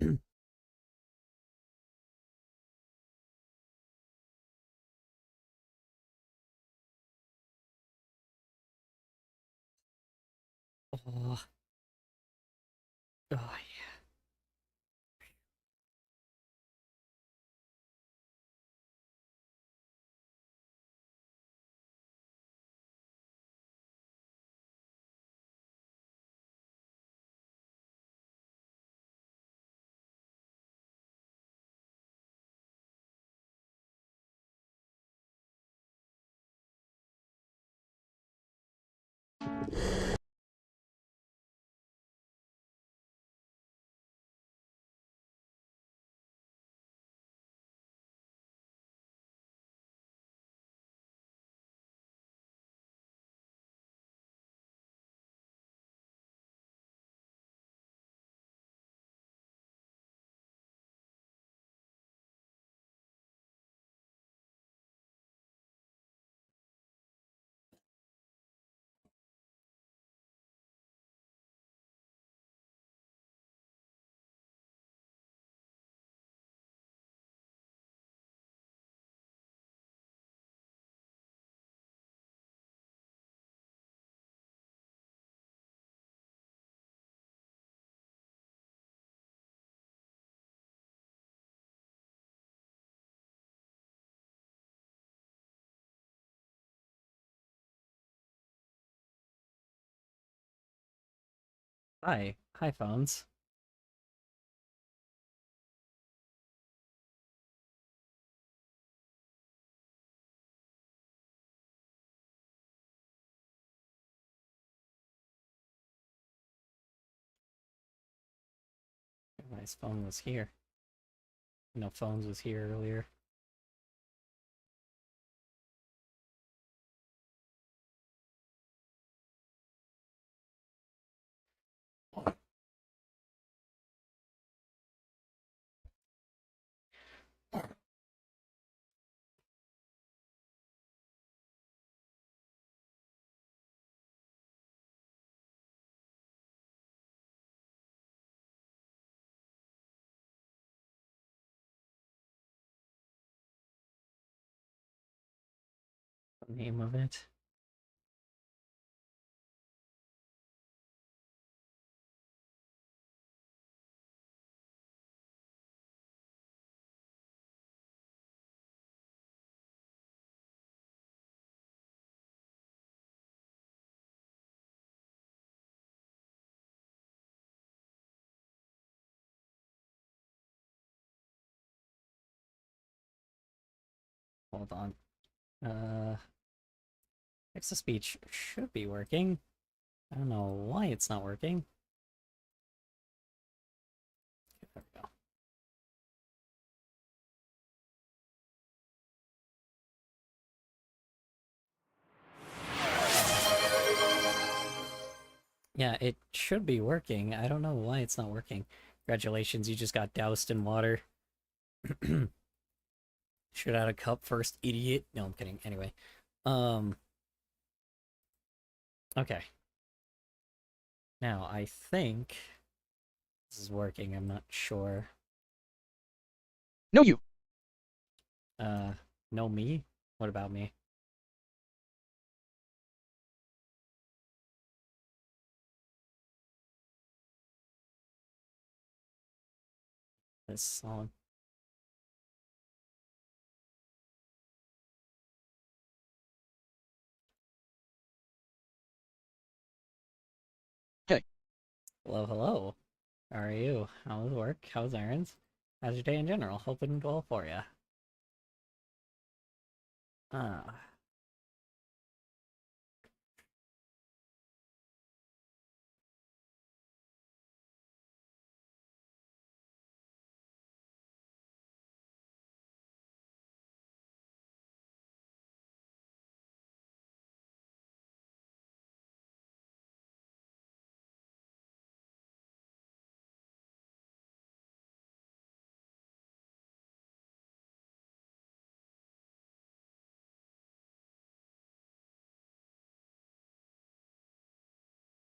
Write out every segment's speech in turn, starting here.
Oh, oh yeah. Hi, phones. My phone was here. No, phones was here earlier. The name of it. Hold on. Uh, text to speech should be working. I don't know why it's not working. Okay, there we go. Yeah, it should be working. I don't know why it's not working. Congratulations, you just got doused in water. Should out a cup first, idiot. No, I'm kidding. Anyway. Um, okay. Now, I think this is working. I'm not sure. No, you. Uh, no me? What about me? This song. Okay. Hello, hello. How are you? How's work? How's errands? How's your day in general? Hoping well for you. Ah,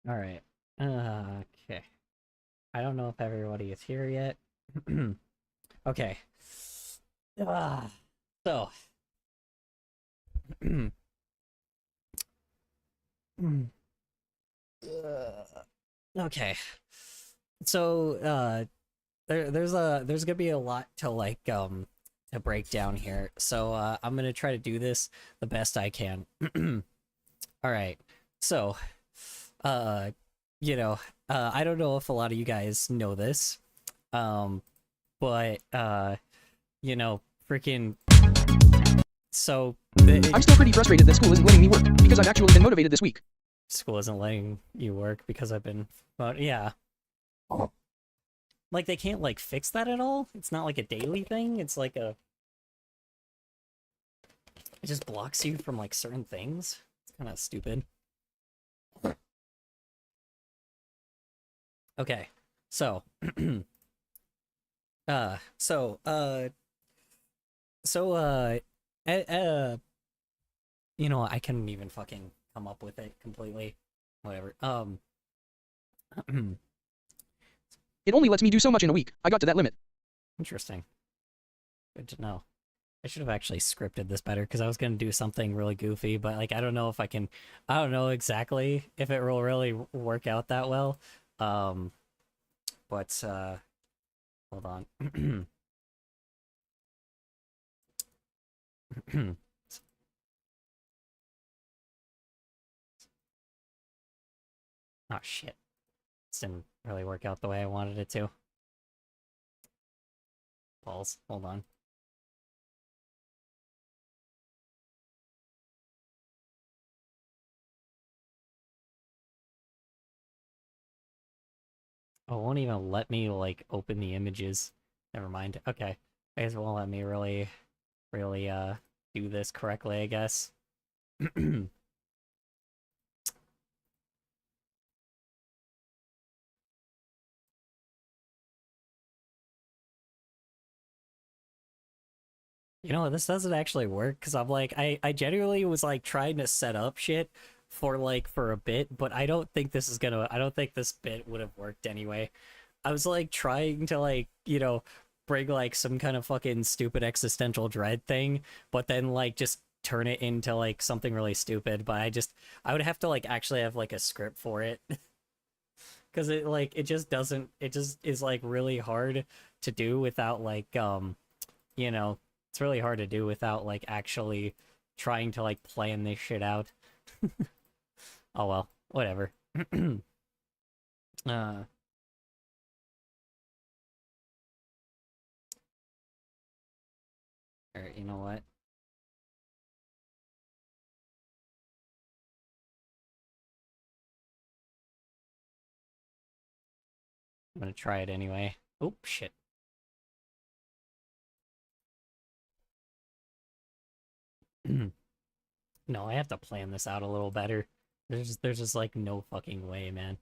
all right. Okay. I don't know if everybody is here yet. Okay. Ah, so. Okay. So, there's gonna be a lot to like to break down here. So, I'm gonna try to do this the best I can. All right. So, uh, I don't know if a lot of you guys know this, um, but freaking. So, I'm still pretty frustrated that school isn't letting me work, because I've actually been motivated this week. school isn't letting you work because I've been, but yeah. Like they can't like fix that at all. It's not like a daily thing. It's like a it just blocks you from like certain things. It's kind of stupid. Okay. So, uh so uh so I couldn't even fucking come up with it completely. Whatever. It only lets me do so much in a week. I got to that limit. Interesting. Good to know. I should have actually scripted this better because I was gonna do something really goofy, but like I don't know if I can. I don't know exactly if it will really work out that well. Um, but hold on. Oh shit! This didn't really work out the way I wanted it to. Balls. Hold on. Oh, it won't even let me like open the images. Never mind. Okay. I guess it won't let me really do this correctly, I guess. This doesn't actually work because I'm like I genuinely was like trying to set up shit for a bit, but I don't think this bit would have worked anyway. I was like trying to like, bring like some kind of fucking stupid existential dread thing, but then like just turn it into like something really stupid, but I would have to like actually have like a script for it. Because it just doesn't it just is like really hard to do without like you know, it's really hard to do without like actually trying to like plan this shit out. Oh well, whatever. uh Alright, you know what? I'm gonna try it anyway. Oh shit. No, I have to plan this out a little better. There's just like no fucking way, man.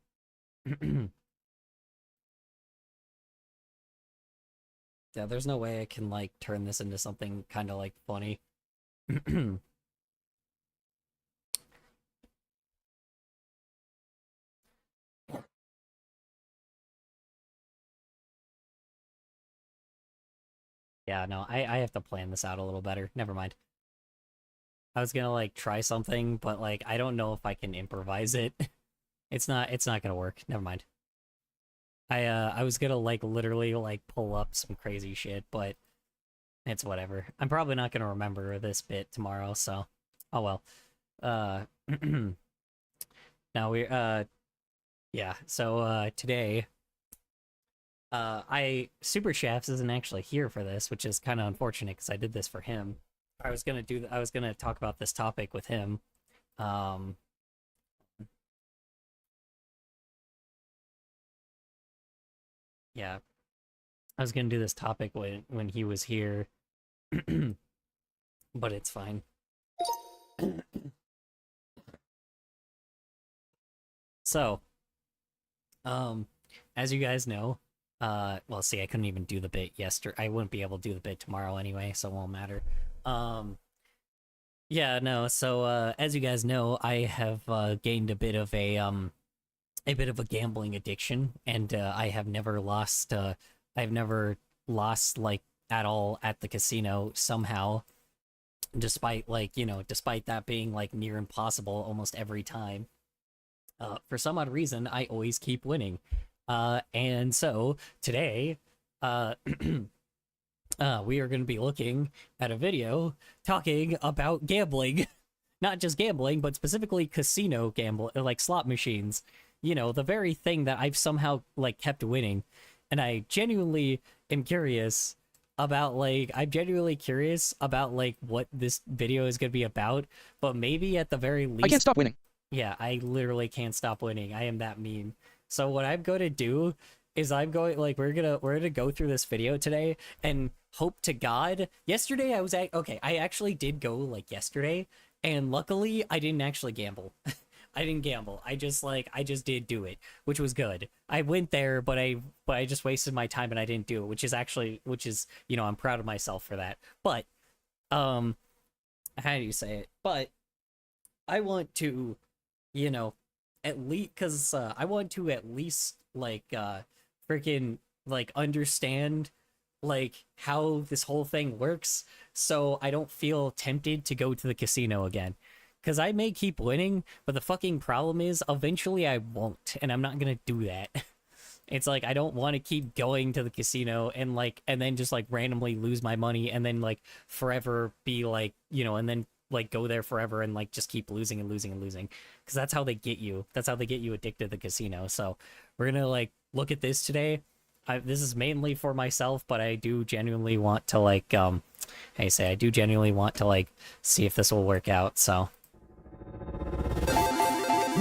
Yeah, there's no way I can like turn this into something kind of like funny. Yeah, no, I have to plan this out a little better. Never mind. I was gonna like try something, but like I don't know if I can improvise it. It's not gonna work. Never mind. I was gonna like literally like pull up some crazy shit, but it's whatever. I'm probably not gonna remember this bit tomorrow, so oh well. Uh now we yeah, so today I Super Shafts isn't actually here for this, which is kind of unfortunate because I did this for him. I was gonna talk about this topic with him. Um yeah, I was gonna do this topic when he was here, but it's fine. So, um, as you guys know, well, see, I couldn't even do the bit yesterday. I wouldn't be able to do the bit tomorrow anyway, so it won't matter. Um, yeah, no. So, as you guys know, I have gained a bit of a gambling addiction, and I have never lost I've never lost like at all at the casino somehow, despite like, despite that being like near impossible almost every time. For some odd reason, I always keep winning. And so today, we are going to be looking at a video talking about gambling. Not just gambling, but specifically casino gamble, like slot machines. The very thing that I've somehow like kept winning. And I genuinely am curious about like what this video is going to be about, but maybe at the very least I can't stop winning. yeah, I literally can't stop winning. I am that mean. So what I'm going to do is I'm going like we're gonna go through this video today and hope to God. Yesterday I actually did go like yesterday, and luckily I didn't actually gamble. I didn't gamble. I just did do it, which was good. I went there, but I just wasted my time and I didn't do it, which is I'm proud of myself for that. But how do you say it? But I want to, at least because I want to at least like freaking like understand like how this whole thing works, so I don't feel tempted to go to the casino again. Because I may keep winning, but the fucking problem is eventually I won't, and I'm not gonna do that. It's like I don't want to keep going to the casino and then just like randomly lose my money and then like forever be like, and then like go there forever and like just keep losing and losing and losing. Because that's how they get you. That's how they get you addicted to the casino. So we're gonna like look at this today. This is mainly for myself, but I do genuinely want to like I do genuinely want to like see if this will work out. So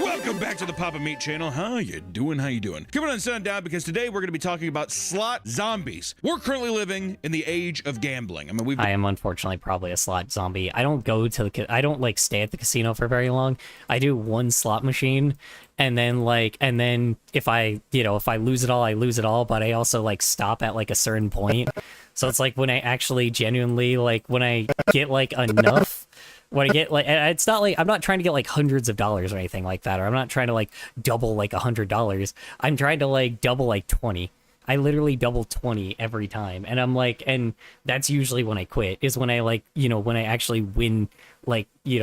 welcome back to the Papa Meat channel. How you doing? How you doing? Coming on Sundown, because today we're going to be talking about slot zombies. We're currently living in the age of gambling. I mean, I am unfortunately probably a slot zombie. I don't go to I don't like stay at the casino for very long. I do one slot machine, and then if I lose it all, I lose it all, but I also like stop at like a certain point. So it's like when I actually genuinely like when I get like enough, when I get like, it's not like I'm not trying to get like hundreds of dollars or anything like that, or I'm not trying to like double like $100. I'm trying to like double like 20. I literally double 20 every time, and I'm like, and that's usually when I quit, is when I like, when I actually win, like, I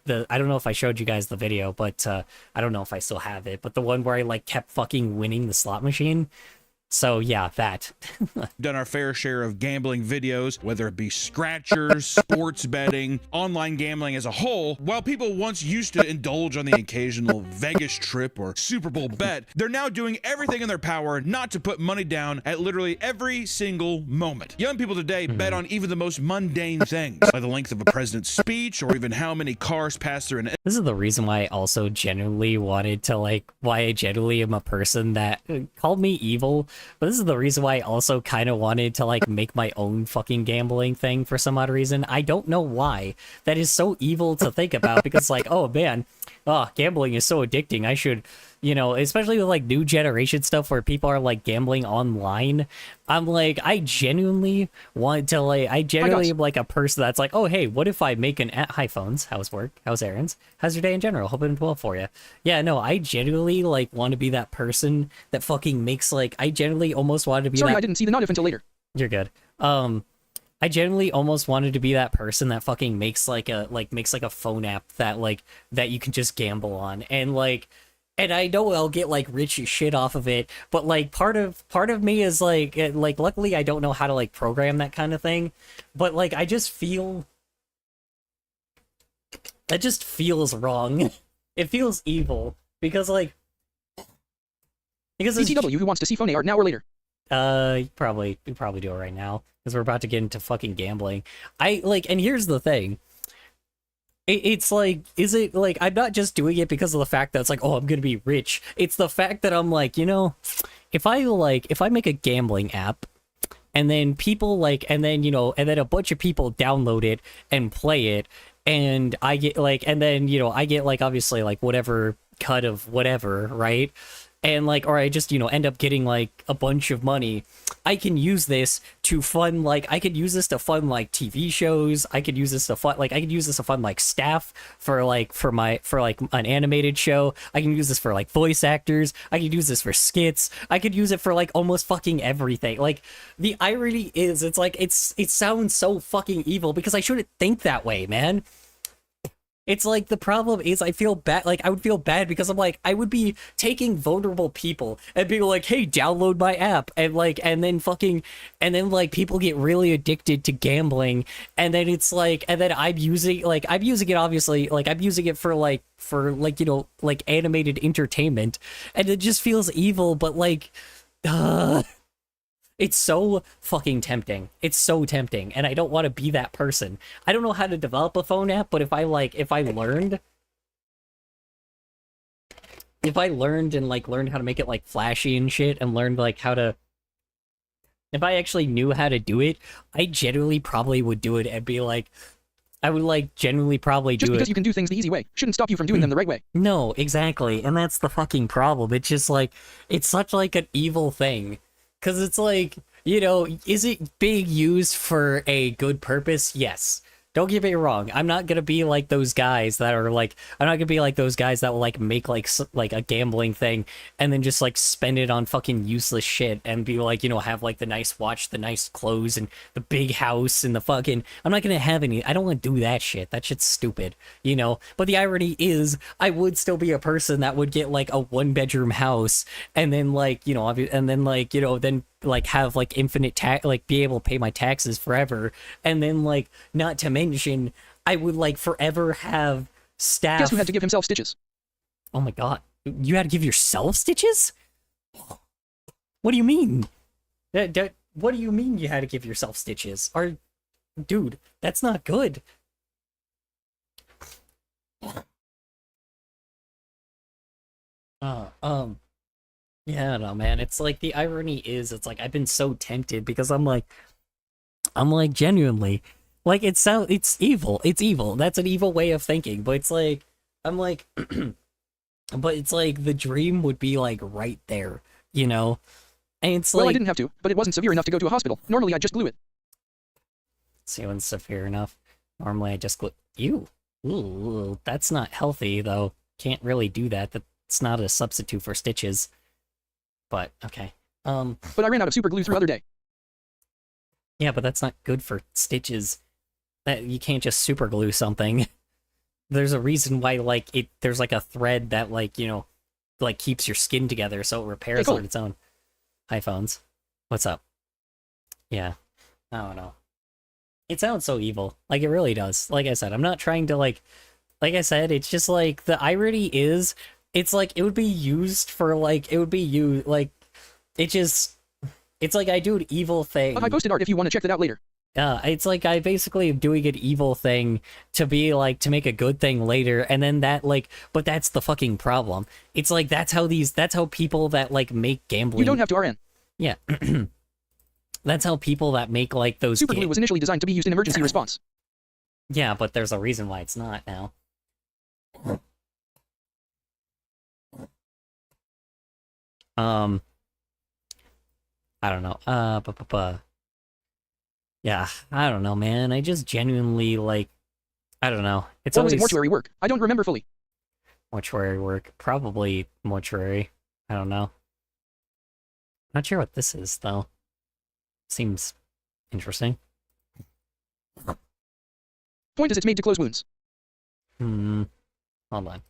don't know if I showed you guys the video, but I don't know if I still have it, but the one where I like kept fucking winning the slot machine. So yeah, that. Done our fair share of gambling videos, whether it be scratchers, sports betting, online gambling as a whole. While people once used to indulge on the occasional Vegas trip or Super Bowl bet, they're now doing everything in their power not to put money down at literally every single moment. Young people today bet on even the most mundane things, like the length of a president's speech or even how many cars pass through an. This is the reason why I also genuinely wanted to like, why I genuinely am a person that called me evil. But this is the reason why I also kind of wanted to like make my own fucking gambling thing for some odd reason. I don't know why. That is so evil to think about, because like, oh man, gambling is so addicting. I should, especially with like new generation stuff where people are like gambling online. I'm like, I genuinely want to like, I genuinely am like a person that's like, oh hey, what if I make an hi phones, how's work, how's errands, how's your day in general, hoping it's well for you. Yeah, no, I genuinely like want to be that person that fucking makes like, I genuinely almost wanted to be Sorry, that. I didn't see the notif until later. You're good. I genuinely almost wanted to be that person that fucking makes like a phone app that that you can just gamble on, and I know I'll get like rich as shit off of it, but like part of me is like luckily I don't know how to like program that kind of thing, but like I just feel that just feels wrong. It feels evil because it's BTW, who wants to see phone art now or later? you probably do it right now, because we're about to get into fucking gambling. And here's the thing. It's like, is it like, I'm not just doing it because of the fact that it's like, oh, I'm gonna be rich. It's the fact that I'm like, if I make a gambling app, and then people and then a bunch of people download it and play it, and I get I get obviously like whatever cut of whatever, right? and like, or I just, you know, end up getting like a bunch of money, I can use this to fund, like, I could use this to fund like TV shows. I could use this to fund, like, I could use this to fund like staff for like, for like an animated show. I can use this for like voice actors. I could use this for skits. I could use it for like almost fucking everything. Like, the irony is, it's like, it sounds so fucking evil because I shouldn't think that way, man. It's like, the problem is I feel bad, like I would feel bad because I'm like, I would be taking vulnerable people and being like, hey, download my app, and like, and then like people get really addicted to gambling, and then it's like, and then I'm using it, obviously, like I'm using it for like, you know, like animated entertainment, and it just feels evil, but like, it's so fucking tempting. It's so tempting, and I don't want to be that person. I don't know how to develop a phone app, but if I learned and like learned how to make it like flashy and shit, and learned like how to, if I actually knew how to do it, I genuinely probably would do it and be like, I would like genuinely probably Just do because it. you can do things the easy way shouldn't stop you from doing them the right way. No, exactly, and that's the fucking problem. It's just like, it's such like an evil thing. Because it's like, you know, is it being used for a good purpose? Yes. Don't get me wrong. I'm not going to be like those guys that are like, I'm not going to be like those guys that will like make like a gambling thing and then just like spend it on fucking useless shit and be like, you know, have like the nice watch, the nice clothes, and the big house and the fucking, I'm not going to have any, I don't want to do that shit. That shit's stupid, you know? But the irony is, I would still be a person that would get like a 1-bedroom house and then like, you know, and then like, you know, then like have like infinite tax, like be able to pay my taxes forever, and then like, not to mention, I would like forever have staff. Guess who had to give himself stitches? Oh my god, you had to give yourself stitches? What do you mean? What do you mean you had to give yourself stitches? Dude, that's not good. Yeah, I don't know, man. It's like, the irony is, it's like I've been so tempted because I'm like genuinely, like, it's evil. It's evil. That's an evil way of thinking. But it's like, I'm like, but it's like the dream would be like right there, you know? And it's Well, like, I didn't have to, but it wasn't severe enough to go to a hospital. Normally, I just glue it. see when's severe enough. Normally, I just you. Ooh, that's not healthy though. Can't really do that. That's not a substitute for stitches. But okay. But I ran out of super glue through other day. Yeah, but that's not good for stitches. That you can't just super glue something. There's a reason why, like, there's like a thread that, like, you know, like keeps your skin together so it repairs Cool. on its own. Hi, phones. What's up? Yeah. I don't know. It sounds so evil. Like, it really does. Like I said, I'm not trying to like I said, it's just like, the irony is, it's like, it would be used for like, it would be used like, it just, it's like I do an evil thing. I posted art if you want to check that out later. It's like I basically am doing an evil thing to be like, to make a good thing later, and then that like, but that's the fucking problem. It's like, that's how people that like make gambling. You don't have to RN. Yeah. That's how people that make like those Super glue was initially designed to be used in emergency response. Yeah, but there's a reason why it's not now. I don't know. Yeah, I don't know, man. I just genuinely like, I don't know. It's What was always it, mortuary work? I don't remember fully. mortuary work. Probably mortuary. I don't know. Not sure what this is though. Seems interesting. Point is, it's made to close wounds. Hold on.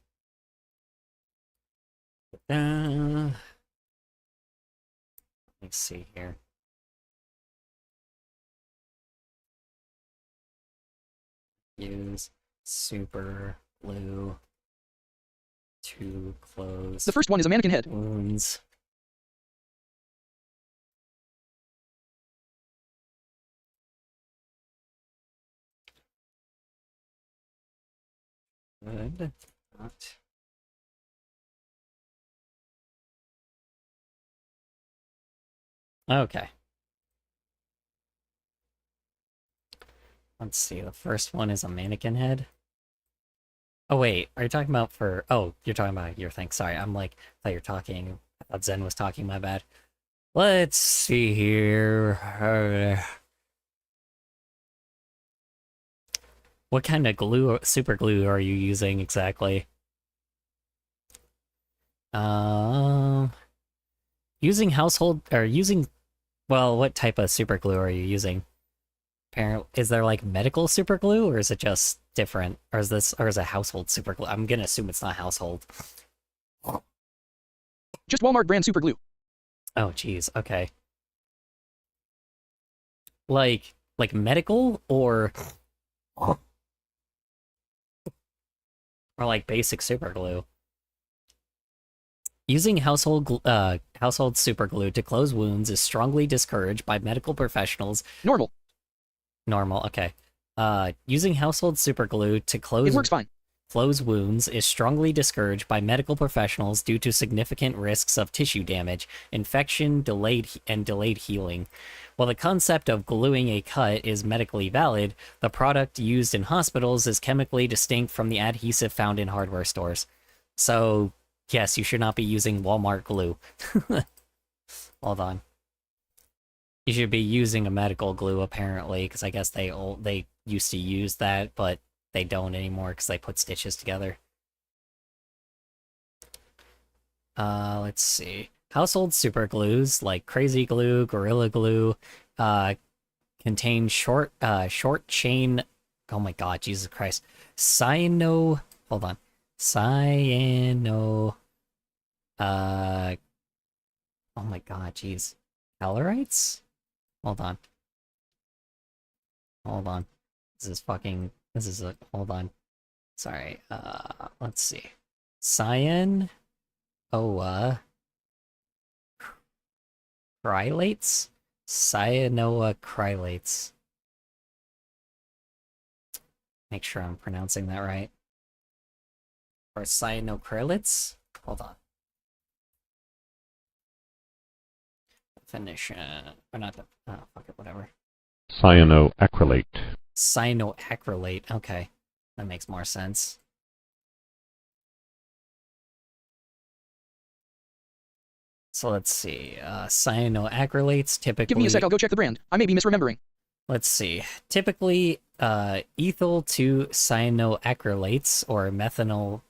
Let me see here. Use super glue to close The first one is a mannequin head. wounds. Good. Not. Okay. Let's see. The first one is a mannequin head. Oh wait, are you talking about for? Oh, you're talking about your thing. Sorry, I'm like, I thought thought Zen was talking, my bad. Let's see here. What kind of glue, super glue, are you using exactly? Using household or using, well, what type of super glue are you using? Apparently, is there like medical super glue, or is it just different, or is it household super glue? I'm gonna assume it's not household. Just Walmart brand super glue. Oh, geez. Okay. Like medical or like basic super glue. Using household super glue to close wounds is strongly discouraged by medical professionals. Normal. Normal, okay. Using household super glue to It works fine. close wounds is strongly discouraged by medical professionals due to significant risks of tissue damage, infection, delayed healing. While the concept of gluing a cut is medically valid, the product used in hospitals is chemically distinct from the adhesive found in hardware stores. So, yes, you should not be using Walmart glue. Hold on. You should be using a medical glue, apparently, because I guess they used to use that, but they don't anymore because they put stitches together. Let's see. Household super glues like Crazy Glue, Gorilla Glue, contain short chain. Oh my god, Jesus Christ! Hold on. Oh my god, jeez. Tellurites? Hold on. Hold on. Sorry, let's see. Cyanoacrylates? Cyanoacrylates. Make sure I'm pronouncing that right. Or cyanoacrylates? Hold on. Definition. Or not the. Oh, fuck it, whatever. Cyanoacrylate. Cyanoacrylate. Okay. That makes more sense. So let's see. Cyanoacrylates typically. Give me a sec, I'll go check the brand. I may be misremembering. Let's see. Typically, ethyl 2 cyanoacrylates or methyl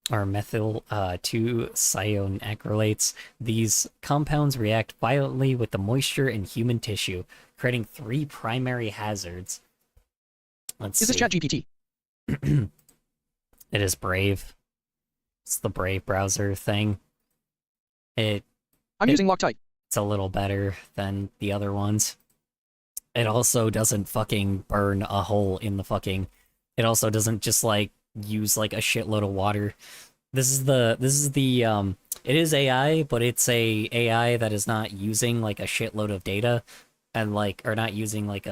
2 cyanoacrylates. These compounds react violently with the moisture in human tissue, creating 3 primary hazards. Let's Is see. this ChatGPT? It is Brave. It's the Brave browser thing. I'm using Loctite. It's a little better than the other ones. It also doesn't fucking burn a hole in the fucking... It also doesn't just, like, use, like, a shitload of water. It is AI, but it's a AI that is not using, like, a shitload of data. And, like, or not using, like,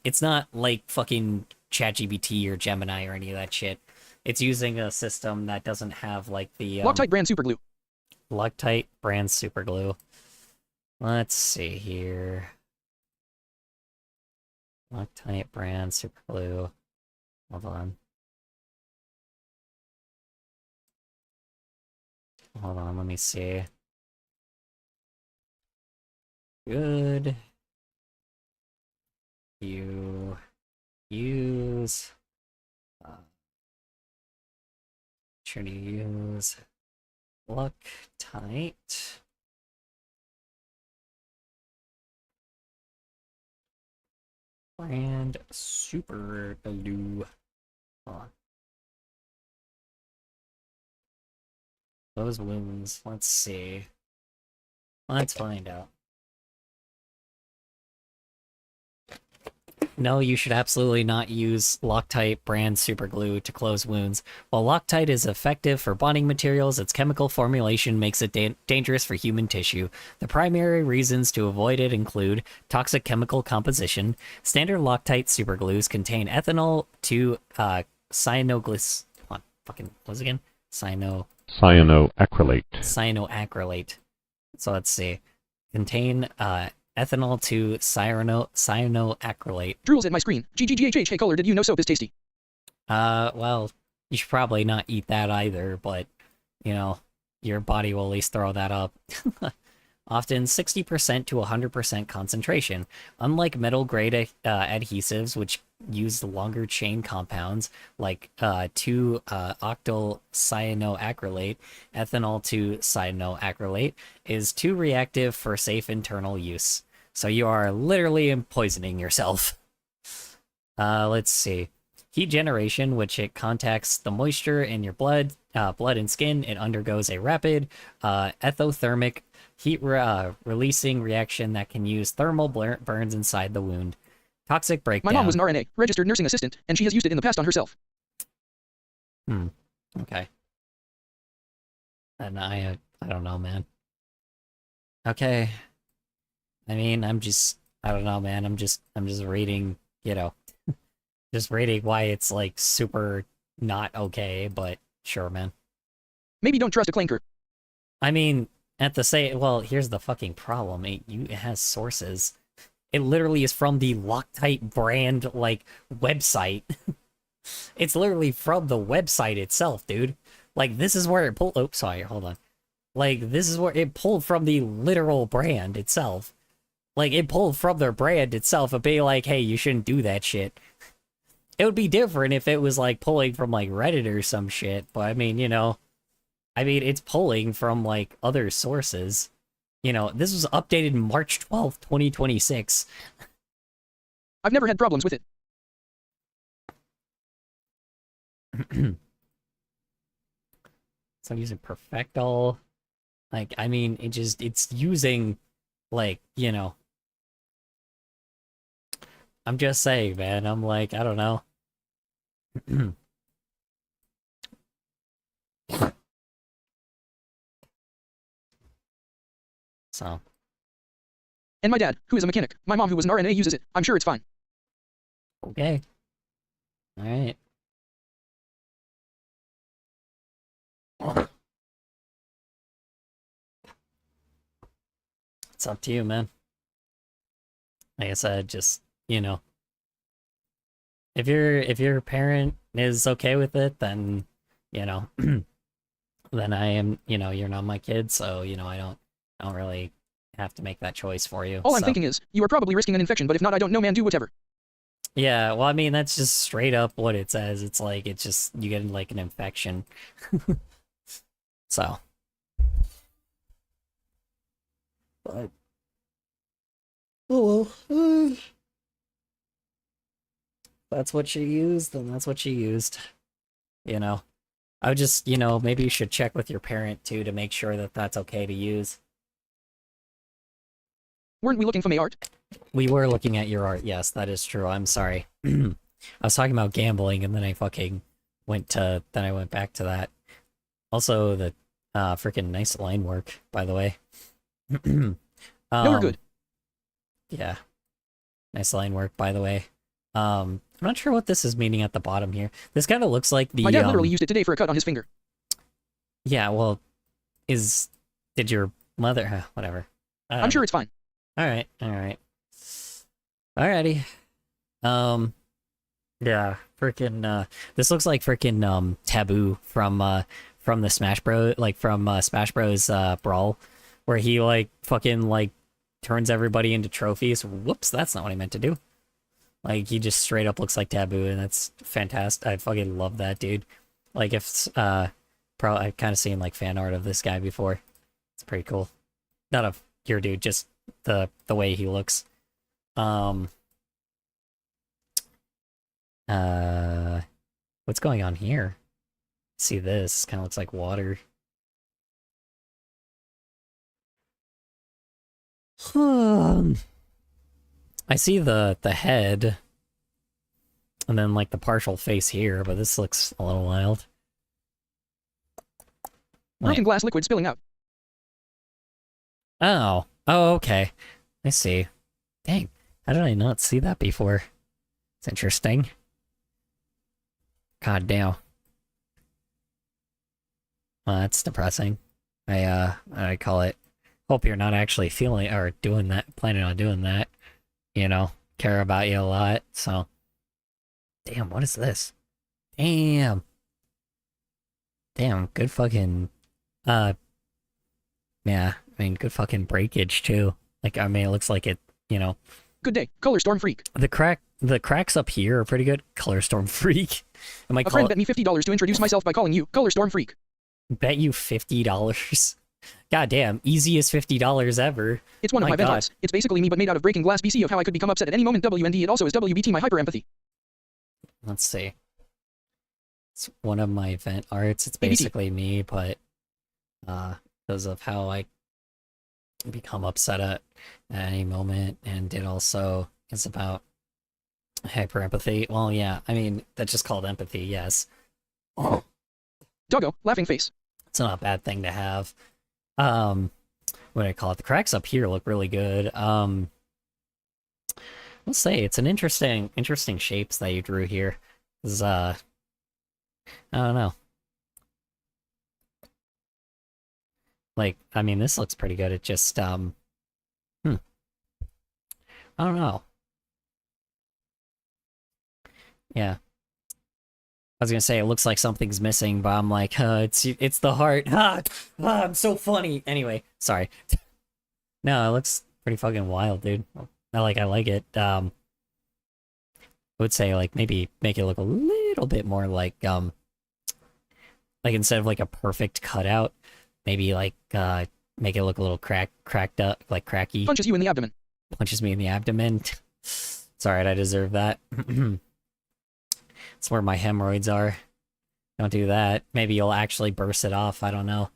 it's not, like, fucking ChatGPT or Gemini or any of that shit. It's using a system that doesn't have, like, the... Loctite brand super glue. Loctite brand super glue. Let's see here. Loctite brand super glue. Hold on. Hold on, let me see. Good. You use. Should you use Loctite? Brand super glue. Hold on. Those wounds. Let's see. Let's find out. No, you should absolutely not use Loctite brand superglue to close wounds. While Loctite is effective for bonding materials, its chemical formulation makes it dangerous for human tissue. The primary reasons to avoid it include toxic chemical composition. Standard Loctite superglues contain ethanol to cyanoglyc... What fucking was it again? Cyanoacrylate. Cyanoacrylate. So let's see. Contain ethanol to cyanoacrylate. Drools at my screen. GGGHH. Hey Color, did you know soap is tasty? Well, you should probably not eat that either, but, you know, your body will at least throw that up. Often 60% to 100% concentration. Unlike metal grade adhesives, which use longer chain compounds like 2-octyl cyanoacrylate, ethanol 2-cyanoacrylate is too reactive for safe internal use. So you are literally poisoning yourself. Let's see. Heat generation, which it contacts the moisture in your blood and skin. It undergoes a rapid ethothermic heat releasing reaction that can use thermal burns inside the wound. Toxic breakdown. My mom was an RNA, registered nursing assistant, and she has used it in the past on herself. Okay. And I don't know, man. Okay. I mean, I don't know, man. I'm just reading, just reading why it's like super not okay, but sure, man. Maybe don't trust a clanker. I mean, well, here's the fucking problem. It has sources. It literally is from the Loctite brand, like, website. It's literally from the website itself, dude. Like, this is where it pulled... Oh, sorry, hold on. Like, this is where it pulled from the literal brand itself. Like, it pulled from their brand itself and be like, hey, you shouldn't do that shit. It would be different if it was, like, pulling from, like, Reddit or some shit, but, I mean, it's pulling from, like, other sources. This was updated March 12th, 2026. I've never had problems with it. So I'm using Perfectol. Like, I mean, it's using, like, I'm just saying, man. I'm like, I don't know. So. And my dad, who is a mechanic. My mom, who was an RNA, uses it. I'm sure it's fine. Okay. Alright. It's up to you, man. Like I said, just, if your parent is okay with it, then, then I am, you're not my kid, so, I don't really have to make that choice for you. All I'm thinking is, you are probably risking an infection, but if not, I don't know, man, do whatever. Yeah, well, I mean, that's just straight up what it says. It's like, it's just, you get, like, an infection. So. But. Oh, well. That's what she used, then that's what she used. I would just, maybe you should check with your parent, too, to make sure that that's okay to use. Weren't we looking for my art? We were looking at your art, yes, that is true. I'm sorry. I was talking about gambling, and then I fucking went back to that. Also, the freaking nice line work, by the way. No, we're good. Yeah. Nice line work, by the way. I'm not sure what this is meaning at the bottom here. This kind of looks like the... My dad literally used it today for a cut on his finger. Yeah, well, did your mother... whatever. I'm sure it's fine. Alright. Alrighty. Yeah, freaking, this looks like freaking, Taboo from the Smash Bros, like, from, Smash Bros, Brawl, where he, like, fucking, like, turns everybody into trophies. Whoops, that's not what I meant to do. Like, he just straight up looks like Taboo, and that's fantastic. I fucking love that, dude. Like, if, I've kind of seen, like, fan art of this guy before. It's pretty cool. Not of your dude, just the way he looks. What's going on here? See this? Kind of looks like water. I see the head, and then like the partial face here, but this looks a little wild. Broken glass liquid spilling out. Oh, okay. I see. Dang, how did I not see that before? It's interesting. God damn. Well, that's depressing. I call it. Hope you're not actually feeling or doing that, planning on doing that. Care about you a lot, so. Damn, what is this? Damn. Damn, good fucking, Yeah, I mean, good fucking breakage too. Like, I mean, it looks like it, you know, Good day, Color Storm Freak. the cracks up here are pretty good. Color Storm Freak. I might A friend call bet me $50 to introduce myself by calling you Color Storm Freak. bet you $50. God damn, easiest $50 ever. It's one of My my vent God. arts. It's basically me but made out of breaking glass BC of how I could become upset at any moment. WND. It also is WBT my hyper empathy. Let's see. It's one of my event arts. It's ABT. basically me, but because of how I become upset at any moment, and it also is about hyper empathy. Well, yeah, I mean that's just called empathy. Yes, Doggo, laughing face. it's not a bad thing to have. What do I call it? The cracks up here look really good. Let's say it's an interesting shapes that you drew here. 'Cause, I don't know. Like, I mean, this looks pretty good. It just, I don't know. Yeah. I was gonna say it looks like something's missing, but I'm like, it's the heart. I'm so funny. Anyway, sorry. No, it looks pretty fucking wild, dude. I like it. I would say like maybe make it look a little bit more like instead of like a perfect cutout, maybe like make it look a little cracked up, like cracky. Punches you in the abdomen. Punches me in the abdomen. It's alright, I deserve that. It's where my hemorrhoids are. Don't do that. Maybe you'll actually burst it off. I don't know.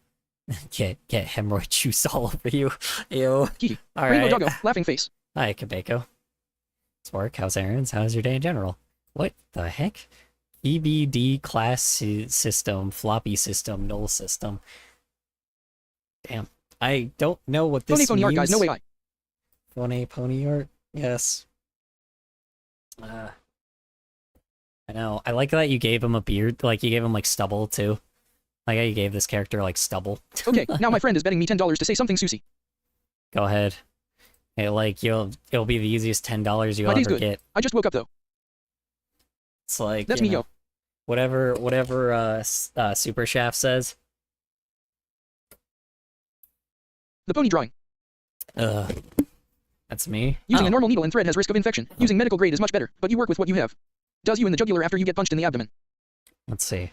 Get hemorrhoid juice all over you. Ew. Hee. All Rainbow right. Doggo, laughing face. Hi, Kabeko. It's work. How's errands? How's your day in general? What the heck? EBD class system, floppy system, null system. Damn. I don't know what this Phony art, guys. No way I. Phony pony art? Yes. I know. I like that you gave him a beard. Like, you gave him, like, stubble, too. Like how you gave this character, like, stubble. Okay, now my friend is betting me $10 to say something Susie. Go ahead. Hey, like, it'll be the easiest $10 you'll My day's ever good. get. I just woke up though. It's like, That's you me, know, yo. whatever Super Shaft says. The pony drawing. That's me. Using Oh. a normal needle and thread has risk of infection. Using medical grade is much better, but you work with what you have. Does you in the jugular after you get punched in the abdomen. Let's see.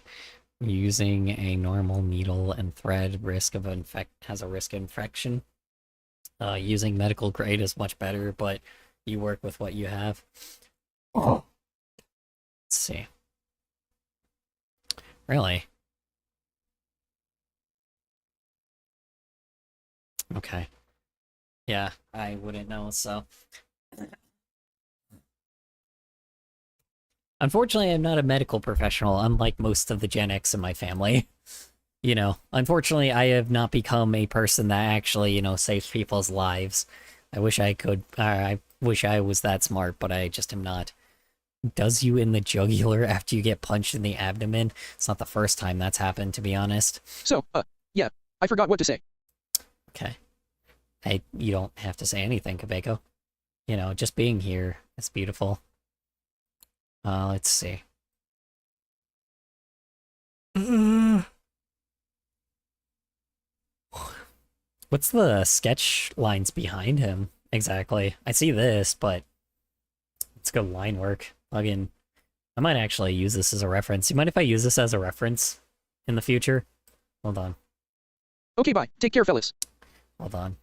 Using a normal needle and thread has a risk of infection. Using medical grade is much better, but you work with what you have. Let's see. Really? Okay. Yeah, I wouldn't know, so. Unfortunately, I'm not a medical professional, unlike most of the Gen X in my family. You know, unfortunately, I have not become a person that actually, saves people's lives. I wish I could, I wish I was that smart, but I just am not. Does you in the jugular after you get punched in the abdomen? It's not the first time that's happened, to be honest. So, yeah, I forgot what to say. Okay. You don't have to say anything, Kabeko. Just being here is beautiful. Let's see. What's the sketch lines behind him, exactly? I see this, but it's good line work. Again, I might actually use this as a reference. You mind if I use this as a reference in the future? Hold on. Okay, bye. Take care, fellas. Hold on.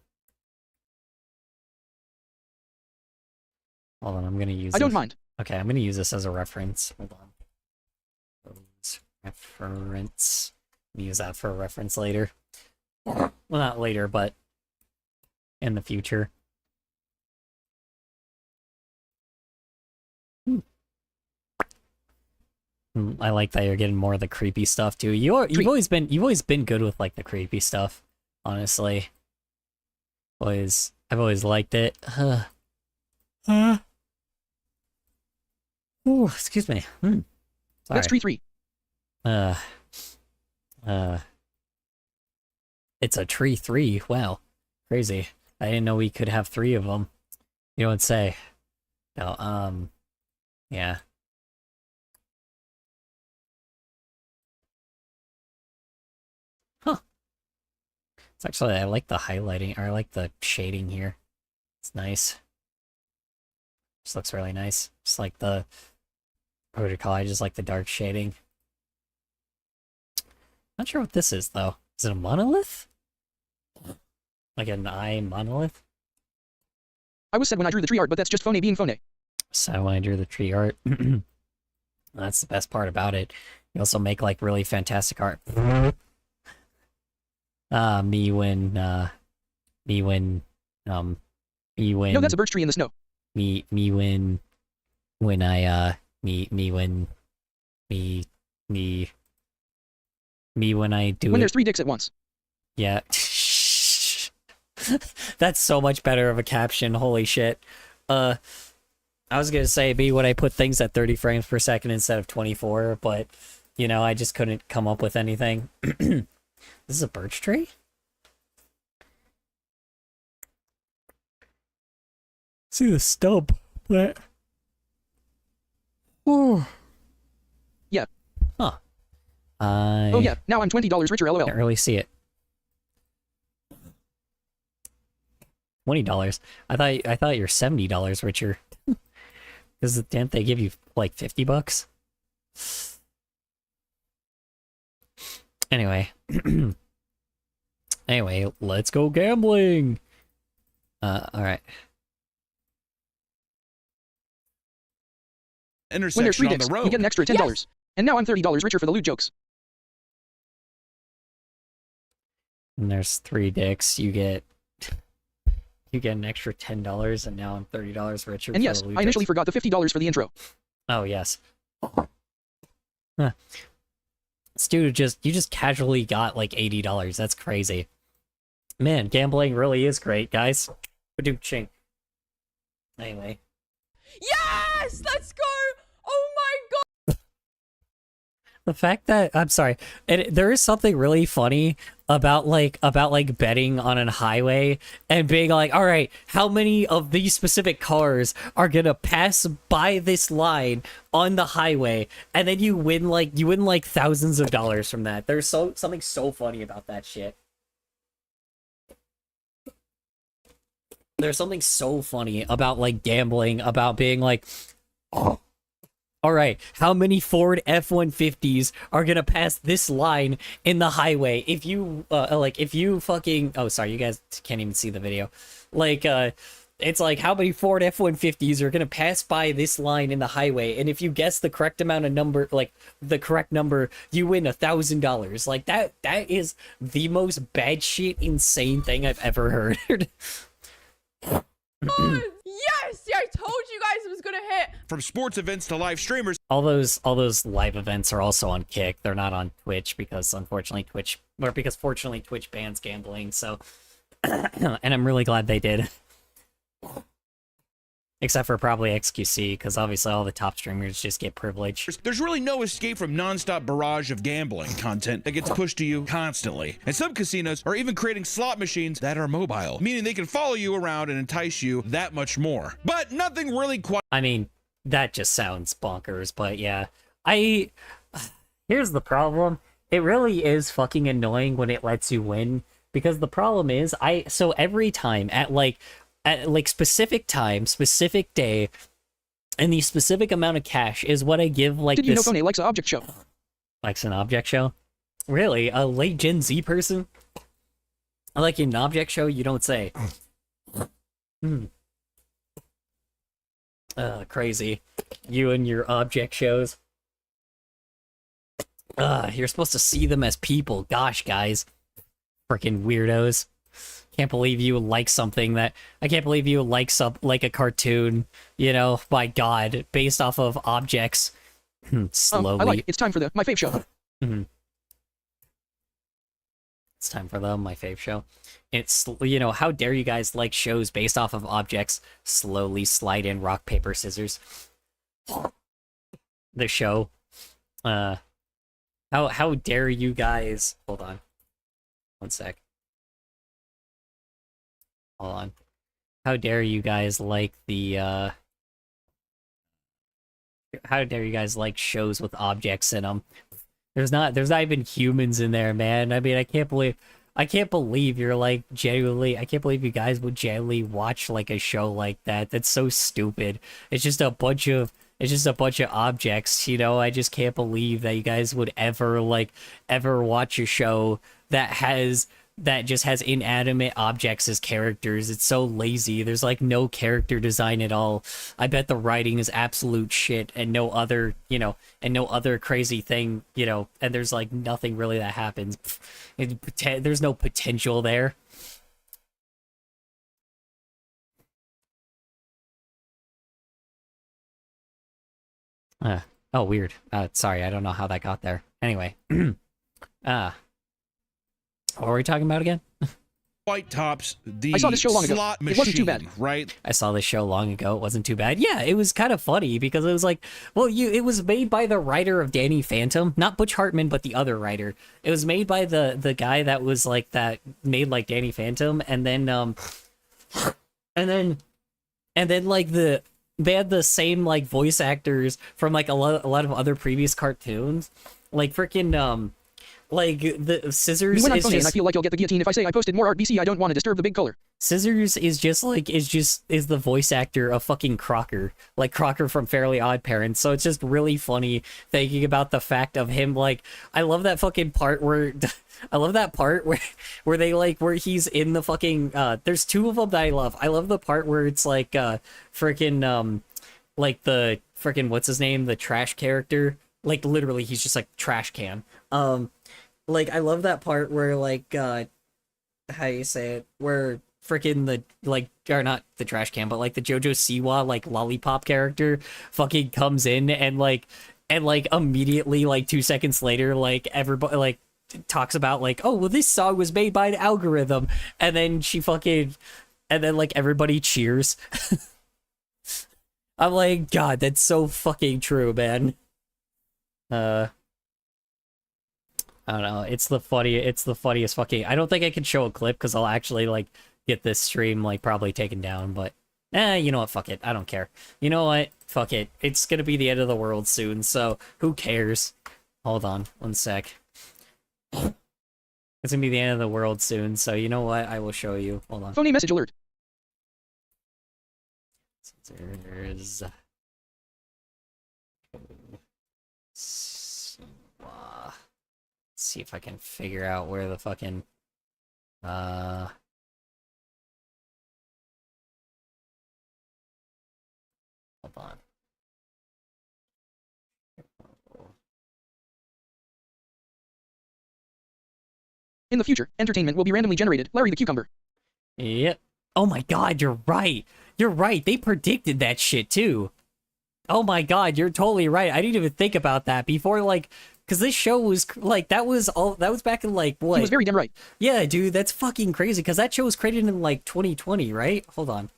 Hold on, I'm gonna use I don't this. mind. Okay, I'm gonna use this as a reference. Hold on. Reference. Use that for a reference later. Well, not later, but in the future. I like that you're getting more of the creepy stuff too. You've always been good with like the creepy stuff, honestly. I've always liked it. Oh, excuse me. Sorry. That's tree 3. It's a tree 3. Wow. Crazy. I didn't know we could have 3 of them. You don't say. No, yeah. Huh. It's actually, I like the highlighting, or I like the shading here. It's nice. Just looks really nice. Just like the, what would you call it? I just like the dark shading. Not sure what this is, though. Is it a monolith? Like an eye monolith? I was said when I drew the tree art, but that's just phony being phony. So when I drew the tree art, that's the best part about it. You also make like really fantastic art. Me when No, that's a birch tree in the snow. me when I me when I do When it. there's 3 dicks at once. Yeah. That's so much better of a caption. Holy shit. I was gonna say me when I put things at 30 frames per second instead of 24, but you know, I just couldn't come up with anything. This is a birch tree? See the stump, but oh. Yeah. Huh. I Oh yeah, now I'm $20 richer, lol. can't really see it. $20. I thought you're $70 richer. Because didn't they give you like $50? Anyway. Anyway, let's go gambling. Alright. When there's Intersection 3 on dicks, the road. you get an extra $10. And now I'm $30 richer for the lewd jokes. And there's 3 dicks, you get an extra $10, and now I'm $30 richer. And yes, I initially forgot the $50 for the intro. Oh yes. Huh. This dude you just casually got like $80. That's crazy. Man, gambling really is great, guys. Ba-doom-ching. Anyway. Yes! Let's go! Oh my god! The fact that I'm sorry, there is something really funny about betting on a highway and being like, all right, how many of these specific cars are gonna pass by this line on the highway, and then you win like thousands of dollars from that. There's something so funny about that shit. There's something so funny about like gambling, about being like, oh, all right, how many Ford F-150s are gonna pass this line in the highway? If you if you fucking, oh sorry, you guys can't even see the video. Like it's like, how many Ford F-150s are gonna pass by this line in the highway? And if you guess the correct amount of number, like the correct number, you win $1,000. Like that is the most bad shit, insane thing I've ever heard. Yes! Yeah, I told you guys it was gonna hit! From sports events to live streamers. all those live events are also on Kick. They're not on Twitch because fortunately Twitch bans gambling. So, and I'm really glad they did. Except for probably XQC, because obviously all the top streamers just get privilege. There's really no escape from non-stop barrage of gambling content that gets pushed to you constantly. And some casinos are even creating slot machines that are mobile, meaning they can follow you around and entice you that much more. But nothing really quite. I mean, that just sounds bonkers, but yeah. Here's the problem. It really is fucking annoying when it lets you win, because the problem is, so every time at specific time, specific day, and the specific amount of cash is what I give like Did you know this. Phone likes an object show? Likes an object show? Really? A late Gen Z person? I like an object show? You don't say. Crazy. You and your object shows. You're supposed to see them as people. Gosh, guys. Freaking weirdos. Can't believe you like something that... I can't believe you like a cartoon, you know, my god, based off of objects. Slowly. I like it. It's time for my fave show. It's time for my fave show. It's, you know, how dare you guys like shows based off of objects? Slowly slide in rock, paper, scissors. The show. How dare you guys... Hold on. One sec. Hold on. How dare you guys like the, How dare you guys like shows with objects in them? There's not even humans in there, man. I mean, I I can't believe you're like genuinely. I can't believe you guys would genuinely watch like a show like that. That's so stupid. It's just a bunch of. It's just a bunch of objects, you know. I just can't believe that you guys would ever watch a show that just has inanimate objects as characters. It's so lazy. There's like no character design at all. I bet the writing is absolute shit and no other, and no other crazy thing, and there's like nothing really that happens. There's no potential there. Oh, weird. Sorry, I don't know how that got there. Anyway, what were we talking about again? White Tops, the I saw this show long ago. slot It machine, wasn't too bad. right? I saw this show long ago. It wasn't too bad. Yeah, it was kind of funny because it was like, well, it was made by the writer of Danny Phantom, not Butch Hartman, but the other writer. It was made by the guy that was like that made like Danny Phantom, and then like they had the same like voice actors from like a lot of other previous cartoons, like freaking like the Scissors We went on is Funny, and I just feel like you'll get the guillotine if I say I posted more art BC. I don't want to disturb the big color. Scissors is just like is the voice actor of fucking Crocker, like Crocker from Fairly Odd Parents. So it's just really funny thinking about the fact of him. Like, I love that fucking part where I love that part where they like where he's in the fucking there's two of them that I love. I love the part where it's like freaking like the freaking what's his name, the trash character, like literally he's just like trash can. Like I love that part where like how you say it, where freaking the like, or not the trash can, but like the Jojo Siwa like lollipop character fucking comes in and like immediately like 2 seconds later like everybody like talks about like, oh well, this song was made by an algorithm, and then like everybody cheers. I'm like, God, that's so fucking true, man. I don't know. It's the funniest fucking. I don't think I can show a clip because I'll actually like get this stream like probably taken down. But you know what? Fuck it. I don't care. You know what? Fuck it. It's gonna be the end of the world soon. So who cares? Hold on, 1 sec. It's gonna be the end of the world soon. So you know what? I will show you. Hold on. Phony message alert. There's. See if I can figure out where the fucking hold on. In the future, entertainment will be randomly generated. Larry the Cucumber. Yep. Oh my God, you're right. You're right. They predicted that shit too. Oh my God, you're totally right. I didn't even think about that before, like, because this show was like that was back in like what? He was very damn right. Yeah, dude, that's fucking crazy. Because that show was created in like 2020, right? Hold on,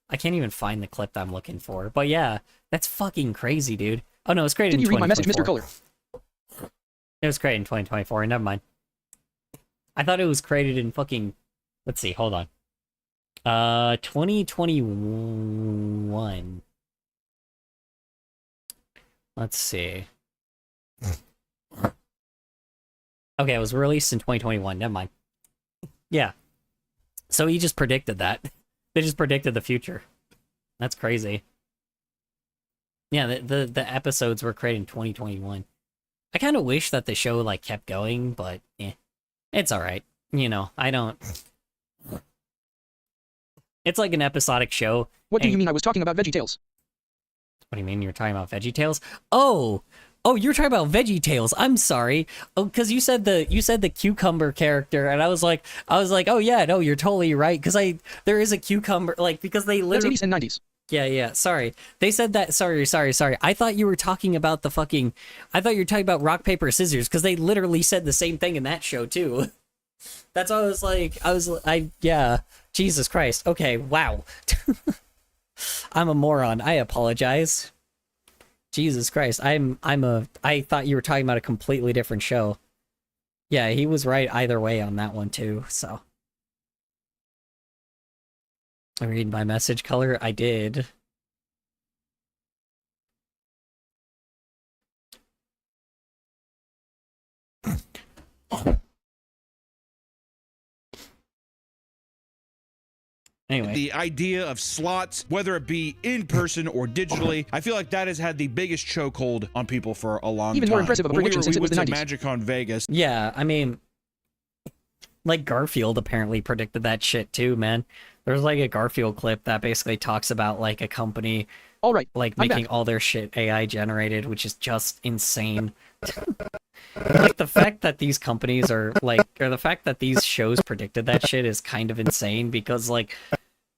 I can't even find the clip I'm looking for. But yeah, that's fucking crazy, dude. Oh no, it was created. Did you in read my message, Mr. 2024. Color? It was created in 2024. Never mind. I thought it was created in fucking. Let's see. Hold on. 2021. Let's see. Okay, it was released in 2021. Never mind. Yeah. So he just predicted that. They just predicted the future. That's crazy. Yeah, the episodes were created in 2021. I kind of wish that the show like kept going, but it's all right. You know, I don't. It's like an episodic show. What do you mean I was talking about VeggieTales? What do you mean you're talking about VeggieTales? Oh, you're talking about VeggieTales. I'm sorry. Oh, because you said the cucumber character, and I was like, oh yeah, no, you're totally right. Because there is a cucumber, like because they That's literally 80s and 90s. Yeah. Sorry, they said that. Sorry. I thought you were talking about the fucking. I thought you were talking about rock paper scissors because they literally said the same thing in that show too. That's why I was like, yeah. Jesus Christ. Okay, wow. I'm a moron. I apologize. Jesus Christ. I thought you were talking about a completely different show. Yeah, he was right either way on that one too, so. I read my message color? I did. Anyway. The idea of slots, whether it be in person or digitally, I feel like that has had the biggest chokehold on people for a long time. Even more impressive of a When prediction since it was the went 90s. to MagicCon Vegas. Yeah, I mean, like Garfield apparently predicted that shit too, man. There's like a Garfield clip that basically talks about like a company All right, like I'm making back. all their shit AI generated, which is just insane. Like the fact that these companies are like, or the fact that these shows predicted that shit is kind of insane because like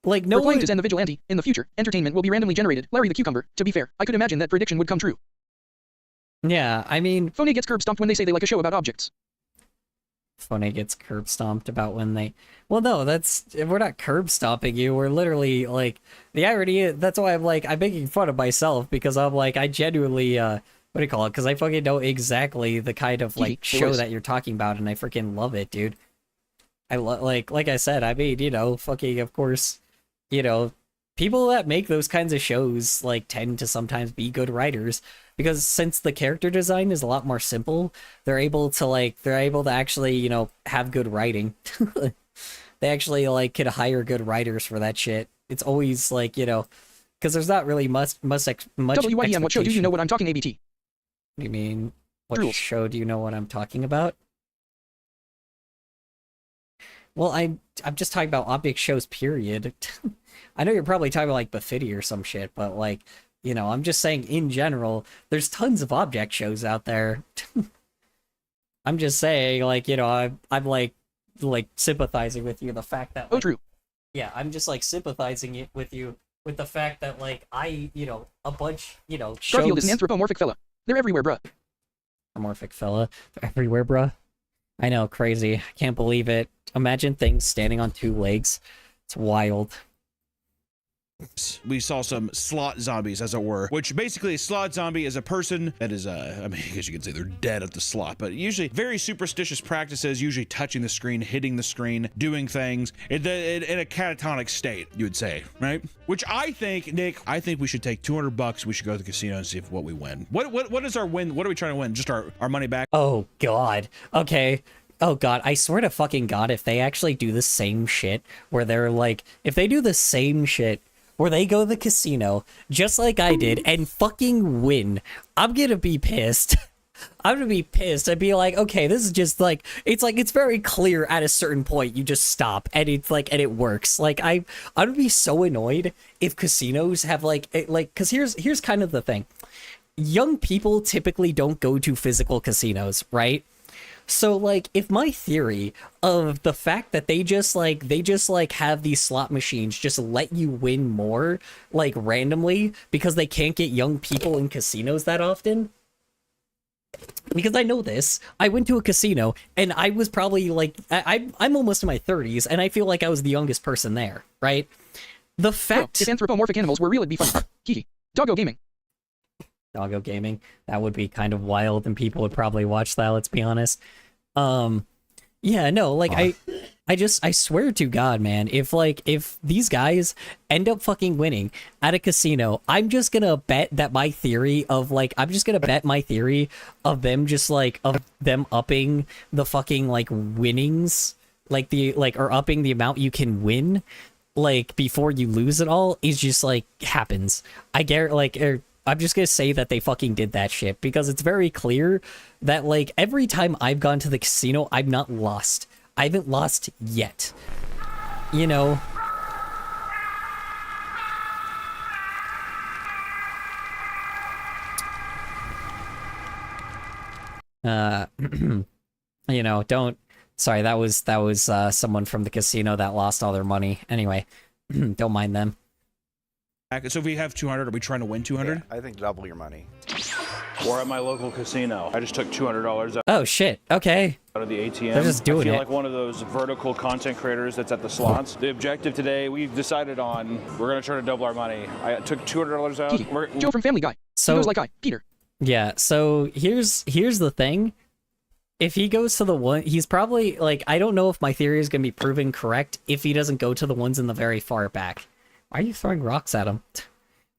no We're playing one. to Zen the Vigilante. In the future, entertainment will be randomly generated. Larry the Cucumber. To be fair, I could imagine that prediction would come true. Yeah, I mean, Phony gets curb stomped when they say they like a show about objects. Funny gets curb stomped about when they. Well, no, we're not curb stomping you. We're literally like the irony. That's why I'm making fun of myself because I'm like I genuinely what do you call it? Because I fucking know exactly the kind of like It show was. that you're talking about, and I freaking love it, dude. I like I said. I mean, fucking of course, people that make those kinds of shows like tend to sometimes be good writers because since the character design is a lot more simple, they're able to actually, have good writing. They actually like could hire good writers for that shit. It's always like, because there's not really much WYDM, what show do you know what I'm talking ABT? What do you mean? What Drools. show do you know what I'm talking about? Well, I'm just talking about object shows, period. I know you're probably talking about like Buffity or some shit, but like, I'm just saying in general, there's tons of object shows out there. I'm just saying, like, I'm like sympathizing with you. The fact that, Oh, like, true. yeah, I'm just like sympathizing with you with the fact that like a bunch, Garfield shows. is an anthropomorphic fella. They're everywhere, bruh. Anthropomorphic fella. They're everywhere, bruh. I know, crazy. I can't believe it. Imagine things standing on two legs. It's wild. We saw some slot zombies, as it were, which basically a slot zombie is a person that is, I guess you could say they're dead at the slot, but usually very superstitious practices, usually touching the screen, hitting the screen, doing things in a catatonic state, you would say, right? Which I think, Nick, we should take $200. We should go to the casino and see what we win. What is our win? What are we trying to win? Just our money back? Oh, God. Okay. Oh, God. I swear to fucking God, if they actually do the same shit, where they're like, if they do the same shit, where they go to the casino, just like I did, and fucking win, I'm gonna be pissed. I'm gonna be pissed. I'd be like, okay, this is just like, it's very clear at a certain point, you just stop, and it's like, and it works. Like, I would be so annoyed if casinos have because here's kind of the thing. Young people typically don't go to physical casinos, right? So, like, if my theory of the fact that they just have these slot machines just let you win more, like, randomly, because they can't get young people in casinos that often, because I know this, I went to a casino, and I was probably, like, I'm almost in my 30s, and I feel like I was the youngest person there, right? The Bro, fact... if anthropomorphic animals were real, it'd be fun. Hee. Doggo Gaming. Doggo Gaming, that would be kind of wild, and people would probably watch that, let's be honest. Yeah, no, like, I swear to God, man, if these guys end up fucking winning at a casino, I'm just gonna bet that my theory of, them just, like, of them upping the fucking, like, winnings, or upping the amount you can win, like, before you lose it all, is just, like, happens. I'm just gonna say that they fucking did that shit because it's very clear that, like, every time I've gone to the casino, I've not lost. I haven't lost yet. You know? Sorry, that was someone from the casino that lost all their money. Anyway, don't mind them. So if we have 200, are we trying to win 200? Yeah, I think double your money. Or at my local casino. I just took $200 out Oh shit. Okay. of the ATM. They're just doing I feel it. like one of those vertical content creators that's at the slots. The objective today, we've decided on, we're going to try to double our money. I took $200 out. Hee. Joe from Family Guy. So He goes like I, Peter. yeah, so here's the thing. If he goes to the one, he's probably, like, I don't know if my theory is going to be proven correct if he doesn't go to the ones in the very far back. Why are you throwing rocks at him?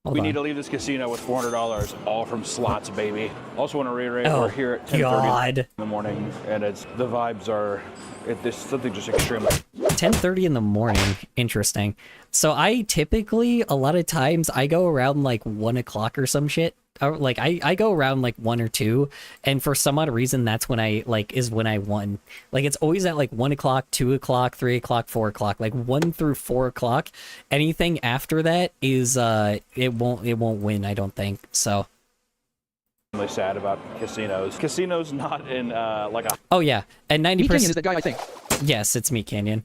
Hold We on. need to leave this casino with $400, all from slots, baby. Also want to reiterate, Oh, we're here at 10:30 God. in the morning, and the vibes are, there's something just extremely. 10:30 in the morning. Interesting. So I typically, a lot of times, I go around like 1 o'clock or some shit. Or, like I go around like 1 or 2, and for some odd reason, that's when I like is when I won. Like it's always at like 1 o'clock, 2 o'clock, 3 o'clock, 4 o'clock. Like 1 through 4 o'clock. Anything after that is it won't win. I don't think so. Really sad about casinos. Casinos not in like a. Oh yeah, and Meat 90%. Canyon is that guy, I think. Yes, it's Meat Canyon.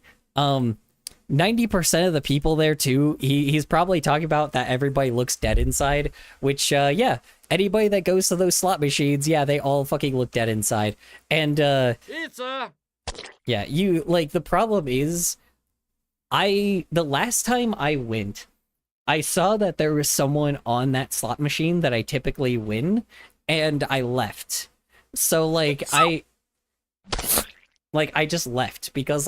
90% of the people there too, he's probably talking about that everybody looks dead inside, which yeah, anybody that goes to those slot machines, yeah, they all fucking look dead inside. And Pizza. yeah, you like the problem is the last time I went, I saw that there was someone on that slot machine that I typically win, and I left. So I just left because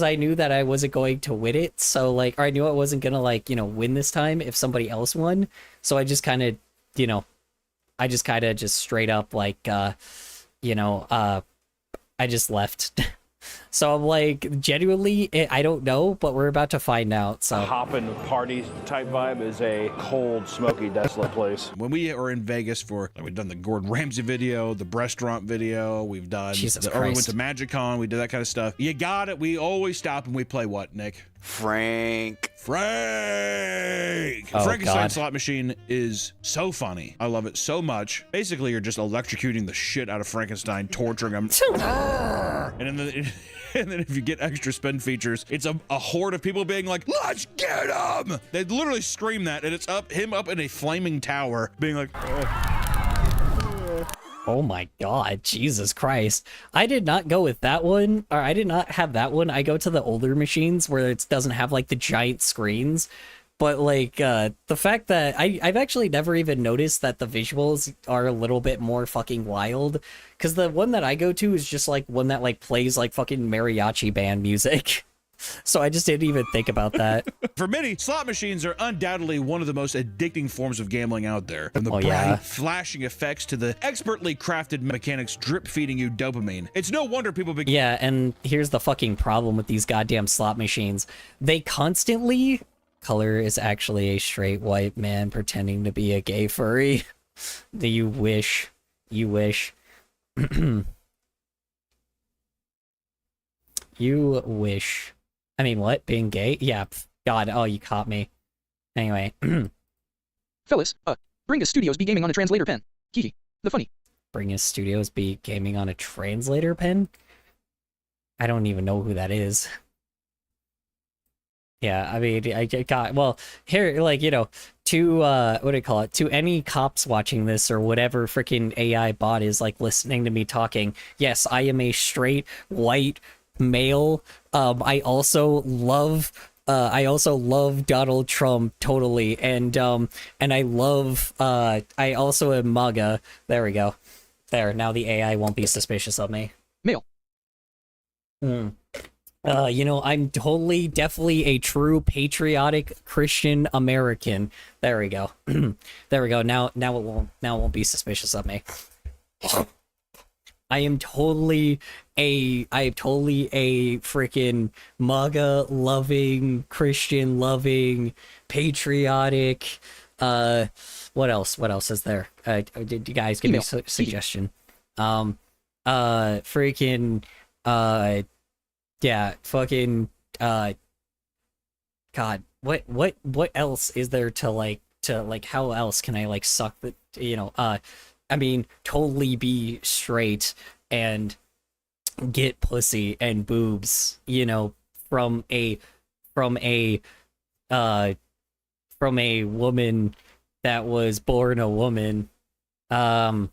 I knew that I wasn't going to win it. So or I knew I wasn't gonna win this time if somebody else won. So I just kind of just straight up I just left. So I'm like, genuinely, I don't know, but we're about to find out. So Hoppin' party type vibe is a cold, smoky, desolate place. When we are in Vegas we've done the Gordon Ramsay video, the restaurant video, we've done Jesus or we went Christ. to MagicCon, we did that kind of stuff. You got it. We always stop and we play what, Nick? Frank. Frank! Oh, Frankenstein God. slot machine is so funny. I love it so much. Basically, you're just electrocuting the shit out of Frankenstein, torturing him. And then if you get extra spin features, it's a horde of people being like, let's get him! They literally scream that, and it's him up in a flaming tower, being like, oh my God, Jesus Christ. I did not go with that one, or I did not have that one. I go to the older machines where it doesn't have like the giant screens. But the fact that I've actually never even noticed that the visuals are a little bit more fucking wild, because the one that I go to is just like one that like plays like fucking mariachi band music. So I just didn't even think about that. For many, slot machines are undoubtedly one of the most addicting forms of gambling out there. From the Oh, bright, yeah. flashing effects to the expertly crafted mechanics drip feeding you dopamine. It's no wonder people begin. Yeah, and here's the fucking problem with these goddamn slot machines. They constantly... Color is actually a straight white man pretending to be a gay furry. Do you wish? You wish. You wish. I mean, what? Being gay? Yeah. God, oh, you caught me. Anyway. Fellas, bring us Studios be gaming on a translator pen. Kiki, the funny. Bring his studios be gaming on a translator pen? I don't even know who that is. Yeah, I mean, I got, well, here, to, what do you call it? To any cops watching this or whatever freaking AI bot is, listening to me talking, yes, I am a straight, white male. I also love Donald Trump, totally, and I love, I also am MAGA. There we go. There, now the AI won't be suspicious of me. Male. I'm totally, definitely a true patriotic Christian American. There we go. There we go. Now it won't be suspicious of me. I am totally a freaking MAGA loving, Christian loving, patriotic. What else is there? Did you guys give me a suggestion? Freaking, yeah, fucking, God, what else is there to how else can I suck the, I mean, totally be straight and get pussy and boobs, from a woman that was born a woman. Fuck.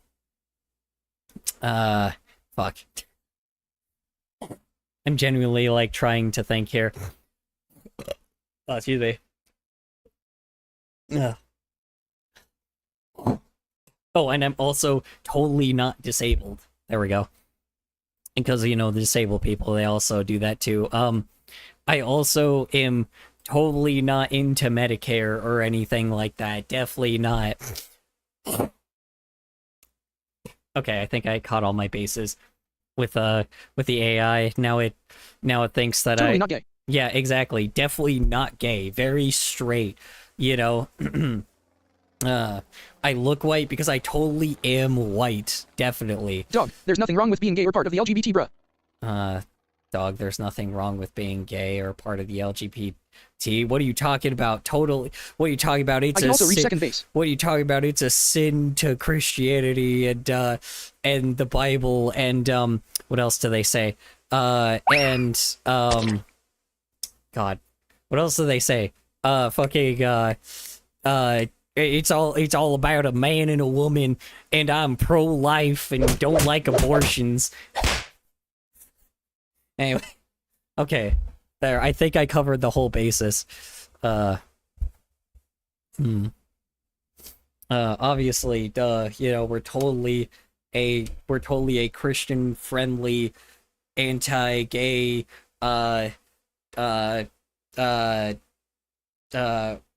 I'm genuinely trying to think here. Oh, excuse me. Ugh. Oh, and I'm also totally not disabled. There we go. Because the disabled people, they also do that too. I also am totally not into Medicare or anything like that. Definitely not. Okay, I think I caught all my bases with the AI. Now it thinks that Totally not gay. Yeah, exactly. Definitely not gay. Very straight. You know, I look white because I totally am white. Definitely. Dog, there's nothing wrong with being gay or part of the LGBT, bruh. Dog, there's nothing wrong with being gay or part of the LGBT. What are you talking about? Totally. What are you talking about? It's I can also reach sin. second base. What are you talking about? It's a sin to Christianity and the Bible and what else do they say? God, what else do they say? It's all about a man and a woman, and I'm pro-life and don't like abortions. Anyway, okay, there. I think I covered the whole basis. Obviously, you know, we're totally a Christian-friendly, anti-gay,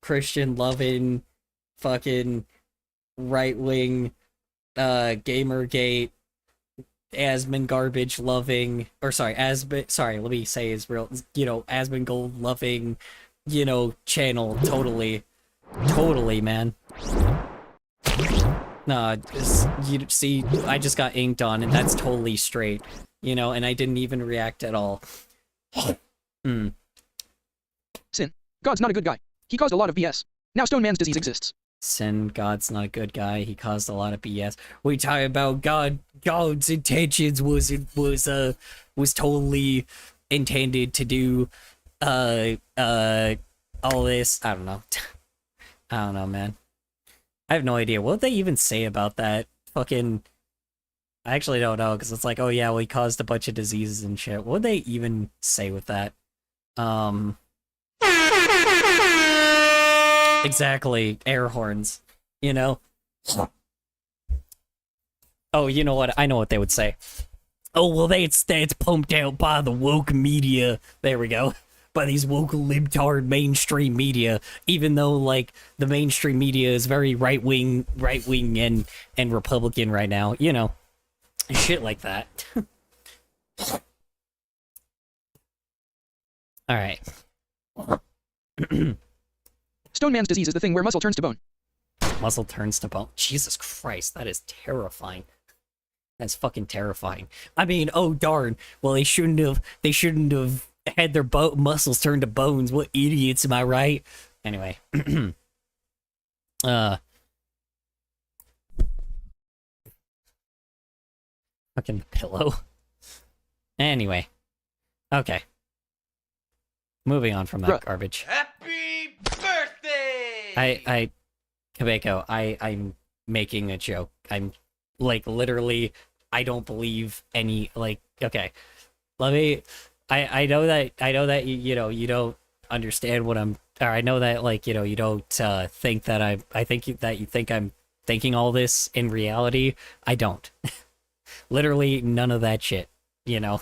Christian-loving, fucking right-wing, Gamergate, Asmon garbage loving, or sorry, let me say his real, you know, Asmongold loving, you know, channel. Totally, man. Nah, you see, I just got inked on, and that's totally straight, you know, and I didn't even react at all. Sin. God's not a good guy. He caused a lot of BS. Now Stone Man's disease exists. Sin, God's not a good guy. He caused a lot of BS. We talking about God's intentions was totally intended to do all this. I don't know. I don't know, man. I have no idea. What would they even say about that? Fucking, I actually don't know, because it's like, oh yeah, well, he caused a bunch of diseases and shit. What would they even say with that? Exactly, air horns, you know? Oh, you know what? I know what they would say. Oh, well, that's pumped out by the woke media. There we go. By these woke libtard mainstream media, even though, like, the mainstream media is very right-wing and Republican right now, you know? Shit like that. Alright. Stone Man's disease is the thing where muscle turns to bone. Muscle turns to bone. Jesus Christ, that is terrifying. That's fucking terrifying. I mean, oh darn. Well, they shouldn't have had their muscles turned to bones. What idiots, am I right? Anyway. Fucking pillow. Anyway. Okay. Moving on from that garbage. Happy birthday! Kabeko, I'm making a joke. I'm, like, literally, I don't believe any, like, okay. Let me, I know that you know, you don't understand what or I know that, like, you know, you don't, think that I think that you think I'm thinking all this in reality. I don't. Literally none of that shit, you know?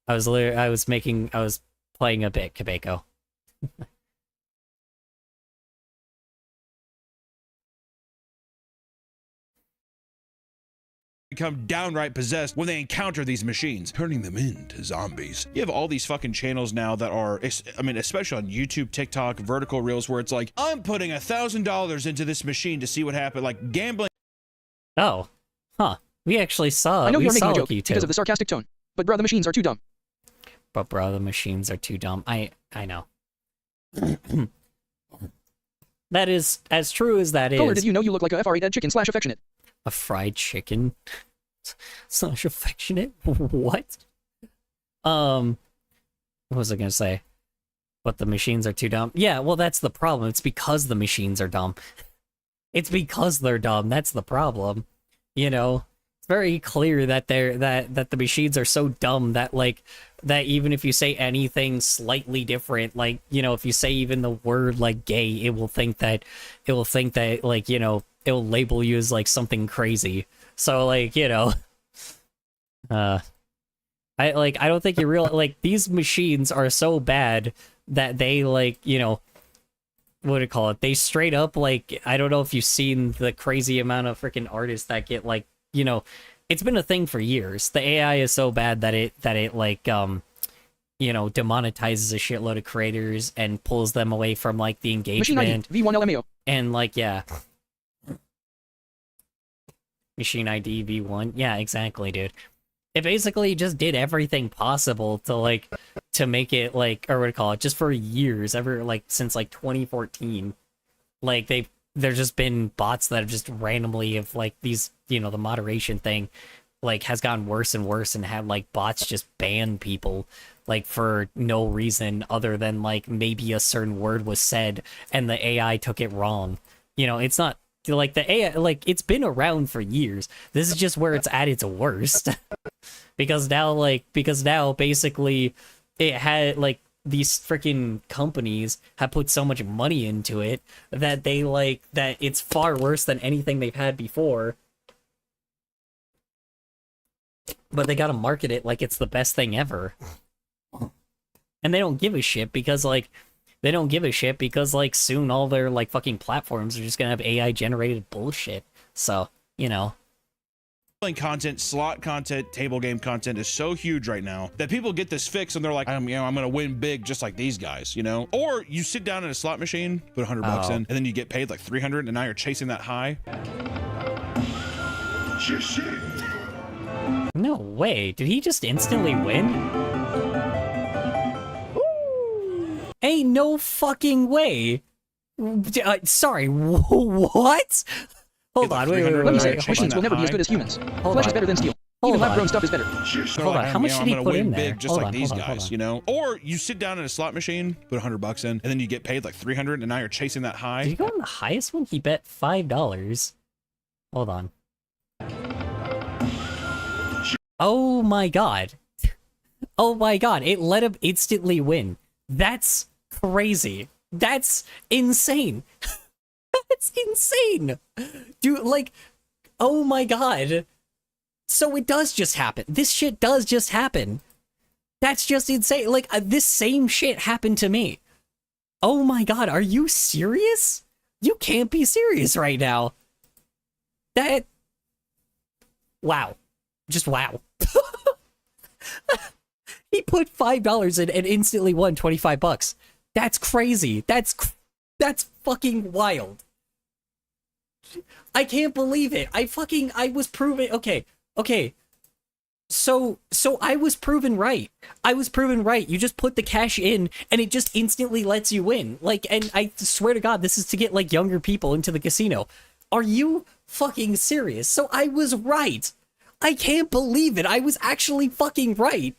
I was playing a bit, Kabeko. Become downright possessed when they encounter these machines, turning them into zombies. You have all these fucking channels now that are, I mean, especially on YouTube, TikTok, vertical reels, where it's like, I'm putting $1,000 into this machine to see what happened, like gambling. Oh, huh. We actually saw. I know we you're making saw a joke you because of the sarcastic tone, but bruh, the machines are too dumb. But bro, the machines are too dumb. I know. That is as true as that Color, is. did you know you look like a FR8 dead chicken / affectionate? A fried chicken / affectionate? What? What was I gonna say? But the machines are too dumb. Yeah, well, that's the problem. It's because the machines are dumb. It's because they're dumb. That's the problem. You know, it's very clear that that the machines are so dumb that, like, that even if you say anything slightly different, like, you know, if you say even the word like gay, it will think that like, you know, it will label you as like something crazy. So, like, you know, I don't think you realize, like, these machines are so bad that they, like, you know, what do you call it? They straight up, like, I don't know if you've seen the crazy amount of freaking artists that get, like, you know, it's been a thing for years. The AI is so bad that it like demonetizes a shitload of creators and pulls them away from like the Machine ID engagement V1LMAO. and like yeah. Machine ID V1. Yeah, exactly, dude. It basically just did everything possible to make it like, or what do you call it, just for years, since like 2014. Like there's just been bots that have just randomly have like these, the moderation thing like has gotten worse and worse and had like bots just ban people like for no reason other than like maybe a certain word was said and the AI took it wrong. It's not like the AI, like it's been around for years. This is just where it's at its worst. because now basically it had like these freaking companies have put so much money into it that that it's far worse than anything they've had before. But they gotta market it like it's the best thing ever. And they don't give a shit because soon all their like fucking platforms are just gonna have AI generated bullshit. So, content, slot content, table game content is so huge right now that people get this fix and they're like, I'm gonna win big just like these guys, Or you sit down at a slot machine, put $100 in, and then you get paid like 300, and now you're chasing that high. No way. Did he just instantly win? Ain't no fucking way. Sorry, what? Hold on, wait. Let me say, Chasing machines that will never be as high. good as humans. Hold Flesh on. is better than steel. Hold Even on. lab-grown stuff is better. They're Hold like, on, how much I'm did he gonna put win in there? big just Hold like on, these hold on, guys, hold Or you sit down at a slot machine, put $100 in, and then you get paid like 300, and now you're chasing that high. Did he go on the highest one? He bet $5. Hold on. Oh my god. Oh my god, it let him instantly win. That's crazy. That's insane. That's insane. Dude, like, oh my god. So it does just happen. This shit does just happen. That's just insane. Like, this same shit happened to me. Oh my god, are you serious? You can't be serious right now. That... Wow. Just wow. He put $5 in and instantly won $25. That's crazy. That's fucking wild. I can't believe it. I was proven... Okay. So I was proven right. You just put the cash in and it just instantly lets you win. Like, and I swear to God, this is to get like younger people into the casino. Are you fucking serious? So I was right. I can't believe it. I was actually fucking right.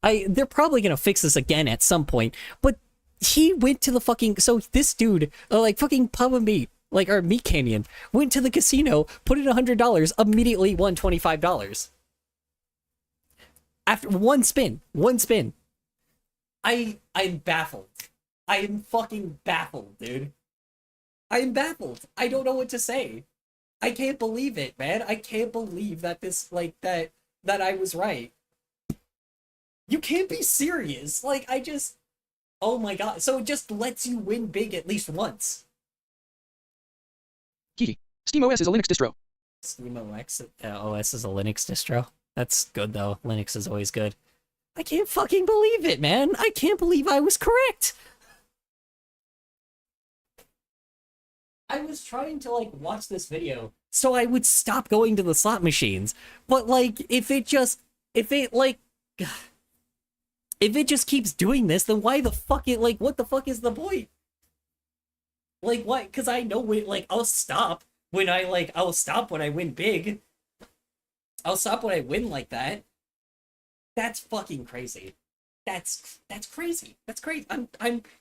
They're probably gonna fix this again at some point, but he went to the fucking... So this dude, like fucking Pub and Meat, like, or Meat Canyon, went to the casino, put in $100, immediately won $25. After one spin. I'm baffled. I am fucking baffled, dude. I am baffled. I don't know what to say. I can't believe it, man. I can't believe that this, like, that I was right. You can't be serious. Like, oh my god. So it just lets you win big at least once. Kiki. SteamOS is a Linux distro. SteamOS OS is a Linux distro. That's good, though. Linux is always good. I can't fucking believe it, man. I can't believe I was correct. I was trying to, like, watch this video so I would stop going to the slot machines. But, like, if it just keeps doing this, then why the fuck what the fuck is the point? Like, what? Because I know I'll stop when I'll stop when I win big. I'll stop when I win like that. That's fucking crazy. That's crazy. That's crazy.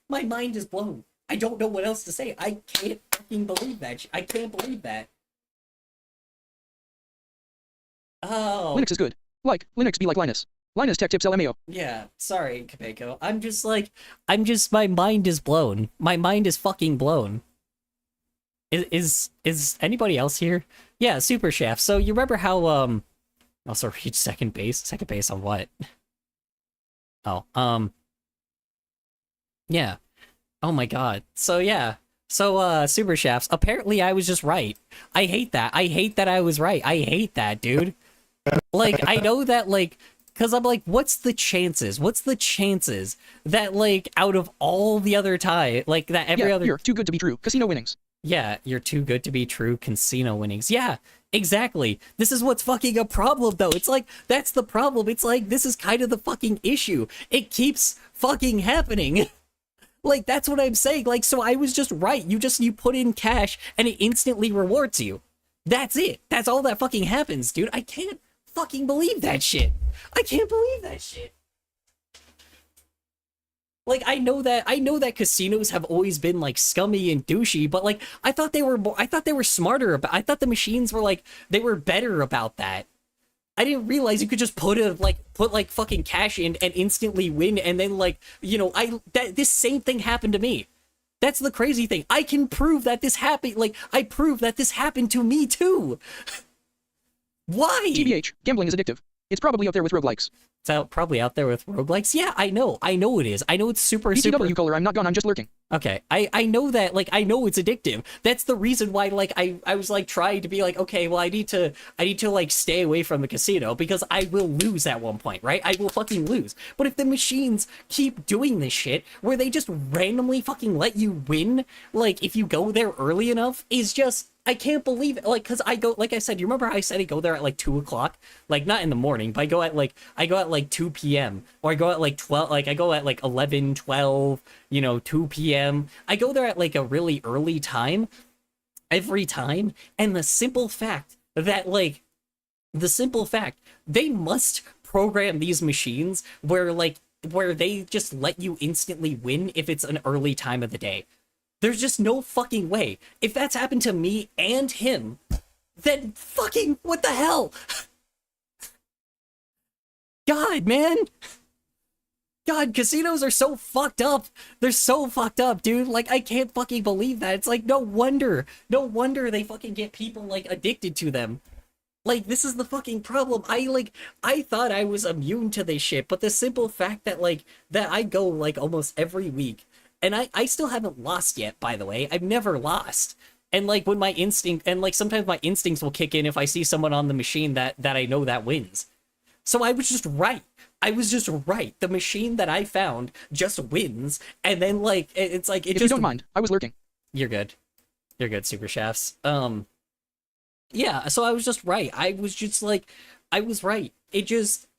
My mind is blown. I don't know what else to say. I can't fucking believe that. I can't believe that. Oh. Linux is good. Like, Linux be like Linus. Linus Tech Tips LMAO. Yeah, sorry, Kabeko. My mind is blown. My mind is fucking blown. Is anybody else here? Yeah, Super Chef. So you remember how, also reached second base? Second base on what? Oh, yeah. Oh my god. So yeah. So, Super Chefs, apparently I was just right. I hate that. I hate that I was right. I hate that, dude. Like, I know that, like, Because I'm like, what's the chances? What's the chances that, like, out of all the other time, like, that every Yeah, other... you're too good to be true. Casino winnings. Yeah, you're too good to be true, casino winnings. Yeah, exactly. This is what's fucking a problem, though. It's like, that's the problem. It's like, this is kind of the fucking issue. It keeps fucking happening. Like, that's what I'm saying. Like, so I was just right. You put in cash and it instantly rewards you. That's it. That's all that fucking happens, dude. I can't fucking believe that shit. I can't believe that shit. Like, I know that casinos have always been like scummy and douchey, but like I thought they were smarter about, I thought the machines were like, they were better about that. I didn't realize you could just put fucking cash in and instantly win, and then, like, you know, this same thing happened to me. That's the crazy thing. I can prove that this happened. Like, I prove that this happened to me too. Why? TBH, gambling is addictive. It's probably up there with roguelikes. It's probably out there with roguelikes. Yeah, I know it is. I know it's super. BTW caller, I'm not gone, I'm just lurking. Okay, I know that, like, I know it's addictive. That's the reason why, like, I was like trying to be like, okay, well, I need to like stay away from the casino because I will lose at one point, right? I will fucking lose. But if the machines keep doing this shit where they just randomly fucking let you win, like, if you go there early enough, is just, I can't believe it. Like, cause I go, like I said, you remember how I said I go there at like 2 o'clock? Like, not in the morning, but I go at like 2 p.m. or I go at like 12, like I go at like 11, 12, 2 p.m. I go there at like a really early time every time. And the simple fact they must program these machines where they just let you instantly win if it's an early time of the day. There's just no fucking way. If that's happened to me and him, then fucking what the hell? God, man. God, casinos are so fucked up. They're so fucked up, dude. Like, I can't fucking believe that. It's like, no wonder they fucking get people, like, addicted to them. Like, this is the fucking problem. I thought I was immune to this shit, but the simple fact that, like, that I go, like, almost every week, and I still haven't lost yet, by the way. I've never lost. And, like, when my instinct, and, like, sometimes my instincts will kick in if I see someone on the machine that I know that wins. So I was just right. The machine that I found just wins, and then, like, it's like, it if just... you don't mind, I was lurking. You're good, Super Shafts. Yeah, so I was just right. I was right.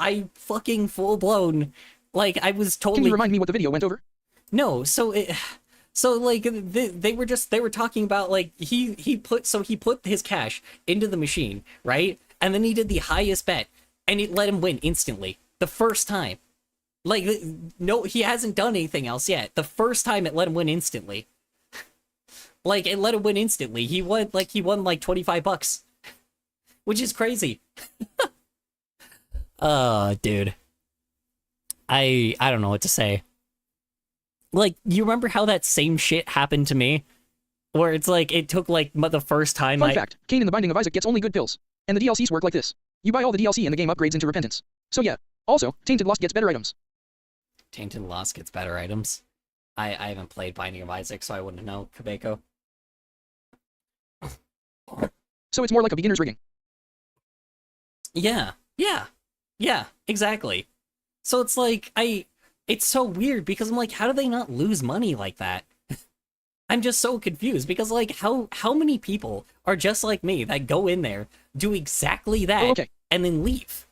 I fucking full-blown, like, I was totally... Can you remind me what the video went over? No, so like they were talking about, like, he put his cash into the machine, right? And then he did the highest bet, and it let him win instantly the first time. Like, no, he hasn't done anything else yet. The first time it let him win instantly. Like, it let him win instantly. He won like $25, which is crazy. Dude, I don't know what to say. Like, you remember how that same shit happened to me? Where it's like, it took, like, the first time Fun fact, Cain in the Binding of Isaac gets only good pills. And the DLCs work like this. You buy all the DLC and the game upgrades into Repentance. So yeah. Also, Tainted Lost gets better items. Tainted Lost gets better items? I haven't played Binding of Isaac, so I wouldn't know, Kabeko. So it's more like a beginner's rigging. Yeah, exactly. So it's like, it's so weird because I'm like, how do they not lose money like that? I'm just so confused because, like, how many people are just like me that go in there, do exactly that, okay, and then leave?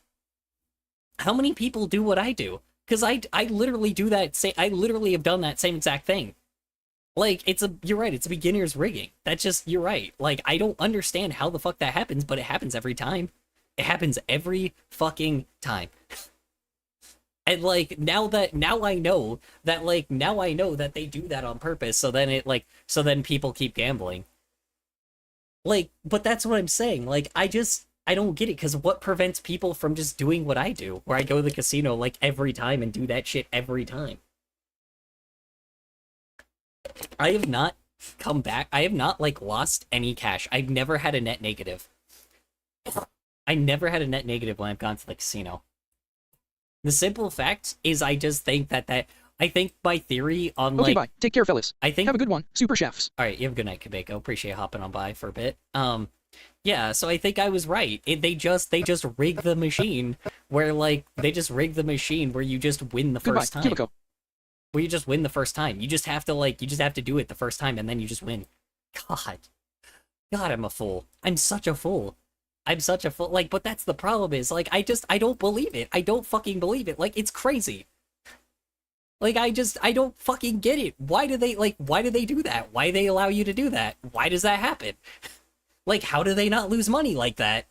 How many people do what I do? Because I literally do that. I literally have done that same exact thing. Like, you're right, it's a beginner's rigging. That's just, you're right. Like, I don't understand how the fuck that happens, but it happens every time. It happens every fucking time. And, like, now I know that they do that on purpose, so then people keep gambling. Like, but that's what I'm saying. Like, I don't get it, because what prevents people from just doing what I do, where I go to the casino, like, every time and do that shit every time? I have not come back. I have not, like, lost any cash. I've never had a net negative. I never had a net negative when I've gone to the casino. The simple fact is, I just think that I think my theory on, like... Okay, bye. Take care, fellas. I think... Have a good one. Super chefs. Alright, you have a good night, Kabeko. Appreciate hopping on by for a bit. Yeah, so I think I was right. They just rig the machine where like they just rig the machine where you just win the Goodbye, first time. Cubico. Where you just win the first time. You just have to do it the first time and then you just win. God. God, I'm a fool. I'm such a fool. I'm such a fool. Like, but that's the problem is like I don't believe it. I don't fucking believe it. Like it's crazy. Like I don't fucking get it. Why do they do that? Why do they allow you to do that? Why does that happen? Like, how do they not lose money like that?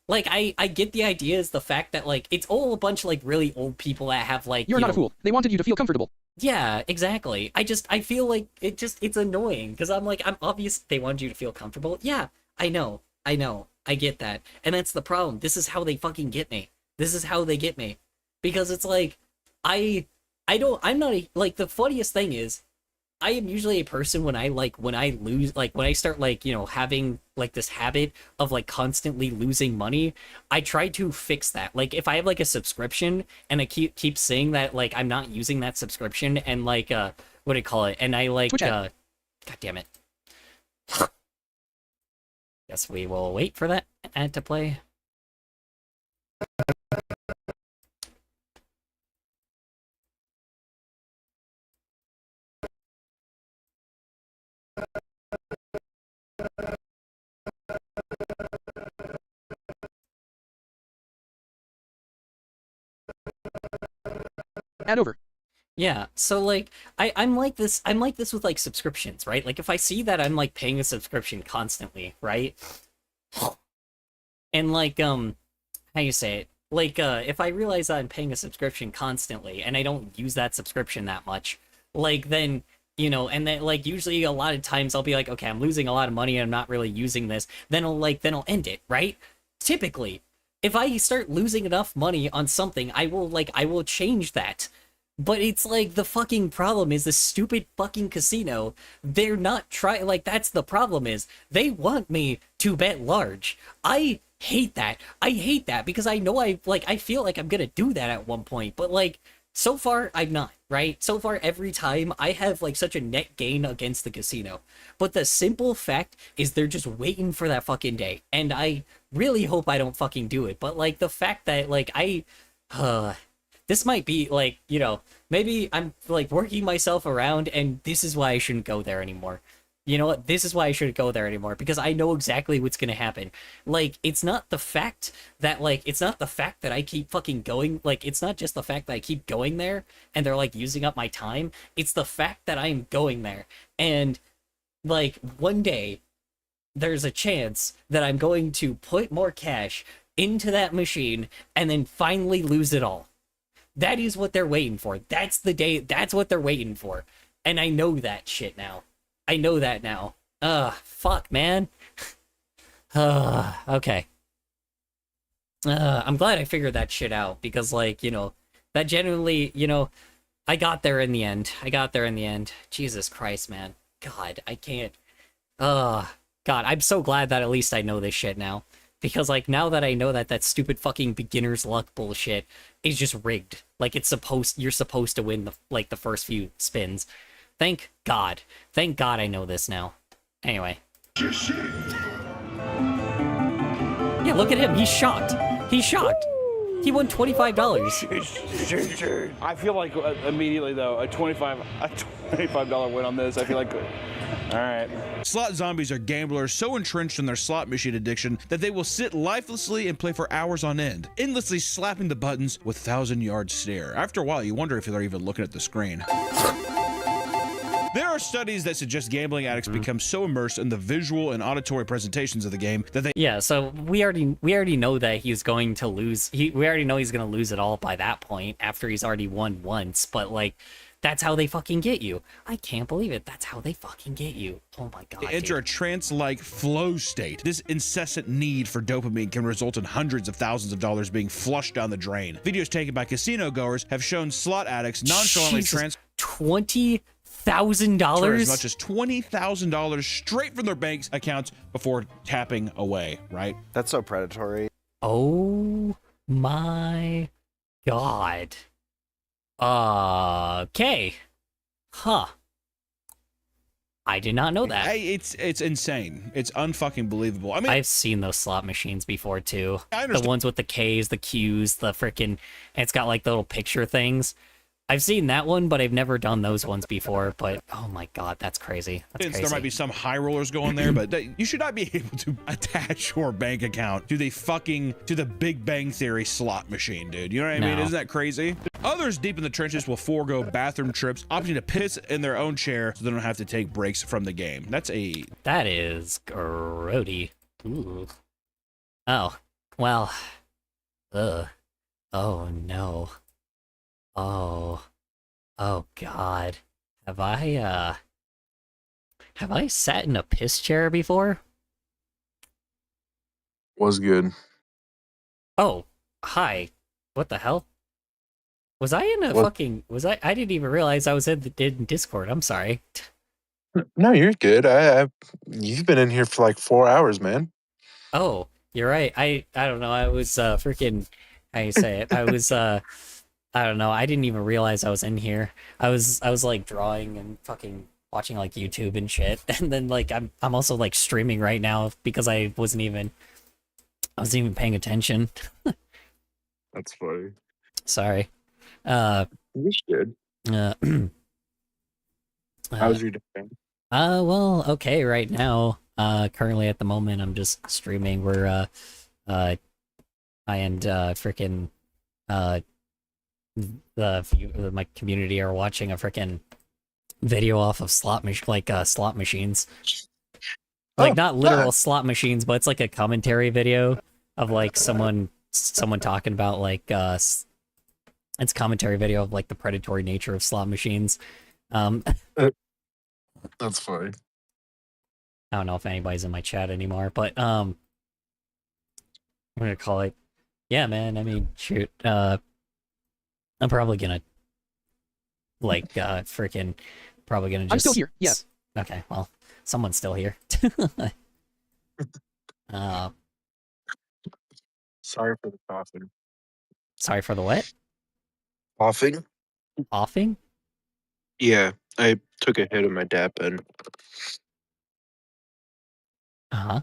Like, I get the idea is the fact that, like, it's all a bunch of, like, really old people that have, like, You're not a fool. They wanted you to feel comfortable. Yeah, exactly. I feel like it's annoying, because I'm like, I'm obvious they wanted you to feel comfortable. Yeah, I know. I get that. And that's the problem. This is how they fucking get me. This is how they get me. Because it's like, I'm not, like, the funniest thing is, I am usually a person when I lose, like when I start like, you know, having like this habit of like constantly losing money, I try to fix that. Like if I have like a subscription and I keep saying that like I'm not using that subscription and like what do you call it? And I like God damn it. Guess we will wait for that ad to play. Ad over. Yeah, so like I'm like this with like subscriptions, right? Like if I see that I'm like paying a subscription constantly, right? And like how you say it? Like if I realize that I'm paying a subscription constantly and I don't use that subscription that much, like then you know, and then like usually a lot of times I'll be like, okay, I'm losing a lot of money and I'm not really using this, then I'll end it, right? Typically, if I start losing enough money on something, I will change that. But it's like the fucking problem is the stupid fucking casino. They're not trying, like, that's the problem is they want me to bet large. I hate that. I hate that because I know I feel like I'm gonna do that at one point, but like, so far I'm not, right? So far every time I have like such a net gain against the casino. But the simple fact is they're just waiting for that fucking day. And I really hope I don't fucking do it. But like the fact that like this might be like, you know, maybe I'm like working myself around and this is why I shouldn't go there anymore. You know what? This is why I shouldn't go there anymore because I know exactly what's going to happen. Like, it's not the fact that I keep fucking going. Like, it's not just the fact that I keep going there and they're like using up my time. It's the fact that I'm going there. And like one day there's a chance that I'm going to put more cash into that machine and then finally lose it all. That is what they're waiting for. That's the day. That's what they're waiting for. And I know that shit now. I know that now. Fuck, man. Okay. I'm glad I figured that shit out because, like, you know, that genuinely, you know, I got there in the end. Jesus Christ, man. God, I can't. God, I'm so glad that at least I know this shit now. Because, like, now that I know that that stupid fucking beginner's luck bullshit is just rigged. Like, you're supposed to win the first few spins. Thank God. Thank God I know this now. Anyway. Yeah, look at him. He's shocked. He won $25. I feel like immediately though a $25 win on this. I feel like, all right. Slot zombies are gamblers so entrenched in their slot machine addiction that they will sit lifelessly and play for hours on end, endlessly slapping the buttons with 1,000-yard stare. After a while, you wonder if they're even looking at the screen. There are studies that suggest gambling addicts become so immersed in the visual and auditory presentations of the game that they— Yeah, so we already know that he's going to lose. We already know he's going to lose it all by that point after he's already won once, but like that's how they fucking get you. I can't believe it. That's how they fucking get you. Oh my God. enter a trance-like flow state. This incessant need for dopamine can result in hundreds of thousands of dollars being flushed down the drain. Videos taken by casino goers have shown slot addicts nonchalantly transfer $20,000 as much as $20,000 straight from their bank's accounts before tapping away, right? That's so predatory. Oh my God. Okay. Huh. I did not know that. It's insane. It's unfucking believable. I mean, I've seen those slot machines before too. I The understand. ones with the K's, the Q's, the freaking, and it's got like the little picture things. I've seen that one, but I've never done those ones before. But oh my god, that's crazy. That's crazy. There might be some high rollers going there, but you should not be able to attach your bank account to the Big Bang Theory slot machine, dude. You know what I mean? No. Isn't that crazy? Others deep in the trenches will forego bathroom trips, opting to piss in their own chair so they don't have to take breaks from the game. That is grody. Ooh. Oh, well. Ugh. Oh no. Oh god. Have I sat in a piss chair before? Was good. Oh, hi. What the hell? Was I in a What? fucking I didn't even realize I was in Discord. I'm sorry. No, you're good. You've been in here for like 4 hours, man. Oh, you're right. I don't know. I was freaking how you say it. I was I don't know. I didn't even realize I was in here. I was like drawing and fucking watching like YouTube and shit. And then like I'm also like streaming right now because I wasn't even paying attention. That's funny. Sorry. You should. How's your day? Well, okay, right now. Currently at the moment I'm just streaming. We're I and freaking my community are watching a freaking video off of slot machines. Like not literal slot machines, but it's like a commentary video of like someone talking about like it's commentary video of like the predatory nature of slot machines. That's funny. I don't know if anybody's in my chat anymore, but I'm gonna call it. Yeah, man. I mean, shoot. I'm probably gonna like freaking probably gonna just. I'm still here. Yeah. Okay. Well, someone's still here. Sorry for the coughing. Sorry for the what? Coughing? Offing? Yeah, I took a hit of my dap pen. Uh-huh.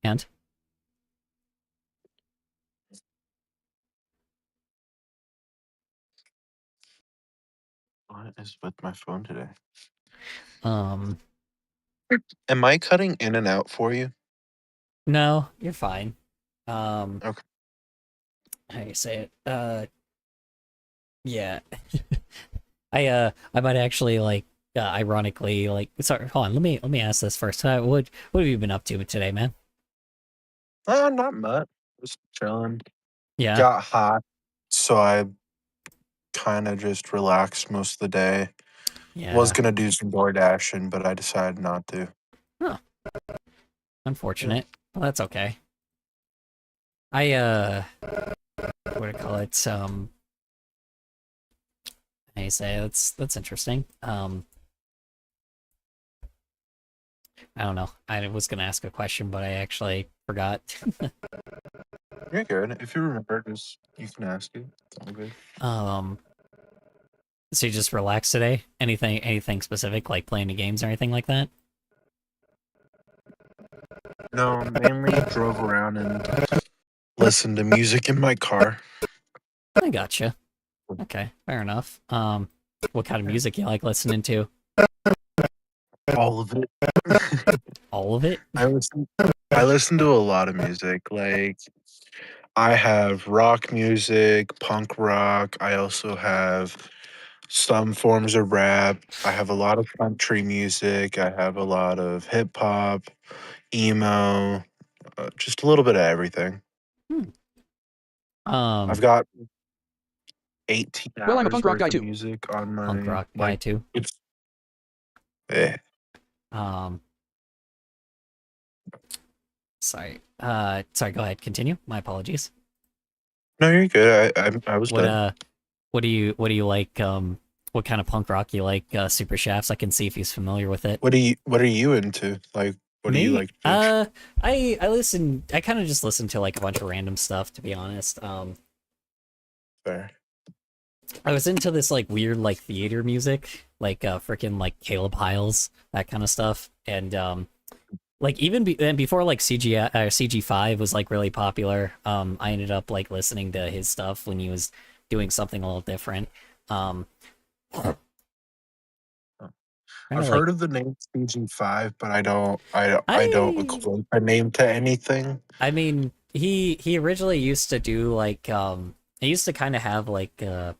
And? What is with my phone today? Um, Am I cutting in and out for you? no, you're fine. Okay. How you say it? Yeah. I might actually like ironically like sorry, hold on, let me ask this first. What have you been up to today, man? Not much. Just chilling. Yeah. Got hot, so I kind of just relaxed most of the day. Yeah. Was gonna do some door dashing, but I decided not to. Unfortunate. Well, that's okay. I what do you call it? How you say that's interesting. I don't know. I was gonna ask a question, but I actually forgot. You're good. If you remember, you can ask it. It's all good. So you just relaxed today? Anything specific, like playing any games or anything like that? No, mainly drove around and listened to music in my car. I gotcha. Okay, fair enough. What kind of music you like listening to? All of it. All of it? I listen to a lot of music. Like I have rock music, punk rock. I also have some forms of rap. I have a lot of country music. I have a lot of hip hop, emo, just a little bit of everything. I've got 18 Well, I'm a hours punk rock worth guy of too. music on my Punk rock guy too. Eh. Sorry. Sorry. Go ahead. Continue. My apologies. No, you're good. I was What done. what do you like? What kind of punk rock you like? Super Shafts. I can see if he's familiar with it. What are you into? Like, what do you Me? like? To I listen. I kind of just listen to like a bunch of random stuff, to be honest. Fair. I was into this like weird like theater music, like freaking like Caleb Hyles, that kind of stuff, and like even and before like CG5 was like really popular, I ended up like listening to his stuff when he was doing something a little different. Kinda, I've like, heard of the name CG5, but I don't I equate the name to anything. I mean, he originally used to do like he used to kind of have like I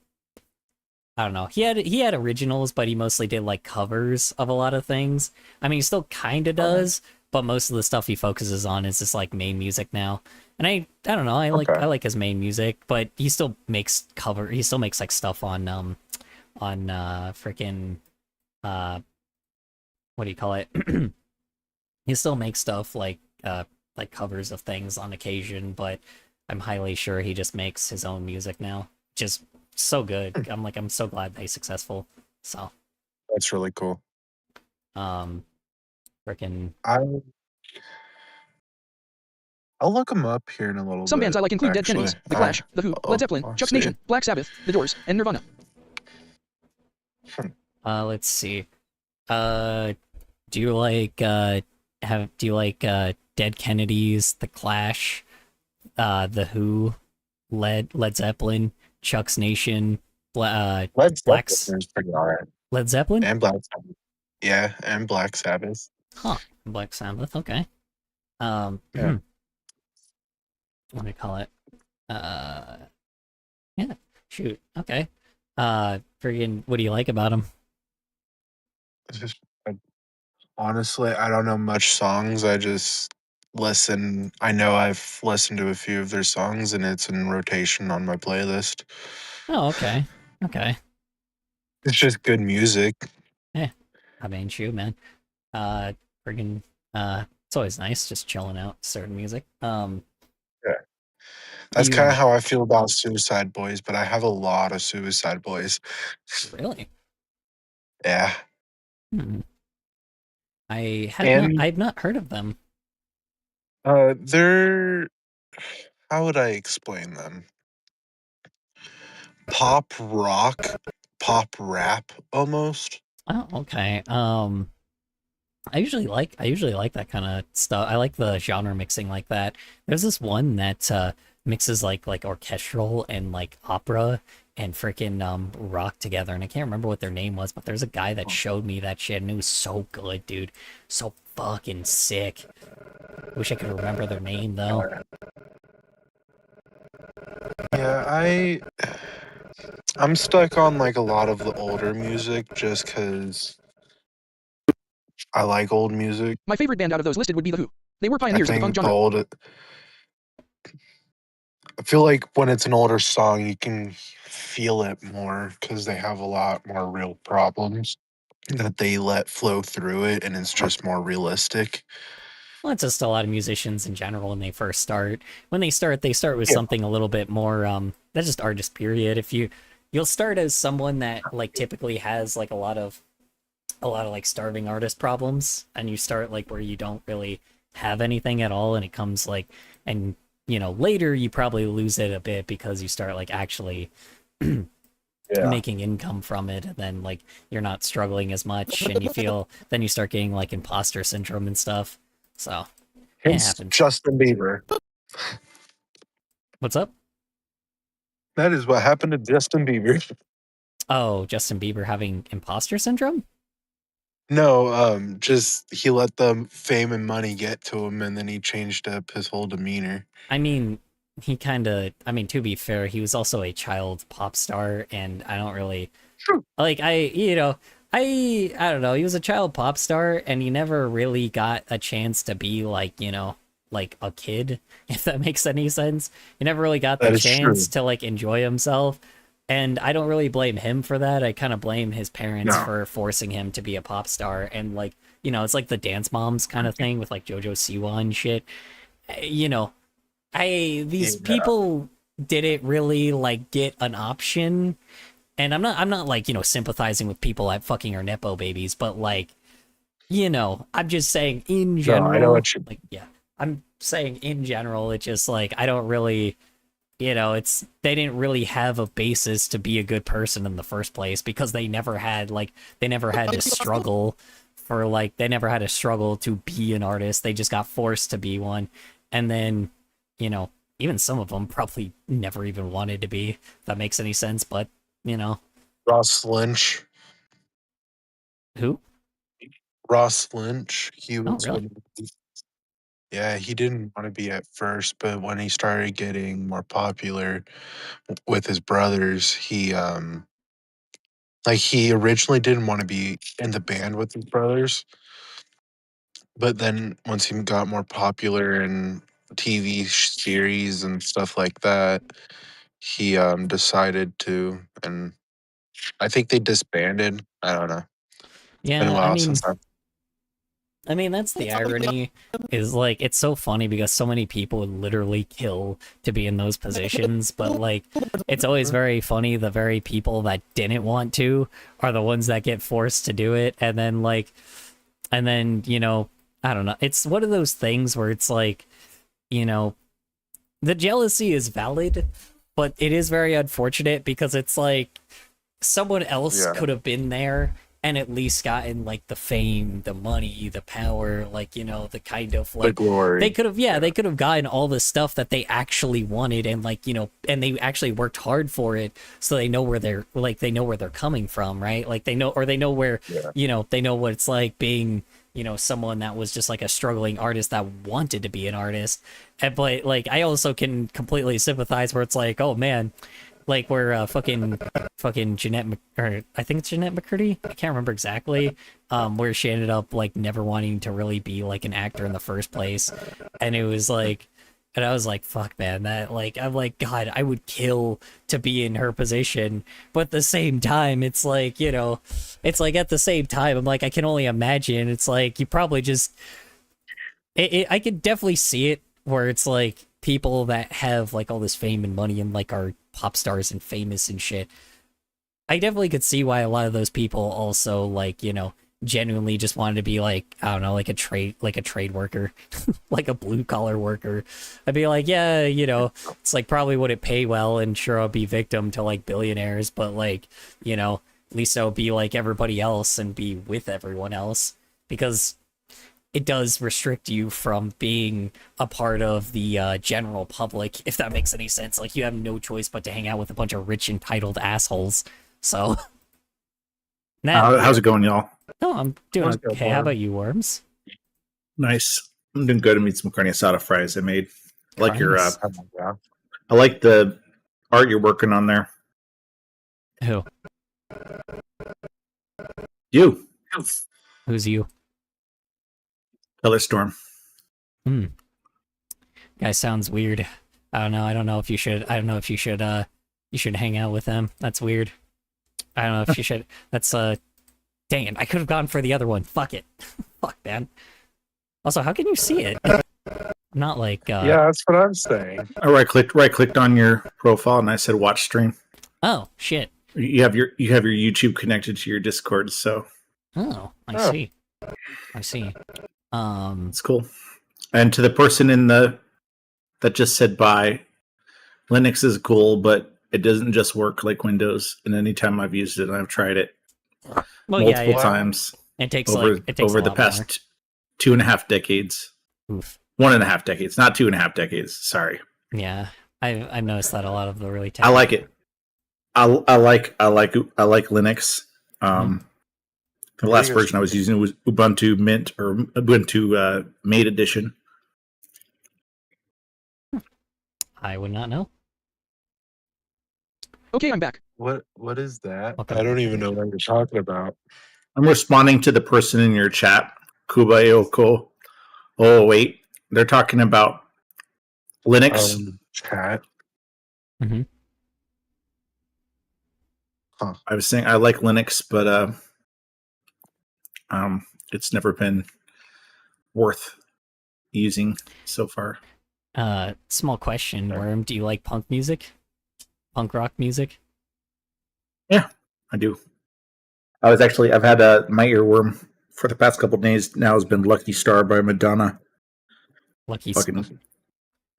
don't know. He had originals, but he mostly did like covers of a lot of things. I mean, he still kind of does, but most of the stuff he focuses on is just like main music now. And I don't know. Okay. I like his main music, but he still makes cover. He still makes like stuff on freaking what do you call it? He still makes stuff like covers of things on occasion, but I'm highly sure he just makes his own music now. Just so good. I'm so glad that he's successful. So, That's really cool. freaking I'll look them up here in a little Some bit. bands I like include Dead actually. Kennedys, The Clash, The Who, I'll- Led Zeppelin, I'll Chuck's see. Nation, Black Sabbath, The Doors, and Nirvana. let's see. Do you like Dead Kennedys, The Clash, The Who, Led Zeppelin, Chuck's Nation, Led Black's Zeppelin is pretty alright. Led Zeppelin? And Black Sabbath. Yeah, and Black Sabbath. Huh. Black Sabbath, okay. Yeah. What do you call it? Yeah, shoot. Okay. Friggin' what do you like about him? It's just, honestly, I don't know much songs. I just listen. I know I've listened to a few of their songs, and it's in rotation on my playlist. Oh, okay. Okay. It's just good music. I mean, shoot, man. Friggin' it's always nice just chilling out, certain music. That's you- kind of how I feel about Suicide Boys, but I have a lot of Suicide Boys. Really? Yeah. Hmm. I And- I've not heard of them. They're, how would I explain them? Pop rock, pop rap almost. Oh, okay. I usually like that kind of stuff. I like the genre mixing like that. There's this one that mixes like orchestral and like opera and freaking rock together, and I can't remember what their name was, but there's a guy that showed me that shit, and it was so good, dude. So fucking sick. Wish I could remember their name though. Yeah, I'm stuck on like a lot of the older music just because I like old music. My favorite band out of those listed would be The Who. They were I pioneers of the think punk the genre. old. I feel like when it's an older song, you can feel it more because they have a lot more real problems that they let flow through it, and it's just more realistic. Well, it's just a lot of musicians in general when they first start. When they start with Yeah. something a little bit more that's just artist period. If you'll start as someone that like typically has like a lot of like starving artist problems, and you start like where you don't really have anything at all, and it comes like, and later you probably lose it a bit because you start like actually Yeah. making income from it, and then like you're not struggling as much, and then you start getting like imposter syndrome and stuff. So it Hence happens. Justin Bieber. What's up? That is what happened to Justin Bieber. Oh, Justin Bieber having imposter syndrome? No, just he let the fame and money get to him, and then he changed up his whole demeanor. I mean, to be fair, he was also a child pop star, and I don't really True. like I don't know, he was a child pop star, and he never really got a chance to be like, like a kid, if that makes any sense. He never really got the That is chance true. to like enjoy himself. And I don't really blame him for that. I kind of blame his parents No. for forcing him to be a pop star. And like, it's like the Dance Moms kind of thing with like JoJo Siwa and shit. These Yeah. people didn't really like get an option. And I'm not like, sympathizing with people that fucking are nepo babies, but like, I'm just saying in general, I know what you- like, yeah, I'm saying in general, it's just like, I don't really, you know, it's they didn't really have a basis to be a good person in the first place because they never had to struggle for like they never had to struggle to be an artist. They just got forced to be one. And then, you know, even some of them probably never even wanted to be, if that makes any sense, but you know. Ross Lynch. Who? Ross Lynch. He Oh, was really? yeah, he didn't want to be at first, but when he started getting more popular with his brothers, he originally didn't want to be in the band with his brothers, but then once he got more popular in TV series and stuff like that, he decided to, and I think they disbanded. I don't know. It's been a Yeah, while since I mean, that's the irony, is like, it's so funny because so many people would literally kill to be in those positions, but like, it's always very funny, the very people that didn't want to are the ones that get forced to do it, and then, you know, I don't know, it's one of those things where it's like, you know, the jealousy is valid, but it is very unfortunate because it's like, someone else Yeah. could have been there and at least gotten like the fame, the money, the power, like, you know, the kind of the like glory. they could have, yeah, they could have gotten all the stuff that they actually wanted, and like, you know, and they actually worked hard for it, so they know where they're like, they know where they're coming from, right? Like they know, or they know where, Yeah. you know, they know what it's like being, you know, someone that was just like a struggling artist that wanted to be an artist. And but like, I also can completely sympathize where it's like, oh man, like where fucking Jeanette or I think it's Jeanette McCurdy, I can't remember exactly, where she ended up like never wanting to really be like an actor in the first place, and it was like, and I was like, fuck man, that like, I'm like, God, I would kill to be in her position, but at the same time it's like, you know, it's like at the same time I'm like, I can only imagine, it's like you probably just I could definitely see it where it's like people that have like all this fame and money and like are pop stars and famous and shit. I definitely could see why a lot of those people also like, you know, genuinely just wanted to be like, I don't know, like a trade worker, like a blue collar worker. I'd be like, yeah, you know, it's like probably wouldn't pay well and sure I'll be victim to like billionaires, but like, you know, at least I'll be like everybody else and be with everyone else, because it does restrict you from being a part of the general public, if that makes any sense. Like, you have no choice but to hang out with a bunch of rich, entitled assholes. So, How's it going, y'all? no, I'm doing Let's go, okay. How Barb. about you, Worms? Nice. I'm doing good. I made some carne asada fries I made. I like your Nice. Yeah. I like the art you're working on there. Who? You, Who's you? Color Storm. Guy sounds weird. I don't know. I don't know if you should. I don't know if you should. You should hang out with them. That's weird. I don't know if you should. That's Dang it! I could have gone for the other one. Fuck it. Fuck, man. Also, how can you see it? Not like. Yeah, that's what I'm saying. I right clicked on your profile and I said watch stream. Oh shit. You have your YouTube connected to your Discord, so Oh, I Oh. see. I see. it's cool. And to the person that just said bye, Linux is cool, but it doesn't just work like Windows. And anytime I've used it, I've tried it Well, multiple yeah. times It takes over like it takes over a the lot past 2.5 decades. more. Oof. 1.5 decades, not 2.5 decades. Sorry. Yeah, I've noticed that a lot of the really. I like it. I like Linux. The last think it's- version I was using was Ubuntu Mint or Ubuntu Mate Edition. I would not know. Okay, I'm back. What is that? Okay. I don't even know what you're talking about. I'm responding to the person in your chat, Kubayoko. Oh wait, they're talking about Linux. Chat. I was saying I like Linux, but it's never been worth using so far. Small question, Worm. Do you like punk music? Punk rock music? I do. I've had my earworm for the past couple of days now has been Lucky Star by Madonna. Lucky Fucking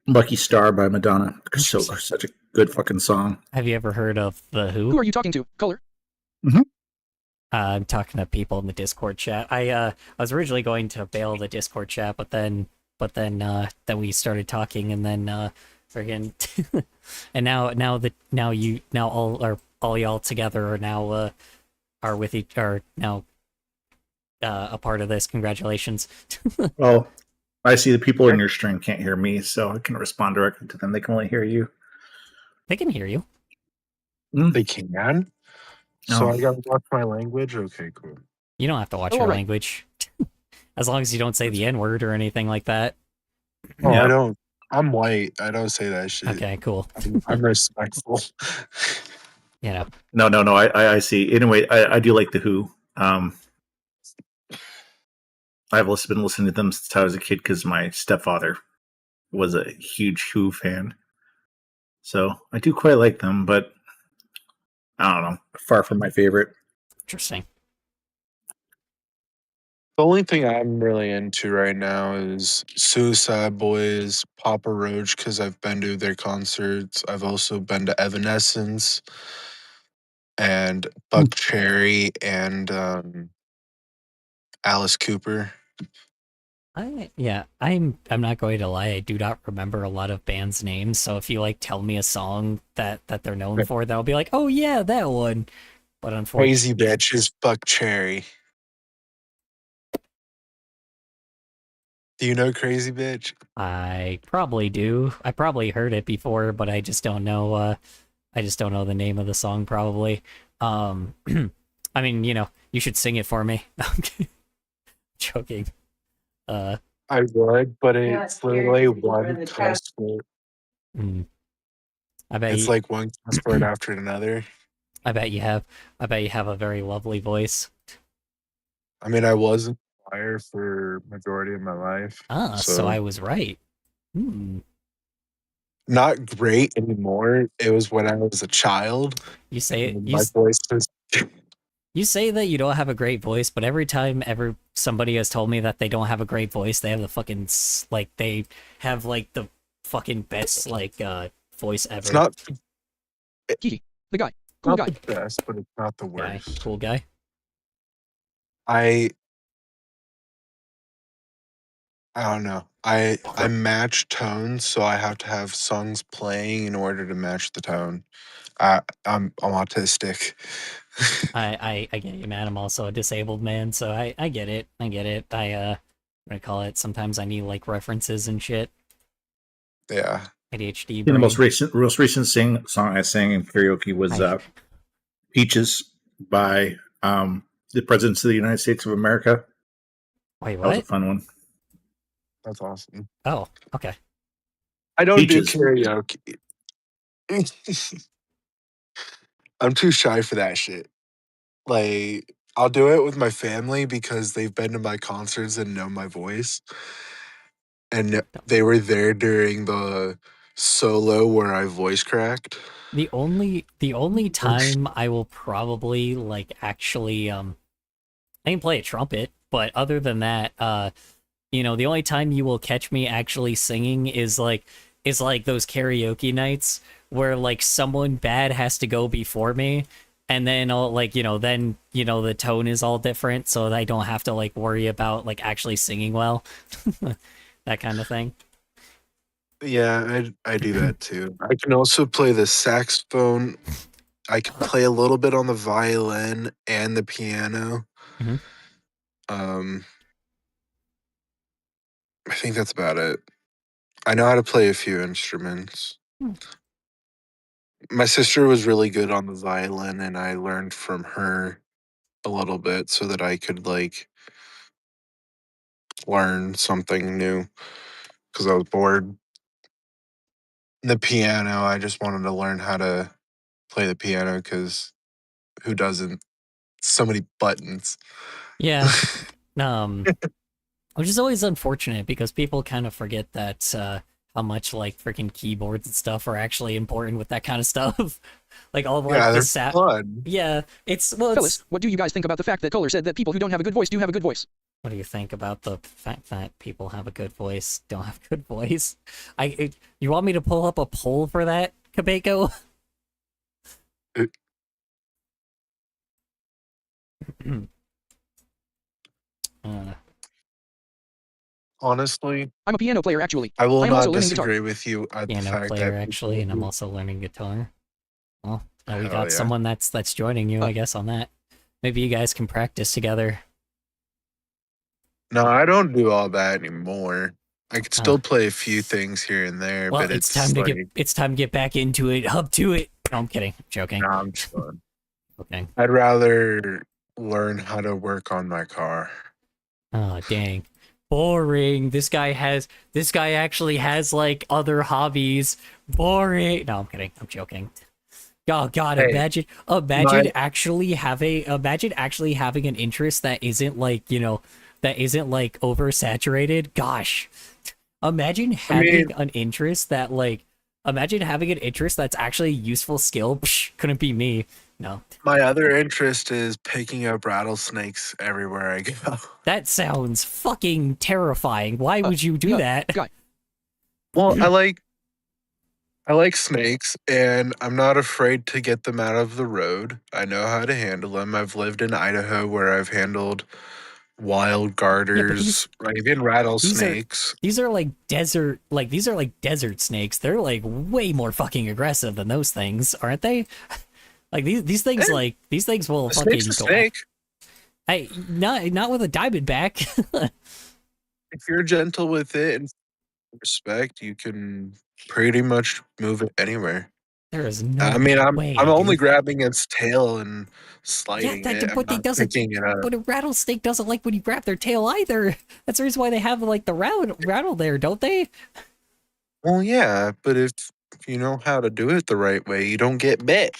Lucky Star by Madonna. So such a good fucking song. Have you ever heard of The Who are you talking to? Color? I'm talking to people in the Discord chat. I was originally going to bail the Discord chat, but then we started talking, and then friggin' and now all y'all together are now are now a part of this. Congratulations. Well, I see the people in your stream can't hear me, so I can respond directly to them. They can only hear you. They can hear you. They can. So Oh. I gotta watch my language. Okay, cool. You don't have to watch Oh, your alright. language. As long as you don't say the N-word or anything like that. Oh, Yeah. I don't. I'm white. I don't say that shit. Okay, cool. I'm respectful. You know. No. I see. Anyway, I do like the Who. I've been listening to them since I was a kid because my stepfather was a huge Who fan. So I do quite like them, but I don't know. Far from my favorite. Interesting. The only thing I'm really into right now is Suicide Boys, Papa Roach, because I've been to their concerts. I've also been to Evanescence and Buck Cherry and Alice Cooper. I'm not going to lie, I do not remember a lot of bands' names, so if you like tell me a song that they're known for, then I'll be like, oh yeah, that one. But unfortunately, Crazy Bitch is Buck Cherry. Do you know Crazy Bitch? I probably do. I probably heard it before, but I just don't know the name of the song probably. I mean, you should sing it for me. Joking. I would, but it's literally one cuss word. I bet It's like one cuss word after another. I bet you have a very lovely voice. I mean, I was in choir for majority of my life. So I was right. Not great anymore. It was when I was a child. You say My voice was you say that you don't have a great voice, but every time somebody has told me that they don't have a great voice, they have the fucking they have like the fucking best voice ever. It's not Kiki, the guy. Cool not guy. the best, but it's not the guy, worst. cool guy. I don't know. I match tones, so I have to have songs playing in order to match the tone. I'm autistic. I get you, man. I'm also a disabled man, so I get it. I get it. What do I call it? Sometimes I need like references and shit. Yeah. ADHD. The brain. most recent song I sang in karaoke was "Peaches" by the Presidents of the United States of America. Wait, That was a what? fun one. That's awesome. Oh, okay. I don't Peaches. do karaoke. I'm too shy for that shit. Like, I'll do it with my family because they've been to my concerts and know my voice. And they were there during the solo where I voice cracked. The only time I will probably like actually I can play a trumpet, but other than that, the only time you will catch me actually singing is like those karaoke nights where like someone bad has to go before me, and then I'll the tone is all different, so that I don't have to like worry about like actually singing well. That kind of thing. Yeah, I do that too. I can also play the saxophone. I can play a little bit on the violin and the piano. Mhm. I think that's about it. I know how to play a few instruments. My sister was really good on the violin, and I learned from her a little bit so that I could like learn something new because I was bored. The piano, I just wanted to learn how to play the piano because who doesn't? So many buttons. Yeah. Which is always unfortunate because people kind of forget that how much like freaking keyboards and stuff are actually important with that kind of stuff. Like all of like Yeah, the they're fun. Yeah, it's Fellas, what do you guys think about the fact that Kohler said that people who don't have a good voice do have a good voice? What do you think about the fact that people have a good voice, don't have good voice? You want me to pull up a poll for that, Kabeko? Honestly, I'm a piano player, actually. I will I am also not learning guitar. disagree with you at the Piano fact player, that actually, and I'm people also learning guitar. Well, now we Hell got yeah. someone that's joining you, I guess, on that. Maybe you guys can practice together. No, I don't do all that anymore. I could still Oh. play a few things here and there, Well, but it's it's time to like, get back into it. Hub to it. No, I'm kidding. I'm joking. nah, I'm just fun. Okay. I'd rather learn how to work on my car. Oh, dang. Boring. This guy actually has like other hobbies. Boring. No, I'm kidding. I'm joking. Oh god, Hey, imagine actually having an interest that isn't like, that isn't like oversaturated. Gosh. Imagine having an interest that that's actually a useful skill. Psh, couldn't be me. No. My other interest is picking up rattlesnakes everywhere I go. That sounds fucking terrifying. Why would you do that? Guy. Well, I like snakes, and I'm not afraid to get them out of the road. I know how to handle them. I've lived in Idaho where I've handled wild garters, like even rattlesnakes. These are like desert snakes. They're like way more fucking aggressive than those things, aren't they? Like these things will A fucking snake's a go. snake. Hey, not with a diamondback. If you're gentle with it and respect, you can pretty much move it anywhere. There is no I mean, way, I'm only dude. grabbing its tail and sliding it. I'm But it not doesn't. picking it up. But a rattlesnake doesn't like when you grab their tail either. That's the reason why they have like the rattle there, don't they? Well, yeah, but if you know how to do it the right way, you don't get bit.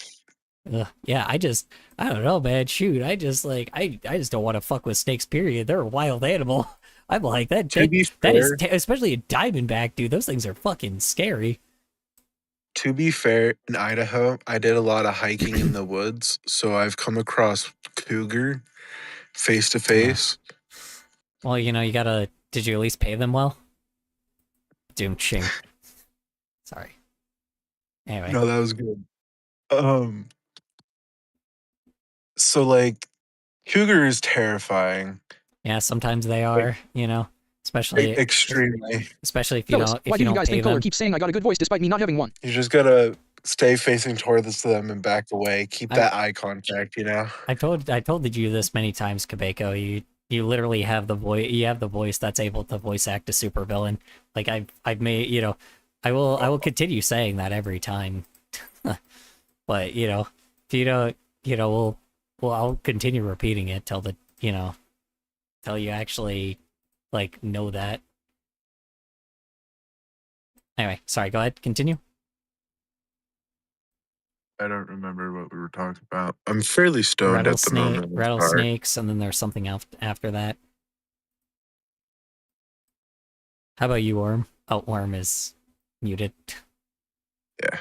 Yeah, I don't know, man. Shoot, I just don't want to fuck with snakes. Period. They're a wild animal. I'm like that. To be That is fair- especially a diamondback, dude. Those things are fucking scary. To be fair, in Idaho, I did a lot of hiking in the woods, so I've come across cougar face to face. Well, you gotta. Did you at least pay them well? Doom ching. Sorry. Anyway. No, that was good. So like, cougar is terrifying, Yeah, sometimes they are. Especially extremely. especially if you Fellas, don't why if do you you don't guys pay think Kohler them. keeps saying I got a good voice despite me not having one? You just gotta stay facing towards them and back away. Keep that eye contact. I told you this many times, Kabeko. You literally have the voice. You have the voice that's able to voice act a supervillain. Like I've made. I will continue saying that every time. But if you don't, I'll continue repeating it till till you actually like know that. Anyway, sorry. Go ahead. Continue. I don't remember what we were talking about. I'm fairly stoned at the moment. It's hard. Rattlesnakes, and then there's something else after that. How about you, Worm? Oh, Worm is muted. Yeah.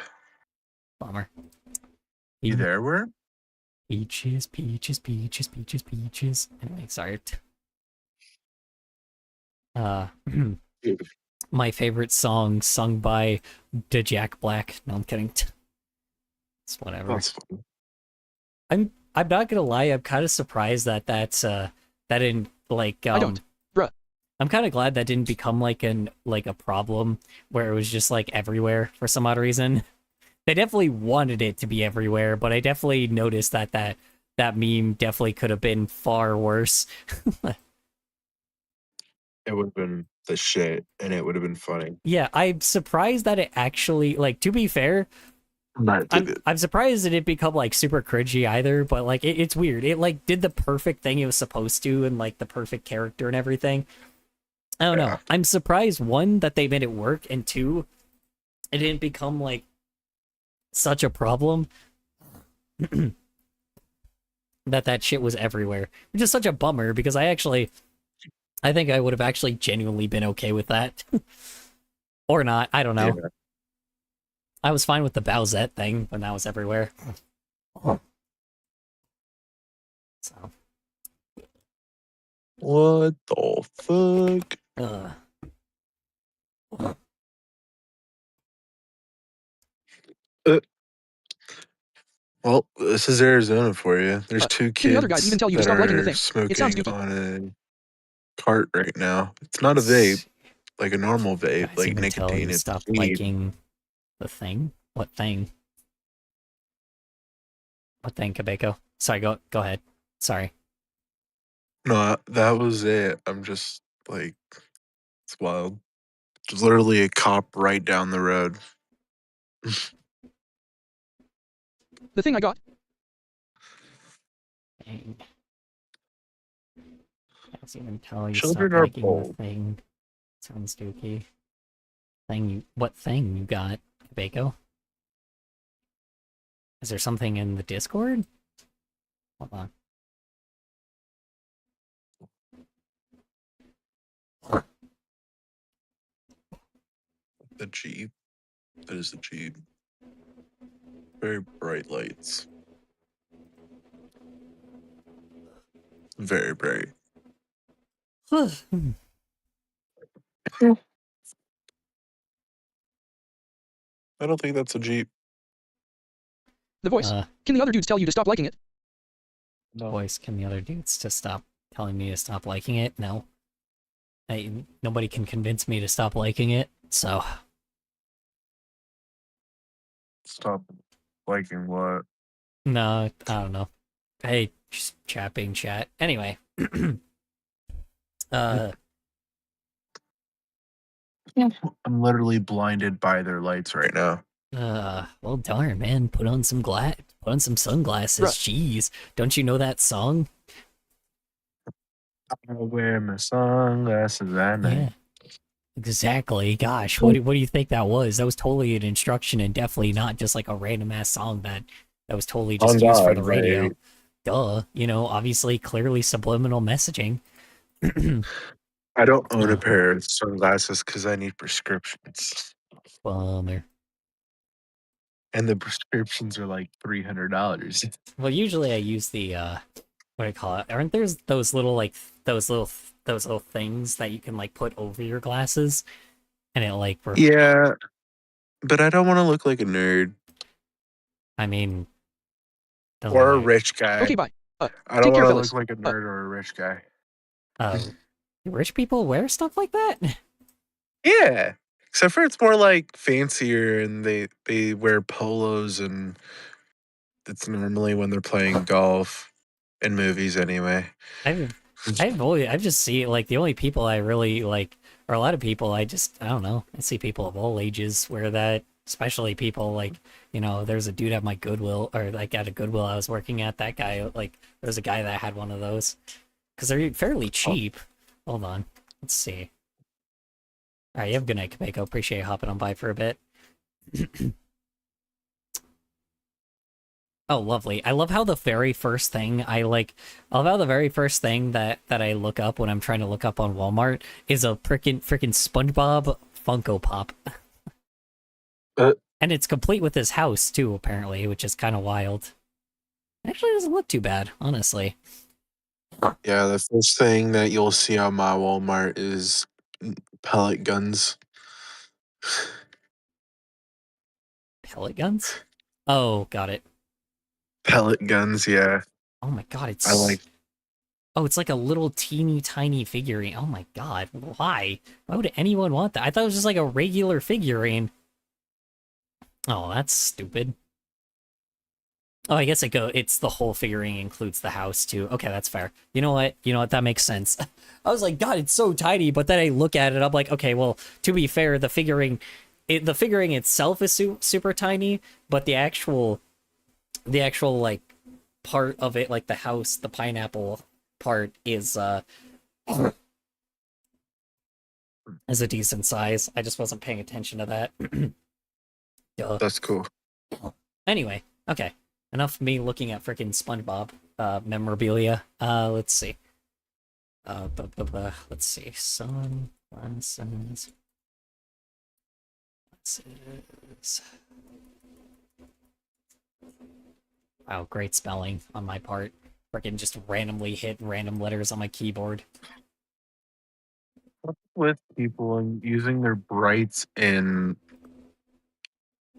Bummer. You there, Worm? Peaches, peaches, peaches, peaches, peaches. Anyway, sorry. My favorite song sung by the Jack Black. No, I'm kidding. It's whatever. That's funny. I'm not gonna lie. I'm kind of surprised that that didn't like. I don't. Bruh. I'm kind of glad that didn't become like a problem where it was just like everywhere for some odd reason. They definitely wanted it to be everywhere, but I definitely noticed that meme definitely could have been far worse. It would have been the shit, and it would have been funny. Yeah, I'm surprised that it actually, like, to be fair, I'm surprised it didn't become like super cringy either, but like it's weird. It like did the perfect thing it was supposed to, and like the perfect character and everything. I don't know. I'm surprised, one, that they made it work, and two, it didn't become like such a problem that shit was everywhere, which is such a bummer, because I think I would have actually genuinely been okay with that. Or not, I don't know. Yeah. I was fine with the Bowsette thing when that was everywhere. So What the fuck? Uh, well, this is Arizona for you. There's two Can the other guys even kids tell you to that stop liking the are thing? It sounds smoking dookie. on a cart right now. It's not a vape, like a normal vape, Guys like even tell you nicotine. to It's stop weed. liking the thing? What thing? What thing, Kabeko? Sorry, go ahead. Sorry. No, that was it. I'm just like, it's wild. There's literally a cop right down the road. The thing I got. Dang. Guys even tell you to Children stop are liking the bold. thing. Sounds dookie. What thing you got, Kabeko? Is there something in the Discord? Hold on. The Jeep. That is the Jeep. Very bright lights. Very bright. I don't think that's a Jeep. The voice. Can the other dudes tell you to stop liking it? Voice, can the other dudes to stop telling me to stop liking it? No. Nobody can convince me to stop liking it, so... Stop liking what? No, I don't know. Hey, just being chat. Anyway. I'm literally blinded by their lights right now. Well darn, man. Put on some sunglasses. Jeez. Don't you know that song? I wear my sunglasses at night. Yeah. Exactly. Gosh, what do you think that was? That was totally an instruction and definitely not just like a random ass song that was totally just used for the radio. Right? Duh. You know, obviously, clearly subliminal messaging. I don't own a pair of sunglasses because I need prescriptions. Bummer. And the prescriptions are like $300. Well, usually I use the what do you call it? Aren't there those little those little things that you can like put over your glasses, and it like Yeah, but I don't want to look like a nerd I mean, doesn't or a matter. rich guy. Okay, bye. I take don't care, want to fellas. look like a nerd or a rich guy. Rich people wear stuff like that? Yeah, except for it's more like fancier, and they wear polos, and it's normally when they're playing golf in movies anyway. I've just seen like the only people I really like, or a lot of people I don't know. I see people of all ages wear that, especially people like, you know, there's a dude at my Goodwill, or like at a Goodwill I was working at. That guy, like, there's a guy that had one of those because they're fairly cheap. Hold on, let's see. All right, you have a good night, Kabeko. Appreciate you hopping on by for a bit. Oh, lovely. I love how the very first thing I love how the very first thing that I look up when I'm trying to look up on Walmart is a freaking SpongeBob Funko Pop. And it's complete with his house too, apparently, which is kind of wild. Actually, it doesn't look too bad, honestly. Yeah, the first thing that you'll see on my Walmart is pellet guns. Pellet guns? Oh, got it. Pellet guns, yeah. Oh my god, it's... I like... Oh, it's like a little teeny tiny figurine. Oh my god, why? Why would anyone want that? I thought it was just like a regular figurine. Oh, that's stupid. Oh, I guess it's the whole figurine includes the house too. Okay, that's fair. You know what? That makes sense. I was like, God, it's so tiny, but then I look at it, I'm like, okay, well, to be fair, the figurine itself is super tiny, but the actual like part of it, like the house, the pineapple part is a decent size. I just wasn't paying attention to that. Duh. That's cool. Anyway, okay. Enough of me looking at freaking SpongeBob memorabilia. Let's see. Let's see. Sunglasses. Wow, great spelling on my part. freaking just randomly hit random letters on my keyboard. With people and using their brights in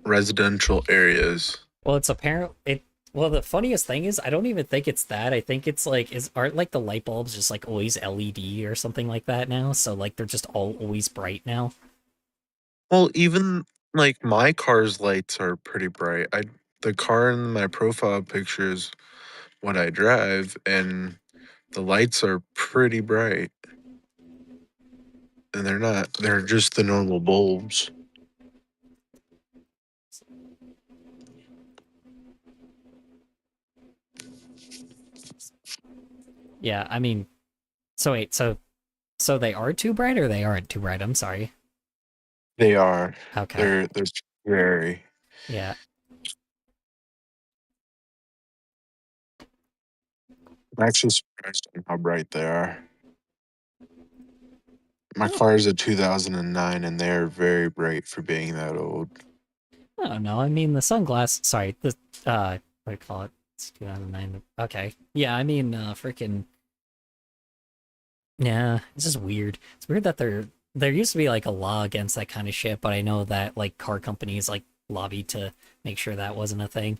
residential areas. Well, it's apparent it. Well, the funniest thing is, I don't even think it's that. I think it's like, aren't like the light bulbs just like always LED or something like that now? So like they're just all always bright now. Well, even like my car's lights are pretty bright. The car in my profile picture is what I drive, and the lights are pretty bright. And they're just the normal bulbs. Yeah, I mean, so wait, so they are too bright or they aren't too bright? I'm sorry. They are. Okay. They're very. Yeah. I'm actually surprised on how bright they are. My car is a 2009, and they're very bright for being that old. I don't know. I mean, the sunglass. Sorry, the what do you call it? It's 2009. Okay. Yeah, I mean, freaking. Yeah, it's just weird. It's weird that there used to be like a law against that kind of shit, but I know that like car companies like lobbied to make sure that wasn't a thing.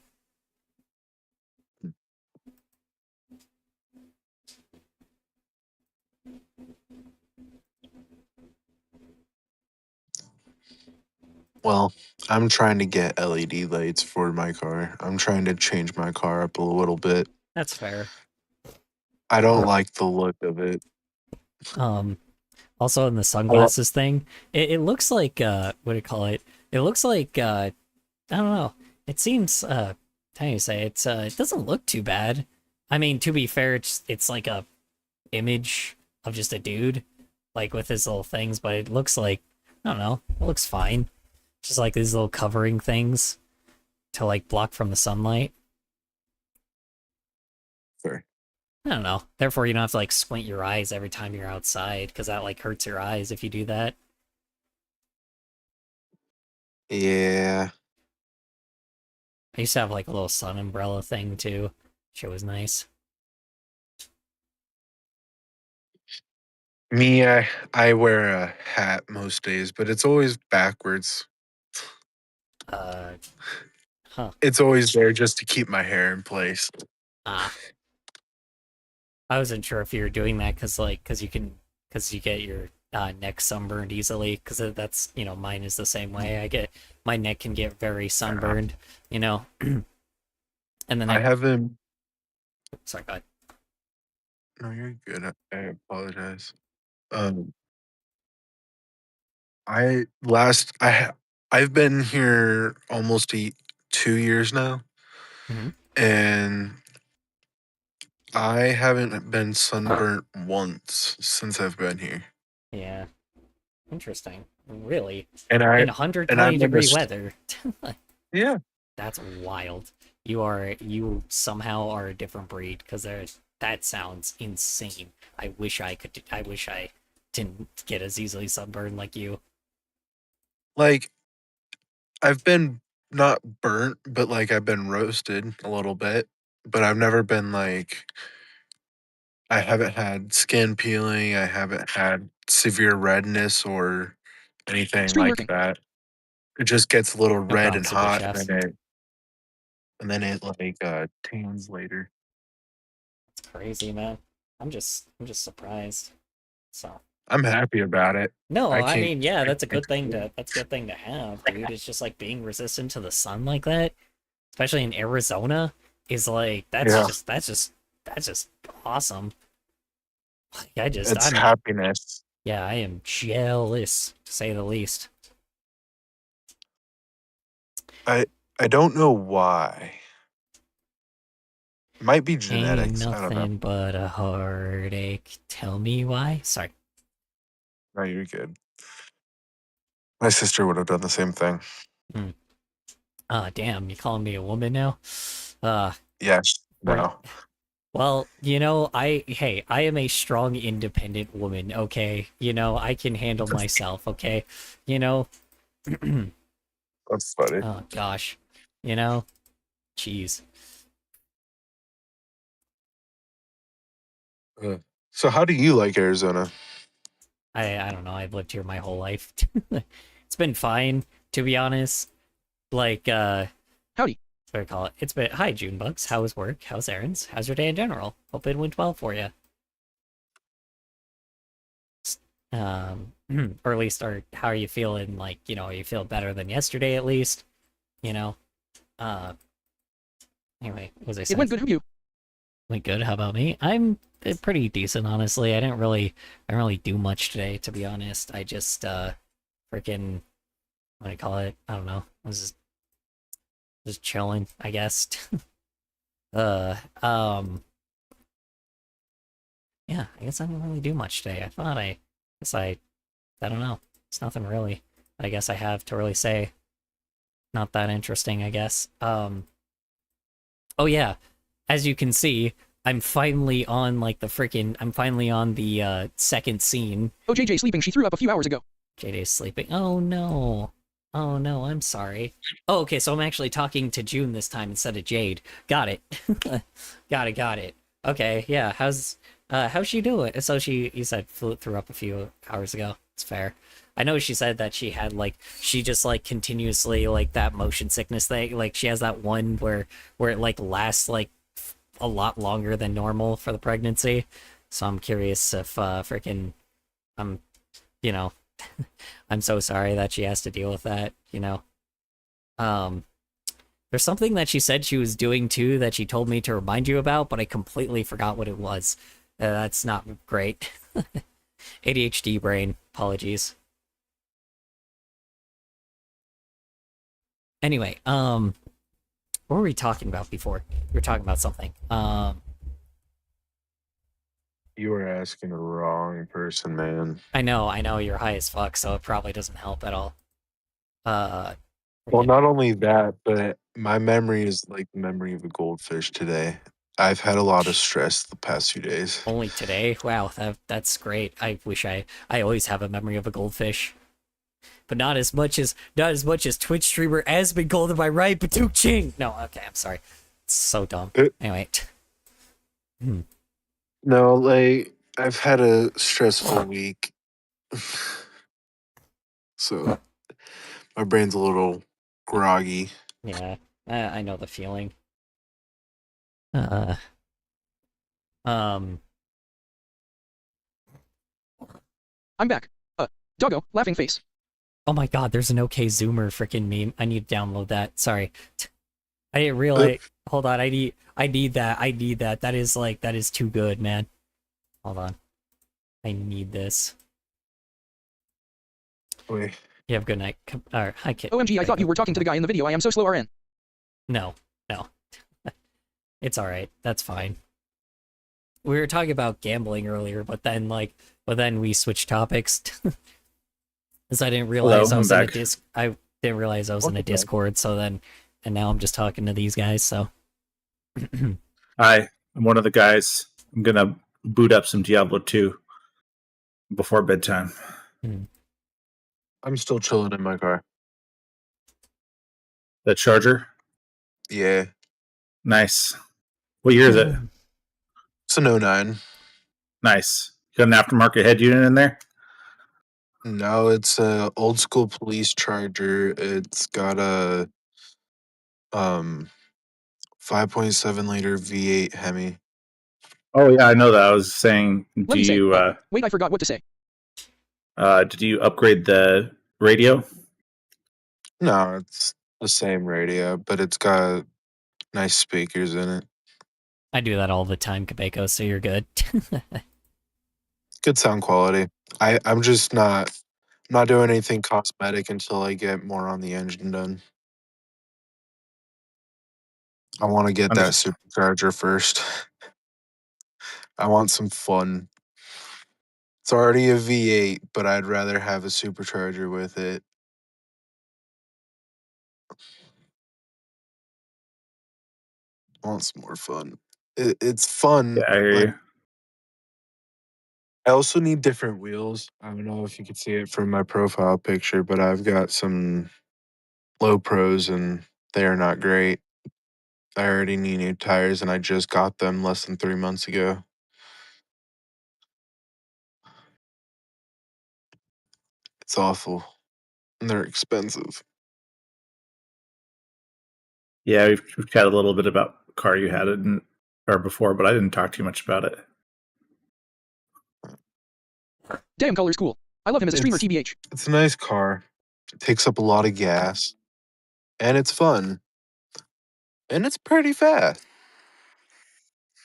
Well, I'm trying to get LED lights for my car. I'm trying to change my car up a little bit. That's fair. I don't like the look of it. Also in the sunglasses thing, it looks like what do you call it? It looks like I don't know. It seems how do you say it doesn't look too bad. I mean, to be fair, it's like a image of just a dude like with his little things, but it looks like I don't know, it looks fine. Just like these little covering things to like block from the sunlight. Fair. I don't know. Therefore, you don't have to like squint your eyes every time you're outside because that like hurts your eyes if you do that. Yeah. I used to have like a little sun umbrella thing too. Shit was nice. Me, I wear a hat most days, but it's always backwards. Huh. It's always there just to keep my hair in place. Ah. I wasn't sure if you were doing that because you get your neck sunburned easily because that's mine is the same way. My neck can get very sunburned, and then I haven't. sorry, go ahead. No, you're good. I apologize. I've been here almost 2 years now, Mhm. and I haven't been sunburnt once since I've been here. Yeah, interesting. Really, And in I 120 never. degree weather. Yeah. That's wild. You somehow are a different breed because that sounds insane. I wish I didn't get as easily sunburned like you. Like, I've been not burnt, but like I've been roasted a little bit, but I've never been like I haven't had skin peeling, I haven't had severe redness or anything Stream like lurking. that. It just gets a little No red problem, and super hot, chefs. and then it like tans later. It's crazy, man. I'm just surprised. So I'm happy about it. no, I I can't. mean, yeah, that's a good thing to have, dude. It's just like being resistant to the sun like that, especially in Arizona, is like Yeah. that's just awesome. Like, It's I'm happiness. yeah, I am jealous to say the least. I don't know why. Might be Ain't genetics. I don't know. nothing but a heartache. Tell me why. Sorry. No, you're good. My sister would have done the same thing. Damn, you calling me a woman now? Yes. Right. No. Well, I am a strong, independent woman, okay? I can handle myself, okay? That's funny. Oh, gosh. Jeez. So how do you like Arizona? I don't know. I've lived here my whole life. It's been fine, to be honest. Like, Howdy. what do I call it? It's been, hi, Junebugs. How was work? How's errands? How's your day in general? Hope it went well for you. Or at least, or how are you feeling? Like, you feel better than yesterday, at least? You know? Anyway, what was I It saying? went good. Who you? Went good. How about me? I'm pretty decent, honestly. I didn't really do much today, to be honest. I just, freaking, what do I call it? I don't know. I was just chilling, I guess. uh, um, yeah, I guess I didn't really do much today. I don't know. It's nothing really. I guess I have to really say. Not that interesting, I guess. Oh yeah, as you can see, I'm finally on the second scene. Oh, JJ sleeping. She threw up a few hours ago. JJ's sleeping. Oh no. Oh no, I'm sorry. Oh, okay, so I'm actually talking to June this time instead of Jade. Got it. Got it. Okay, yeah, how's she doing? So you said threw up a few hours ago. It's fair. I know she said that she had she just continuously that motion sickness thing. Like she has that one where it lasts a lot longer than normal for the pregnancy. So I'm curious if freaking I'm I'm so sorry that she has to deal with that, there's something that she said she was doing too that she told me to remind you about, but I completely forgot what it was. That's not great. ADHD brain, apologies. Anyway, what were we talking about before? We were talking about something. You were asking the wrong person, man. I know, you're high as fuck, so it probably doesn't help at all. Well, not only that, but my memory is like the memory of a goldfish today. I've had a lot of stress the past few days. Only today? Wow, that's great. I wish I always have a memory of a goldfish. But not as much as Twitch streamer Asmon Gold, am I right? Batuk Ching! No, okay, I'm sorry. It's so dumb. Anyway. No, like I've had a stressful week. So my brain's a little groggy. Yeah, I know the feeling. I'm back. Doggo, laughing face. Oh my god, there's an OK Zoomer freaking meme. I need to download that. Sorry. I didn't realize. Hold on, I need that. That is too good, man. Hold on. I need this. Wait. You have a good night. Alright, hi kid. OMG, I thought you were talking to the guy in the video. I am so slow, RN. No. It's alright. That's fine. We were talking about gambling earlier, but then we switched topics. Because I didn't realize I was in a I didn't realize I was in a Discord, and now I'm just talking to these guys, so. Hi, I'm one of the guys. I'm gonna boot up some Diablo 2 before bedtime. I'm still chilling in my car. The Charger? Yeah. Nice. What year is it? It's an 09. Nice. You got an aftermarket head unit in there? No, it's a old school police Charger. It's got a 5.7 liter V8 Hemi. Oh yeah, I know that. I was saying, Let me say, wait, I forgot what to say. did you upgrade the radio? No, it's the same radio, but it's got nice speakers in it. I do that all the time, Kabeko, so you're good. Good sound quality. I'm just not doing anything cosmetic until I get more on the engine done. I want to get that supercharger first. I want some fun. It's already a V8, but I'd rather have a supercharger with it. I want some more fun. It's fun. Yeah, I hear you. I also need different wheels. I don't know if you can see it from my profile picture, but I've got some low pros and they are not great. I already need new tires and I just got them less than 3 months ago. It's awful. And they're expensive. Yeah, we've chatted a little bit about the car you had or before, but I didn't talk too much about it. Damn, Color's cool. I love him as a streamer, TBH. It's a nice car. It takes up a lot of gas. And it's fun. And it's pretty fast.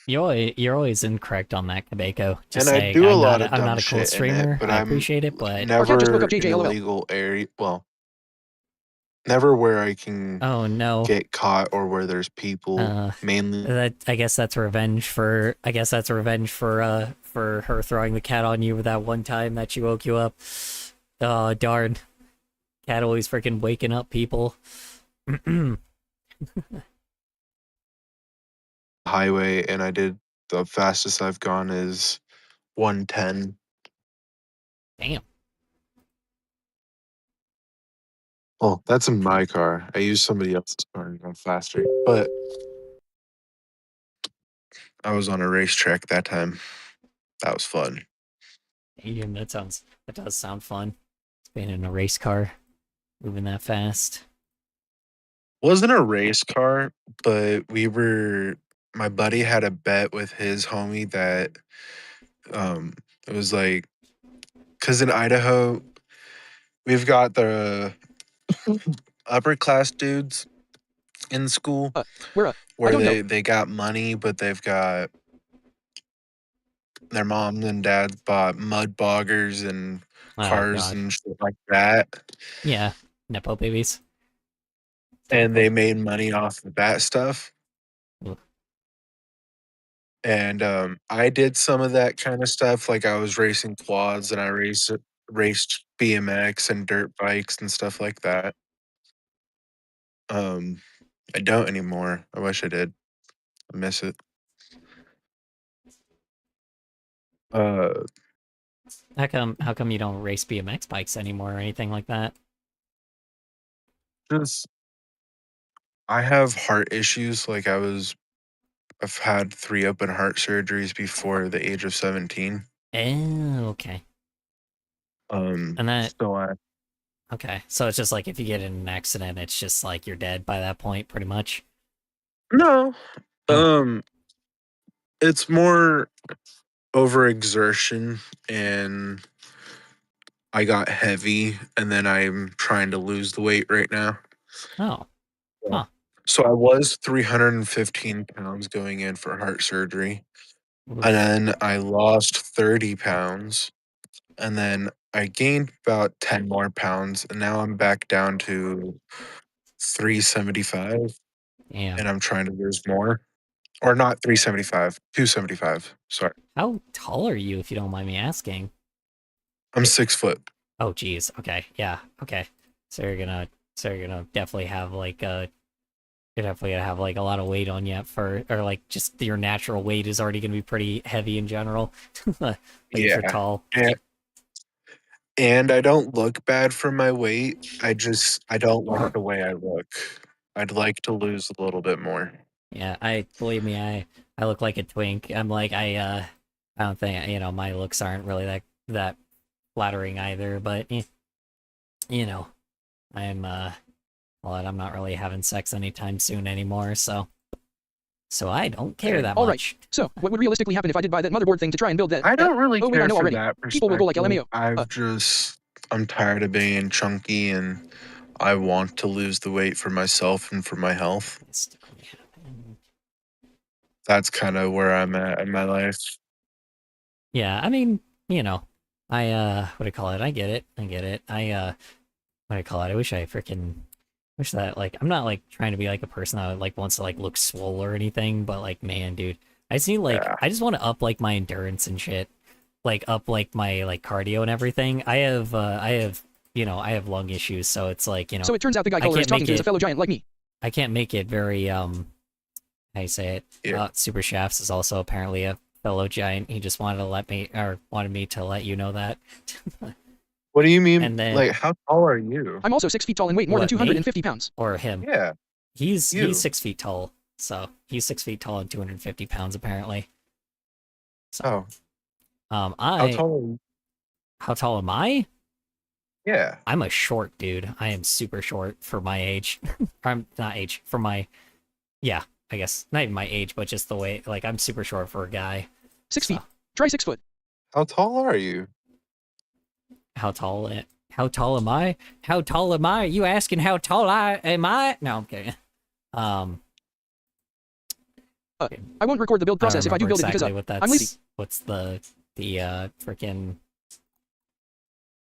You're always incorrect on that, Kabeko. Just And I saying, do a I'm lot not of I'm dumb not a cool shit in streamer. it, but I I'm appreciate it, but Our cat just never woke up, JJ, in LOL. illegal area. Well, never where I can oh no. get caught or where there's people. Mainly. That I guess that's revenge for for her throwing the cat on you that one time that she woke you up. Oh darn. Cat always freaking waking up people. Highway, and I did the fastest I've gone is 110. Damn. Well, that's in my car. I used somebody else's car and gone faster. But I was on a racetrack that time. That was fun. Damn, that does sound fun. Being in a race car, moving that fast. Wasn't a race car, but my buddy had a bet with his homie that it was like, because in Idaho, we've got the upper class dudes in school Where where don't know. they got money, but they've got their moms and dads bought mud boggers and Oh, cars God. and shit like that. Yeah, Nepo babies. And they made money off of that stuff. Ugh. And I did some of that kind of stuff. Like I was racing quads and I raced BMX and dirt bikes and stuff like that. I don't anymore. I wish I did. I miss it. How come you don't race BMX bikes anymore or anything like that? Just I have heart issues. Like I've had 3 open heart surgeries before the age of 17. Oh, okay. And that So okay. So it's just like if you get in an accident, it's just like you're dead by that point, pretty much. no. It's more overexertion and I got heavy and then I'm trying to lose the weight right now. Oh. Huh. So I was 315 pounds going in for heart surgery. Oof. And then I lost 30 pounds. And then I gained about 10 more pounds. And now I'm back down to 375. Damn. And I'm trying to lose more. Or not 375, 275. Sorry. How tall are you, if you don't mind me asking? I'm 6 foot. Oh, geez. Okay. Yeah. Okay. So you're gonna definitely have like you're definitely gonna have like a lot of weight on you or like just your natural weight is already gonna be pretty heavy in general. Like if you're Yeah. tall. And I don't look bad for my weight. I don't like the way I look. I'd like to lose a little bit more. Yeah, believe me, I look like a twink. I'm like I don't think my looks aren't really that flattering either, but I'm I'm not really having sex anytime soon anymore, so I don't care that All right. much. So, what would realistically happen if I did buy that motherboard thing to try and build that? I don't really oh, wait, I care know for already. that People will go like perspective. LMAO. I'm tired of being chunky and I want to lose the weight for myself and for my health. Realistically happen. That's kind of where I'm at in my life. Yeah, I mean, I what do I call it? I get it. I what do I call it? I wish that like I'm not like trying to be like a person that like wants to like look swole or anything, but like man, dude, I just need like Yeah. I just want to up like my endurance and shit, like up like my like cardio and everything. I have lung issues, so it's like So it turns out the guy I Color is can't talking make to is a it- fellow giant like me. I can't make it very how you say it. Yeah. Super Shafts is also apparently a fellow giant. He just wanted me to let you know that. What do you mean? And then- Like, how tall are you? I'm also 6 feet tall and weight more What, than me? 250 pounds. Or him. Yeah. He's You. 6 feet tall. So he's 6 feet tall and 250 pounds apparently. So Oh, how how tall are you? tall am I? Yeah. I'm a short dude. I am super short for my age. I'm not age for my, yeah, I guess not even my age, but just the way. Like I'm super short for a guy. 6 So, feet. Try 6 foot. How tall are you? How tall? How tall am I? How tall am I? You asking how tall am I? No, I'm kidding. I won't record the build process if I do build exactly it because what that's, I'm lazy. What's the freaking?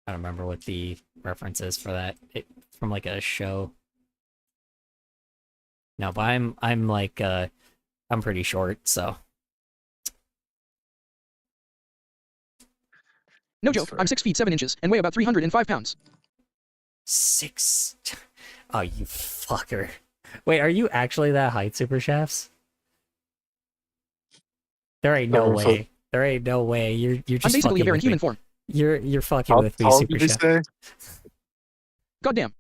I don't remember what the reference is for that. It from like a show. No, but I'm like I'm pretty short, so No joke, I'm 6 feet 7 inches and weigh about 305 pounds. 6. Oh, you fucker! Wait, are you actually that height, Super Shafts? There ain't no way. There ain't no way. You're just I'm basically a fucking bear in with human me. form. You're fucking How with me, tall Super did you Shafts. say? Goddamn.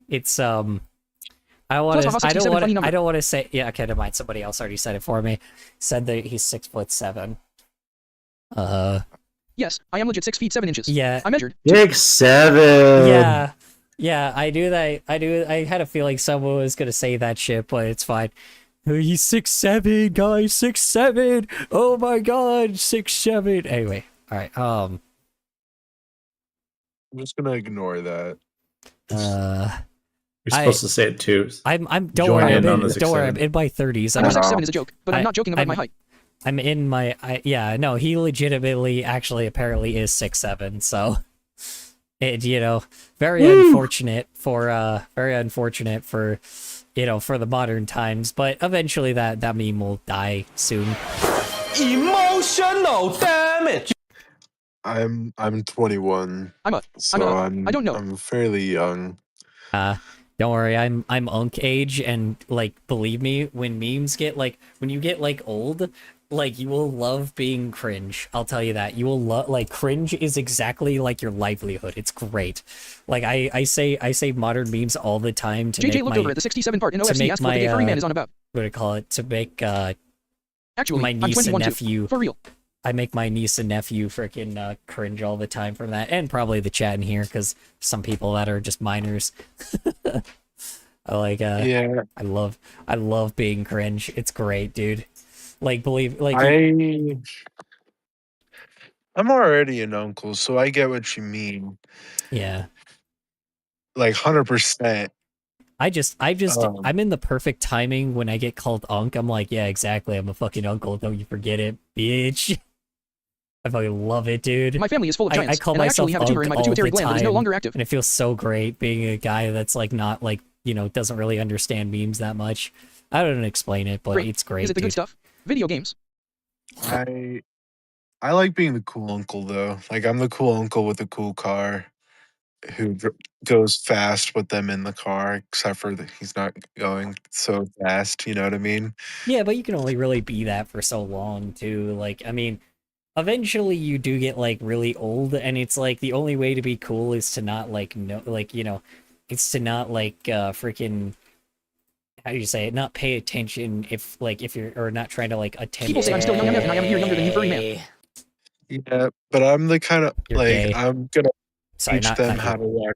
It's I Plus, want Mahas to. I don't 67 want funny to. number. I don't want to say. Yeah, okay, never mind. Somebody else already said it for me. Said that he's 6'7". Yes, I am legit 6 feet 7 inches. Yeah, I measured. 6'7". yeah. I do that. I had a feeling someone was gonna say that shit, but it's fine. He's 6'7", guys. 6'7". Oh my god, 6'7". Anyway, all right. I'm just gonna ignore that. You're supposed to say it too. I'm. Don't Join worry. in on the Don't worry. I'm 6'7". in my 30s. I know No. 6'7" is a joke, but I'm not joking about my height. I'm in my. Yeah. No, he legitimately, actually, apparently is 6'7". So, very unfortunate for for the modern times. But eventually, that meme will die soon. Emotional damage. I'm 21. I don't know. I'm fairly young. Don't worry, I'm unk age, and like believe me, when memes get when you get old, you will love being cringe. I'll tell you that. You will love cringe is exactly like your livelihood. It's great. I say modern memes all the time to JJ make looked my, over at the 67 part in to OFC make asked what the gay my, furry man is on about. what do I call it? To make Actually, my I'm niece and 21 too. nephew. For real. I make my niece and nephew freaking cringe all the time from that, and probably the chat in here because some people that are just minors. Yeah. I love being cringe. It's great, dude. I'm already an uncle, so I get what you mean. Yeah. 100%. I'm in the perfect timing when I get called unk. I'm like, yeah, exactly. I'm a fucking uncle. Don't you forget it, bitch. I fucking love it, dude. My family is full of giants, I call and I myself actually have a tumor in my unk all pituitary the gland that is no time, longer active. and it feels so great being a guy that's not doesn't really understand memes that much. I don't explain it, but Great. it's great. Is it the dude. good stuff? Video games. I like being the cool uncle though. I'm the cool uncle with the cool car who goes fast with them in the car, except for that he's not going so fast. You know what I mean? Yeah, but you can only really be that for so long too. I mean, eventually you do get really old, and it's the only way to be cool is to not it's to not freaking, how do you say it? Not pay attention if you're, or not trying to attend. People say I'm still young enough and I am a year younger than you, furry man. Yeah, but I'm the kind of You're gay. I'm gonna Sorry, teach not them you. how to ride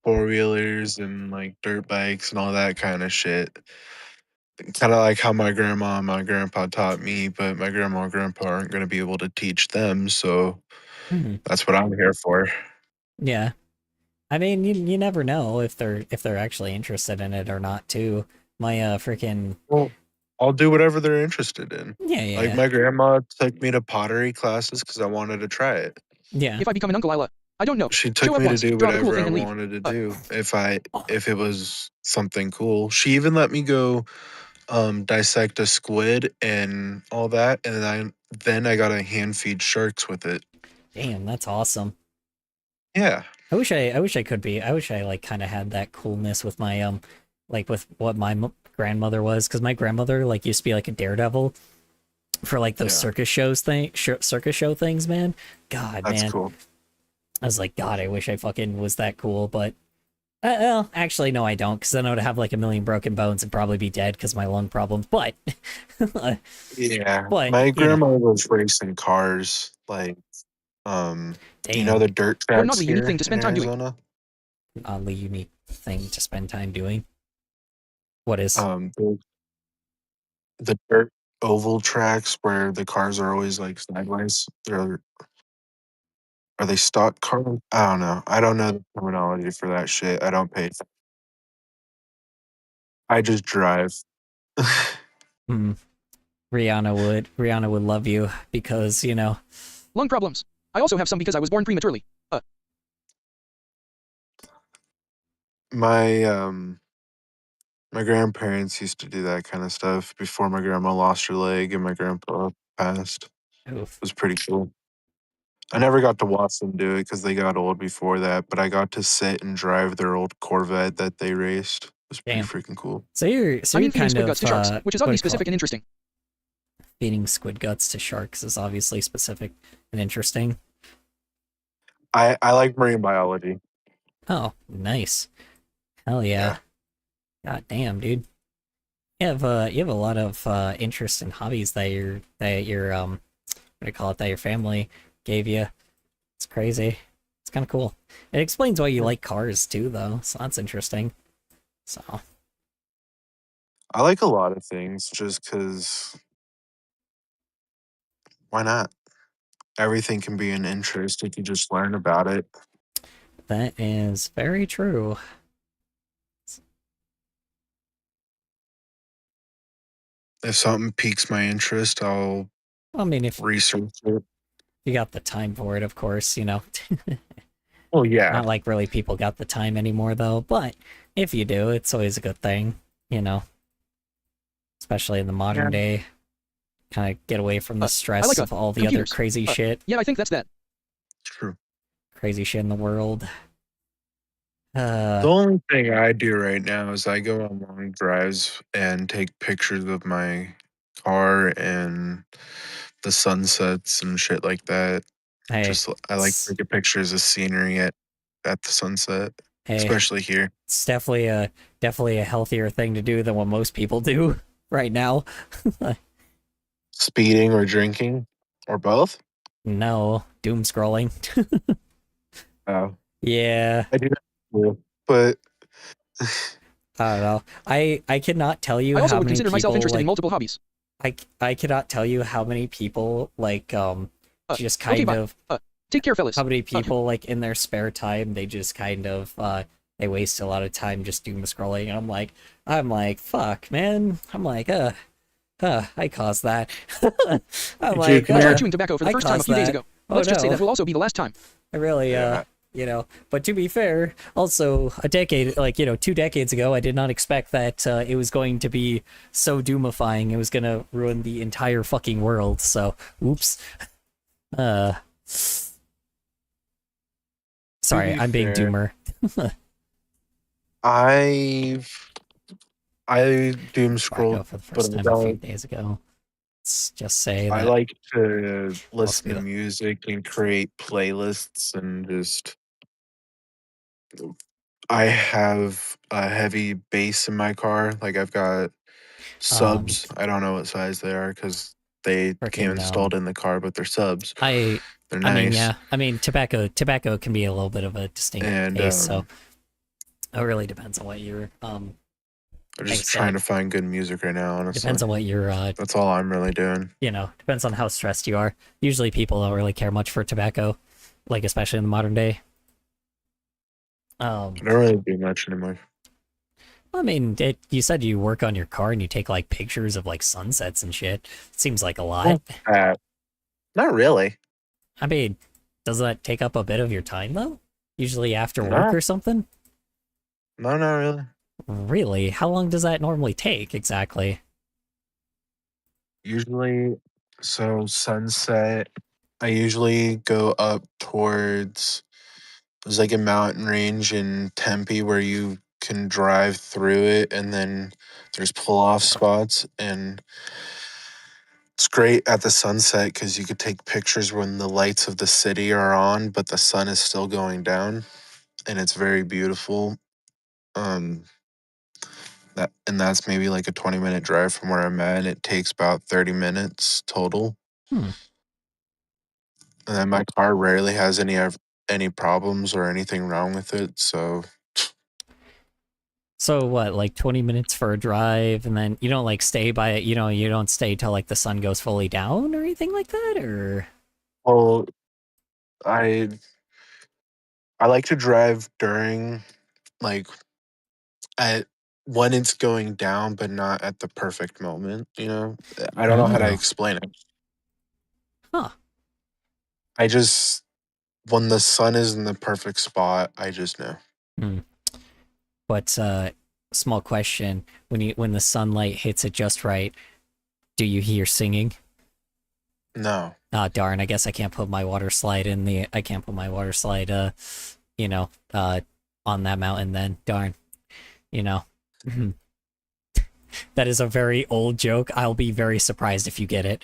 four-wheelers and dirt bikes and all that kind of shit. Kind of like how my grandma and my grandpa taught me, but my grandma and grandpa aren't going to be able to teach them, so that's what I'm here for. Yeah. I mean, you never know if they're actually interested in it or not too. My freaking, Well, I'll do whatever they're interested in. yeah. My grandma took me to pottery classes because I wanted to try it. Yeah. If I become an uncle, I don't know. She Show took up me to once, do draw the cool whatever thing I and leave. wanted to do if it was something cool. She even let me go dissect a squid and all that, and then I got to hand feed sharks with it. Damn, that's awesome. Yeah. I wish I could be. I wish I kind of had that coolness with my with what my grandmother was, because my grandmother used to be a daredevil for those circus show things, man. God, That's man. cool. I was God, I wish I fucking was that cool, but Well, actually, no, I don't, because then I would have like a million broken bones and probably be dead because my lung problems. But, Yeah, but my you know, grandma was racing cars, like you know damn, the dirt What an tracks oddly unique here thing to in spend time doing. Arizona. oddly unique thing to spend time doing. What is? The, the dirt oval tracks where the cars are always like sideways. Are they stock cars? I don't know. I don't know the terminology for that shit. I don't pay. I just drive. Hmm. Rihanna would love you because Lung problems. I also have some because I was born prematurely. My my grandparents used to do that kind of stuff before my grandma lost her leg and my grandpa passed. It oof. was pretty cool. I never got to watch them do it because they got old before that, but I got to sit and drive their old Corvette that they raced. It was pretty Damn. freaking cool. So you're I mean, feeding kind squid of guts to sharks, which is what do oddly you call specific it? and interesting. Feeding squid guts to sharks is obviously specific and interesting. I like marine biology. Oh, nice. Hell Yeah. yeah. God damn, dude. You have a lot of interest and hobbies that your what do you call it, that your family gave you. It's crazy. It's kind of cool. It explains why you like cars too, though. So that's interesting. So I like a lot of things just because why not? Everything can be an interest if you just learn about it. that is very true. If something piques my interest, I'll I mean, if research it. you got the time for it, of course, Oh yeah. Not like really people got the time anymore, though. But if you do, it's always a good thing, especially in the modern Yeah. day. Kind of get away from the stress like of all the other computers. crazy shit. Yeah, I think that's that. True. Crazy shit in the world. The only thing I do right now is I go on long drives and take pictures of my car and the sunsets and shit like that. Hey, I like it's, taking pictures of scenery at the sunset, hey, especially here. it's definitely a healthier thing to do than what most people do right now. Speeding or drinking or both. No, doom scrolling. Oh, Yeah, I do that too, but I don't know. I cannot tell you I also how would many consider myself people interested in like multiple hobbies. I cannot tell you how many people like just Okay, kind bye. of Take care, fellas. how many people like in their spare time they just kind of they waste a lot of time just doom scrolling, and I'm like fuck man, I caused that. I'm Hey, like Jake, come I here. tried chewing tobacco for the I first time a caused few days that. ago. Oh, Let's just say no. that will also be the last time. I really Yeah. but to be fair, also a decade, 2 decades ago, I did not expect that it was going to be so doomifying. It was gonna ruin the entire fucking world. So, oops. Sorry, be I'm being fair, doomer. I doom Tobacco scroll, for the but first I time a few don't. days ago. Let's just say I that like to must listen be to the music and create playlists and just I have a heavy bass in my car. Like I've got um subs. I don't know what size they are because they came freaking installed in the car, but they're subs. I They're I mean, nice. yeah. I mean, tobacco can be a little bit of a distinct And taste, so it really depends on what you're I'm like I just trying said, to find good music right now, honestly. depends on what you're That's all I'm really doing. depends on how stressed you are. Usually people don't really care much for tobacco, like especially in the modern day. I don't really do much anymore. I mean, you said you work on your car and you take like pictures of like sunsets and shit. It seems like a lot. Not really. I mean, does that take up a bit of your time though? Usually after work No. or something? No, not really. Really? How long does that normally take exactly? Usually, so sunset, I usually go up towards, there's like a mountain range in Tempe where you can drive through it and then there's pull off spots. And it's great at the sunset because you could take pictures when the lights of the city are on, but the sun is still going down. And it's very beautiful. Um, that's maybe like a 20-minute drive from where I'm at, and it takes about 30 minutes total. Hmm. And then my car rarely has any problems or anything wrong with it, so So what, like 20 minutes for a drive, and then you don't like stay by it, you don't stay till like the sun goes fully down or anything like that, or? well, I I like to drive during like at when it's going down, but not at the perfect moment, you know? I don't know how to Oh. explain it. Huh. I just when the sun is in the perfect spot, I just know. But small question, when the sunlight hits it just right, do you hear singing? No. Ah, darn, I guess I can't put my water slide on that mountain then. Darn. That is a very old joke. I'll be very surprised if you get it.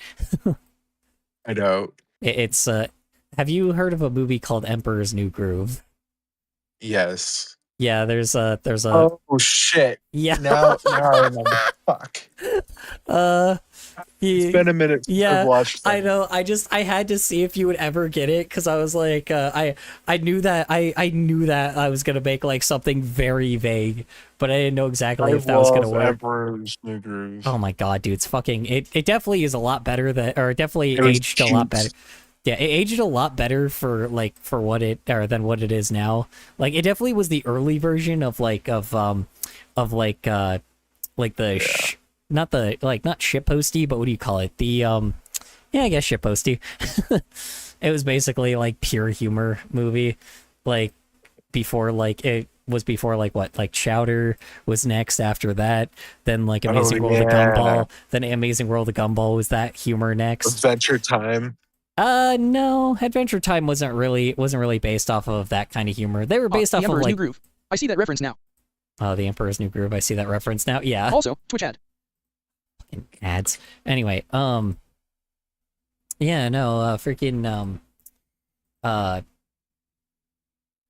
I don't. It's have you heard of a movie called Emperor's New Groove? Yes. Yeah, there's a Oh shit. yeah. Now I remember. Fuck. It's been a minute since yeah, I've watched I them. know. I had to see if you would ever get it, because I was like, I knew that I knew that I was gonna make like something very vague, but I didn't know exactly if that was gonna work. Emperor's New Groove. Oh my god, dude, it's fucking it definitely is a lot better or it definitely It was aged a lot cute. better. Yeah, it aged a lot better for what it or than what it is now. Like it definitely was the early version of the not shitposty, but what do you call it? The yeah, I guess shitposty. It was basically like pure humor movie. Like before what Chowder was next after that, then like Amazing World of Gumball, then Amazing World of Gumball was that humor next. Adventure Time. No, Adventure Time wasn't really based off of that kind of humor. They were based The off of Emperor's New like Groove. I see that reference now. The Emperor's New Groove. I see that reference now. Yeah. Also, Twitch ad. Fucking ads. Anyway, yeah, no,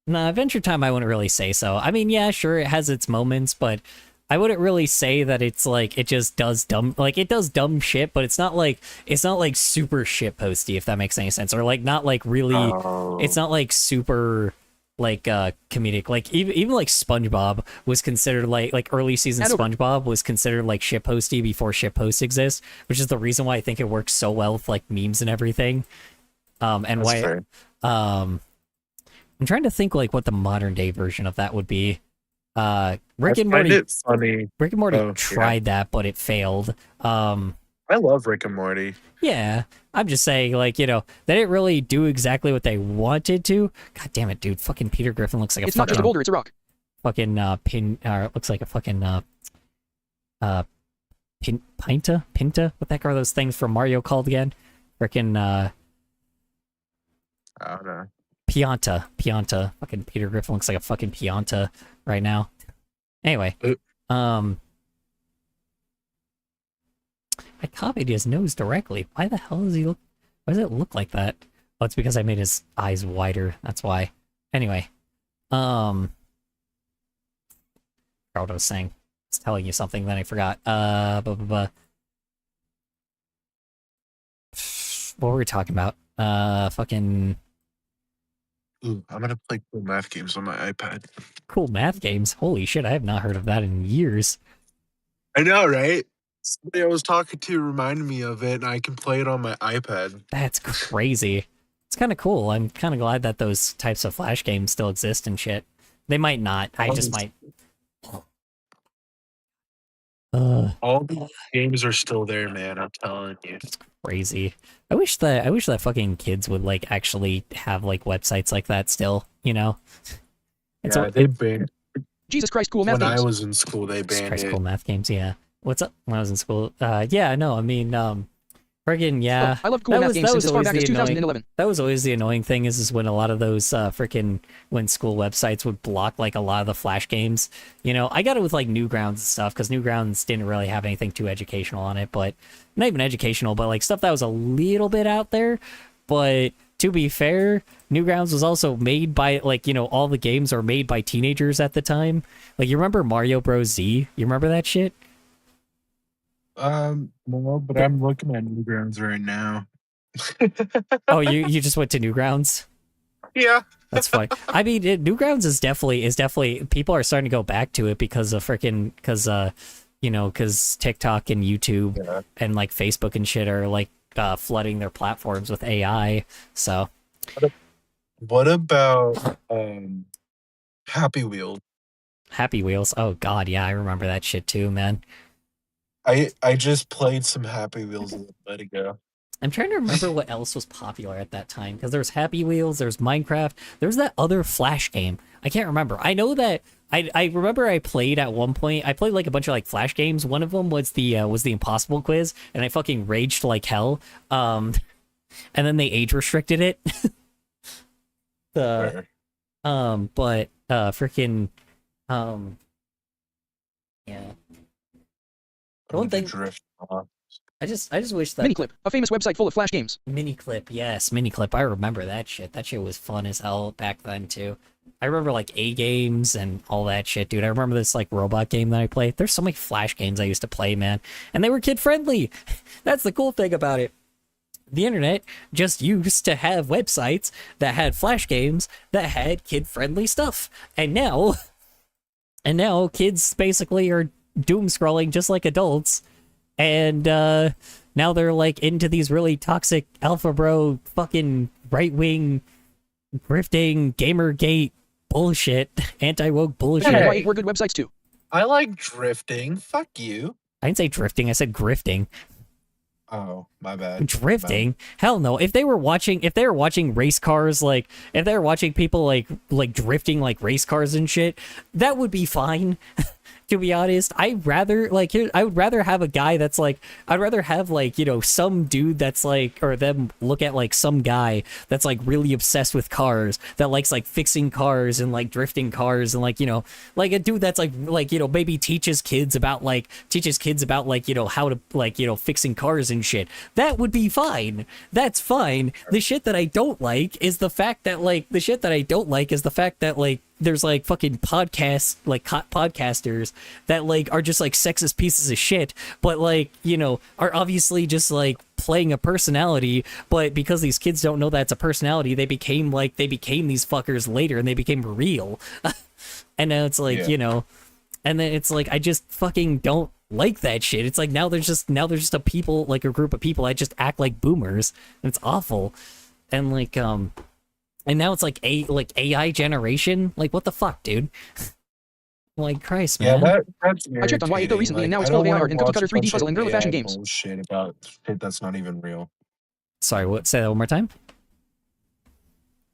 no, Adventure Time I wouldn't really say so. I mean, yeah, sure, it has its moments, but I wouldn't really say that it's like it just does dumb shit, but it's not like super shit posty, if that makes any sense, or like not like really it's not like super like comedic. Like even like SpongeBob was considered like early season Ad over. SpongeBob was considered like shit posty before shit post exists, which is the reason why I think it works so well with like memes and everything. And That's why fair. I'm trying to think like what the modern day version of that would be. Rick I and find Morty it funny. Rick and Morty Oh, yeah. tried that, but it failed. I love Rick and Morty. Yeah, I'm just saying, like, they didn't really do exactly what they wanted to. God damn it, dude! Fucking Peter Griffin looks like a It's not just a fucking boulder, it's a rock. fucking it looks like a fucking Pinta. What the heck are those things from Mario called again? Frickin' I don't know. Pianta. Fucking Peter Griffin looks like a fucking Pianta right now. Anyway, I copied his nose directly. Why the hell does he look? Why does it look like that? Oh, it's because I made his eyes wider. That's why. Anyway, what I was saying. I was telling you something, then I forgot. What were we talking about? Fucking Ooh, I'm gonna play cool math games on my iPad. cool math games. Holy shit, I have not heard of that in years. I know, right? Somebody I was talking to reminded me of it, and I can play it on my iPad. That's crazy. It's kind of cool. I'm kind of glad that those types of Flash games still exist and shit. They might not. I just might. All these games are still there, man. I'm telling you. Crazy. I wish that fucking kids would like actually have like websites like that still, It's Yeah, they banned Jesus Christ, cool math when I games. was in school. They banned it. Cool math games, yeah. What's up? When I was in school, yeah, no, I mean, friggin' yeah. Oh, I love cool math games since as far back as 2011. That was always the annoying thing is when a lot of those when school websites would block like a lot of the Flash games. I got it with like Newgrounds and stuff because Newgrounds didn't really have anything too educational on it, but not even educational, but like stuff that was a little bit out there. But to be fair, Newgrounds was also made by like, you know, all the games are made by teenagers at the time. Like, you remember Mario Bros. Z? You remember that shit? No, but I'm looking at Newgrounds right now. Oh, you just went to Newgrounds? Yeah. That's fine. I mean, Newgrounds is definitely people are starting to go back to it because of because TikTok and YouTube and like Facebook and shit are like flooding their platforms with AI. So, what about Happy Wheels? Happy Wheels. Oh God, yeah, I remember that shit too, man. I just played some Happy Wheels a little bit ago. I'm trying to remember what else was popular at that time, because there's Happy Wheels, there's Minecraft, there's that other Flash game. I can't remember. I know that I remember I played at one point. I played like a bunch of like Flash games. One of them was the Impossible Quiz, and I fucking raged like hell. And then they age restricted it. Freaking yeah. The one thing Drift off. I just wish that Miniclip, a famous website full of Flash games. Miniclip, yes, Miniclip. I remember that shit. That shit was fun as hell back then too. I remember like A games and all that shit, dude. I remember this like robot game that I played. There's so many Flash games I used to play, man, and they were kid friendly. That's the cool thing about it. The internet just used to have websites that had Flash games that had kid friendly stuff, and now kids basically are doom scrolling just like adults. And now they're like into these really toxic alpha bro fucking right-wing grifting Gamergate bullshit, anti-woke bullshit. And why we're good websites too. I like drifting. Fuck you. I didn't say drifting, I said grifting. Oh, my bad. Drifting? Hell no. If they were watching race cars, like if they were watching people like drifting like race cars and shit, that would be fine. To be honest, I would rather have a guy that's like, I'd rather have like, you know, some dude that's like, or them look at like some guy that's like really obsessed with cars, that likes like fixing cars and like drifting cars, and like, you know, like a dude that's like, you know, maybe teaches kids about like, you know, how to like, you know, fixing cars and shit. That would be fine. That's fine. The shit that I don't like is the fact that like, there's like fucking podcasters that like are just like sexist pieces of shit, but like, you know, are obviously just like playing a personality, but because these kids don't know that's a personality, they became these fuckers later, and they became real. And now it's like, you know, and then it's like, I just fucking don't like that shit. It's like now there's just a people, like a group of people that just act like boomers, and it's awful. And like and now it's like AI generation. Like, what the fuck, dude? Like, Christ, man. Yeah, that's I checked on YAGO recently, and now it's full of AI art and cookie cutter 3D puzzle and girly fashion games. Bullshit about shit that's not even real. Sorry, what? Say that one more time.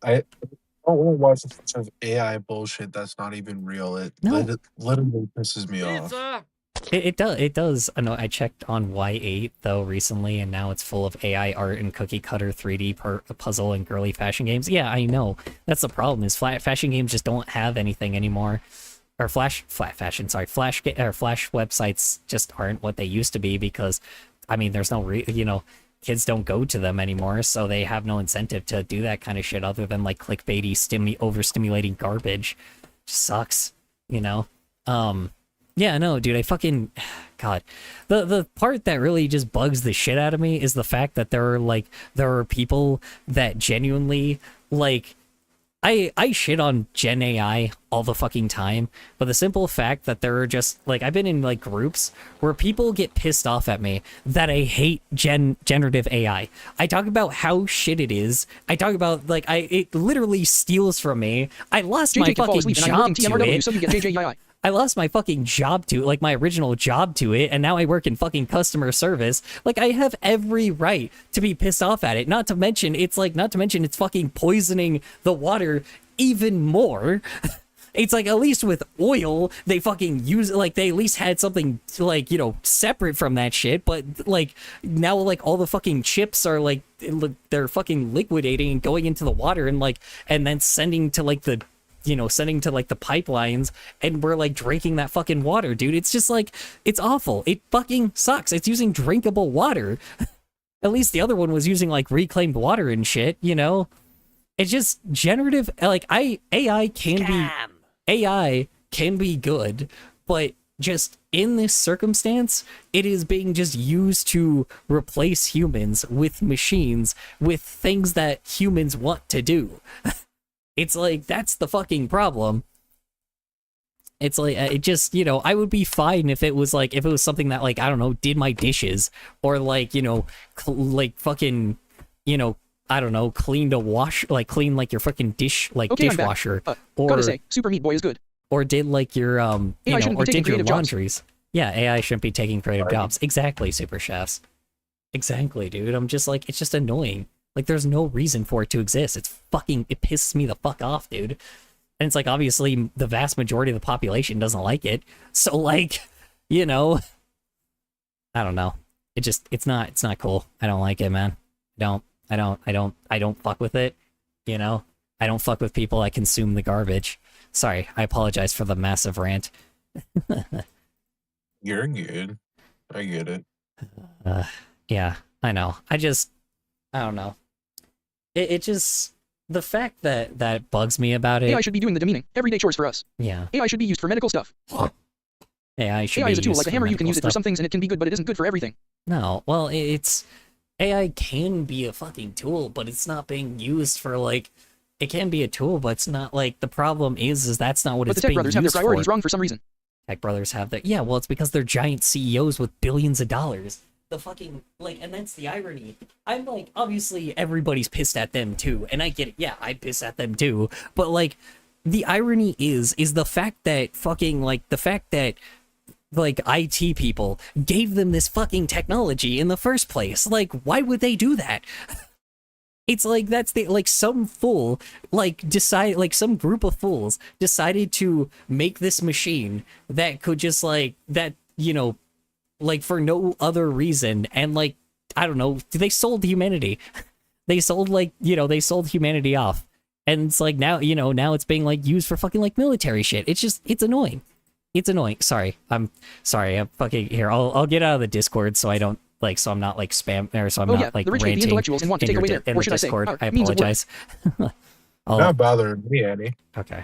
I don't want to watch a bunch of AI bullshit that's not even real. It literally pisses me off. It does. I know. I checked on Y8 though recently, and now it's full of AI art and cookie cutter 3D puzzle and girly fashion games. Yeah, I know. That's the problem. Is fashion games just don't have anything anymore, or flash websites just aren't what they used to be, because, I mean, there's no you know, kids don't go to them anymore, so they have no incentive to do that kind of shit other than like clickbaity, overstimulating garbage. Just sucks, you know. Yeah, no, dude, I fucking, God, the part that really just bugs the shit out of me is the fact that there are people that genuinely, like, I shit on Gen AI all the fucking time, but the simple fact that there are just, like, I've been in, like, groups where people get pissed off at me that I hate generative AI. I talk about how shit it is. I talk about, like, it literally steals from me. I lost my fucking job to it. So you get JJII. I lost my fucking job to it, like my original job to it, and now I work in fucking customer service. Like, I have every right to be pissed off at it. Not to mention it's fucking poisoning the water even more. It's like, at least with oil, they fucking use, like, they at least had something, like, you know, separate from that shit, but, like, now, like, all the fucking chips are, like, they're fucking liquidating and going into the water, and, like, and then sending to, like, the pipelines, and we're like drinking that fucking water, dude. It's just like, it's awful. It fucking sucks. It's using drinkable water. At least the other one was using like reclaimed water and shit, you know? It's just generative, like AI can be good, but just in this circumstance, it is being just used to replace humans with machines with things that humans want to do. It's like, that's the fucking problem. It's like, it just, you know, I would be fine if it was like, if it was something that like, I don't know, did my dishes, or like, you know, like fucking, you know, I don't know, clean like your fucking dish, like Okay, dishwasher, or gotta say, Super Meat Boy is good. or did like your you AI know, shouldn't be or taking did your creative jobs. laundries. Yeah, AI shouldn't be taking creative jobs. Exactly, Super Chefs. Exactly, dude. I'm just like, it's just annoying. Like, there's no reason for it to exist. It pisses me the fuck off, dude. And it's like, obviously, the vast majority of the population doesn't like it. So, like, you know, I don't know. It's not cool. I don't like it, man. I don't fuck with it. You know, I don't fuck with people. I consume the garbage. Sorry, I apologize for the massive rant. You're good. I get it. Yeah, I know. I don't know. It just, the fact that bugs me about it. AI should be doing the demeaning, everyday chores for us. Yeah. AI should be used for medical stuff. AI should AI be is a tool used like a for hammer. You can medical use it for stuff. some things and it can be good, but it isn't good for everything. No, well, it's AI can be a fucking tool, but it's not being used for like. It can be a tool, but it's not like, the problem is that's not what But it's the tech being brothers have their used priorities for. wrong for some reason. Tech brothers have that. Yeah, well, it's because they're giant CEOs with billions of dollars. The fucking, like, and that's the irony. I'm like, obviously everybody's pissed at them too, and I get it. Yeah, I piss at them too. But like, the irony is the fact that fucking, like, the fact that like IT people gave them this fucking technology in the first place. Like, why would they do that? It's like, that's the, like, some fool, like, some group of fools decided to make this machine that could just, like, that, you know, like, for no other reason, and, like, I don't know, they sold humanity. They sold, like, you know, they sold humanity off. And it's like, now, you know, now it's being, like, used for fucking, like, military shit. It's just, it's annoying. It's annoying. Sorry. I'm fucking, here, I'll get out of the Discord so I don't, like, so I'm not like spam, or so I'm Oh not yeah, like the rich hate the ranting intellectuals and want to in take your away di- their, in or the should I say, Discord. our I means of work. apologize. Not bothering me any. Okay.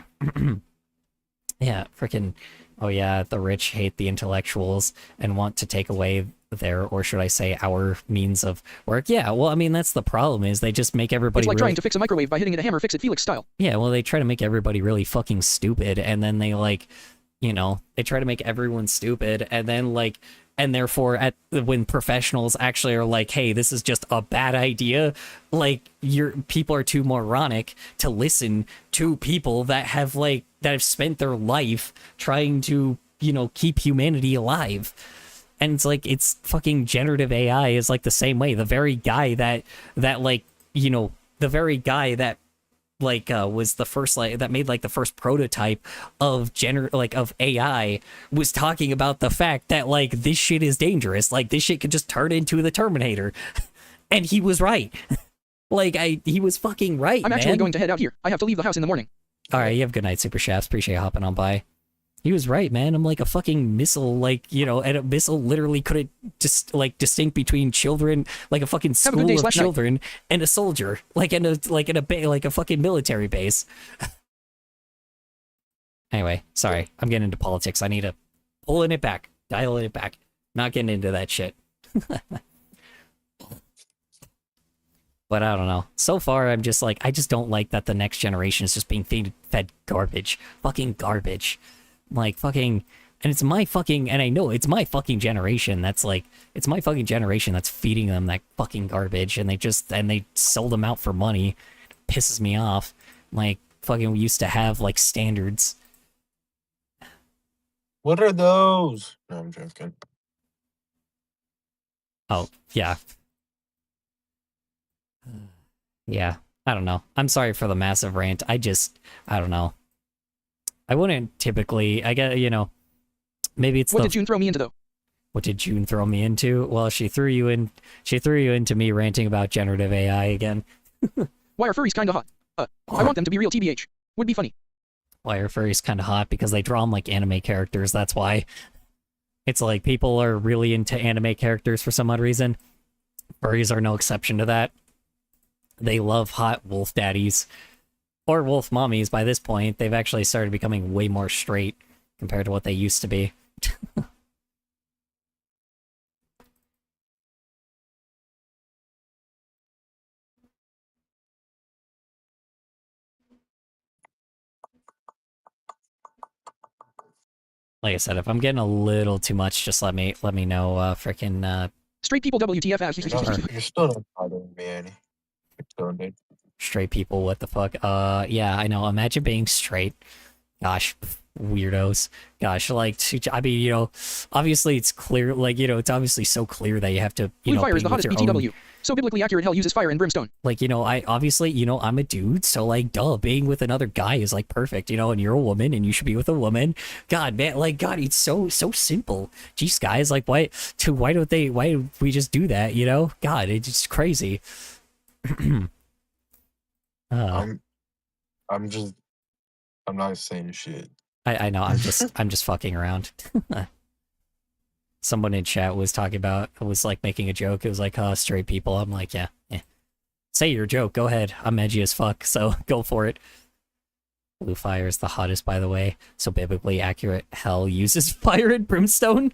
Yeah, freaking. Oh yeah, the rich hate the intellectuals and want to take away their, or should I say, our means of work. Yeah, well, I mean, that's the problem, is they just make everybody It's like really... trying to fix a microwave by hitting it a hammer, fix it Felix style. Yeah, well, they try to make everybody really fucking stupid, and then they, like, you know, they try to make everyone stupid, and then, like, and therefore, when professionals actually are like, hey, this is just a bad idea, like, people are too moronic to listen to people that have, like, that have spent their life trying to, you know, keep humanity alive. And it's like, it's fucking generative AI is like the same way. The very guy that like, you know, the very guy that like was the first, like, that made like the first prototype of of AI was talking about the fact that, like, this shit is dangerous. Like, this shit could just turn into the Terminator. And he was right. Like, he was fucking right. I'm actually man. going to head out here. I have to leave the house in the morning. All right, you have a good night, Super Shafts. Appreciate you hopping on by. He was right, man. I'm like a fucking missile, like, you know, and a missile literally couldn't just, like, distinct between children, like a fucking Have a good school day of / night. children and a soldier, like in a fucking military base. Anyway, sorry, I'm getting into politics. I need to pulling it back, dialing it back, not getting into that shit. But I don't know. So far, I'm just like, I just don't like that the next generation is just being fed garbage. Fucking garbage. Like, fucking, and it's my fucking, and I know it's my fucking generation that's like, it's my fucking generation that's feeding them that fucking garbage, and they sold them out for money. It pisses me off. Like, fucking, we used to have, like, standards. What are those? No, I'm joking. Oh, yeah. Yeah, I don't know. I'm sorry for the massive rant. I don't know. I wouldn't typically, I get, you know, maybe it's What did June throw me into, though? What did June throw me into? Well, she threw you into me ranting about generative AI again. Why are furries kinda hot? I want them to be real TBH. Would be funny. Why are furries kind of hot? Because they draw them like anime characters, that's why. It's like people are really into anime characters for some odd reason. Furries are no exception to that. They love hot wolf daddies. Or wolf mommies by this point. They've actually started becoming way more straight compared to what they used to be. Like I said, if I'm getting a little too much, just let me know. Freaking Straight people WTF. You're still not bothering me any. You're still dude. straight people. What the fuck? Yeah, I know. Imagine being straight. Gosh, weirdos. Gosh, like, I mean, you know, obviously it's clear. Like, you know, it's obviously so clear that you have to, you Blue know, fire be is the with hottest your own- BTW. So biblically accurate hell uses fire and brimstone. Like, you know, I obviously, you know, I'm a dude, so like, duh, being with another guy is like perfect, you know, and you're a woman and you should be with a woman. God, man, like, God, it's so simple. Jeez, guys, like, why don't we just do that, you know? God, it's just crazy. I'm not saying shit. I know, I'm just fucking around. Someone in chat was talking about, was like making a joke. It was like, straight people. I'm like, yeah. Say your joke. Go ahead. I'm edgy as fuck, so go for it. Blue fire is the hottest, by the way. So biblically accurate hell uses fire and brimstone.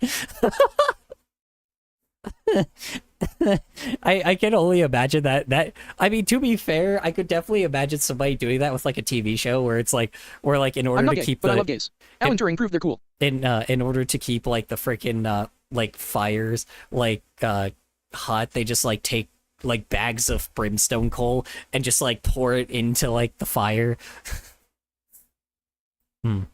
I can only imagine that I mean, to be fair, I could definitely imagine somebody doing that with like a TV show where it's like, where like in order I'm not to gay, keep but the I love gays. Alan Turing proved they're cool. in order to keep like the freaking like fires like hot, they just like take like bags of brimstone coal and just like pour it into like the fire. I'm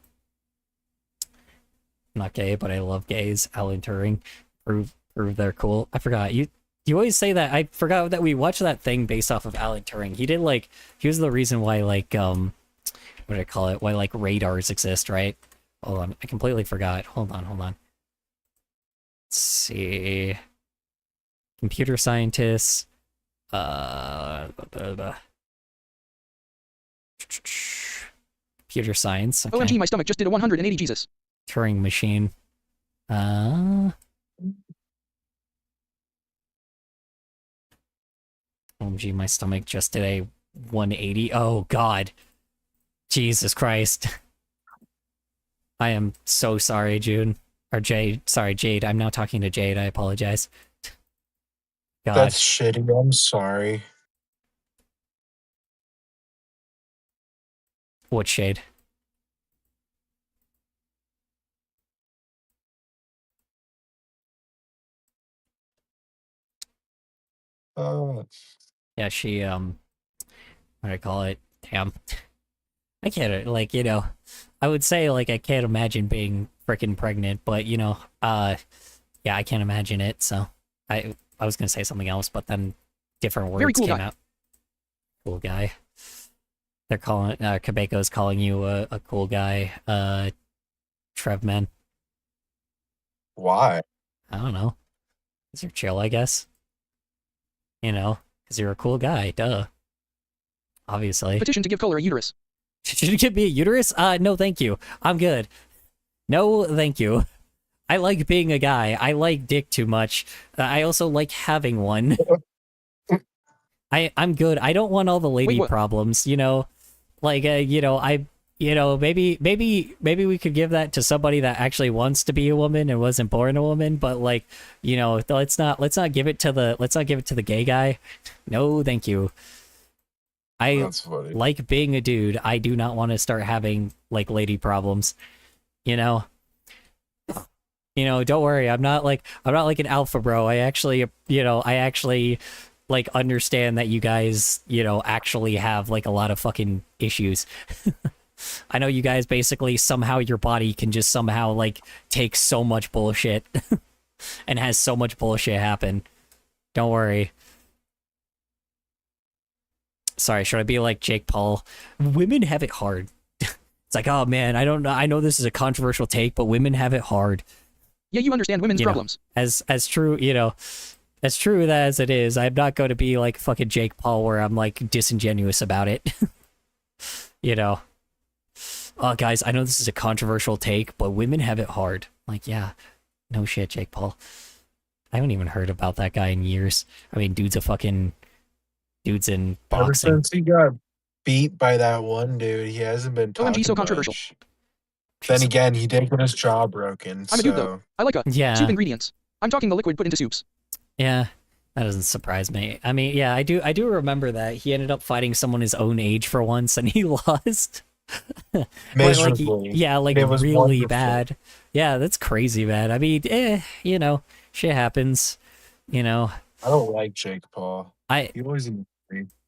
not gay, but I love gays. Alan Turing prove they're cool. I forgot you always say that. I forgot that we watched that thing based off of Alan Turing. He was the reason why like what do I call it? Why like radars exist, right? Hold on, I completely forgot. Hold on. Let's see. Computer scientists. Computer science. Okay. OMG, my stomach just did a 180 Jesus. Turing machine. OMG, my stomach just did a 180. Oh, God. Jesus Christ. I am so sorry, June. Or Jade. Sorry, Jade. I'm now talking to Jade. I apologize. God. That's shitty. I'm sorry. What shade? Yeah, she, what do I call it? Damn. I can't, like, you know, I would say, like, I can't imagine being freaking pregnant, but, you know, yeah, I can't imagine it, so I was gonna say something else, but then different words cool came guy. out. Cool guy. They're calling, Kabeko's calling you a cool guy, Trevman. Why? I don't know. 'Cause you're chill, I guess. You know, because you're a cool guy, duh. Obviously. Petition to give Kohler a uterus. Should you give me a uterus? No, thank you. I'm good. No, thank you. I like being a guy. I like dick too much. I also like having one. I'm good. I don't want all the lady what? problems, you know? Like, you know, maybe we could give that to somebody that actually wants to be a woman and wasn't born a woman, but like, you know, let's not give it to the gay guy. No, thank you. I That's funny. like being a dude. I do not want to start having like lady problems. You know? You know, don't worry. I'm not like an alpha bro. I actually like understand that you guys, you know, actually have like a lot of fucking issues. I know you guys basically somehow your body can just somehow like take so much bullshit and has so much bullshit happen. Don't worry. Sorry, should I be like Jake Paul? Women have it hard. It's like, oh man, I don't know. I know this is a controversial take, but women have it hard. Yeah, you understand women's You know, problems. As true, you know, as true as it is, I'm not going to be like fucking Jake Paul where I'm like disingenuous about it. You know. Oh, guys, I know this is a controversial take, but women have it hard. Like, yeah, no shit, Jake Paul. I haven't even heard about that guy in years. I mean, dude's in Ever boxing. since he got beat by that one dude, he hasn't been talking OMG, so controversial. much. Then again, he did get his jaw broken. I'm a dude, though. I like Yeah. soup ingredients. I'm talking the liquid put into soups. Yeah, that doesn't surprise me. I mean, yeah, I do remember that he ended up fighting someone his own age for once, and he lost. Miserably. Yeah, like It was really wonderful. bad. Yeah, that's crazy, man. I mean, you know, shit happens. You know, I don't like Jake Paul. I He always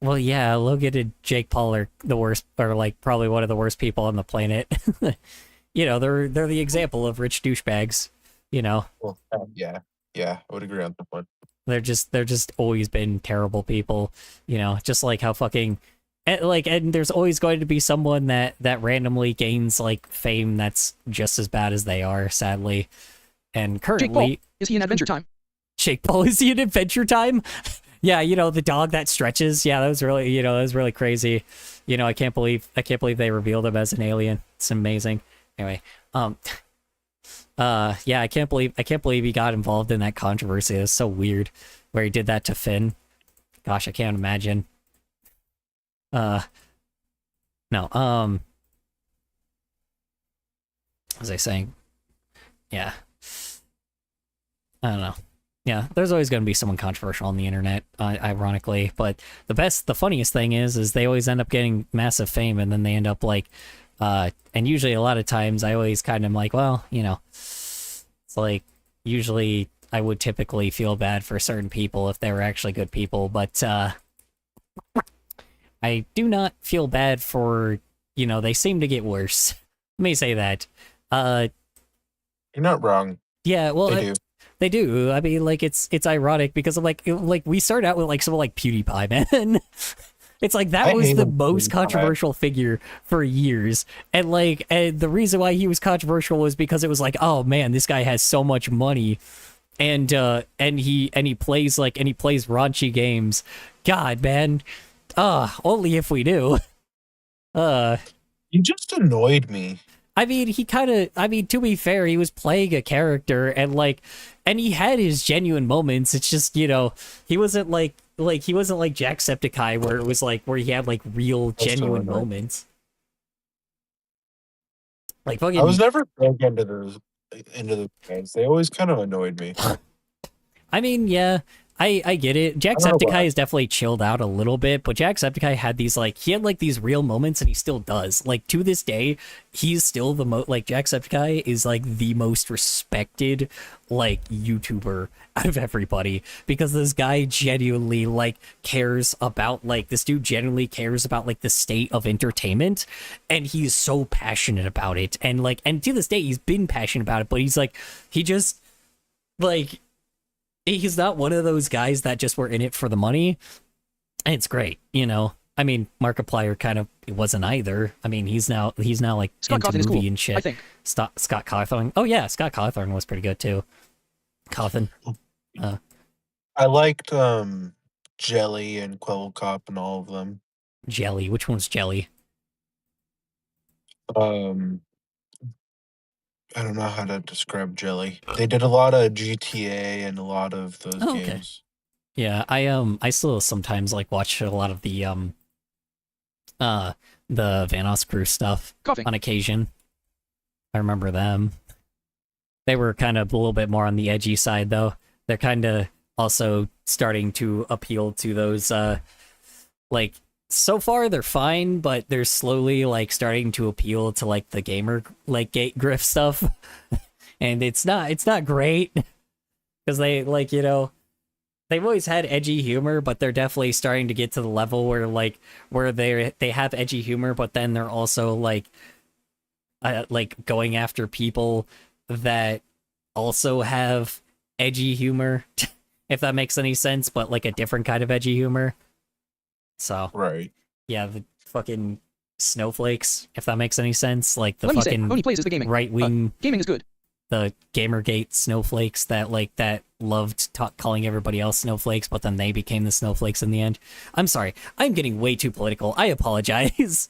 well, yeah, Logan and Jake Paul are the worst, or like probably one of the worst people on the planet. You know, they're the example of rich douchebags. You know, well, yeah, I would agree on that one. they're just always been terrible people. You know, just like how fucking and there's always going to be someone that randomly gains like fame that's just as bad as they are, sadly. And Jake Paul, currently, is he in Adventure Time? Jake Paul, is he in Adventure Time? Yeah, you know, the dog that stretches. Yeah, that was really crazy. You know, I can't believe they revealed him as an alien. It's amazing. Anyway, yeah, I can't believe he got involved in that controversy. It's so weird where he did that to Finn. Gosh, I can't imagine. No, what was I saying? Yeah. I don't know. Yeah, there's always going to be someone controversial on the internet, ironically. But the funniest thing is they always end up getting massive fame, and then they end up like, and usually a lot of times I always kind of like, well, you know, it's like usually I would typically feel bad for certain people if they were actually good people, but I do not feel bad for, you know, they seem to get worse. Let me say that. You're not wrong. Yeah, well, They do. They do. I mean, like it's ironic because of like we start out with like someone like PewDiePie, man. It's like that I was hate the him, most PewDiePie. controversial figure for years, and the reason why he was controversial was because it was like, oh man, this guy has so much money, and he plays raunchy games. God, man, only if we do. You just annoyed me. I mean, to be fair, he was playing a character and he had his genuine moments. It's just, you know, he wasn't like Jacksepticeye where it was like, where he had like real genuine totally right. moments. Like fucking. I was never big into those guys. They always kind of annoyed me. I mean, yeah, I get it. don't know why. Jacksepticeye has definitely chilled out a little bit, but Jacksepticeye had these these real moments, and he still does. Like to this day, he's still Jacksepticeye is like the most respected like YouTuber out of everybody because this guy genuinely cares about this dude genuinely cares about the state of entertainment, and he's so passionate about it, and and to this day he's been passionate about it, but he's he just he's not one of those guys that just were in it for the money. And it's great, you know. I mean, Markiplier kind of wasn't either. I mean, he's now like Scott into Cawthon is movie cool, and shit. I think. Scott Cawthon. Oh yeah, Scott Cawthon was pretty good too. Cawthon. I liked Jelly and Quell Cop and all of them. Jelly. Which one's Jelly? I don't know how to describe Jelly. They did a lot of GTA and a lot of those Oh, okay. games. Yeah, I still sometimes watch a lot of the Vanos Crew stuff Coughing. on occasion. I remember them. They were kind of a little bit more on the edgy side though. They're kind of also starting to appeal to those so far they're fine, but they're slowly starting to appeal to the gamer gate grift stuff. And it's not great because they you know, they've always had edgy humor, but they're definitely starting to get to the level where where they have edgy humor, but then they're also going after people that also have edgy humor, if that makes any sense, but a different kind of edgy humor. So Right. yeah, the fucking snowflakes, if that makes any sense, the Let me say, fucking Only Plays is the gaming. right wing, Gaming is good. the Gamergate snowflakes that that loved calling everybody else snowflakes, but then they became the snowflakes in the end. I'm sorry, I'm getting way too political. I apologize.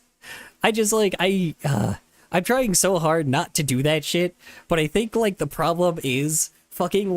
I just I'm trying so hard not to do that shit, but I think the problem is fucking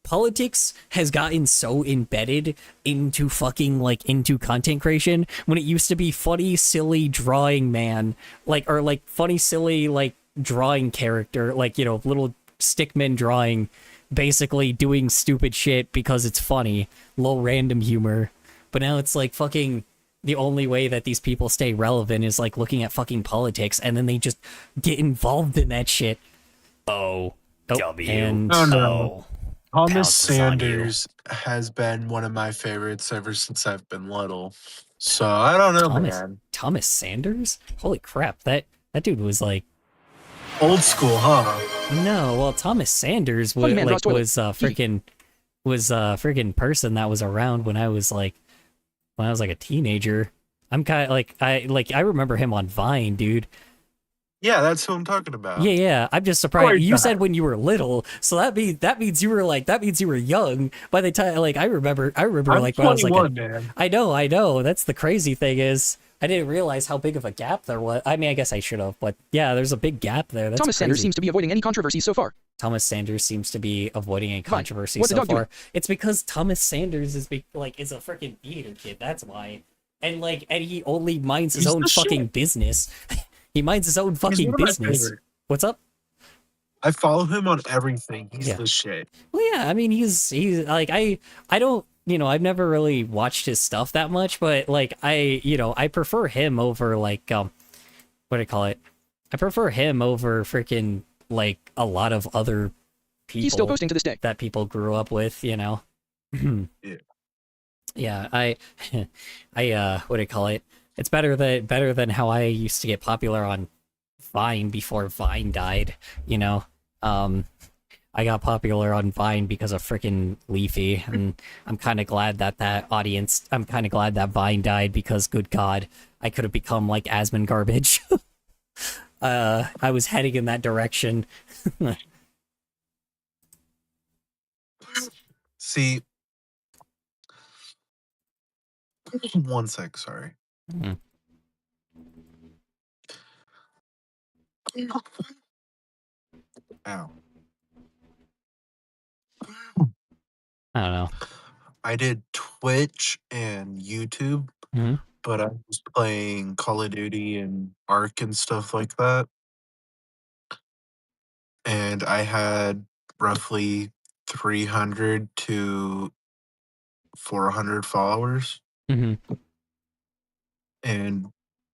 politics has gotten so embedded into fucking like into content creation when it used to be funny silly drawing man like or like funny silly like drawing character like you know little stickman drawing basically doing stupid shit because it's funny low random humor, but now it's like fucking the only way that these people stay relevant is like looking at fucking politics and then they just get involved in that shit. And Oh no. Thomas pounces on you. Sanders has been one of my favorites ever since I've been little. So I don't know, man. Thomas Sanders? Holy crap, that dude was like Old school, huh? no, well Thomas Sanders was Funny man draws like toilet. was a freaking person that was around when I was like a teenager. I'm kind of like I remember him on Vine, dude. Yeah, that's who I'm talking about. Yeah. I'm just Oh, surprised. You yeah. said when you were little, so that means you were young by the time. Like I remember I'm like when I was like, 21, man. I know. That's the crazy thing is I didn't realize how big of a gap there was. I mean, I guess I should have, but yeah, there's a big gap there. That's Thomas Sanders crazy. seems to be avoiding any controversy so far. Thomas Sanders seems to be avoiding a controversy What's the so dog doing? far. It's because Thomas Sanders is is a freaking theater kid. That's why. And he only minds his He's own the fucking shit. business. He minds his own He's fucking one of my business. favorite. What's up? I follow him on everything. He's Yeah. the shit. Well, yeah, I mean, he's like I don't, I've never really watched his stuff that much, but like I prefer him over like what do I call it? I prefer him over freaking like a lot of other people He's still posting to this day. that people grew up with, Yeah. Yeah, I what do you call it? It's better than how I used to get popular on Vine before Vine died, I got popular on Vine because of freaking Leafy, and I'm kind of glad that Vine died because, good God, I could have become like Asmon garbage. I was heading in that direction. See, one sec, sorry. Mhm. Ow. I don't know. I did Twitch and YouTube, Mhm. but I was playing Call of Duty and Ark and stuff like that. And I had roughly 300 to 400 followers. hmm And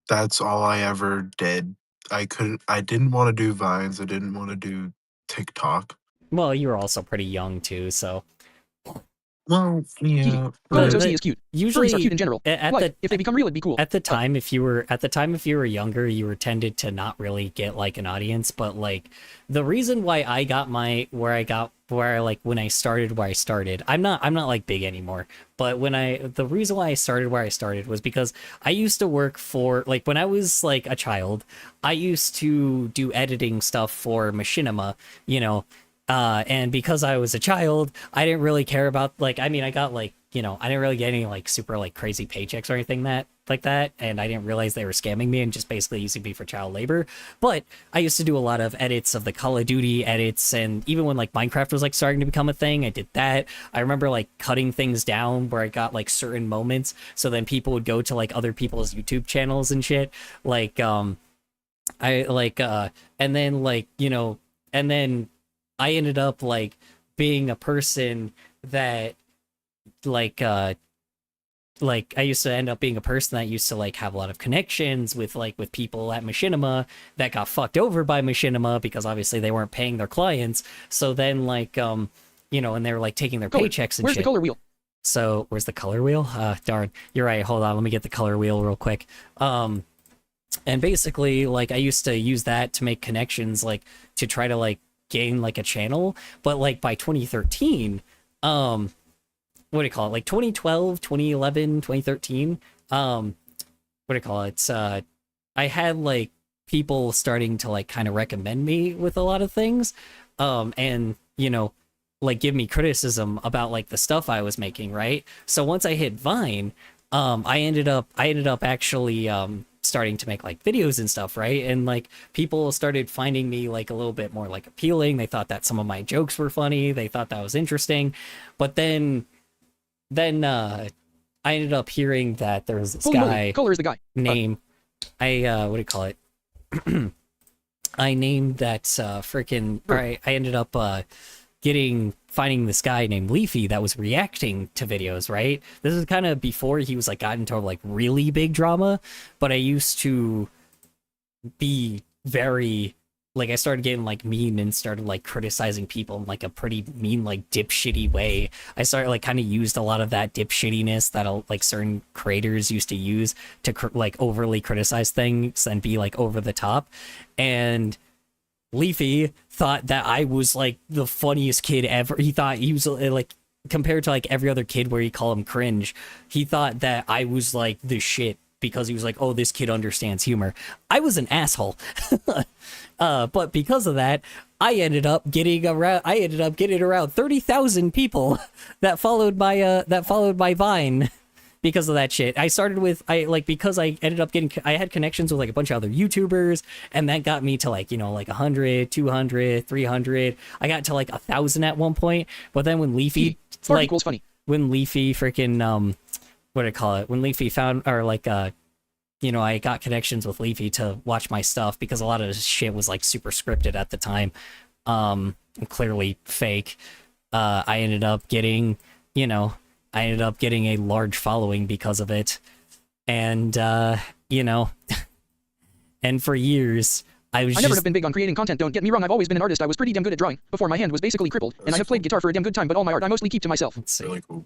that's all I ever did. I didn't want to do Vines. I didn't want to do TikTok. Well, you were also pretty young too, so Well, yeah. Well, but- OC is cute. usually Furries are cute in general. at Like, the if they become real, it'd be cool. at the time if you were younger, you were tended to not really get like an audience, but like the reason why I got when I started where I started, I'm not like big anymore, but the reason why I started where I started was because I used to work for, like, when I was like a child, I used to do editing stuff for Machinima, and because I was a child, I didn't really care about, like, I mean, I got like, I didn't really get any like super like crazy paychecks or anything like that, and I didn't realize they were scamming me and just basically using me for child labor. But I used to do a lot of edits of the Call of Duty edits, and even when like Minecraft was like starting to become a thing, I did that. I remember like cutting things down where I got like certain moments, so then people would go to like other people's YouTube channels and shit. Like and then I ended up like being a person that I used to end up being a person that used to like have a lot of connections with people at Machinima that got fucked over by Machinima because obviously they weren't paying their clients. So then and they were like taking their Color. paychecks and Where's shit. the color wheel? So where's the color wheel? Darn, you're right. Hold on, let me get the color wheel real quick. And basically, like, I used to use that to make connections, like, to try to like gain like a channel. But like by 2013, what do you call it? Like 2012, 2011, 2013. What do you call it? I had like people starting to like kind of recommend me with a lot of things, and like give me criticism about like the stuff I was making, right? So once I hit Vine, I ended up actually starting to make like videos and stuff, right? And like people started finding me like a little bit more like appealing. They thought that some of my jokes were funny. They thought that was interesting. But then I ended up hearing that there was this Holy moly, guy Kohler is the guy. named what do you call it? I named that freaking I ended up finding this guy named Leafy that was reacting to videos, right? This is kind of before he was like got into like really big drama, but I used to be very like, I started getting like mean and started like criticizing people in like a pretty mean, like dipshitty way. I started like kind of used a lot of that dipshittiness that like certain creators used to use to like overly criticize things and be like over the top. And Leafy thought that I was like the funniest kid ever. He thought he was like, compared to like every other kid where he called him cringe, he thought that I was like the shit because he was like, oh, this kid understands humor. I was an asshole. But because of that, I ended up getting around 30,000 people that followed my Vine because of that shit. I started with, because I ended up I had connections with like a bunch of other YouTubers, and that got me to like, like 100, 200, 300. I got to like 1,000 at one point. But then when Leafy, Smart equals funny. when Leafy freaking, what do I call it? When Leafy found, or like, I got connections with Leafy to watch my stuff because a lot of this shit was like super scripted at the time, and clearly fake. I ended up getting a large following because of it, and and for years I never have been big on creating content, don't get me wrong, I've always been an artist. I was pretty damn good at drawing before my hand was basically crippled, and I have played guitar for a damn good time, but all my art I mostly keep to myself. Let's see. Really cool.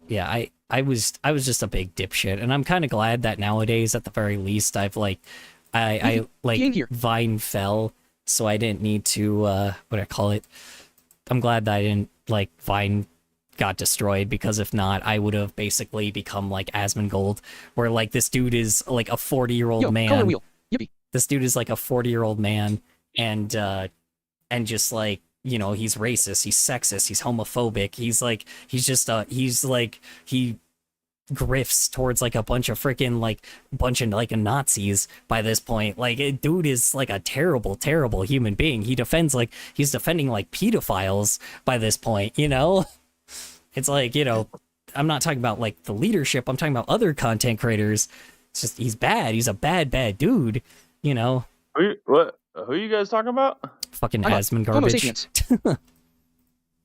Yeah, I was just a big dipshit, and I'm kind of glad that nowadays, at the very least, I've like, I Being here. Vine fell, so I didn't need to what do I call it? I'm glad that I didn't like Vine got destroyed, because if not, I would have basically become like Asmongold, where like this dude is like a 40-year-old Yo, man. color wheel. Yippee. This dude is like a 40-year-old man, and just like, he's racist, he's sexist, he's homophobic, he grifts towards like a bunch of Nazis by this point. Like, dude is like a terrible human being. He's defending like pedophiles by this point. It's like, I'm not talking about like the leadership, I'm talking about other content creators. It's just, he's bad, he's a bad dude. Who are you guys talking about? Fucking I'm a Asmon Homo garbage. sapiens.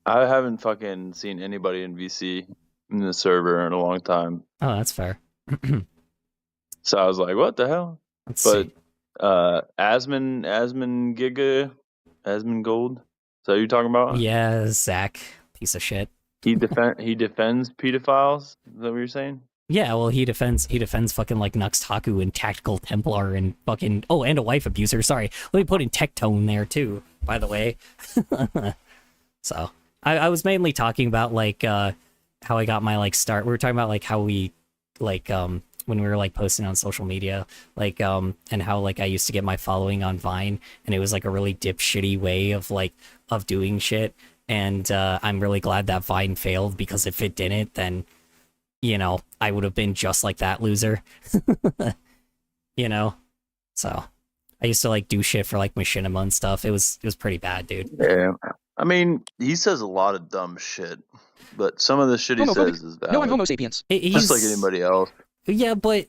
I haven't fucking seen anybody in VC in the server in a long time. Oh, that's fair. So I was like, what the hell? Let's But see. Asmongold. Is that what you're talking about? Yeah, Zach, piece of shit. He defends pedophiles. Is that what you're saying? Yeah, well, he defends fucking like Nuxtaku and Tactical Templar and fucking, and a wife abuser. Sorry, let me put in Tectone there too, by the way. So I was mainly talking about like how I got my like start. We were talking about like how we like when we were like posting on social media, like and how like I used to get my following on Vine, and it was like a really dipshitty way of doing shit. And I'm really glad that Vine failed, because if it didn't, then I would have been just like that loser. So I used to like do shit for like Machinima and stuff. It was pretty bad, dude. Yeah. I mean, he says a lot of dumb shit, but some of the shit he Homophobic. says is valid. No, I'm Homo sapiens. Just like anybody else. Yeah, but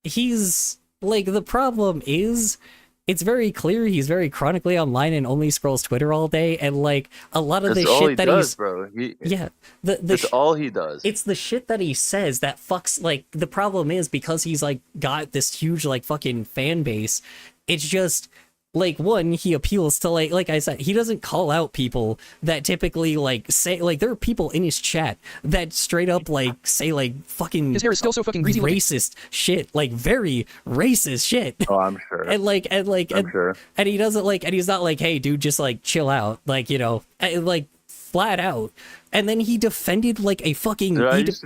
he's like, the problem is, it's very clear he's very chronically online and only scrolls Twitter all day, and like a lot of That's the all shit he that does, bro. That's all he does. It's the shit that he says that fucks. Like, the problem is, because he's like got this huge like fucking fan base, it's just like, one, he appeals to like I said, he doesn't call out people that typically like say, like, there are people in his chat that straight up like say like fucking His hair is still so fucking greasy looking. racist shit, like very racist shit. Oh, I'm sure. I'm sure. And he doesn't like, and he's not like, hey dude, just like chill out, like, like flat out. And then he defended like a fucking Dude, I used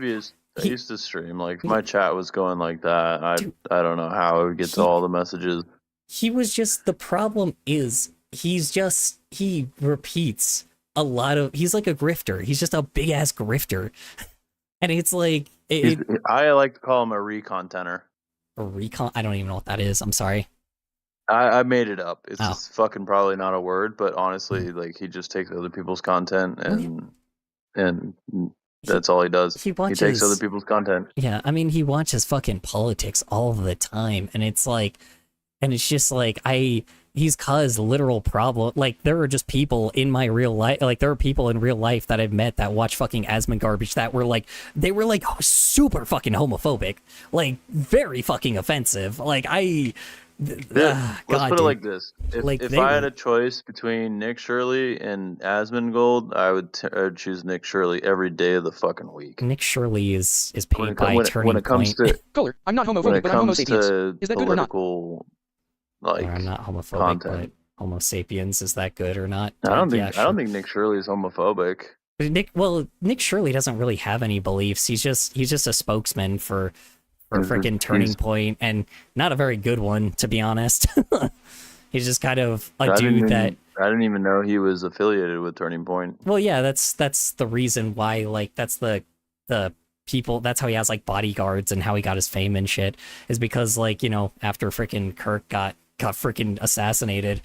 to stream, like, if my chat was going like that, I don't know how I would get to all the messages. He was just, the problem is he repeats a lot of, he's like a grifter. He's just a big ass grifter. And it's like, I like to call him a recontenter. recon. I don't even know what that is. I'm sorry. I made it up. It's Oh. just fucking probably not a word, but honestly, like he just takes other people's content and that's all he does. He He takes watches- other people's content. Yeah, I mean, he watches fucking politics all the time, and it's like, and it's just like, he's caused literal problem. Like, there are just people in my real life, like, there are people in real life that I've met that watch fucking Asmongorbage that were like, they were like super fucking homophobic, like, very fucking offensive. Like, Let's God, put it dude. like this: Like, if they I had were- a choice between Nick Shirley and Asmongold, I'd choose Nick Shirley every day of the fucking week. Nick Shirley is When paid it, by when, Turning when it comes Point. to Kohler, I'm not when homophobic, it but I'm homo comes sapiens. to Is that good or not? political, like Or I'm not homophobic, content. but Homo sapiens, is that good or not? I don't think Yeah, I don't sure. think Nick Shirley is homophobic. Nick Shirley doesn't really have any beliefs. He's just a spokesman for freaking Turning Point, and not a very good one, to be honest. He's just kind of a dude that. I didn't even know he was affiliated with Turning Point. Well, yeah, that's the reason why. Like, that's the people. That's how he has like bodyguards and how he got his fame and shit. Is because, like, you know, after freaking Kirk got freaking assassinated,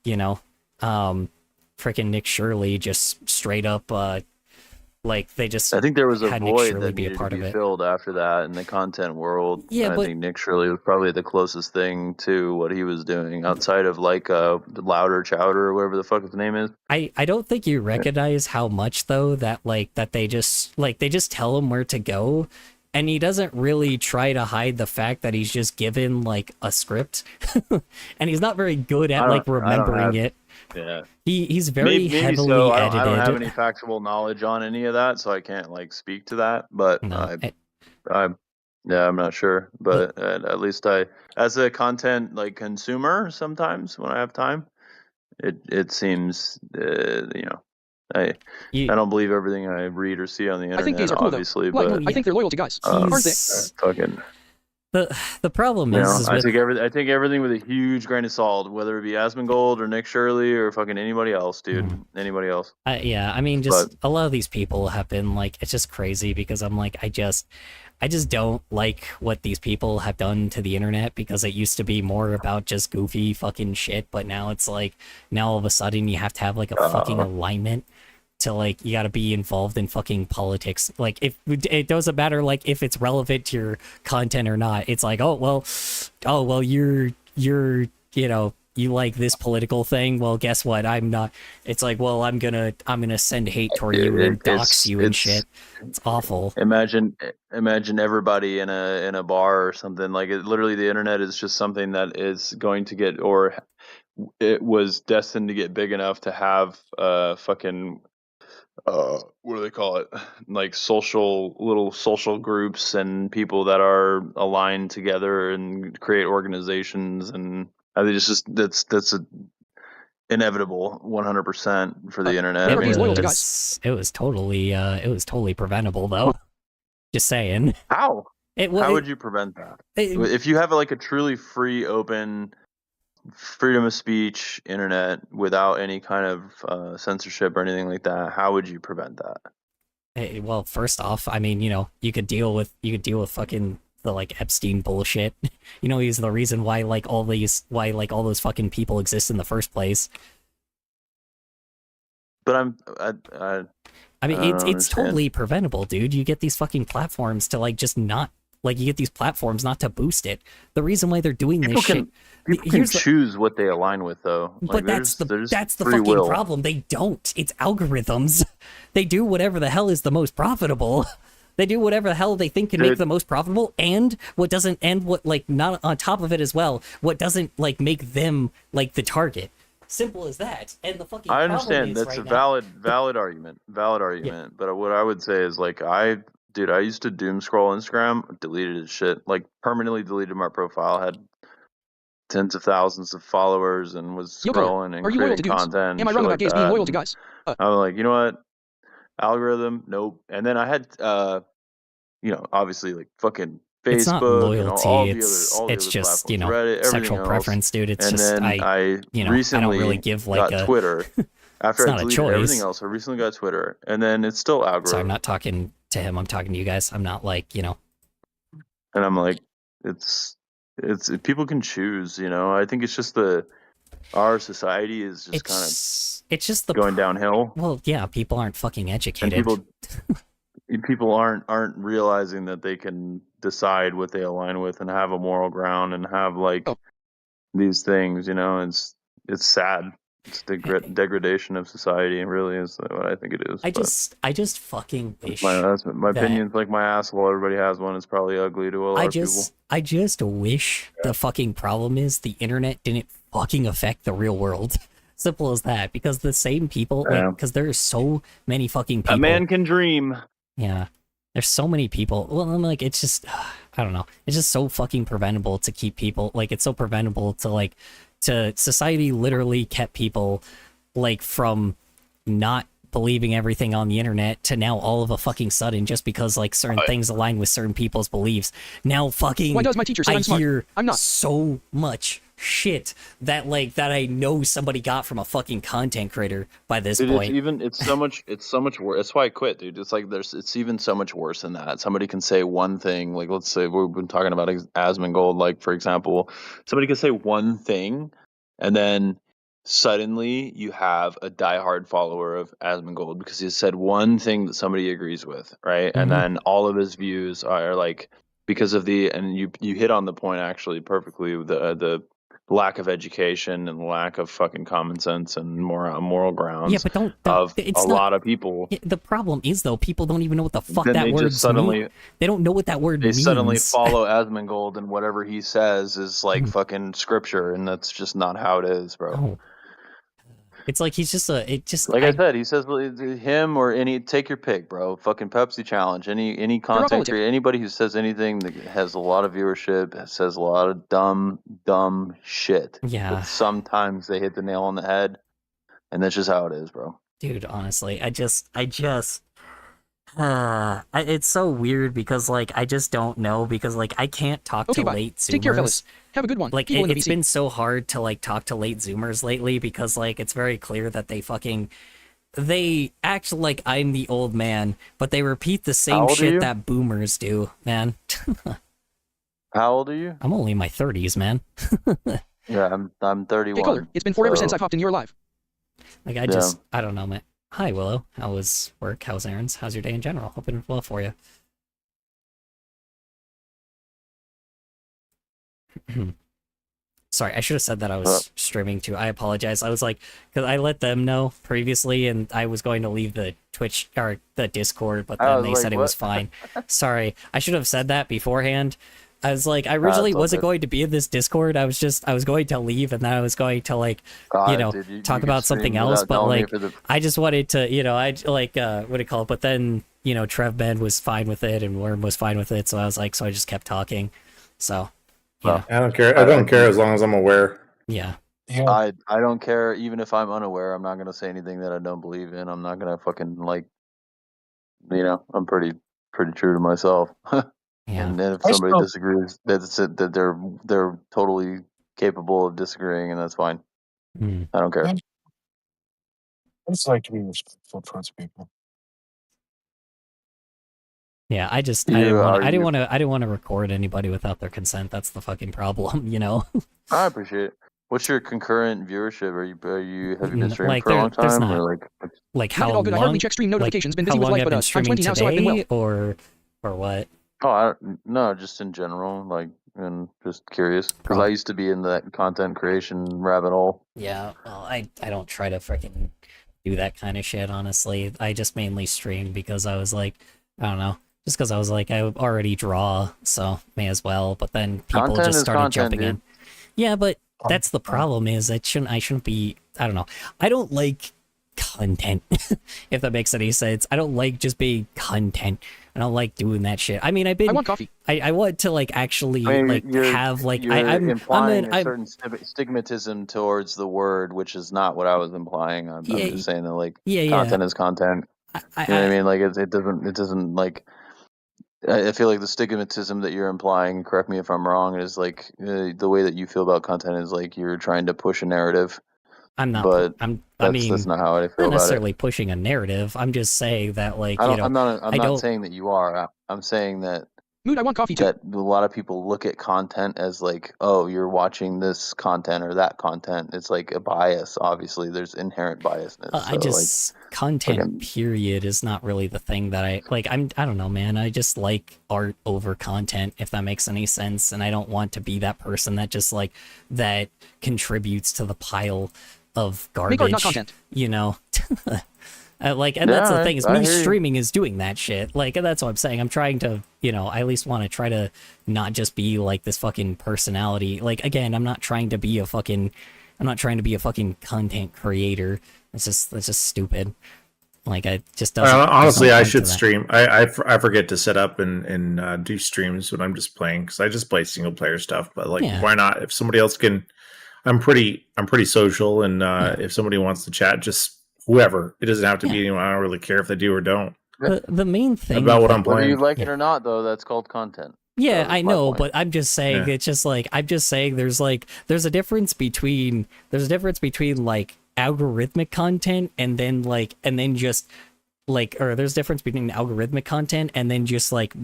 you know, freaking Nick Shirley just straight up, like, they just. I think there was a had Nick void Shirley that be a needed part to of be it. filled after that in the content world. Yeah, and but- I think Nick Shirley was probably the closest thing to what he was doing outside of like Louder Chowder or whatever the fuck his name is. I don't think you recognize how much though that they just tell him where to go, and he doesn't really try to hide the fact that he's just given like a script, and he's not very good at like remembering it. Yeah, He's very maybe heavily so. edited. I don't have any factual knowledge on any of that, so I can't like speak to that. But No, I'm not sure. But at least as a content like consumer, sometimes when I have time, it seems I don't believe everything I read or see on the internet. I think gays are cool, though. obviously, Like, but I think they're loyal to guys. um, Aren't they? fucking. the problem You know, is I with, take everything with a huge grain of salt, whether it be Asmongold or Nick Shirley or fucking anybody else, dude. Anybody else. yeah, I mean, just a lot of these people have been like, it's just crazy because I'm like, I just don't like what these people have done to the internet, because it used to be more about just goofy fucking shit, but now it's like, now all of a sudden you have to have like a fucking alignment to, like, you gotta be involved in fucking politics. Like, if it doesn't matter, like, if it's relevant to your content or not. It's like, oh well, you're you know, you like this political thing, well, guess what, I'm not. It's like, well, I'm gonna send hate toward you and dox you and shit. It's awful. Imagine everybody in a bar or something. Like, literally the internet is just something that is going to get, or it was destined to get big enough to have fucking what do they call it, like little social groups and people that are aligned together and create organizations, and I think it's just that's a inevitable 100% for the internet. Never gays loyal to It was totally preventable though. Just saying. How How would you prevent that? If you have like a truly free, open, freedom of speech internet without any kind of censorship or anything like that, how would you prevent that? Well, first off, I mean, you know, you could deal with fucking the like Epstein bullshit. You know, he's the reason why all those fucking people exist in the first place. But I mean, I don't it's understand. totally preventable, dude. You get these fucking platforms to like just not, like, you get these platforms not to boost it. The reason why they're doing people this can shit. people can here's the- choose what they align with, though. But Like, that's there's the free fucking will. problem. They don't. It's algorithms. They do whatever the hell is the most profitable. They do whatever the hell they think can make Dude. the most profitable, and what doesn't, and what, like, not on top of it as well, what doesn't, like, make them like the target. Simple as that. And the fucking I problem understand is that's right a now- valid argument. But what I would say is, like, I used to doom scroll Instagram, deleted his shit, like permanently deleted my profile, had tens of thousands of followers, and was Yo, Kohler, scrolling and are you loyal to creating dudes? content. Am I shit wrong about like gays being that. loyal to guys? I was like, you know what, algorithm, nope. And then I had, obviously, like, fucking Facebook, It's not loyalty. all It's the other just, platforms, you know, Reddit, everything sexual else. preference, dude. It's And just, then I you know, recently I don't really give like got a Twitter. After It's I not a deleted choice. everything else, I recently got Twitter, and then it's still algorithm. So I'm not talking to him. I'm talking to you guys. I'm not like, you know. And I'm like, it's people can choose. You know, I think it's just our society is just kind it's just of going downhill. Well, yeah, people aren't fucking And educated. people aren't realizing that they can decide what they align with and have a moral ground and have like these things. You know, it's sad. It's degradation of society. Really is what I think it is. I just fucking wish. My that- opinion's like my asshole. Everybody has one. It's probably ugly to a lot of people. I just wish the fucking problem is the internet didn't fucking affect the real world. Simple as that. Because the same people, because there are so many fucking people. A man can dream. Yeah. There's so many people. Well, I'm like, it's just, I don't know. It's just so fucking preventable to keep people, like, it's so preventable to, like, society literally kept people, like, from not believing everything on the internet to now all of a fucking sudden, just because, like, certain things align with certain people's beliefs. Now fucking, Why does my teacher say I I'm smart? hear I'm not. so much shit that, like, that I know somebody got from a fucking content creator by this Dude, point. it's so much worse. That's why I quit, dude. It's like it's even so much worse than that. Somebody can say one thing, like let's say we've been talking about Asmongold, like for example, somebody can say one thing, and then suddenly you have a diehard follower of Asmongold because he said one thing that somebody agrees with, right? And then all of his views are like because of and you hit on the point actually perfectly, the lack of education and lack of fucking common sense and moral grounds. Yeah, but a lot of people. The problem is though, people don't even know what the fuck Then that they word just suddenly means. They don't know what that word means. They suddenly follow Asmongold and whatever he says is like fucking scripture, and that's just not how it is, bro. Oh. It's like he's just I said, he says him or take your pick, bro. Fucking Pepsi challenge. Any content creator, anybody who says anything that has a lot of viewership, says a lot of dumb shit. Yeah. But sometimes they hit the nail on the head, and that's just how it is, bro. Dude, honestly, it's so weird because like I just don't know because like I can't talk to late Zoomers. Take care, fellas. Have a good one. Like People in the it's VC. been so hard to like talk to late Zoomers lately because like it's very clear that they act like I'm the old man, but they repeat the same shit that boomers do, man. How old are you? I'm only in my 30s, man. Yeah, I'm 31. Hey, Color, it's been forever since I've hopped in your live. Like I don't know, man. Hi, Willow. How was work? How's errands? How's your day in general? Hoping well for you. Sorry, I should have said that I was streaming too. I apologize. I was like, because I let them know previously, and I was going to leave the Twitch or the Discord, but then they said it was fine. Sorry, I should have said that beforehand. I was like, I originally wasn't going to be in this Discord. I was going to leave, and then I was going to like, talk about something else. But like, I just wanted to, I like, what do you call it? But then, Trev Ben was fine with it, and Worm was fine with it. So I was like, so I just kept talking. So, I don't care. I don't care as long as I'm aware. Yeah. I don't care even if I'm unaware. I'm not gonna say anything that I don't believe in. I'm not gonna fucking like, I'm pretty true to myself. Yeah. And then if somebody disagrees, that they're totally capable of disagreeing, and that's fine. I don't care. I just like to be respectful towards people. Yeah, I didn't want to record anybody without their consent. That's the fucking problem, I appreciate it. What's your concurrent viewership? Have you been streaming for a long time, or like how all good. I long? hardly check stream notifications. Been busy with life, but I'm 20 now, so I've been well. Or what? Oh, no, just in general, and just curious because I used to be in that content creation rabbit hole. Yeah, well, I don't try to freaking do that kind of shit, honestly. I just mainly streamed because I was like, I don't know, just because I was like, I already draw, so may as well. But then people Content just started jumping dude. in. Yeah, but that's the problem is I shouldn't be, I don't know. I don't like content, if that makes any sense. I don't like just being content. I don't like doing that shit. I mean, I want coffee. I want to like actually have like I'm implying a certain stigmatism towards the word, which is not what I was implying. I'm just saying that like content is content. You know what I mean? Like it doesn't like. I feel like the stigmatism that you're implying, correct me if I'm wrong, is like the way that you feel about content is like you're trying to push a narrative. I'm not. But that's not how I feel not about necessarily it. pushing a narrative. I'm just saying that, like, I'm not saying that you are. I'm saying that Mood, I want coffee too. that a lot of people look at content as like, oh, you're watching this content or that content. It's like a bias. Obviously, there's inherent biasness. I just content fucking- period is not really the thing that I like. I don't know, man. I just like art over content, if that makes any sense. And I don't want to be that person that just like that contributes to the pile of garbage. Make art, not content. You know. Like, and that's Yeah, the thing is I me hear you. streaming is doing that shit. Like, and that's what I'm saying. I'm trying to, you know, I at least want to try to not just be like this fucking personality. Like, again, I'm not trying to be a fucking content creator. That's just stupid. Like, I just doesn't. Honestly, there's no I point should to that. stream. I forget to set up and do streams when I'm just playing because I just play single player stuff. But like, Yeah. why not? If somebody else can, I'm pretty social, and if somebody wants to chat, just whoever. It doesn't have to be anyone. I don't really care if they do or don't. The main thing About what I'm Whether you playing. like it or not, though, that's called content. Yeah, That was I my know, point. but I'm just saying Yeah. it's just like I'm just saying there's a difference between like algorithmic content and then just like or there's a difference between algorithmic content and then just like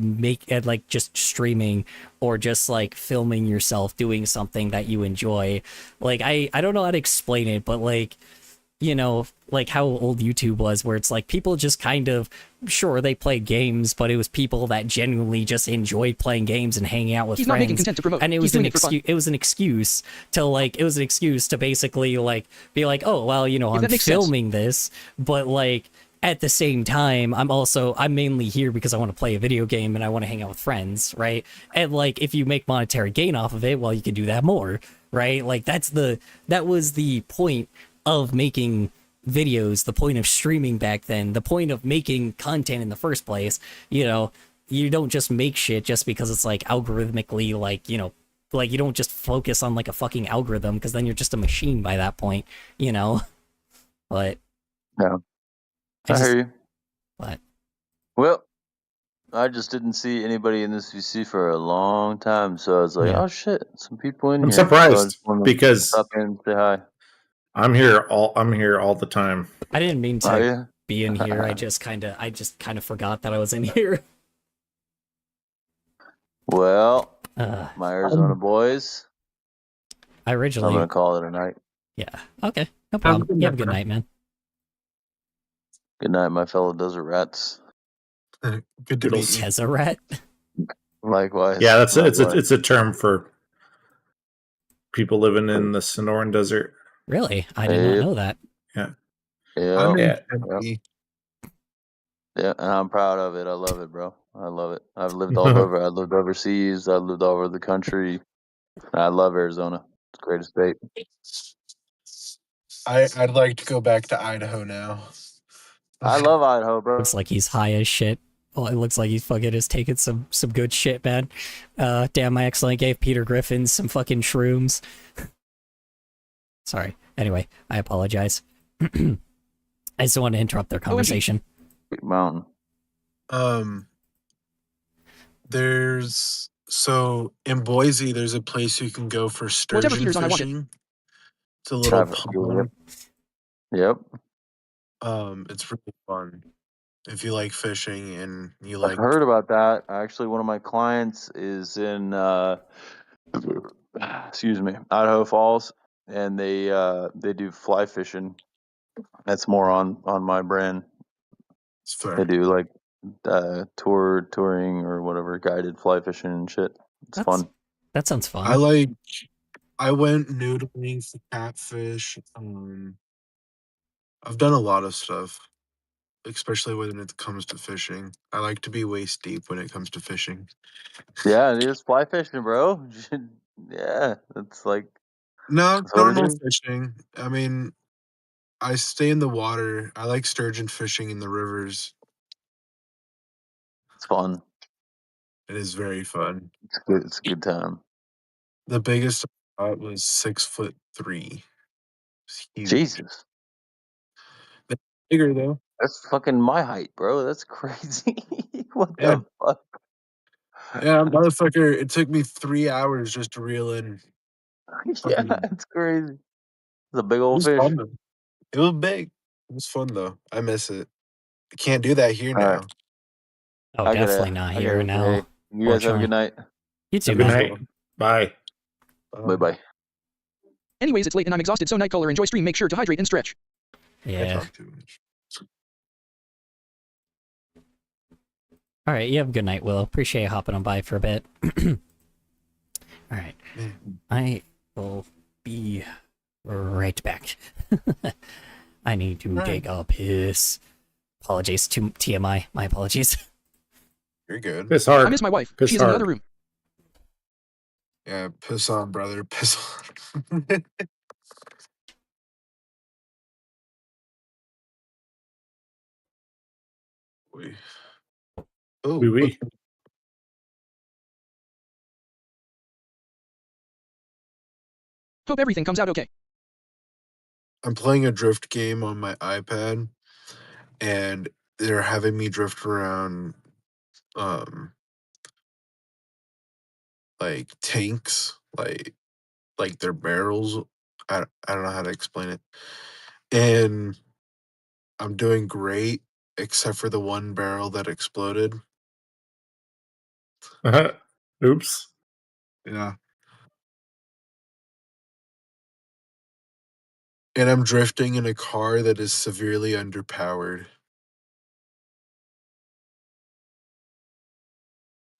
just streaming or just like filming yourself doing something that you enjoy. Like I don't know how to explain it, but like, you know, like how old YouTube was, where it's like people just kind of, sure, they play games, but it was people that genuinely just enjoyed playing games and hanging out with He's not friends. making content to promote. And it He's was doing an it for fun. excuse. It was an excuse to basically like be like, oh well, you know, If I'm that makes sense. filming this, but like at the same time, I'm mainly here because I want to play a video game and I want to hang out with friends, right? And like if you make monetary gain off of it, well, you can do that more, right? Like that was the point of making videos, the point of streaming back then, the point of making content in the first place. You know, you don't just make shit just because it's like algorithmically, like, you know, like you don't just focus on like a fucking algorithm because then you're just a machine by that point, you know. But Yeah. I just- hear you. but Well, I just didn't see anybody in this VC for a long time, so I was like, Yeah. "Oh shit, some people in I'm here." So I surprised just wanted to because stop in and say hi. I'm here all the time. I didn't mean to Oh yeah. be in here. I just kind of forgot that I was in here. Well, Uh, my Arizona boys. I I'm originally, gonna call it a night. yeah, okay, no problem. good You have a night, good bro. night, man. Good night, my fellow desert rats. Good to Doodles. meet you. Tezzeret? Likewise. Yeah, it's likewise. a term for people living in the Sonoran Desert. Really? I did not Yep. know that. Yeah, I'm in Yeah. Tempe. yeah, and I'm proud of it. I love it, bro. I love it. I've lived all over. I lived overseas. I lived all over the country. I love Arizona. It's the greatest state. I'd like to go back to Idaho now. I love Idaho, bro. Looks like he's high as shit. Well, it looks like he's fucking just taking some good shit, man. Damn, I accidentally gave Peter Griffin some fucking shrooms. Sorry. Anyway, I apologize. I just don't want to interrupt their conversation. Big mountain. So in Boise, there's a place you can go for Whatever sturgeon Peter's on, I want it. fishing. It's a little Traffic, pond. Yep. It's really fun if you like fishing and you I've like. heard about that. Actually, one of my clients is in excuse me, Idaho Falls, and they do fly fishing. That's more on my brand. It's fair. They do like touring or whatever, guided fly fishing and shit. It's That's- fun. That sounds fun. I went noodling for catfish. I've done a lot of stuff, especially when it comes to fishing. I like to be waist deep when it comes to fishing. Yeah, it is fly fishing, bro. Yeah, it's like No, That's what it normal is. fishing. I mean, I stay in the water. I like sturgeon fishing in the rivers. it's fun. It is very fun. It's good. It's a good time. The biggest I caught was 6'3". It's huge. Jesus, Bigger though. that's fucking my height, bro. That's crazy. What Yeah. the fuck? Yeah, motherfucker. It took me 3 hours just to reel in. Yeah, Fucking- it's crazy. It's a big It old was fish. fun though. It was big. It was fun though. I miss it. I can't do that here All now. right. Oh, I gotta- definitely not I here gotta now. say, You guys have a Fortunately. good night. You too, Good man. night. Bye. Bye bye. Anyways, it's late and I'm exhausted, so Nightcaller, enjoy stream. Make sure to hydrate and stretch. I Yeah. talk too much. All right. You have a good night, Willow. Appreciate you hopping on by for a bit. All right. I will be right back. I need to take a piss. Apologies to TMI. My apologies. You're good. Piss hard. I miss my wife. Piss She's in the hard. other room. Yeah, piss on, brother. Piss on. Wait. Oh, Oui, oui. okay. Hope everything comes out okay. I'm playing a drift game on my iPad, and they're having me drift around, um, like tanks, like their barrels. I don't know how to explain it, and I'm doing great, except for the one barrel that exploded. Oops. Yeah. And I'm drifting in a car that is severely underpowered.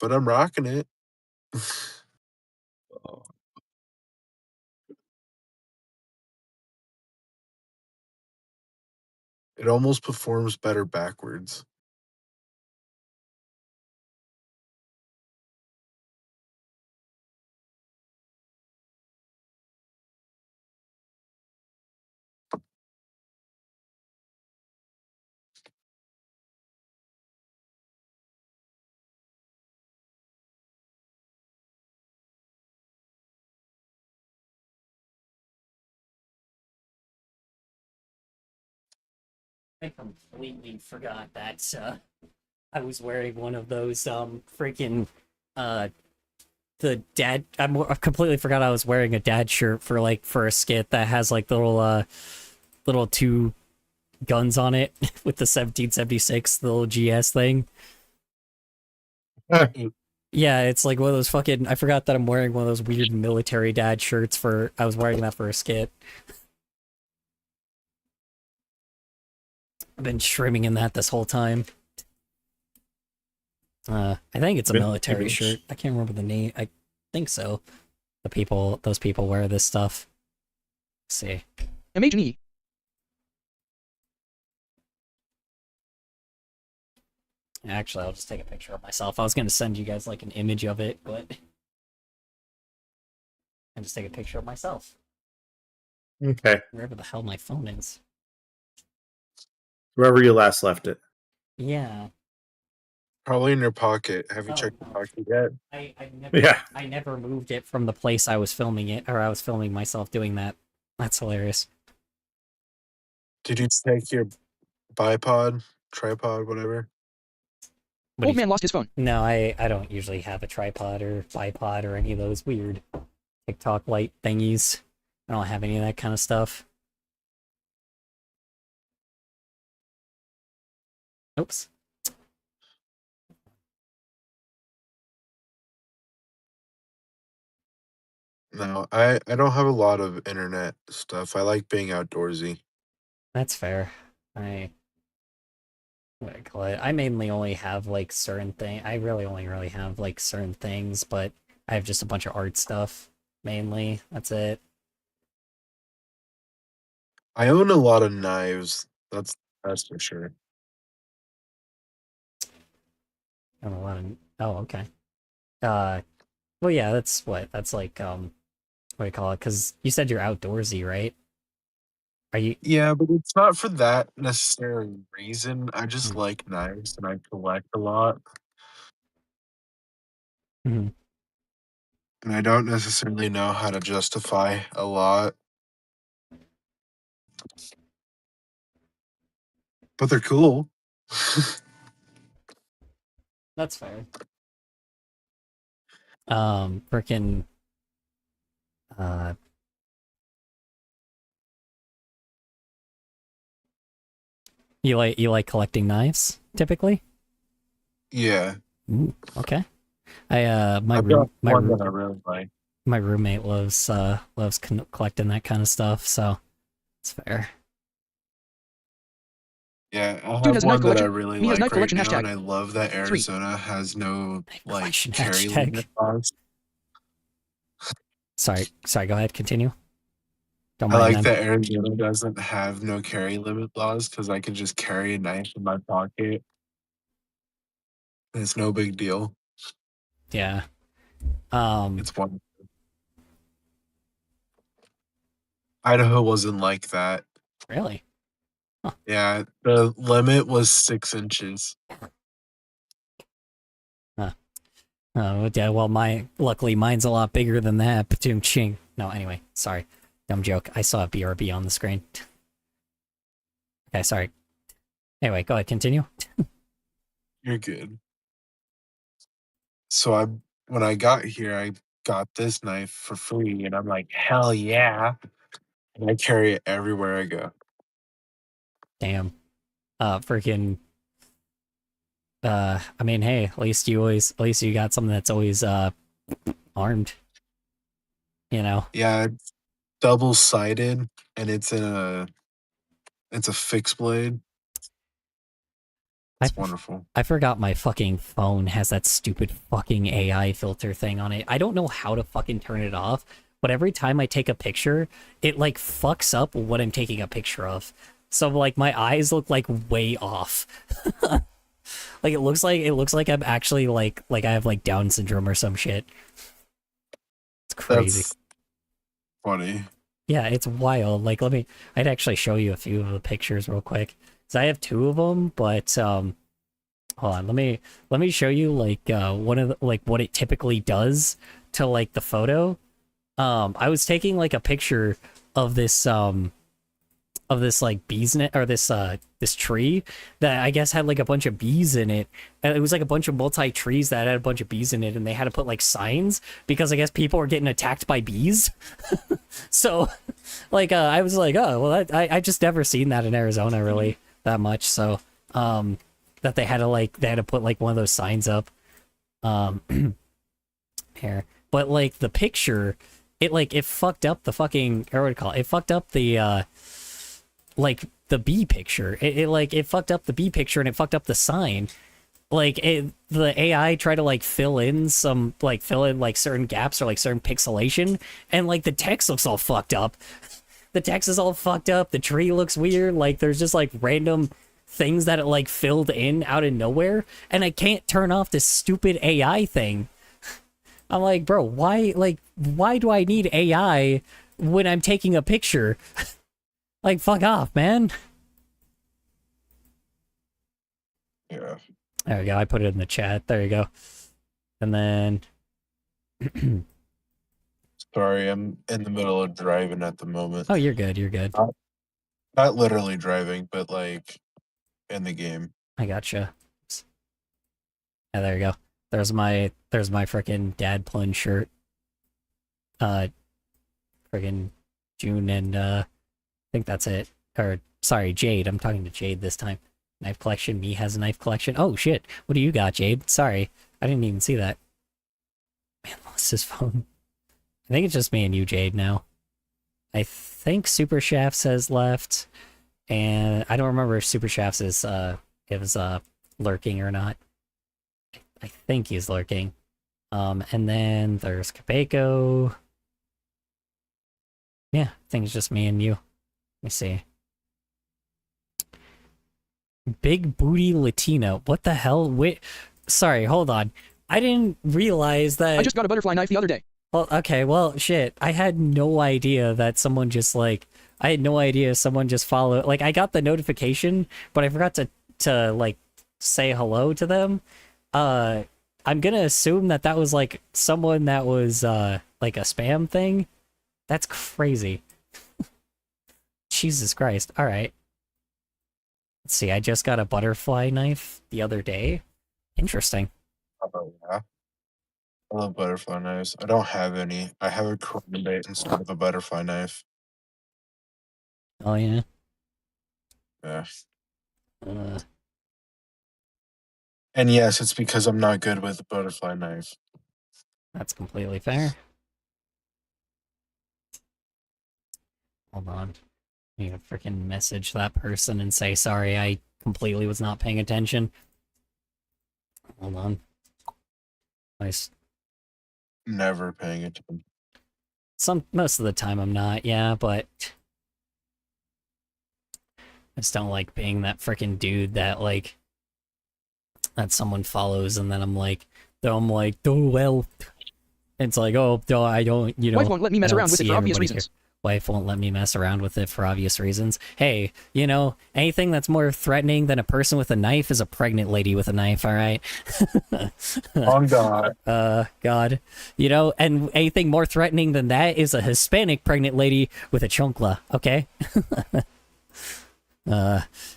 But I'm rocking it. It almost performs better backwards. I completely forgot that I was wearing one of those freaking the dad. I completely forgot I was wearing a dad shirt for a skit that has like little two guns on it with the 1776, the little GS thing. Yeah, it's like one of those fucking. I forgot that I'm wearing one of those weird military dad shirts for. I was wearing that for a skit. I've been streaming in that this whole time. I think it's a military shirt. I can't remember the name. I think so. Those people wear this stuff. Let's see. MH&E. Actually, I'll just take a picture of myself. I was gonna send you guys like an image of it, but I just take a picture of myself. Okay. Wherever the hell my phone is. Wherever you last left it. Yeah. Probably in your pocket. Have you Oh, checked your no. pocket yet? I never moved it from the place I was filming it, or I was filming myself doing that. That's hilarious. Did you take your bipod, tripod, whatever? Old man lost his phone. No, I don't usually have a tripod or bipod or any of those weird TikTok light thingies. I don't have any of that kind of stuff. Oops. No, I don't have a lot of internet stuff. I like being outdoorsy. That's fair. What do I call it? I mainly only have like certain things. I really only have like certain things, but I have just a bunch of art stuff mainly. That's it. I own a lot of knives. That's for sure. And a lot of okay. Well, yeah, that's like what do you call it? Because you said you're outdoorsy, right? Are you? Yeah, but it's not for that necessary reason. I just like knives and I collect a lot. Mhm. And I don't necessarily know how to justify a lot. But they're cool. That's fair. Freaking, uh, you like collecting knives typically? Yeah. Ooh, okay. My I've got my one that I really like. my roommate loves collecting that kind of stuff, so it's fair. Yeah, I Dude have has a knife one that I collection. really Me has like knife right collection now, hashtag. and I love that 3. Arizona has no like Collection carry hashtag. limit laws. Sorry, go ahead, continue. Don't I mind like them. that Arizona doesn't have no carry limit laws because I can just carry a knife in my pocket. It's no big deal. Yeah. It's one. Idaho wasn't like that. Really? Yeah, the limit was 6 inches. Oh, yeah, well, luckily mine's a lot bigger than that. Patum ching. No, anyway, sorry. Dumb joke. I saw a BRB on the screen. Okay, sorry. Anyway, go ahead, continue. You're good. So when I got here, I got this knife for free, and I'm like, hell yeah! And I carry it everywhere I go. Damn. Freaking. I mean, hey, at least you got something that's always armed. You know. Yeah, it's double-sided, and it's a fixed blade. It's wonderful. I forgot my fucking phone has that stupid fucking AI filter thing on it. I don't know how to fucking turn it off, but every time I take a picture, it like fucks up what I'm taking a picture of. So like my eyes look like way off. Like it looks like I'm actually like I have like Down syndrome or some shit. It's crazy. That's funny. Yeah, it's wild. Like I'd actually show you a few of the pictures real quick. So I have 2 of them, but hold on, let me show you like one of the, like what it typically does to like the photo. I was taking like a picture of this like bee's net, or this tree that I guess had like a bunch of bees in it. And it was like a bunch of multi trees that had a bunch of bees in it, and they had to put like signs because I guess people were getting attacked by bees. So like I was like, oh well, I just never seen that in Arizona really that much. So that they had to put like one of those signs up here. But like the picture, it fucked up the fucking, or what do you call it? It fucked up the like the bee picture. It fucked up the bee picture, and it fucked up the sign. Like the AI tried to like fill in like certain gaps or like certain pixelation, and like the text looks all fucked up. The text is all fucked up. The tree looks weird. Like there's just like random things that it like filled in out of nowhere, and I can't turn off this stupid AI thing. I'm like, bro, why do I need AI when I'm taking a picture? Like, fuck off, man. Yeah. There we go. I put it in the chat. There you go. And then Sorry, I'm in the middle of driving at the moment. oh, you're good. You're good. Not literally driving, but like in the game. I gotcha. Yeah, there you go. There's my freaking dad plunge shirt. Freaking June and I think that's it. Or sorry, Jade. I'm talking to Jade this time. Knife collection. Me has a knife collection. Oh shit. What do you got, Jade? Sorry, I didn't even see that. Man, lost his phone. I think it's just me and you, Jade, now. I think Super Shafts has left, and I don't remember if Super Shafts is lurking or not. I think he's lurking. And then there's Kabeko. Yeah, I think it's just me and you. Let me see. Big Booty Latina. What the hell? Wait, sorry, hold on. I didn't realize that... I just got a butterfly knife the other day. Well, okay, well, shit. I had no idea that someone just, like... I had no idea someone just followed... Like, I got the notification, but I forgot to like, say hello to them. I'm gonna assume that that was, like, someone that was, like, a spam thing. That's crazy. Jesus Christ. Alright. Let's see, I just got a butterfly knife the other day. Interesting. Oh, yeah. I love butterfly knives. I don't have any. I have a corona bait instead of a butterfly knife. Oh, yeah? Yeah. Uh, And yes, it's because I'm not good with a butterfly knife. That's completely fair. Hold on. I need to freaking message that person and say, sorry, I completely was not paying attention. Hold on. Nice. Never paying attention. Most of the time I'm not, yeah, but I just don't like being that freaking dude that, like, that someone follows and then I'm like, oh, well. It's like, oh, no, I don't, you know. Wife won't let me mess I don't around with it see for obvious everybody reasons. here. Wife won't let me mess around with it for obvious reasons. Hey, you know, anything that's more threatening than a person with a knife is a pregnant lady with a knife, alright? On God. God. You know, and anything more threatening than that is a Hispanic pregnant lady with a chunkla, okay?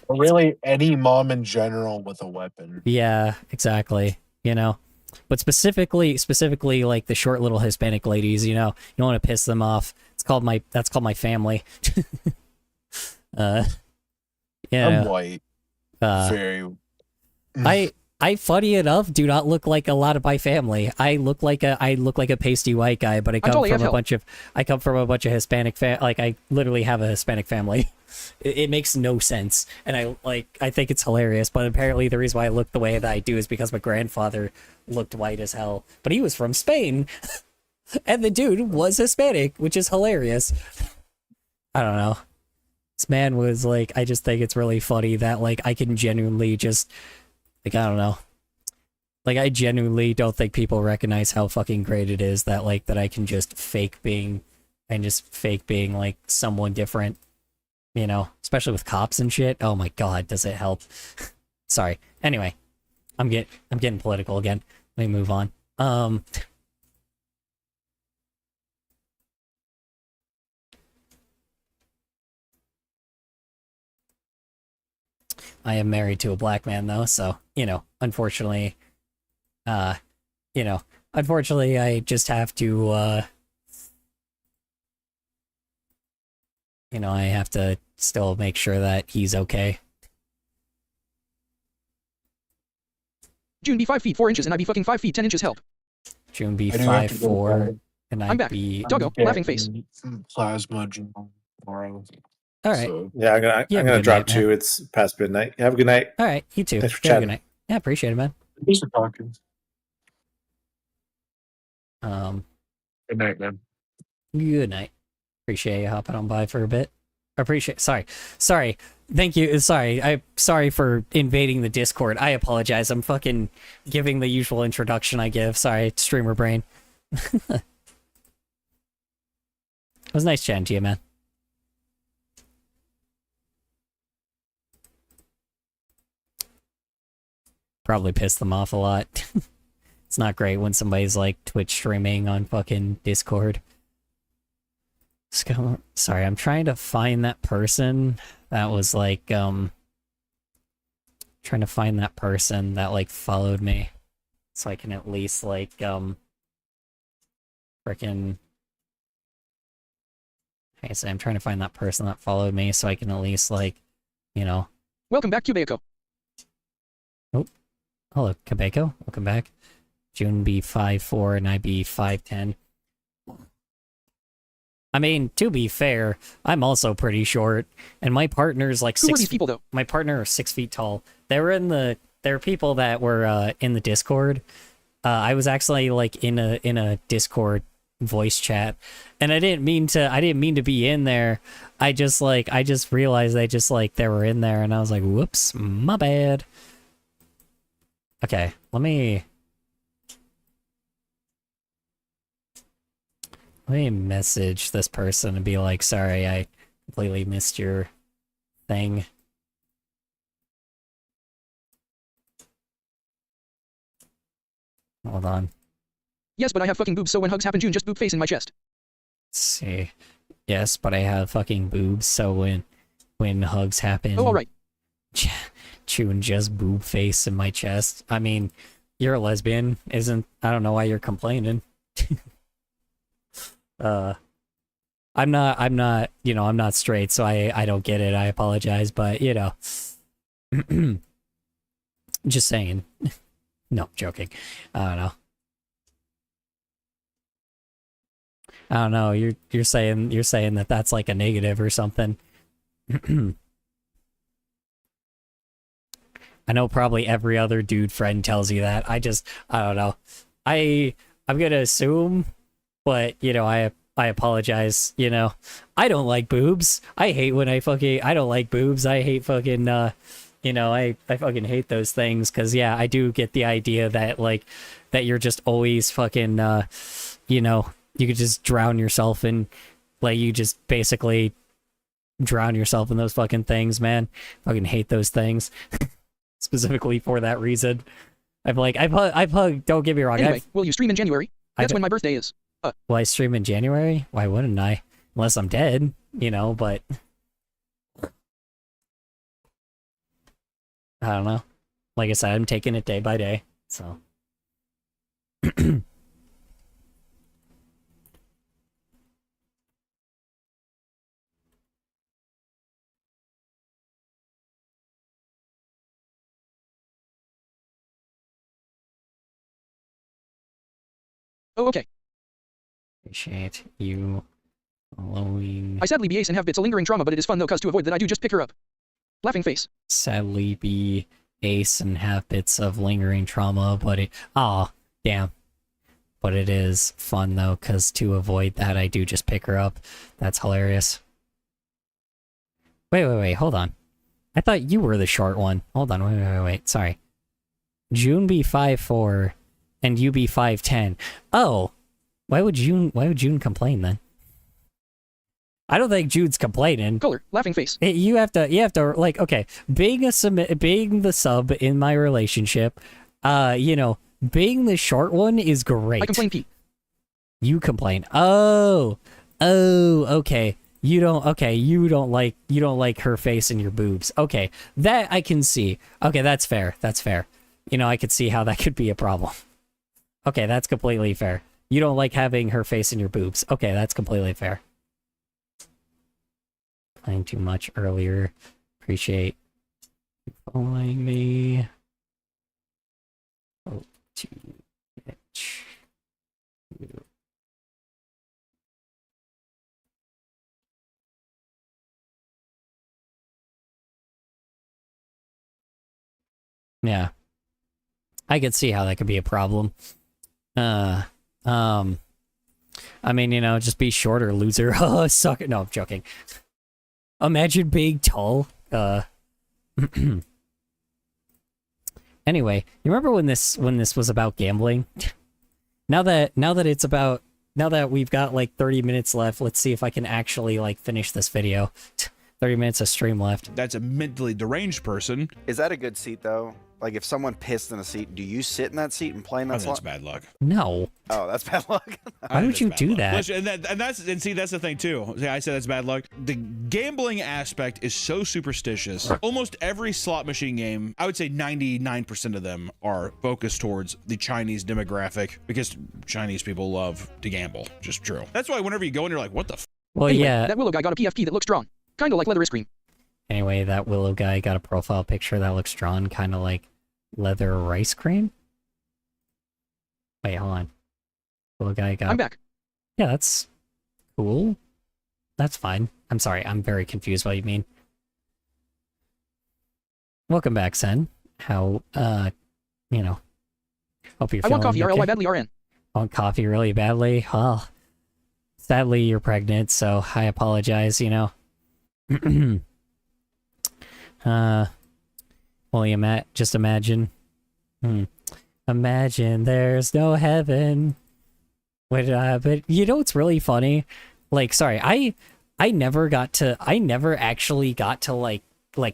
Really, any mom in general with a weapon. Yeah, exactly. You know, but specifically, like the short little Hispanic ladies. You know, you don't want to piss them off. That's called my family. Yeah. I'm white. Uh, Very. I funny enough do not look like a lot of my family. I look like a pasty white guy, but I come totally from have I come from a bunch of Hispanic like I literally have a Hispanic family. It makes no sense, and I think it's hilarious. But apparently, the reason why I look the way that I do is because my grandfather looked white as hell, but he was from Spain, and the dude was Hispanic, which is hilarious. I don't know. This man was like, I just think it's really funny that like I can genuinely just like I don't know. Like I genuinely don't think people recognize how fucking great it is that like that I can just fake being like someone different. You know, especially with cops and shit. Oh my god, does it help? Sorry. Anyway, I'm getting political again. Let me move on. I am married to a black man though, so, you know, unfortunately, I just have to, I have to still make sure that he's okay. June be 5 feet 4 inches and I be fucking 5 feet 10 inches. Help. June be I do have to go 5'4", and I'm back. be... Doggo, laughing face. Plasma tomorrow. All right. So, Yeah, I'm You have a gonna good drop night, man. too. It's past midnight. Have a good night. All right, you too. Thanks for You have a chatting. good night. Yeah, appreciate it, man. thanks for talking. Good night, man. Good night. Appreciate you hopping on by for a bit. Sorry. Thank you. Sorry for invading the Discord. I apologize. I'm fucking giving the usual introduction I give. Sorry, streamer brain. It was nice chatting to you, man. Probably pissed them off a lot. It's not great when somebody's like Twitch streaming on fucking Discord. Sorry, I'm trying to find that person that was like, trying to find that person that like followed me. So I can at least like, frickin'... Okay, so I'm trying to find that person that followed me so I can at least like, you know... Welcome back, Cubeco. Oh, hello, Cabeko. Welcome back. June be 5'4" and I be 5'10". I mean, to be fair, I'm also pretty short, and my partner's like Who were 6 these people though? My partner is 6 feet tall. There were people that were in the Discord. I was actually like in a Discord voice chat, and I didn't mean to be in there. I just realized they were in there, and I was like, whoops, my bad. Okay, let me message this person and be like, sorry, I completely missed your thing. Hold on. Yes, but I have fucking boobs, so when hugs happen, June just boob face in my chest. Let's see. Yes, but I have fucking boobs, so when hugs happen... Oh, alright. June just boob face in my chest. I mean, you're a lesbian, isn't... I don't know why you're complaining. I'm not, you know, I'm not straight, so I don't get it. I apologize, but, you know. Just saying. No, I'm joking. I don't know. I don't know. You're saying that that's like a negative or something. I know probably every other dude friend tells you that. I don't know. I'm gonna assume, but you know, I apologize. You know, I don't like boobs. I don't like boobs. I hate fucking. You know, I fucking hate those things because yeah, I do get the idea that like that you're just always fucking. You know, you could just drown yourself in, like you just basically drown yourself in those fucking things, man. Fucking hate those things. Specifically for that reason. I've hugged, don't get me wrong. Anyway, will you stream in January? That's when my birthday is. Will I stream in January? Why wouldn't I? Unless I'm dead, you know, but I don't know. Like I said, I'm taking it day by day, so. Oh, okay. Appreciate you following. I sadly be ace and have bits of lingering trauma, but it is fun though, cause to avoid that I do just pick her up. Laughing face. Sadly be ace and have bits of lingering trauma, but it. Aw, damn. But it is fun though, cause to avoid that I do just pick her up. That's hilarious. Wait, hold on. I thought you were the short one. Hold on, wait, sorry. June be 5'4", and you be 5'10". Oh, why would June complain then? I don't think June's complaining. Color, laughing face. You have to like, okay, being the sub in my relationship, you know, being the short one is great. I complain Pete. You complain. Oh, okay. You don't like her face and your boobs. Okay, that I can see. Okay, that's fair. You know, I could see how that could be a problem. Okay, that's completely fair. You don't like having her face in your boobs. Okay, that's completely fair. Playing too much earlier. Appreciate you following me. Oh, too much. Yeah. I could see how that could be a problem. I mean, you know, just be shorter, loser. Oh, suck it. No, I'm joking. Imagine being tall. Anyway, you remember when this was about gambling? Now that we've got like 30 minutes left, let's see if I can actually like finish this video. 30 minutes of stream left. That's a mentally deranged person. Is that a good seat though? Like if someone pissed in a seat, do you sit in that seat and play in that That's slot? bad luck. No. Oh, that's bad luck. Why would you do that? Listen, and see, that's the thing too. See, I said that's bad luck. The gambling aspect is so superstitious. Almost every slot machine game, I would say 99% of them are focused towards the Chinese demographic because Chinese people love to gamble. Just true. That's why whenever you go in, you're like, what the f? Well, anyway, yeah. That Willow guy got a PFP that looks drawn. Kind of like leather ice cream. Anyway, that Willow guy got a profile picture that looks drawn kind of like leather rice cream. Wait, hold on. Willow guy got... I'm back. Yeah, that's cool. That's fine. I'm sorry, I'm very confused what you mean. Welcome back, Sen. How, you know, hope you're feeling I want coffee, okay. RLY badly RN. Want coffee really badly? Well, sadly you're pregnant, so I apologize, you know. Well, just imagine. Imagine there's no heaven. But you know what's really funny? Like, sorry, I never actually got to like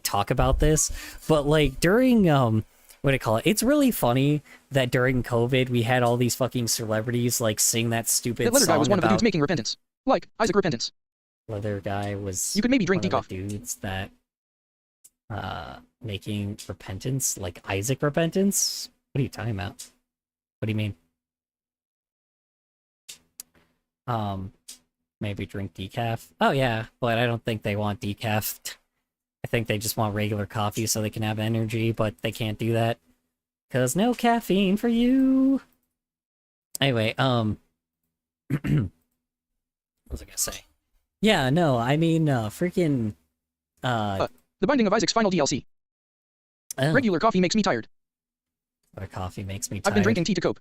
talk about this, but like during what do you call it? It's really funny that during COVID we had all these fucking celebrities like sing that stupid That leather song guy was one of the about... dudes making Repentance. Like Isaac Repentance. Leather guy was... You could maybe drink one of decaf. the dudes that making Repentance, like Isaac Repentance? What are you talking about? What do you mean? Maybe drink decaf. Oh yeah, but I don't think they want decaf. I think they just want regular coffee so they can have energy, but they can't do that. 'Cause no caffeine for you. Anyway, what was I gonna say? Yeah, no, I mean, freaking, The Binding of Isaac's final DLC. oh, Regular coffee makes me tired. coffee makes me tired. I've been drinking tea to cope.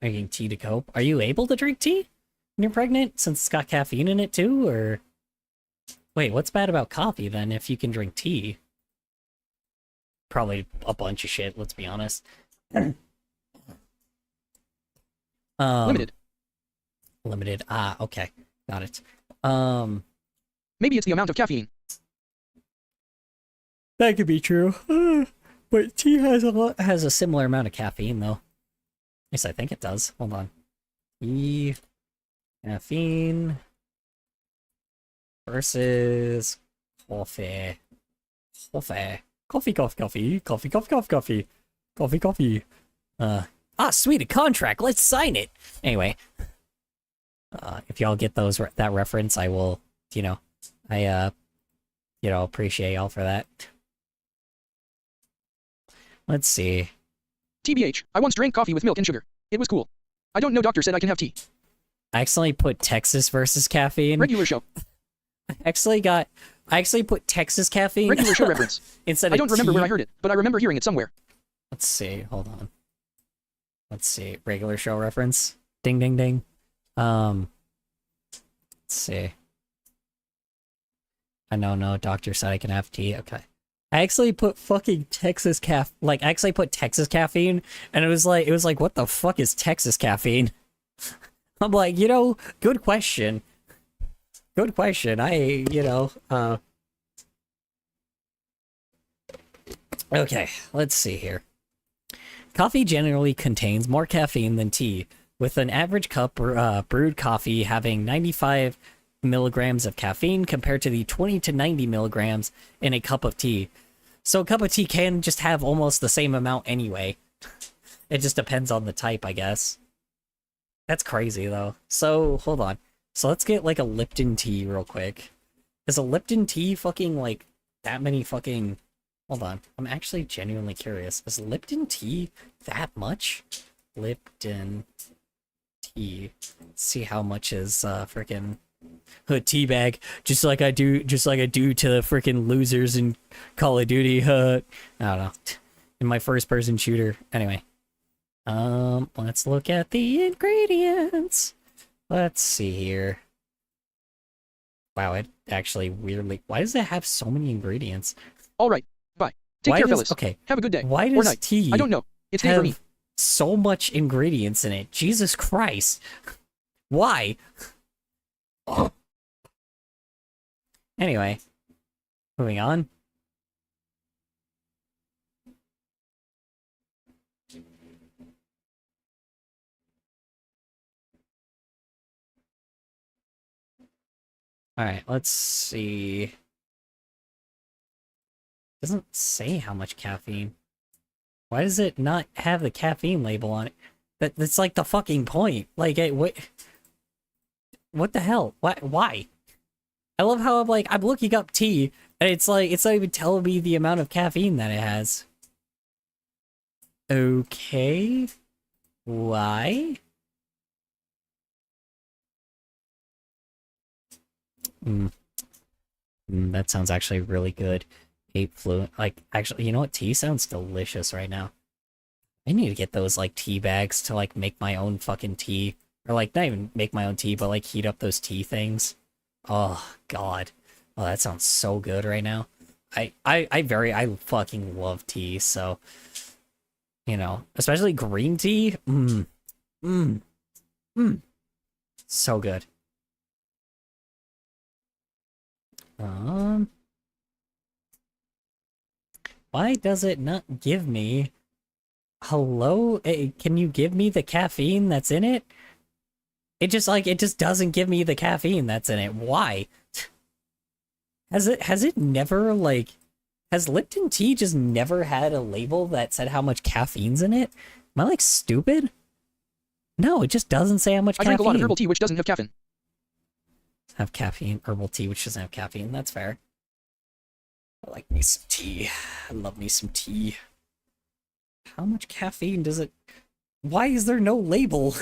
Drinking tea to cope. Are you able to drink tea when you're pregnant, since it's got caffeine in it too, or... Wait, what's bad about coffee, then, if you can drink tea? Probably a bunch of shit, let's be honest. Limited. Limited. Ah, okay. Got it. Maybe it's the amount of caffeine. That could be true. But tea has a similar amount of caffeine, though. At least I think it does. Hold on. Tea, caffeine versus coffee. Coffee. Sweet, a contract. Let's sign it. Anyway, if y'all get that reference, I will, appreciate y'all for that. Let's see. TBH, I once drank coffee with milk and sugar. It was cool. I don't know, doctor said I can have tea. I accidentally put Texas versus caffeine. Regular show. I actually put Texas caffeine. Regular show reference. Instead of I don't remember tea. where I heard it, but I remember hearing it somewhere. Let's see. Hold on. Let's see. Regular show reference. Ding, ding, ding. Let's see. No, doctor said I can have tea. Okay. I actually put fucking Texas Texas caffeine, and it was like, what the fuck is Texas caffeine? I'm like, good question. Good question. Okay, let's see here. Coffee generally contains more caffeine than tea, with an average cup brewed coffee having 95 milligrams of caffeine compared to the 20 to 90 milligrams in a cup of tea. So a cup of tea can just have almost the same amount anyway. It just depends on the type, I guess. That's crazy, though. So, hold on. So let's get, like, a Lipton tea real quick. Is a Lipton tea fucking, like, that many fucking... Hold on. I'm actually genuinely curious. Is Lipton tea that much? Lipton tea. Let's see how much is, freaking... tea bag, just like I do to the freaking losers in Call of Duty. I don't know. In my first-person shooter. Anyway. Let's look at the ingredients. Let's see here. Wow, it actually weirdly... Why does it have so many ingredients? All right. Bye. Take care, fellas. Okay. Have a good day. Why or does night. tea I don't know. It's day for me. have so much ingredients in it? Jesus Christ. Why? Anyway. Moving on. Alright, let's see. Doesn't say how much caffeine. Why does it not have the caffeine label on it? That's like the fucking point. Like, what the hell? Why? I love how I'm looking up tea, and it's not even telling me the amount of caffeine that it has. Okay. Why? That sounds actually really good. 8 fluent. Actually, you know what? Tea sounds delicious right now. I need to get those, tea bags to, make my own fucking tea. Or, not even make my own tea, but, heat up those tea things. Oh, God. Oh, that sounds so good right now. I fucking love tea, so... especially green tea. So good. Why does it not give me... Hello? Can you give me the caffeine that's in it? It just doesn't give me the caffeine that's in it. Why? Has it never, has Lipton tea just never had a label that said how much caffeine's in it? Am I, stupid? No, it just doesn't say how much caffeine. I drink a lot of herbal tea which doesn't have caffeine. Have caffeine, herbal tea which doesn't have caffeine, that's fair. I like me some tea. I love me some tea. How much caffeine does it... Why is there no label?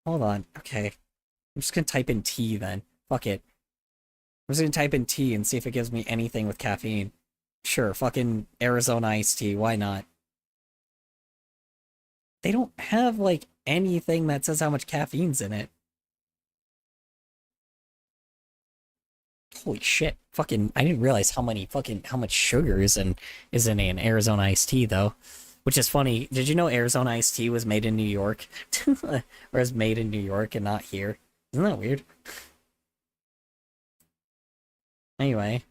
Hold on. Okay. I'm just gonna type in tea then. Fuck it. I'm just gonna type in tea and see if it gives me anything with caffeine. Sure, fucking Arizona iced tea. Why not? They don't have, like, anything that says how much caffeine's in it. Holy shit. Fucking, I didn't realize how much sugar is in an Arizona iced tea, though. Which is funny. Did you know Arizona iced tea was made in New York? Or is made in New York and not here? Isn't that weird? Anyway.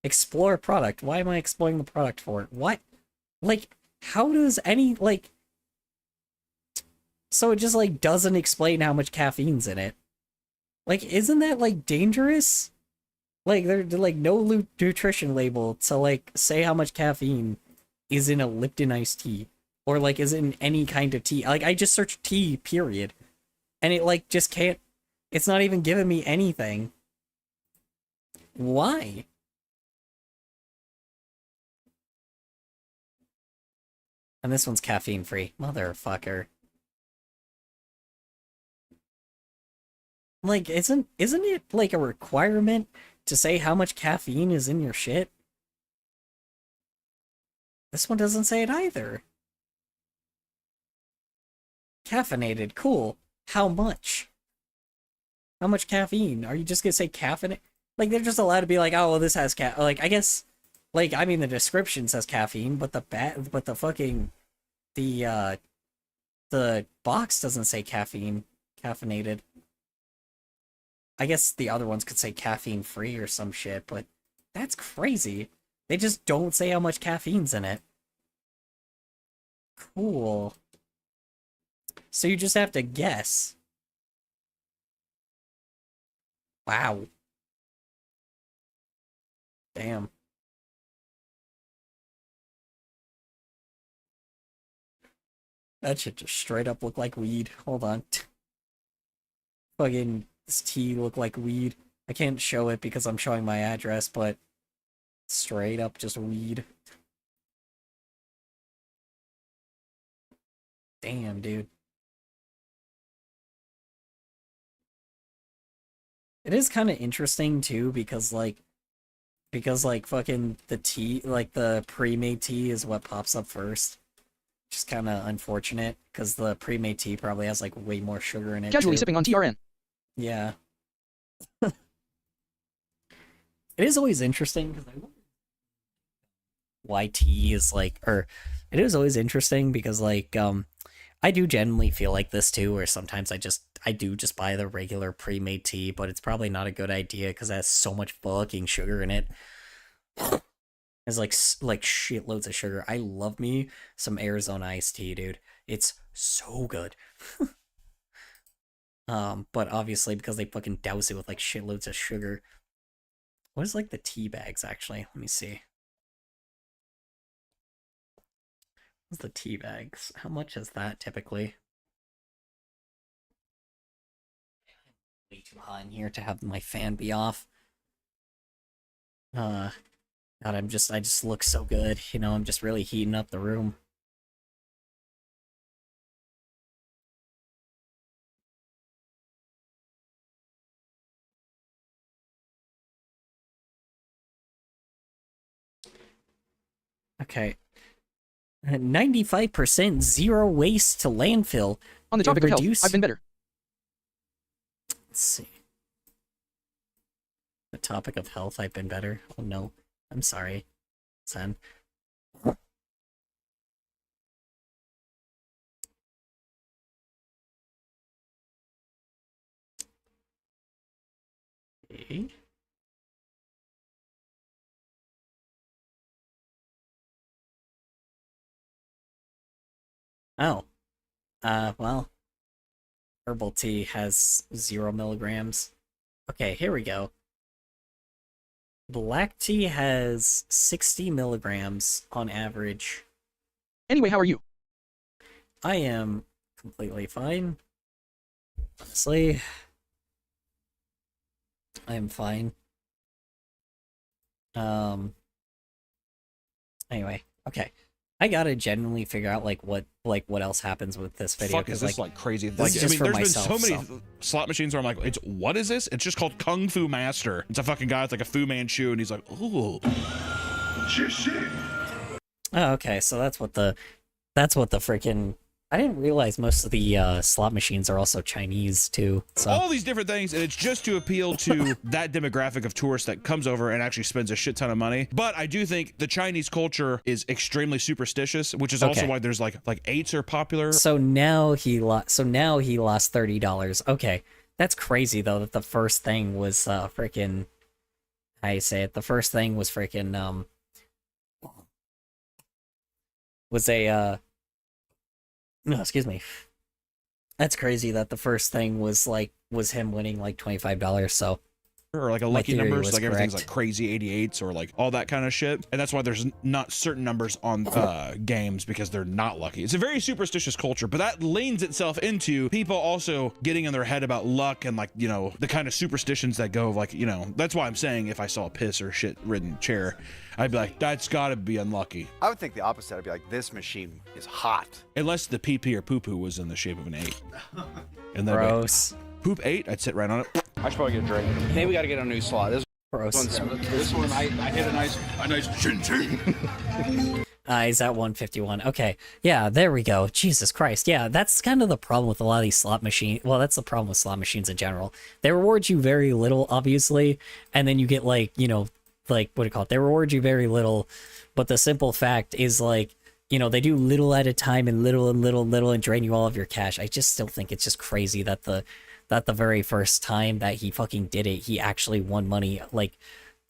Explore product. Why am I exploring the product for? What? Like, how does any, like... So it just, like, doesn't explain how much caffeine's in it. Like, isn't that, like, dangerous? Like, there's, like, no nutrition label to, like, say how much caffeine is in a Lipton iced tea. Or, like, is in any kind of tea. Like, I just searched tea, period. And it, like, just can't... It's not even giving me anything. Why? And this one's caffeine-free. Motherfucker. Like, isn't it, like, a requirement to say how much caffeine is in your shit? This one doesn't say it either. Caffeinated, cool. How much? How much caffeine? Are you just gonna say caffeinated? Like, they're just allowed to be like, oh, well, this has like, I guess, like, I mean, the description says caffeine, but the box doesn't say caffeinated. I guess the other ones could say caffeine-free or some shit, but that's crazy. They just don't say how much caffeine's in it. Cool. So you just have to guess. Wow. Damn. That should just straight up look like weed. Hold on. Fucking... This tea look like weed. I can't show it because I'm showing my address, but straight up just weed. Damn, dude. It is kind of interesting too because like fucking the tea, like the pre-made tea is what pops up first. Which is kind of unfortunate because the pre-made tea probably has like way more sugar in it. Casually too. sipping on TRN. Yeah. It is always interesting because I wonder why tea is like, or it is always interesting because like, I do genuinely feel like this too, or sometimes I do just buy the regular pre-made tea, but it's probably not a good idea because it has so much fucking sugar in it. It's like shitloads of sugar. I love me some Arizona iced tea, dude. It's so good. But obviously because they fucking douse it with like shitloads of sugar. What is like the tea bags actually? Let me see. What's the tea bags? How much is that typically? Way too hot in here to have my fan be off. God, I just look so good. You know, I'm just really heating up the room. Okay. 95% zero waste to landfill. On the topic of health, I've been better. Let's see. The topic of health, I've been better. Oh no. I'm sorry, son. Okay. Oh. Well. Herbal tea has 0 milligrams. Okay, here we go. Black tea has 60 milligrams on average. Anyway, how are you? I am completely fine. Honestly. I am fine. Anyway, okay. I gotta genuinely figure out what else happens with this video. Fuck, is this like crazy? this Like, is I just mean, for there's myself, been so many slot machines where I'm like, what is this? It's just called Kung Fu Master. It's a fucking guy with like a Fu Manchu, and he's like, ooh. Oh, okay, so that's what the freaking. I didn't realize most of the slot machines are also Chinese too. So All these different things, and it's just to appeal to that demographic of tourists that comes over and actually spends a shit ton of money. But I do think the Chinese culture is extremely superstitious, which is also Okay. why there's like eights are popular. so now he lost. So now he lost $30. Okay, that's crazy though. That the first thing was freaking. How you say it? The first thing was freaking was a no, excuse me. That's crazy that the first thing was him winning like $25. So Or like a My lucky theory numbers, was like everything's correct. like crazy 88s or like all that kind of shit. And that's why there's not certain numbers on games because they're not lucky. It's a very superstitious culture, but that leans itself into people also getting in their head about luck and like, you know, the kind of superstitions that go like, you know, that's why I'm saying if I saw a piss or shit ridden chair, I'd be like, that's gotta be unlucky. I would think the opposite. I'd be like, this machine is hot. Unless the pee or poo poo was in the shape of an 8. And then gross, poop 8, I'd sit right on it. I should probably get a drink. Hey, we got to get a new slot. This gross. this one, I hit a nice chin chin. He's at 151. Okay. Yeah, there we go. Jesus Christ. Yeah, that's kind of the problem with a lot of these slot machines. Well, that's the problem with slot machines in general. They reward you very little, obviously, and then you get like, you know, like, what do you call it? They reward you very little, but the simple fact is like, you know, they do little at a time and little and drain you all of your cash. I just still think it's just crazy that the very first time that he fucking did it, he actually won money. Like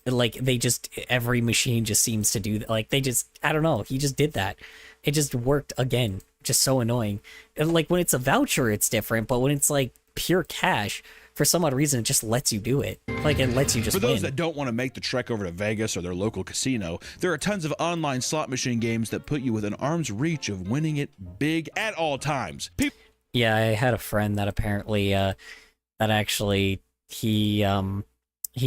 they just, every machine just seems to do, like, they just, I don't know, he just did that. It just worked again. Just so annoying. And like when it's a voucher, it's different, but when it's like pure cash, for some odd reason, it just lets you do it. Like, it lets you just For those win. that don't want to make the trek over to Vegas or their local casino, there are tons of online slot machine games that put you within arm's reach of winning it big at all times. Yeah, I had a friend that apparently, that actually, he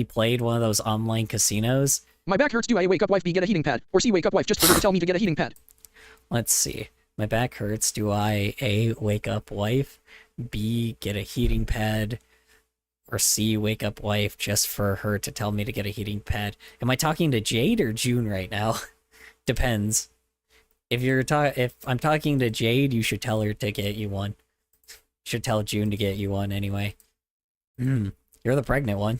played one of those online casinos. My back hurts. Do I wake up wife? B, get a heating pad. Or C, wake up wife just for her to tell me to get a heating pad. Let's see. My back hurts. Do I A, wake up wife? B, get a heating pad? Or C, wake up wife just for her to tell me to get a heating pad? Am I talking to Jade or June right now? Depends. If I'm talking to Jade, you should tell her to get you one. Should tell June to get you one anyway. You're the pregnant one.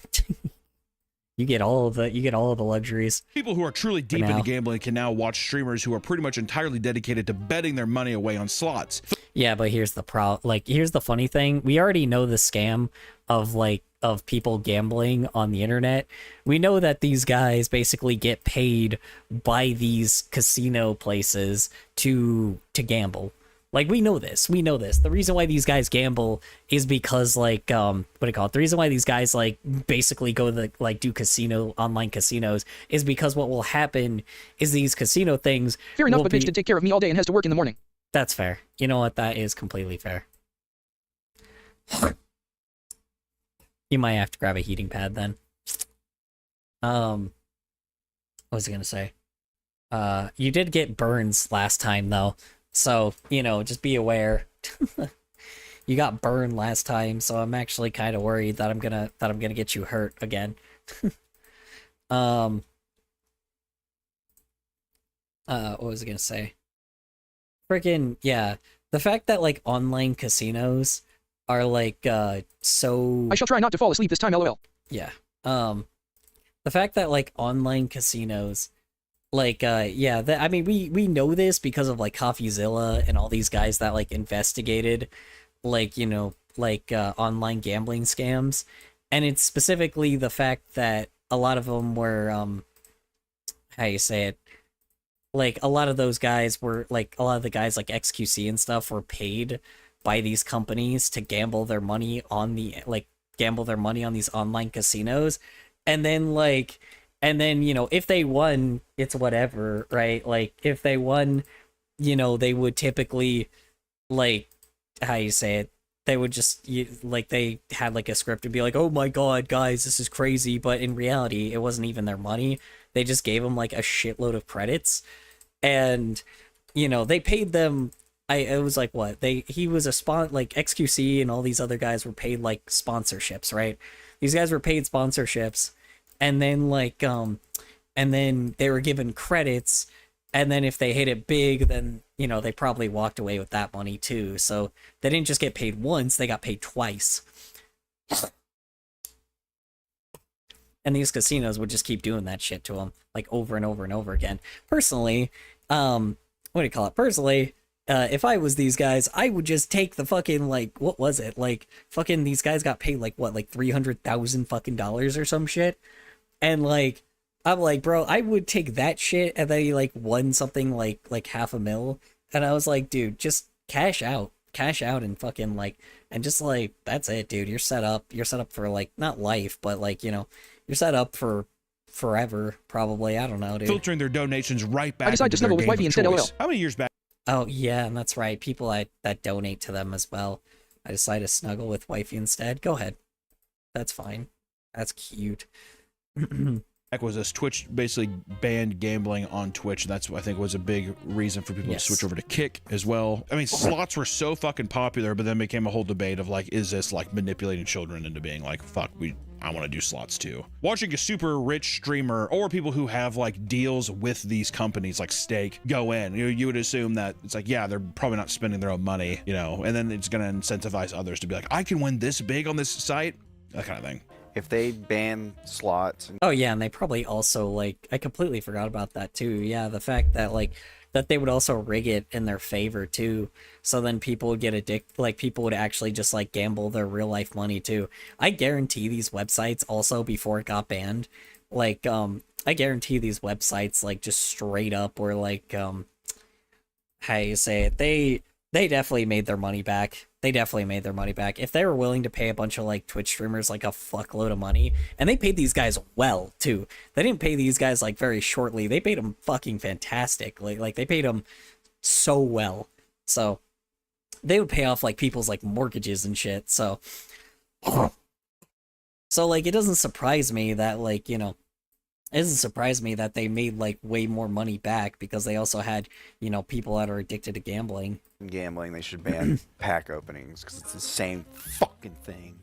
You get all of the luxuries. People who are truly deep now. into gambling can now watch streamers who are pretty much entirely dedicated to betting their money away on slots. Yeah, but here's the here's the funny thing. We already know the scam of people gambling on the internet. We know that these guys basically get paid by these casino places to gamble. Like, we know this. The reason why these guys gamble is because, like, what do you call it? The reason why these guys, like, basically go to, do online casinos is because what will happen is these casino things. Fair enough, will but be- bitch did take care of me all day and has to work in the morning. That's fair. You know what? That is completely fair. You might have to grab a heating pad then. What was I gonna say? You did get burns last time though, so you know, just be aware. You got burned last time, so I'm actually kind of worried that I'm gonna get you hurt again. What was I gonna say? Freaking yeah, the fact that like online casinos are like so I shall try not to fall asleep this time, lol. yeah. The fact that like online casinos, like yeah, I mean we know this because of like CoffeeZilla and all these guys that like investigated, like, you know, like online gambling scams, and it's specifically the fact that a lot of them were how you say it, like a lot of those guys were like a lot of the guys like XQC and stuff were paid by these companies to gamble their money on these online casinos, and then you know, if they won, it's whatever, right? Like if they won, you know, they would typically, like, how you say it, they would just like, they had like a script to be like, oh my god guys, this is crazy, but in reality it wasn't even their money. They just gave them like a shitload of credits, and you know, they paid them. It was like what he was a like XQC and all these other guys were paid like sponsorships, right? These guys were paid sponsorships, and then and then they were given credits, and then if they hit it big, then you know they probably walked away with that money too. So they didn't just get paid once; they got paid twice. And these casinos would just keep doing that shit to them, like over and over and over again. Personally, what do you call it? Personally, if I was these guys, I would just take the fucking, like, what was it? Like, fucking these guys got paid, like, what, like $300,000 fucking dollars or some shit? And, like, I'm like, bro, I would take that shit and then he, like, won something like $500,000. And I was like, dude, just cash out and fucking, like, and just, like, that's it, dude. You're set up for, like, not life, but, like, you know, you're set up for forever, probably. I don't know, dude. Filtering their donations right back. I decided to snuggle with wifey instead, LOL. How many years back? Oh, yeah, and that's right. People that donate to them as well. I decided to snuggle with wifey instead. Go ahead. That's fine. That's cute. Was this Twitch basically banned gambling on Twitch, and that's I think was a big reason for people to switch over to Kick as well. I mean, slots were so fucking popular, but then became a whole debate of like, is this like manipulating children into being like, fuck, I want to do slots too. Watching a super rich streamer or people who have like deals with these companies like Stake go in, you would assume that it's like, yeah, they're probably not spending their own money, you know, and then it's going to incentivize others to be like, I can win this big on this site, that kind of thing. If they ban slots. Oh yeah, and they probably also, like, I completely forgot about that too. Yeah, the fact that like that they would also rig it in their favor too, so then people would get addicted, like people would actually just like gamble their real life money too. I guarantee these websites also, before it got banned, like I guarantee these websites like just straight up were like how you say it, they definitely made their money back. They definitely made their money back. If they were willing to pay a bunch of like Twitch streamers like a fuckload of money, and they paid these guys well too. They didn't pay these guys like very shortly. They paid them fucking fantastic. Like they paid them so well. So they would pay off like people's like mortgages and shit. So like it doesn't surprise me that like, you know, it doesn't surprise me that they made like way more money back, because they also had, you know, people that are addicted to gambling. They should ban pack openings because it's the same fucking thing.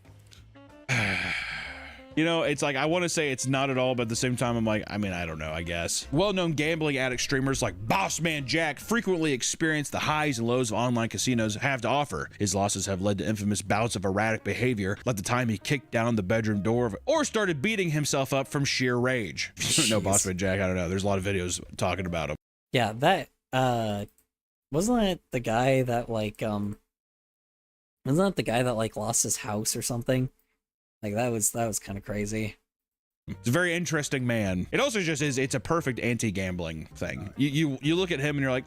You know, it's like, I want to say it's not at all, but at the same time, I'm like, I mean, I don't know, I guess. Well-known gambling addict streamers like Bossman Jack frequently experience the highs and lows of online casinos have to offer. His losses have led to infamous bouts of erratic behavior, like the time he kicked down the bedroom door or started beating himself up from sheer rage. No, Bossman Jack, I don't know. There's a lot of videos talking about him. Yeah, that, wasn't that the guy that like, wasn't that the guy that like lost his house or something? Like that was kind of crazy. It's a very interesting man. It also just is, it's a perfect anti-gambling thing. You look at him and you're like,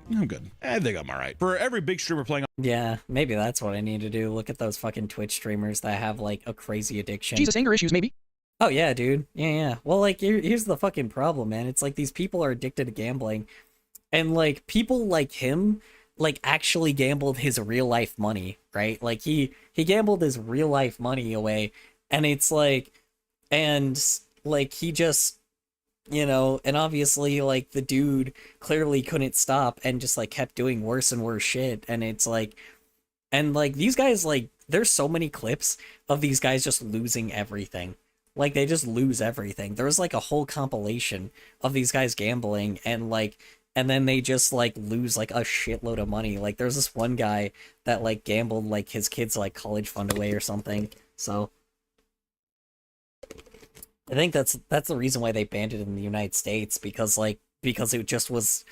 I'm good. I think I'm all right. For every big streamer playing. Yeah, maybe that's what I need to do. Look at those fucking Twitch streamers that have like a crazy addiction. Jesus, anger issues maybe. Oh yeah, dude. Yeah. Well, like here's the fucking problem, man. It's like these people are addicted to gambling, and like people like him like actually gambled his real life money, right? Like he gambled his real life money away, and it's like, and like he just, you know, and obviously like the dude clearly couldn't stop and just like kept doing worse and worse shit, and it's like, and like these guys, like there's so many clips of these guys just losing everything. Like they just lose everything. There was like a whole compilation of these guys gambling, and like, and then they just like lose like a shitload of money. Like there's this one guy that like gambled like his kid's like college fund away or something. So I think that's the reason why they banned it in the United States, because it just was.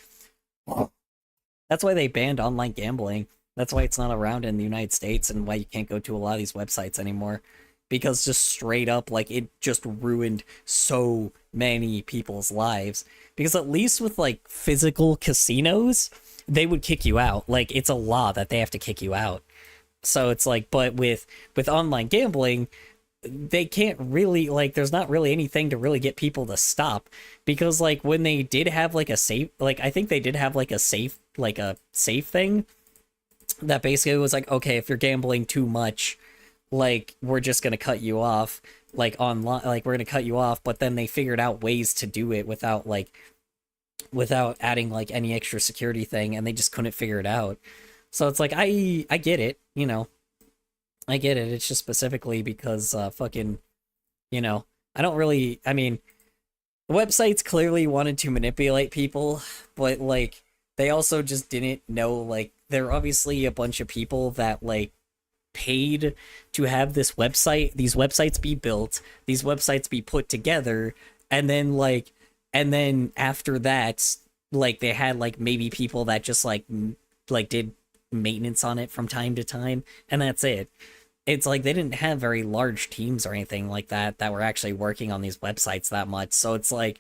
That's why they banned online gambling. That's why it's not around in the United States, and why you can't go to a lot of these websites anymore. Because just straight up, like, it just ruined so many people's lives. Because at least with, like, physical casinos, they would kick you out. Like, it's a law that they have to kick you out. So it's like, but with online gambling, they can't really, like, there's not really anything to really get people to stop. Because, like, when they did have, like, a safe, like, I think they did have, like, a safe thing that basically was like, okay, if you're gambling too much, like, we're just gonna cut you off, like, online, like, we're gonna cut you off. But then they figured out ways to do it without, like, without adding like any extra security thing, and they just couldn't figure it out. So it's like I get it, you know. I get it. It's just specifically because fucking, you know, I mean, the websites clearly wanted to manipulate people, but like they also just didn't know, like there are obviously a bunch of people that like paid to have these websites be built, these websites be put together, and then after that, like they had like maybe people that just like did maintenance on it from time to time, and that's it. It's like they didn't have very large teams or anything like that were actually working on these websites that much. So it's like,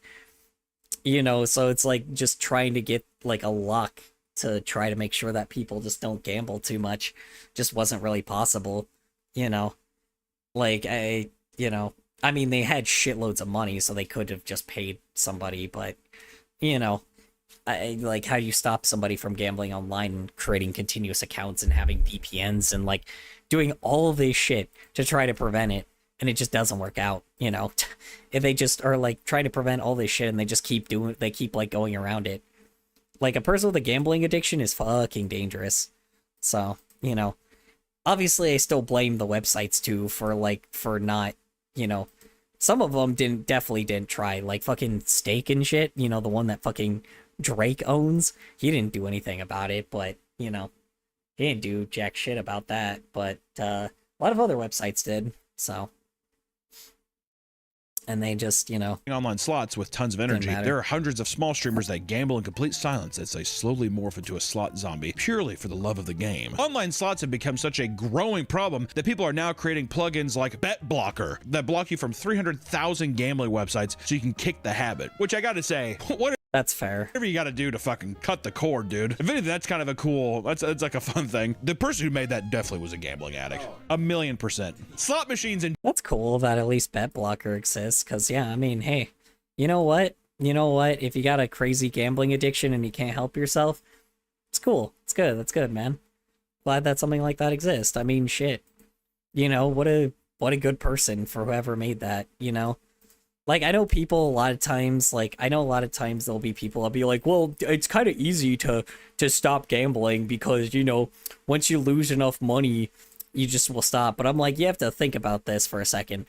you know, so it's like just trying to get like a lock to try to make sure that people just don't gamble too much just wasn't really possible, you know. Like I mean, they had shitloads of money, so they could have just paid somebody, but you know, like how do you stop somebody from gambling online and creating continuous accounts and having VPNs and like doing all of this shit to try to prevent it, and it just doesn't work out, you know. If they just are like trying to prevent all this shit and they just keep like going around it. Like a person with a gambling addiction is fucking dangerous. So, you know, obviously I still blame the websites too for not, you know, some of them definitely didn't try, like fucking Stake and shit, you know, the one that fucking Drake owns. He didn't do anything about it, but, you know, he didn't do jack shit about that, but a lot of other websites did, so. And they just, you know, online slots with tons of energy. There are hundreds of small streamers that gamble in complete silence as they slowly morph into a slot zombie purely for the love of the game. Online slots have become such a growing problem that people are now creating plugins like Bet Blocker that block you from 300,000 gambling websites so you can kick the habit, which I gotta say, that's fair. Whatever you gotta do to fucking cut the cord, dude. If anything, that's kind of a cool, that's like a fun thing. The person who made that definitely was a gambling addict. 1,000,000%. Slot machines and that's cool that at least Bet Blocker exists, because yeah, I mean, hey, you know what? If you got a crazy gambling addiction and you can't help yourself, it's cool. It's good. That's good, man. Glad that something like that exists. I mean, shit. You know, what a good person for whoever made that, you know? Like, I know people a lot of times there'll be people that'll be like, well, it's kind of easy to stop gambling because, you know, once you lose enough money, you just will stop. But I'm like, you have to think about this for a second.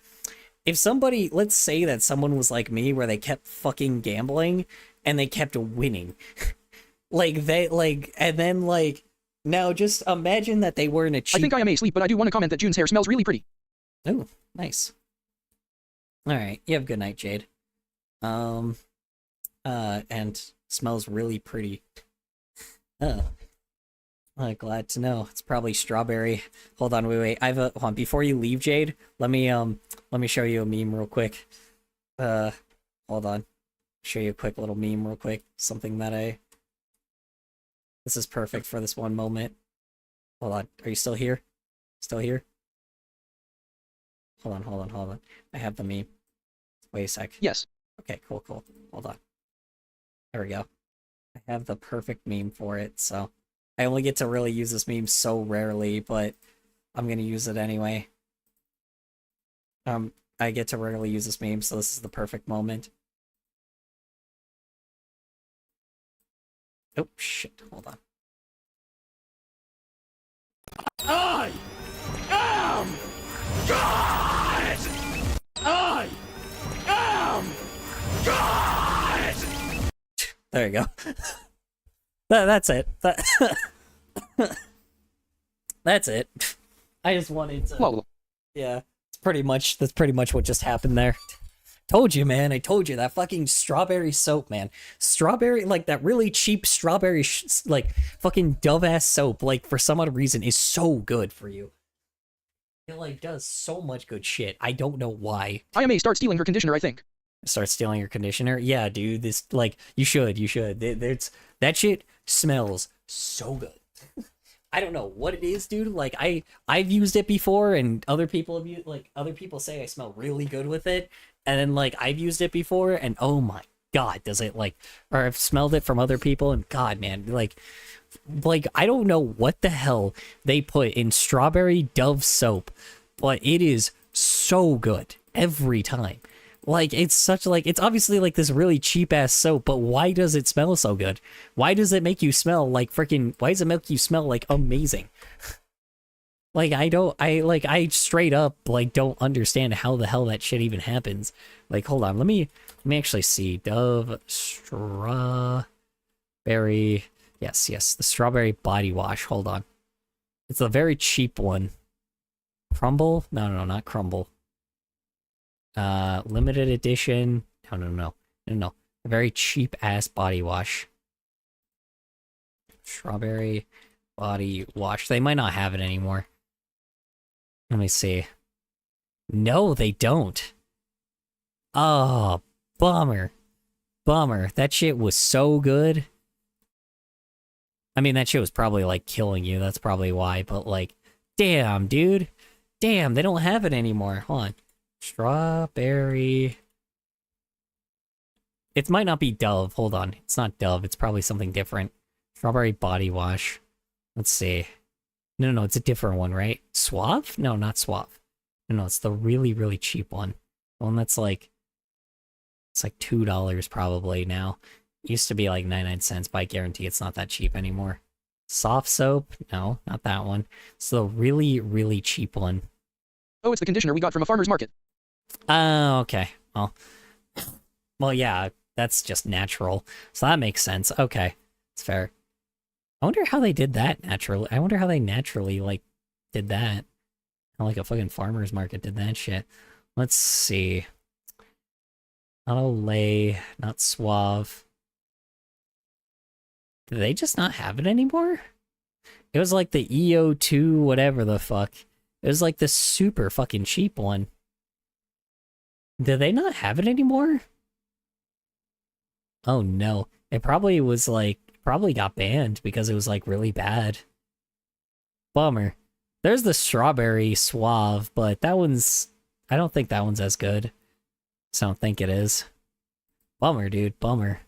If somebody, let's say that someone was like me where they kept fucking gambling and they kept winning. And then now just imagine that they were in a cheap... I think I am asleep, but I do want to comment that June's hair smells really pretty. Oh, nice. Alright, you have a good night, Jade. And smells really pretty. Oh. Glad to know. It's probably strawberry. Hold on, wait. Hold on, before you leave, Jade, let me show you a meme real quick. Hold on. Show you a quick little meme real quick. Something that this is perfect for this one moment. Hold on. Are you still here? Still here? Hold on. I have the meme. Wait a sec. Yes. Okay, cool. Hold on. There we go. I have the perfect meme for it, so I only get to really use this meme so rarely, but I'm gonna use it anyway. I get to rarely use this meme, so this is the perfect moment. Oh, shit. Hold on. I am God! I am God! There you go. That's it. That's it. I just wanted to... Whoa. Yeah, that's pretty much what just happened there. Told you, man. I told you. That fucking strawberry soap, man. Strawberry, like, that really cheap strawberry, fucking Dove-ass soap, like, for some odd reason, is so good for you. It, like, does so much good shit. I don't know why. I may start stealing her conditioner, I think. Start stealing your conditioner? Yeah, dude. This, like, you should. That shit smells so good. I don't know what it is, dude. Like, I've used it before, and other people have used, like, other people say I smell really good with it. And then, like, I've used it before, and oh my god, does it, like, or I've smelled it from other people, and god, man, like, I don't know what the hell they put in strawberry Dove soap, but it is so good every time. Like, it's such, like, it's obviously, like, this really cheap-ass soap, but why does it smell so good? Why does it make you smell like freaking, why does it make you smell, like, amazing? Like, I straight up, like, don't understand how the hell that shit even happens. Like, hold on, let me actually see. Dove Strawberry, yes, the strawberry body wash, hold on. It's a very cheap one. Crumble? No, not Crumble. Limited edition. No. A very cheap ass body wash. Strawberry body wash. They might not have it anymore. Let me see. No, they don't. Oh, bummer. That shit was so good. I mean, that shit was probably, like, killing you. That's probably why. But, like, damn, dude. Damn, they don't have it anymore. Hold on. Strawberry. It might not be Dove. Hold on. It's not Dove. It's probably something different. Strawberry body wash. Let's see. No, it's a different one, right? Suave? No, not Suave. No, it's the really, really cheap one. The one that's like... It's like $2 probably now. It used to be like 99 cents, but I guarantee it's not that cheap anymore. Soft soap? No, not that one. It's the really, really cheap one. Oh, it's the conditioner we got from a farmer's market. Oh, okay. Well, yeah, that's just natural. So that makes sense. Okay, it's fair. I wonder how they did that naturally. I wonder how they naturally, like, did that. How, like, a fucking farmer's market did that shit. Let's see. Not Olay, not Suave. Do they just not have it anymore? It was like the EO2 whatever the fuck. It was like the super fucking cheap one. Do they not have it anymore? Oh no. It probably was like, probably got banned because it was like really bad. Bummer. There's the strawberry Suave, but that one's, I don't think that one's as good. So I don't think it is. Bummer, dude, bummer.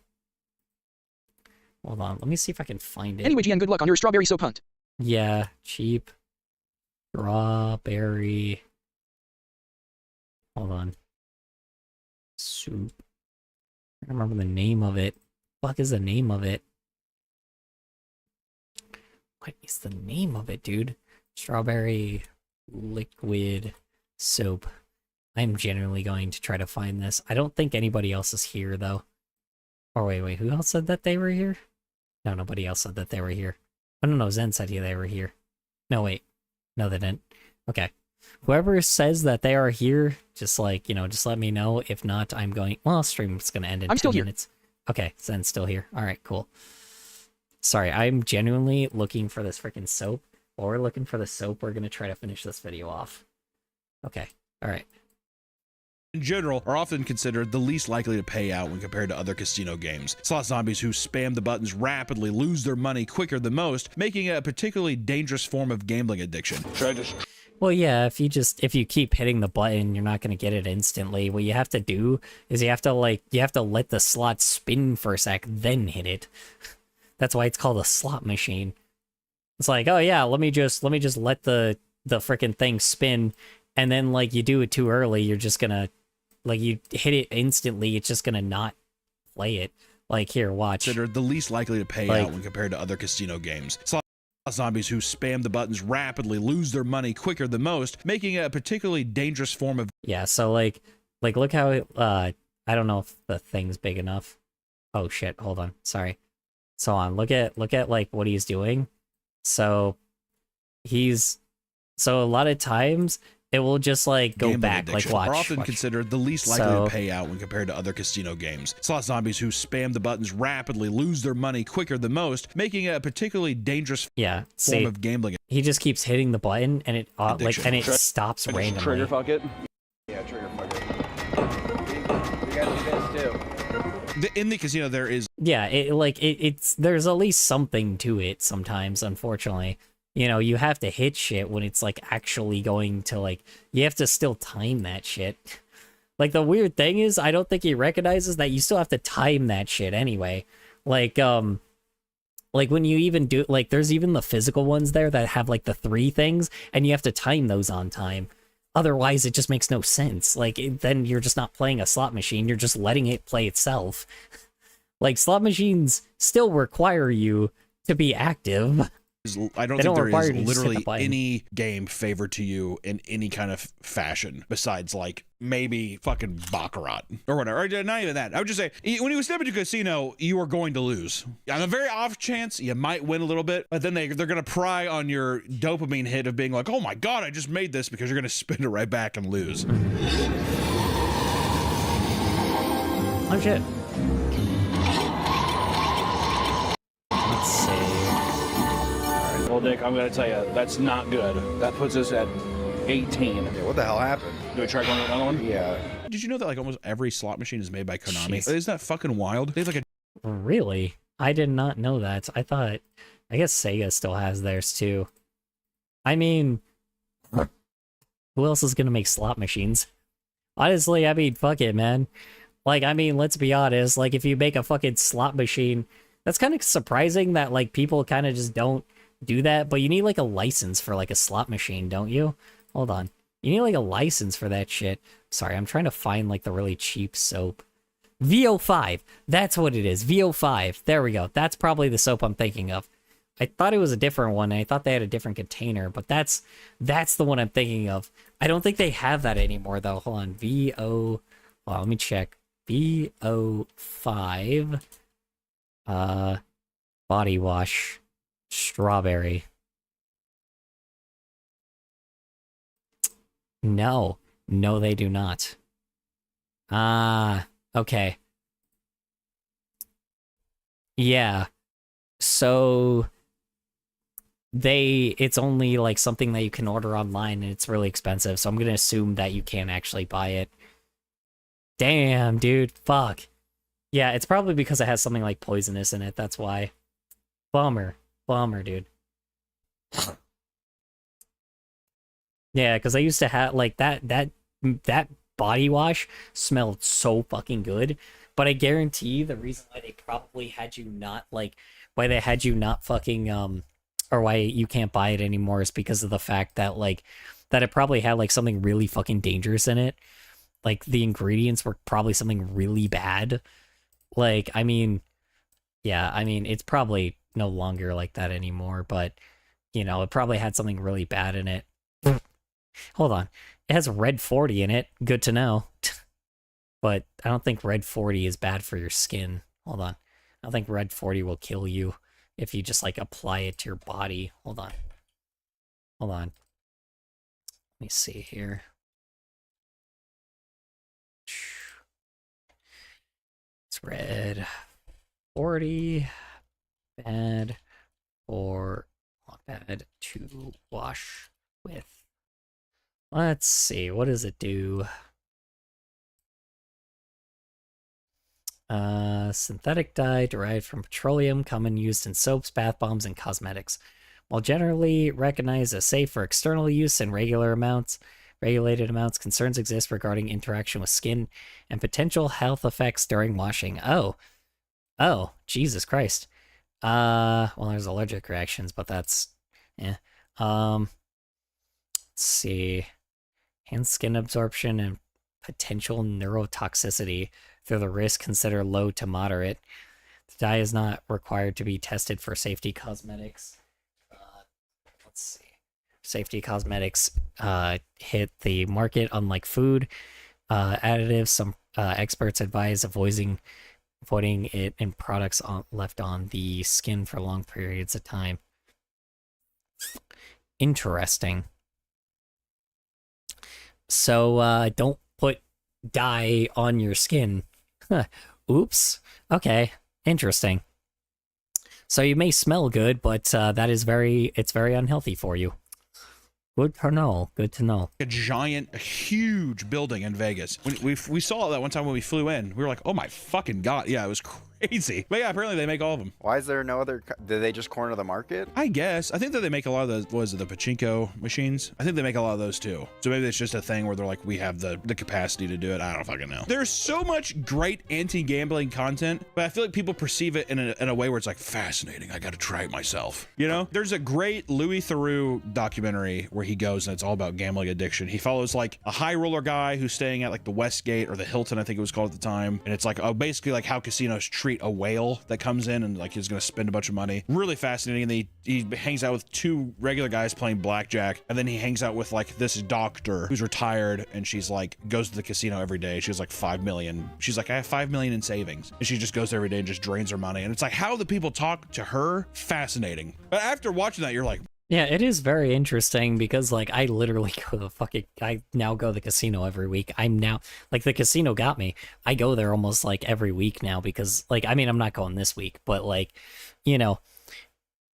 Hold on, let me see if I can find it. Anyway, GN, good luck on your strawberry soap hunt. Yeah, cheap. Strawberry. Hold on. Soup. I don't remember the name of it. Fuck is the name of it? What is the name of it, dude? Strawberry liquid soap. I'm generally going to try to find this. I don't think anybody else is here, though. Or wait, who else said that they were here? No, nobody else said that they were here. Oh, no, Zen said they were here. No, wait. No, they didn't. Okay. Whoever says that they are here, just like, just let me know. If not, I'm going... Well, stream's going to end in 10 minutes. Okay, Zen's still here. All right, cool. Sorry, I'm genuinely looking for this freaking soap. While we're looking for the soap, we're going to try to finish this video off. Okay, all right. In general, are often considered the least likely to pay out when compared to other casino games. Slot zombies who spam the buttons rapidly lose their money quicker than most, making it a particularly dangerous form of gambling addiction. Well, yeah, if you keep hitting the button, you're not going to get it instantly. What you have to do is you have to let the slot spin for a sec, then hit it. That's why it's called a slot machine. It's like, oh yeah, let me just let the frickin' thing spin, and then like you do it too early, you're just gonna, like, you hit it instantly, it's just gonna not play it. Like, here, watch. Considered the least likely to pay out when compared to other casino games. Slot zombies who spam the buttons rapidly lose their money quicker than most, making it a particularly dangerous form of... Yeah, so like look how it, I don't know if the thing's big enough. Oh shit, hold on, sorry. So look at like what he's doing. So a lot of times it will just like go back, like watch. Are often watch. considered the least likely to pay out when compared to other casino games. Slot zombies who spam the buttons rapidly lose their money quicker than most, making it a particularly dangerous form of gambling. He just keeps hitting the button and it stops randomly. Trigger fuck it. Yeah, trigger fuck it. We gotta do this too. In the casino, there is... Yeah, there's at least something to it sometimes, unfortunately. You have to hit shit when it's, like, actually going to, like... You have to still time that shit. Like, the weird thing is, I don't think he recognizes that you still have to time that shit anyway. Like, when you even do... Like, there's even the physical ones there that have, like, the 3 things, and you have to time those on time. Otherwise, it just makes no sense. Like, then you're just not playing a slot machine. You're just letting it play itself. Like, slot machines still require you to be active. I don't They think don't there require is you to just hit the literally button. any game favored to you in any kind of fashion besides like maybe fucking Baccarat or whatever. Or not even that. I would just say when you step into a casino, you are going to lose. On a very off chance, you might win a little bit, but then they're going to pry on your dopamine hit of being like, oh my God, I just made this, because you're going to spin it right back and lose. Oh shit. Let's see. Well, Dick, I'm going to tell you, that's not good. That puts us at 18. Yeah, what the hell happened? Do we try going with another one? Yeah. Did you know that like almost every slot machine is made by Konami? Jeez. Isn't that fucking wild? They have like a Really? I did not know that. I guess Sega still has theirs too. I mean, who else is gonna make slot machines? Honestly, I mean, fuck it, man. Like, I mean, let's be honest. Like, if you make a fucking slot machine, that's kind of surprising that, like, people kind of just don't do that. But you need, like, a license for, like, a slot machine, don't you? Hold on. You need, like, a license for that shit. Sorry, I'm trying to find, like, the really cheap soap. VO5. That's what it is. VO5. There we go. That's probably the soap I'm thinking of. I thought it was a different one, and I thought they had a different container, but that's the one I'm thinking of. I don't think they have that anymore, though. Hold on. Well, let me check. VO5 body wash strawberry. No, they do not. Okay. Yeah. So it's only like something that you can order online, and it's really expensive, so I'm gonna assume that you can't actually buy it. Damn, dude, fuck. Yeah, it's probably because it has something like poisonous in it, that's why. Bummer, dude. Yeah, because I used to have, like, that body wash smelled so fucking good, but I guarantee the reason why they probably had you not, like, why they had you not fucking, or why you can't buy it anymore is because of the fact that, like, that it probably had, like, something really fucking dangerous in it. Like, the ingredients were probably something really bad. Like, I mean, yeah, I mean, it's probably no longer like that anymore, but, you know, it probably had something really bad in it. Hold on. It has Red 40 in it. Good to know. But I don't think Red 40 is bad for your skin. Hold on. I don't think Red 40 will kill you if you just, like, apply it to your body. Hold on. Let me see here. It's Red 40. Bad to wash with. Let's see. What does it do? Synthetic dye derived from petroleum, common used in soaps, bath bombs, and cosmetics. While generally recognized as safe for external use in regulated amounts, concerns exist regarding interaction with skin and potential health effects during washing. Oh, Jesus Christ. Well, there's allergic reactions, but that's, let's see. Enhanced skin absorption and potential neurotoxicity. Through the risk, consider low to moderate. The dye is not required to be tested for safety cosmetics. Let's see. Safety cosmetics hit the market unlike food additives. Some experts advise avoiding it in products left on the skin for long periods of time. Interesting. So don't put dye on your skin. Oops. Okay. Interesting. So you may smell good, but it's very unhealthy for you. Good to know. A huge building in Vegas. When we saw that one time when we flew in, we were like, oh my fucking God. Yeah, it was crazy. crazy. But yeah, apparently they make all of them. Why is there no other? Did they just corner the market? I guess. I think that they make a lot of those, was it the pachinko machines? I think they make a lot of those too. So maybe it's just a thing where they're like, we have the capacity to do it. I don't fucking know. There's so much great anti-gambling content, but I feel like people perceive it in a way where it's like, fascinating. I got to try it myself. You know, there's a great Louis Theroux documentary where he goes and it's all about gambling addiction. He follows like a high roller guy who's staying at like the Westgate or the Hilton, I think it was called at the time. And it's like, basically like how casinos treat a whale that comes in and like he's going to spend a bunch of money. Really fascinating. And he hangs out with two regular guys playing blackjack. And then he hangs out with like this doctor who's retired. And she's like, goes to the casino every day. She has like 5 million. She's like, I have 5 million in savings. And she just goes there every day and just drains her money. And it's like how the people talk to her, fascinating. But after watching that, you're like, Yeah, it is very interesting because, like, I literally I now go to the casino every week. I'm now, like, the casino got me. I go there almost, like, every week now because, like, I mean, I'm not going this week, but, like, you know,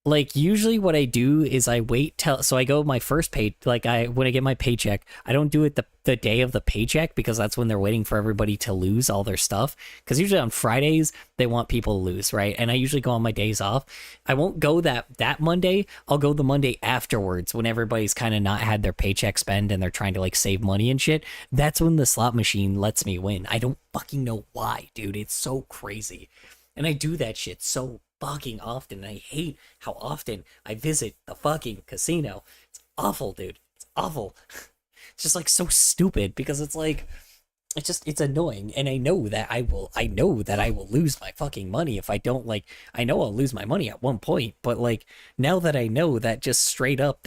like, usually what I do is I wait till, so I go my first pay, like, when I get my paycheck, I don't do it the day of the paycheck because that's when they're waiting for everybody to lose all their stuff. Because usually on Fridays, they want people to lose, right? And I usually go on my days off. I won't go that Monday. I'll go the Monday afterwards when everybody's kind of not had their paycheck spend and they're trying to, like, save money and shit. That's when the slot machine lets me win. I don't fucking know why, dude. It's so crazy. And I do that shit so fucking often. I hate how often I visit the fucking casino. It's awful, dude. It's awful. It's just like so stupid because it's like it's annoying, and I know that I will lose my fucking money if I don't, like, I know I'll lose my money at one point, but like now that I know that just straight up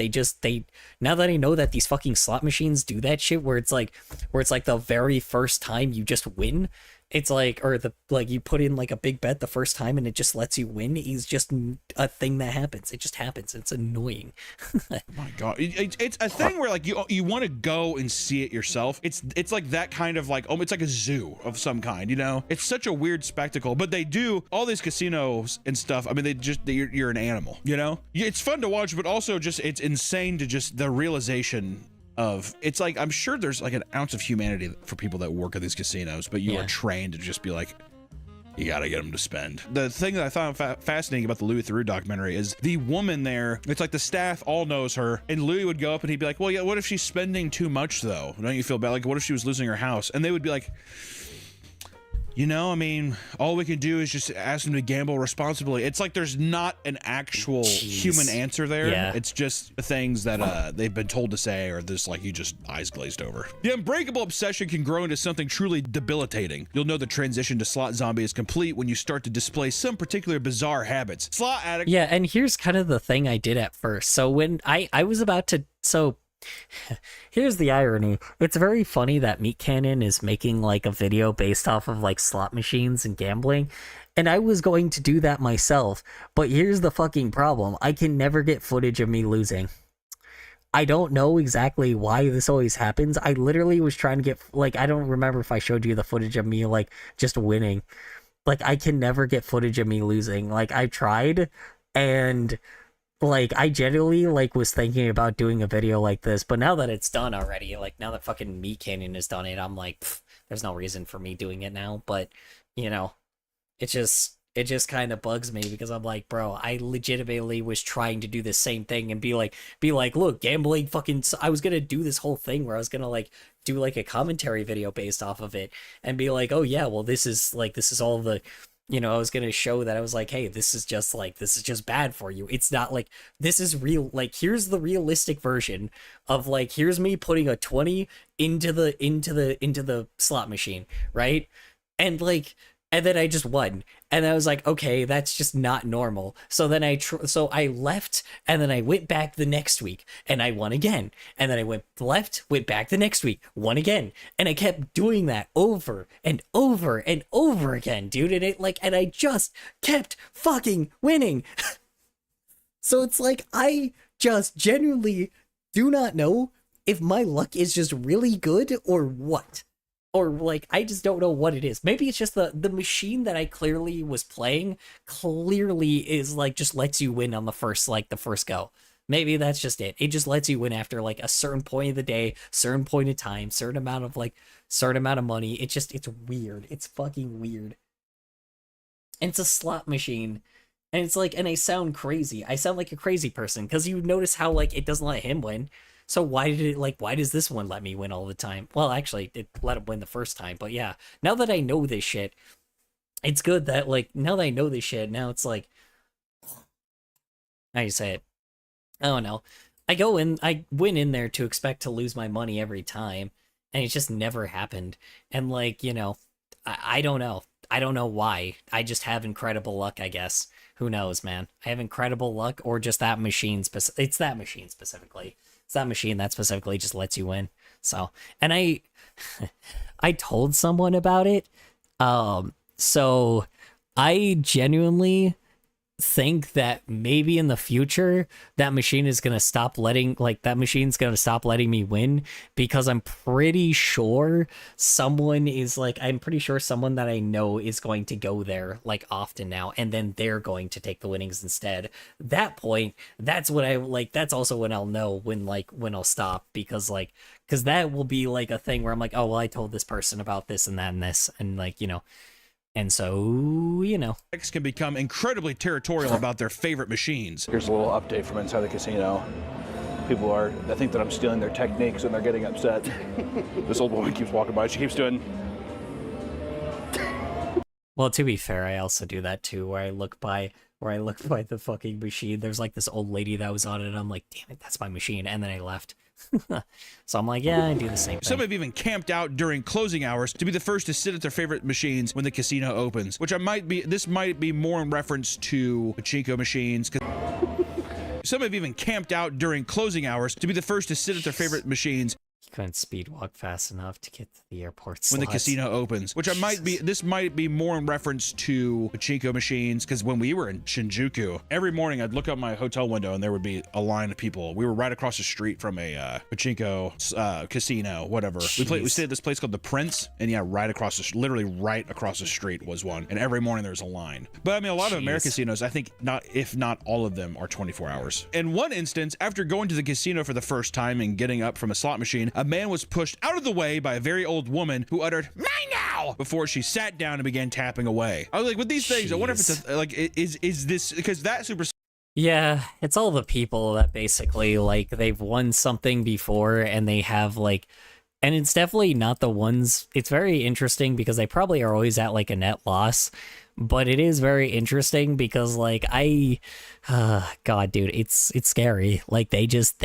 now that I know that these fucking slot machines do that shit where it's like the very first time you just win. It's like, or you put in like a big bet the first time and it just lets you win. Is just a thing that happens. It just happens. It's annoying. Oh my God. It's a thing where like you want to go and see it yourself. It's like that kind of like, it's like a zoo of some kind, you know? It's such a weird spectacle, but they do all these casinos and stuff. I mean, you're an animal, you know? It's fun to watch, but also just, it's insane to just the realization of, it's like, I'm sure there's like an ounce of humanity for people that work at these casinos, but you are trained to just be like, you gotta get them to spend. The thing that I found fascinating about the Louis Theroux documentary is the woman there, it's like the staff all knows her, and Louis would go up and he'd be like, well, yeah, what if she's spending too much though? Don't you feel bad? Like, what if she was losing her house? And they would be like, you know, I mean, all we can do is just ask them to gamble responsibly. It's like there's not an actual human answer there. Yeah. It's just things that they've been told to say, or this, like, you just eyes glazed over. The unbreakable obsession can grow into something truly debilitating. You'll know the transition to slot zombie is complete when you start to display some particular bizarre habits. Slot addict. Yeah, and here's kind of the thing I did at first. So when I was about to, so here's the irony. It's very funny that Meat Cannon is making like a video based off of like slot machines and gambling, and I was going to do that myself, but here's the fucking problem. I can never get footage of me losing. I don't know exactly why this always happens. I literally was trying to get, like, I don't remember if I showed you the footage of me like just winning. Like, I can never get footage of me losing. Like, I tried, and like, I genuinely, like, was thinking about doing a video like this, but now that it's done already, like, now that fucking Meat Canyon has done it, I'm like, there's no reason for me doing it now. But, you know, it just kind of bugs me because I'm like, bro, I legitimately was trying to do the same thing and be like, look, gambling fucking, I was gonna do this whole thing where I was gonna like do like a commentary video based off of it and be like, oh yeah, well, this is all the, you know, I was going to show that I was like, hey, this is just bad for you. It's not like, this is real. Like, here's the realistic version of like, here's me putting a 20 into the slot machine. Right. And like, and then I just won. And I was like, okay, that's just not normal. So then I left, and then I went back the next week and I won again. And then I went back the next week, won again. And I kept doing that over and over and over again, dude. And I just kept fucking winning. So it's like, I just genuinely do not know if my luck is just really good or what. Or like, I just don't know what it is. Maybe it's just the machine that I clearly was playing clearly is like, just lets you win on the first go. Maybe that's just it. It just lets you win after like a certain point of the day, certain point of time, certain amount of money. It's weird. It's fucking weird. And it's a slot machine. And it's like, and I sound crazy. I sound like a crazy person because you notice how like it doesn't let him win. So why does this one let me win all the time? Well, actually, it let him win the first time. But yeah, now that I know this shit, it's good that like now that I know this shit, now it's like, how you say it? I don't know. I went in there to expect to lose my money every time, and it just never happened. And like, you know, I don't know. I don't know why. I just have incredible luck, I guess. Who knows, man? I have incredible luck, or just that machine it's that machine specifically. It's that machine that specifically just lets you win. So, and I told someone about it. So I genuinely think that maybe in the future that machine is gonna stop letting me win, because I'm pretty sure someone that I know is going to go there like often now, and then they're going to take the winnings instead. That point, that's also when I'll know when I'll stop, because that will be like a thing where I'm like, oh well, I told this person about this and that and this, and like, you know. And so, you know. X can become incredibly territorial about their favorite machines. Here's a little update from inside the casino. People they think that I'm stealing their techniques and they're getting upset. This old woman keeps walking by. She keeps doing. Well, to be fair, I also do that too, where I look by the fucking machine. There's like this old lady that was on it, and I'm like, damn it, that's my machine. And then I left. So I'm like, yeah, I do the same thing. Some have even camped out during closing hours to be the first to sit at their favorite machines when the casino opens, which this might be more in reference to pachinko machines. Some have even camped out during closing hours to be the first to sit at their favorite machines. He couldn't speed walk fast enough to get to the airport When the slots. casino opens, which this might be more in reference to pachinko machines, because when we were in Shinjuku, every morning I'd look out my hotel window and there would be a line of people. We were right across the street from a pachinko casino, whatever. We stayed at this place called the Prince, and yeah, literally right across the street was one, and every morning there's a line. But I mean, a lot of American casinos, I think if not all of them, are 24 hours. In one instance, after going to the casino for the first time and getting up from a slot machine, a man was pushed out of the way by a very old woman who uttered "Mine now" before she sat down and began tapping away. I was like, with these things, I wonder if it's is this because that super. Yeah, it's all the people that basically like they've won something before and they have like, and it's definitely not the ones. It's very interesting because they probably are always at like a net loss. But it is very interesting because like God, dude, it's scary. Like they just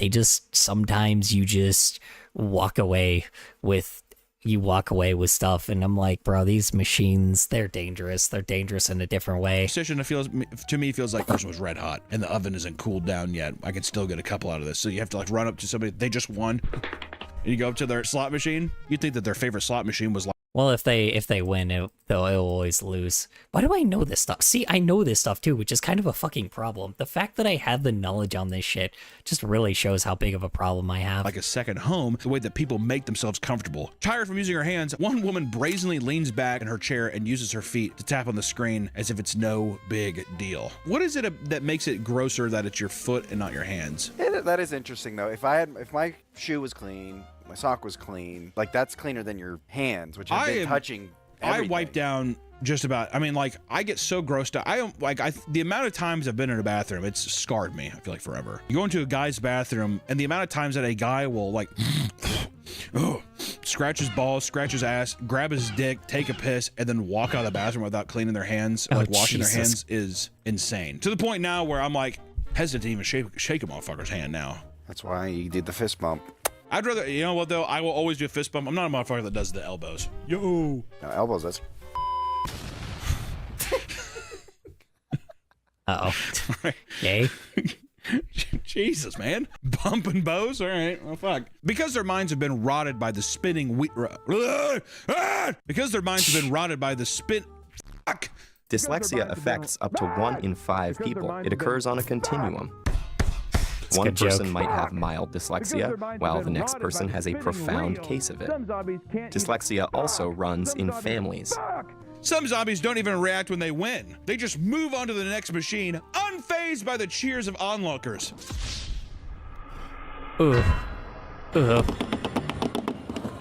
sometimes you just walk away with stuff, and I'm like, bro, these machines, they're dangerous. They're dangerous in a different way. To me feels like this was red hot and the oven isn't cooled down yet. I can still get a couple out of this. So you have to like run up to somebody, they just won, and you go up to their slot machine. You'd think that their favorite slot machine was like, well, if they win, they'll always lose. Why do I know this stuff? See, I know this stuff too, which is kind of a fucking problem. The fact that I have the knowledge on this shit just really shows how big of a problem I have. like a second home, the way that people make themselves comfortable. Tired from using her hands, one woman brazenly leans back in her chair and uses her feet to tap on the screen as if it's no big deal. What is it that makes it grosser that it's your foot and not your hands? That is interesting though. If my shoe was clean, my sock was clean, like that's cleaner than your hands, which have been touching everything. I wipe down just about, I mean, like, I get so grossed out. The amount of times I've been in a bathroom, it's scarred me, I feel like, forever. You go into a guy's bathroom, and the amount of times that a guy will, like, scratch his balls, scratch his ass, grab his dick, take a piss, and then walk out of the bathroom without cleaning their hands, or, like, washing their hands is insane. To the point now where I'm, like, hesitant to even shake a motherfucker's hand now. That's why you did the fist bump. I'd rather, you know what, though? I will always do a fist bump. I'm not a motherfucker that does the elbows. Yo! No, elbows, that's... Uh-oh. Okay. Jesus, man. Bumping bows? All right. Well, fuck. Because their minds have been rotted by the spinning wheat... Because their minds have been rotted by the spin... Fuck! Dyslexia affects up to 1 in 5 people. It occurs on a continuum. One person might have mild dyslexia, while the next person has a profound case of it. Dyslexia also runs in families. Some zombies don't even react when they win. They just move on to the next machine, unfazed by the cheers of onlookers.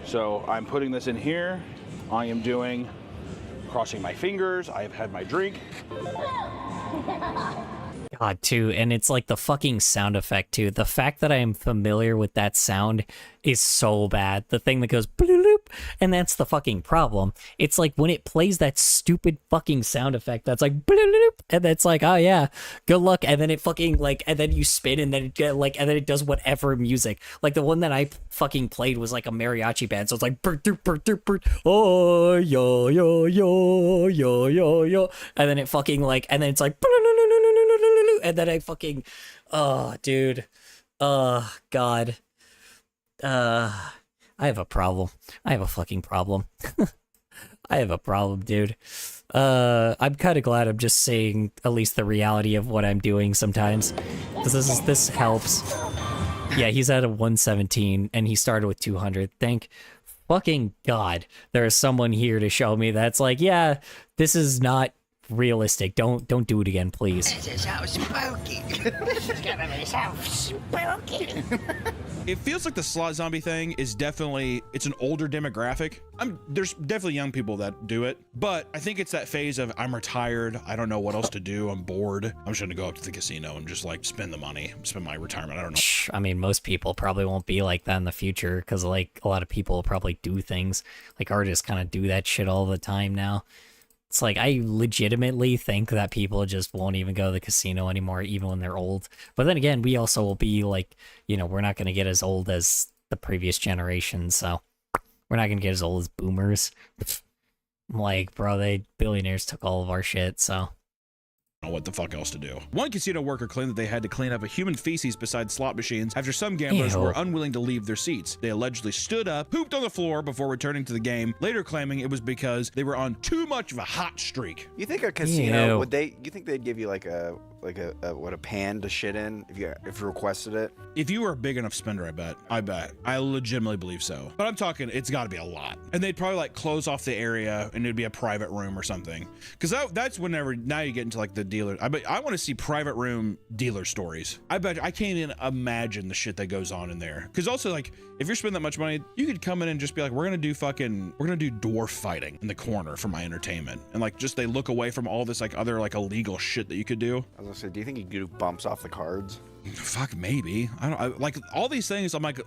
So I'm putting this in here. I am doing crossing my fingers. I have had my drink. God, too, and it's like the fucking sound effect, too. The fact that I am familiar with that sound is so bad. The thing that goes bloop, and that's the fucking problem. It's like when it plays that stupid fucking sound effect that's like bloop, and that's like, oh yeah, good luck, and then it fucking like, and then you spin, and then it get like, and then it does whatever music. Like the one that I fucking played was like a mariachi band, so it's like oh yo yo yo yo yo yo, and then it fucking like, and then it's like and then I fucking, oh, dude, God, I have a problem. I have a fucking problem. I have a problem, dude. I'm kind of glad I'm just saying at least the reality of what I'm doing sometimes, because this helps. Yeah, he's at a 117, and he started with 200. Thank fucking God there is someone here to show me that's like, yeah, this is not realistic. Don't do it again, please. This is so spooky. This is gonna be so spooky. It feels like the slot zombie thing is definitely, it's an older demographic. There's definitely young people that do it, but I think it's that phase of I'm retired, I don't know what else to do, I'm bored, I'm just gonna go up to the casino and just like spend the money, spend my retirement, I don't know. I mean, most people probably won't be like that in the future, because like a lot of people will probably do things, like artists kind of do that shit all the time now. It's like, I legitimately think that people just won't even go to the casino anymore, even when they're old. But then again, we also will be like, you know, we're not going to get as old as the previous generation, so we're not going to get as old as boomers. I'm like, bro, billionaires took all of our shit, so. I don't know what the fuck else to do. One casino worker claimed that they had to clean up a human feces beside slot machines after some gamblers were unwilling to leave their seats. They allegedly stood up, pooped on the floor before returning to the game, later claiming it was because they were on too much of a hot streak. You think a casino you think they'd give you like a pan to shit in if you requested it? If you were a big enough spender, I bet. I legitimately believe so. But I'm talking, it's got to be a lot. And they'd probably like close off the area and it'd be a private room or something. Because that's whenever, now you get into like the dealer. I want to see private room dealer stories. I bet I can't even imagine the shit that goes on in there. Because also like, if you're spending that much money, you could come in and just be like, we're gonna do dwarf fighting in the corner for my entertainment. And like, just they look away from all this like other like illegal shit that you could do. I was gonna say, do you think you could do bumps off the cards? Fuck, maybe. Like all these things, I'm like,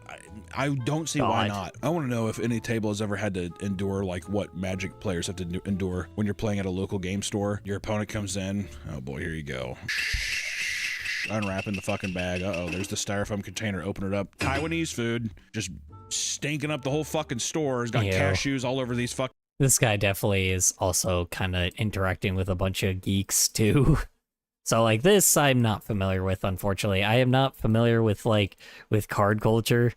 I don't see why not. I want to know if any table has ever had to endure like what Magic players have to endure when you're playing at a local game store. Your opponent comes in, oh boy, here you go. Unwrapping the fucking bag. Uh-oh, there's the styrofoam container. Open it up. Taiwanese food. Just stinking up the whole fucking store. It's got cashews all over these fucking... This guy definitely is also kind of interacting with a bunch of geeks, too. So, like, this I'm not familiar with, unfortunately. I am not familiar with, like, with card culture.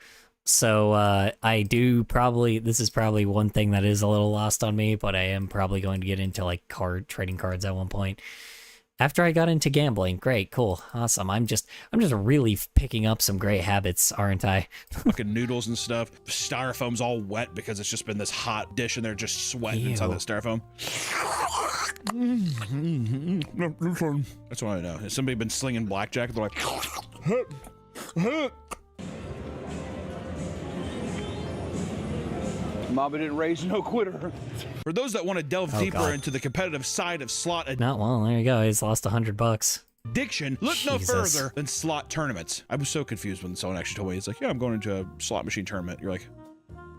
So, this is probably one thing that is a little lost on me, but I am probably going to get into, like, trading cards at one point. After I got into gambling. Great, cool, awesome. I'm just really picking up some great habits, aren't I? Fucking noodles and stuff. Styrofoam's all wet because it's just been this hot dish and they're just sweating inside the styrofoam. That's what I know. Has somebody been slinging blackjack? They're like... Mama didn't raise no quitter. For those that want to delve deeper into the competitive side of slot not well, there you go. He's lost $100. addiction, look no further than slot tournaments. I was so confused when someone actually told me, it's like, yeah, I'm going into a slot machine tournament. You're like,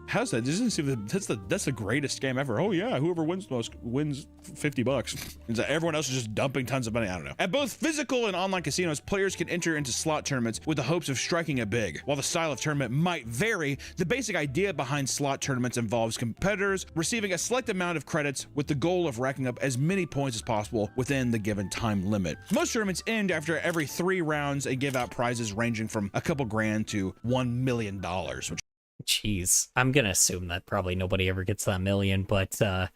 how's that? Doesn't seem that's the greatest game ever. Oh yeah, whoever wins the most wins $50. It's like everyone else is just dumping tons of money. I don't know. At both physical and online casinos, players can enter into slot tournaments with the hopes of striking it big. While the style of tournament might vary, the basic idea behind slot tournaments involves competitors receiving a select amount of credits with the goal of racking up as many points as possible within the given time limit. Most tournaments end after every 3 rounds and give out prizes ranging from a couple grand to $1 million, which Jeez, I'm gonna assume that probably nobody ever gets that million, but it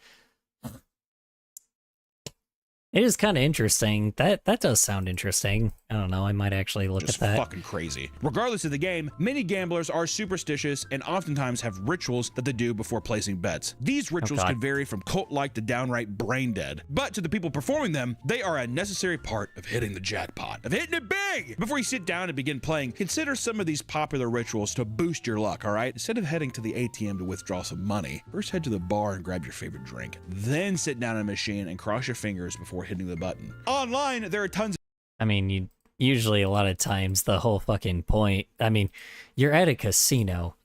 is kind of interesting. That does sound interesting. I don't know. I might actually look Just at that. fucking crazy. Regardless of the game, many gamblers are superstitious and oftentimes have rituals that they do before placing bets. These rituals God. can vary from cult-like to downright brain dead. But to the people performing them, they are a necessary part of hitting the jackpot, of hitting it big. Before you sit down and begin playing, consider some of these popular rituals to boost your luck, all right? Instead of heading to the ATM to withdraw some money, first head to the bar and grab your favorite drink. Then sit down in a machine and cross your fingers before hitting the button. Online, there are tons I mean, usually a lot of times the whole fucking point, I mean, you're at a casino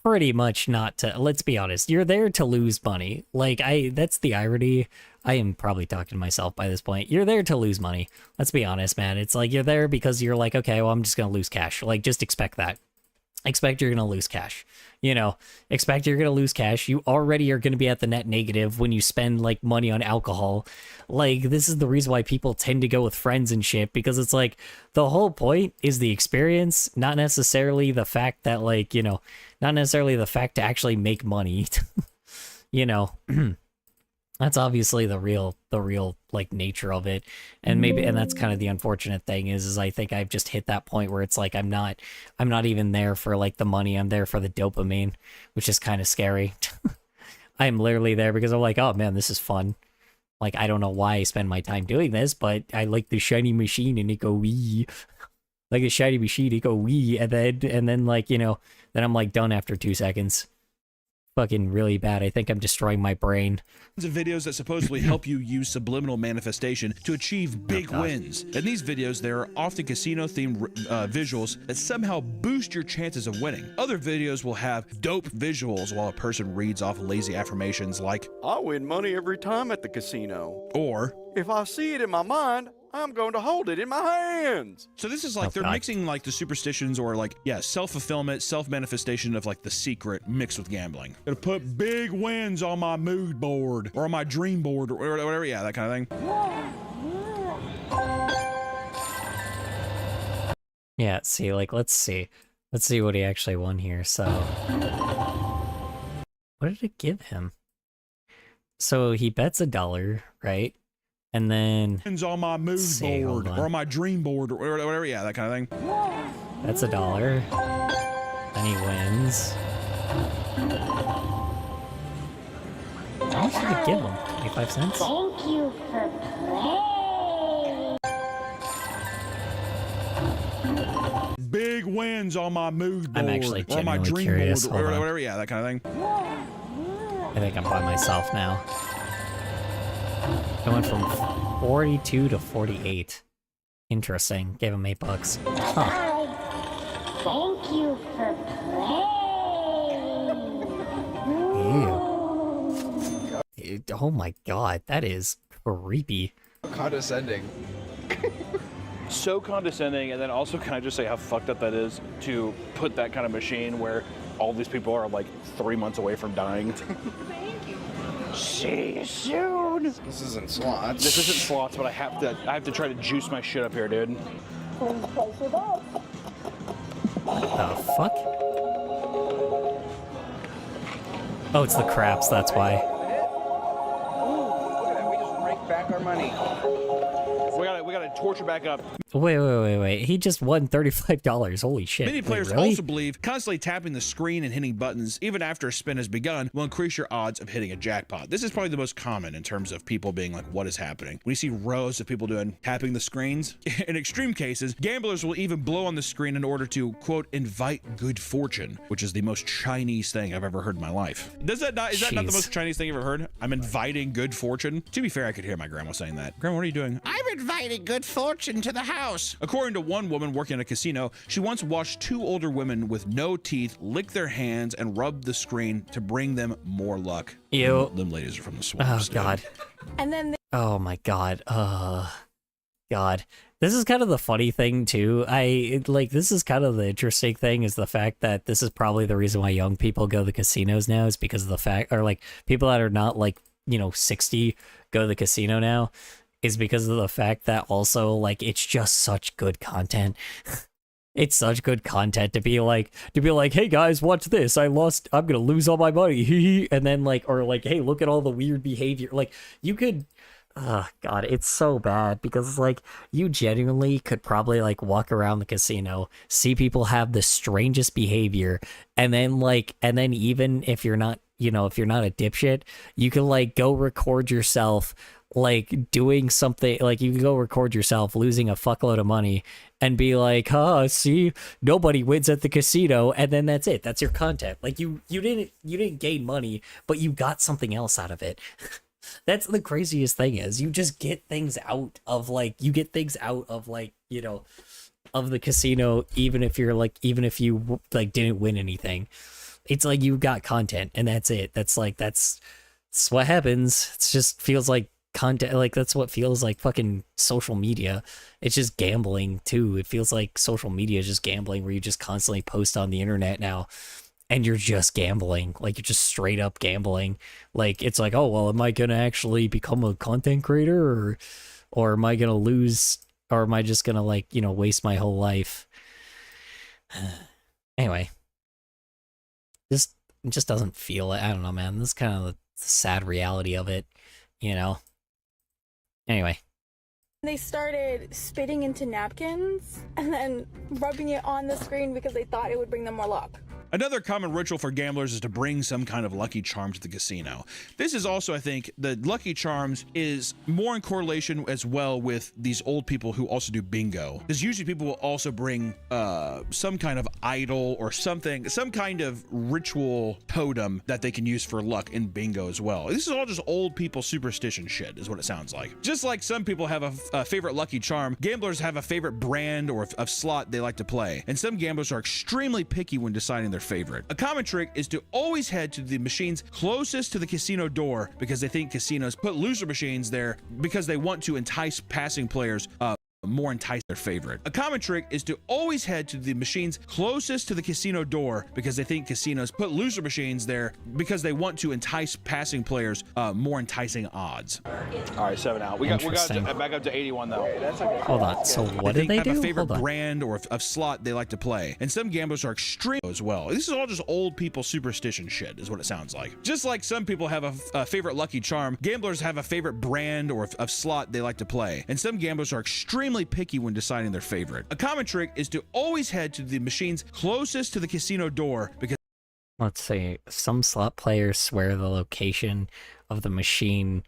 pretty much not to, let's be honest, you're there to lose money. Like, that's the irony. I am probably talking to myself by this point. You're there to lose money. Let's be honest, man. It's like you're there because you're like, okay, well, I'm just going to lose cash. Like, just expect that. Expect you're going to lose cash. You know, expect you're going to lose cash. You already are going to be at the net negative when you spend like money on alcohol. Like, this is the reason why people tend to go with friends and shit, because it's like the whole point is the experience, not necessarily the fact that, like, you know, not necessarily the fact to actually make money. You know, that's obviously the real like nature of it. And that's kind of the unfortunate thing is I think I've just hit that point where it's like I'm not even there for like the money. I'm there for the dopamine, which is kind of scary. I'm literally there because I'm like, oh man, this is fun. Like, I don't know why I spend my time doing this, but I like the shiny machine and it go wee. Like a shiny machine, it go wee, and then like, you know, then I'm like done after 2 seconds. Fucking really bad. I think I'm destroying my brain. of videos that supposedly help you use subliminal manifestation to achieve big wins. In these videos, there are often casino-themed visuals that somehow boost your chances of winning. Other videos will have dope visuals while a person reads off lazy affirmations like, I win money every time at the casino. Or, if I see it in my mind, I'm going to hold it in my hands. So this is like, they're mixing like the superstitions or like, yeah, self-fulfillment, self-manifestation of like The Secret mixed with gambling. Gonna put big wins on my mood board or on my dream board or whatever, yeah, that kind of thing. Yeah, see, like, let's see what he actually won here. So, what did it give him? So he bets $1, right? And then on my mood board or on my dream board or whatever, yeah, that kind of thing. That's $1. Then he wins. How much did it give him? 25 cents? Thank you for playing. Big wins on my mood board I'm actually or my genuinely dream curious. board or Hold on. whatever, yeah, that kind of thing. I think I'm by myself now. I went from 42 to 48. Interesting. Gave him $8. Huh. Thank you for Ew. Oh my god, that is creepy. Condescending. So condescending, and then also can I just say how fucked up that is to put that kind of machine where all these people are like 3 months away from dying. See you soon. This isn't slots. This isn't slots, but I have to try to juice my shit up here, dude. The fuck? Oh, it's the craps, that's why. We just raked back our money. We gotta torture back up. Wait. He just won $35. Holy shit. Many players really? also believe constantly tapping the screen and hitting buttons, even after a spin has begun, will increase your odds of hitting a jackpot. This is probably the most common in terms of people being like, what is happening? When you see rows of people tapping the screens, in extreme cases, gamblers will even blow on the screen in order to, quote, invite good fortune, which is the most Chinese thing I've ever heard in my life. Is that not the most Chinese thing you've ever heard? I'm inviting good fortune? To be fair, I could hear my grandma saying that. Grandma, what are you doing? I'm inviting good fortune to the house. According to one woman working in a casino, she once watched two older women with no teeth lick their hands and rub the screen to bring them more luck. Ew. Them ladies are from the swamps. Oh, God. And then Oh, my God. God. This is kind of the funny thing, too. This is kind of the interesting thing is the fact that this is probably the reason why young people go to the casinos now is because of the fact, or like people that are not like, 60 go to the casino now is because of the fact that also like it's just such good content. It's such good content to be like, hey guys, watch this. I'm gonna lose all my money. And then like, or like, hey, look at all the weird behavior. Like you could, Oh god, it's so bad because like you genuinely could probably like walk around the casino, see people have the strangest behavior, and then even if you're not, if you're not a dipshit, you can like go record yourself like doing something, like you can go record yourself losing a fuckload of money and be like, see, nobody wins at the casino, and then that's it. That's your content. Like you didn't gain money, but you got something else out of it. That's the craziest thing is you just get things out of like of the casino, even if you like didn't win anything. It's like you got content and that's it. That's what happens. It just feels like content, like that's what feels like fucking social media. It's just gambling too. It feels like social media is just gambling where you just constantly post on the internet now. And you're just gambling, like you're just straight up gambling. Like it's like, oh well, am I gonna actually become a content creator, or am I gonna lose, or am I just gonna like waste my whole life? Anyway, it just doesn't feel it. I don't know, man. This is kind of the sad reality of it, Anyway. They started spitting into napkins and then rubbing it on the screen because they thought it would bring them more luck. Another common ritual for gamblers is to bring some kind of Lucky Charm to the casino. This is also, I think, the Lucky Charms is more in correlation as well with these old people who also do bingo. Because usually people will also bring some kind of idol or something, some kind of ritual totem that they can use for luck in bingo as well. This is all just old people superstition shit is what it sounds like. Just like some people have a favorite Lucky Charm, gamblers have a favorite brand or of slot they like to play. And some gamblers are extremely picky when deciding their favorite. A common trick is to always head to the machines closest to the casino door because they think casinos put loser machines there because they want to entice passing players more entice their favorite. A common trick is to always head to the machines closest to the casino door because they think casinos put loser machines there because they want to entice passing players more enticing odds. All right, 7 out. We got back up to 81 though. Hold on. So what do they do? Have a favorite brand or of slot they like to play, and some gamblers are extreme as well. This is all just old people superstition shit is what it sounds like. Just like some people have a favorite Lucky Charm, gamblers have a favorite brand or of slot they like to play, and some gamblers are extremely picky when deciding their favorite. A common trick is to always head to the machines closest to the casino door because let's see, some slot players swear the location of the machine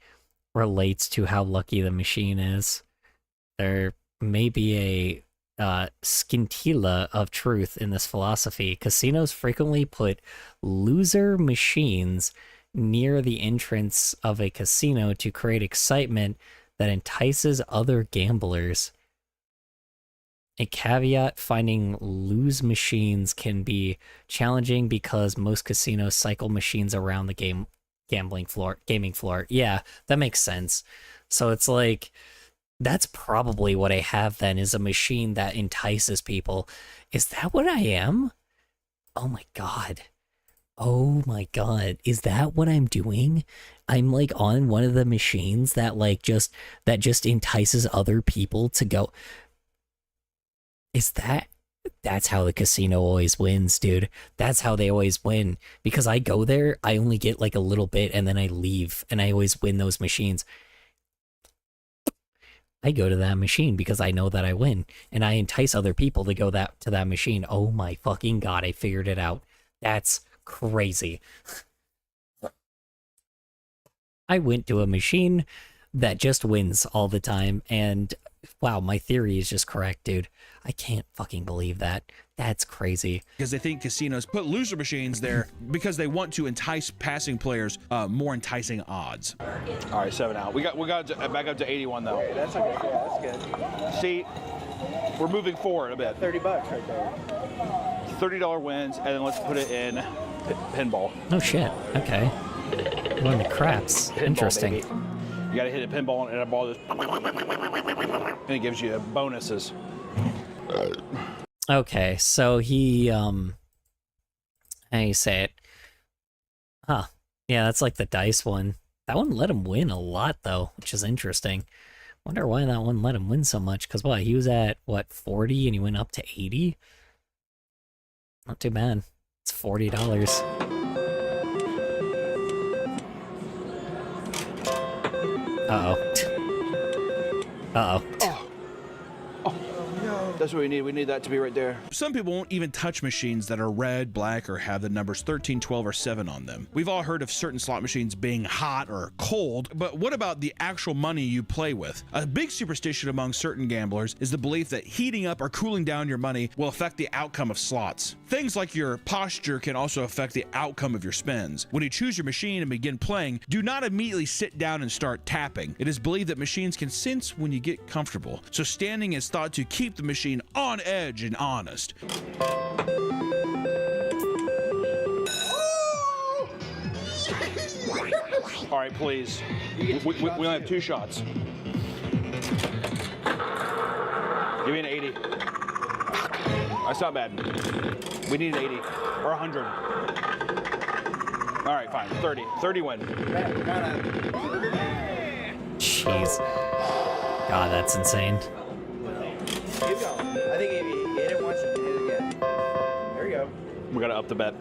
relates to how lucky the machine is. There may be a scintilla of truth in this philosophy. Casinos frequently put loser machines near the entrance of a casino to create excitement that entices other gamblers. A caveat, finding lose machines can be challenging because most casinos cycle machines around the gaming floor. Yeah, that makes sense. So it's like, that's probably what I have then, is a machine that entices people. Is that what I am? Oh my god. Oh my god. Is that what I'm doing? I'm like on one of the machines that that just entices other people to go. That's how the casino always wins, dude. That's how they always win. Because I go there, I only get like a little bit and then I leave, and I always win those machines. I go to that machine because I know that I win, and I entice other people to go to that machine. Oh my fucking god, I figured it out. That's crazy. I went to a machine that just wins all the time, and wow, my theory is just correct, dude. I can't fucking believe that. That's crazy. Because they think casinos put loser machines there because they want to entice passing players more enticing odds. All right, 7 out. We got back up to 81 though. Okay, that's okay. Yeah, that's good. See, we're moving forward a bit. $30 right there. $30 wins, and then let's put it in pinball. Oh shit. Okay. One of the craps. Pinball, Interesting. Baby. You gotta hit a pinball and a ball just, and it gives you bonuses. Okay, so he how do you say it? Huh. Yeah, that's like the dice one. That one let him win a lot though, which is interesting. Wonder why that one let him win so much, because what, he was at 40 and he went up to 80? Not too bad. It's $40. Uh-oh. Uh-oh. That's what we need. We need that to be right there. Some people won't even touch machines that are red, black, or have the numbers 13, 12, or 7 on them. We've all heard of certain slot machines being hot or cold, but what about the actual money you play with? A big superstition among certain gamblers is the belief that heating up or cooling down your money will affect the outcome of slots. Things like your posture can also affect the outcome of your spins. When you choose your machine and begin playing, do not immediately sit down and start tapping. It is believed that machines can sense when you get comfortable, so standing is thought to keep the machine on edge and honest. All right, please. We only have 2 shots. Give me an 80. That's not bad. We need an 80 or 100. All right, fine. 30. 30 win. Jeez. God, that's insane. Keep going. I think if you hit it once, you hit it again. There you go. We gotta up the bet.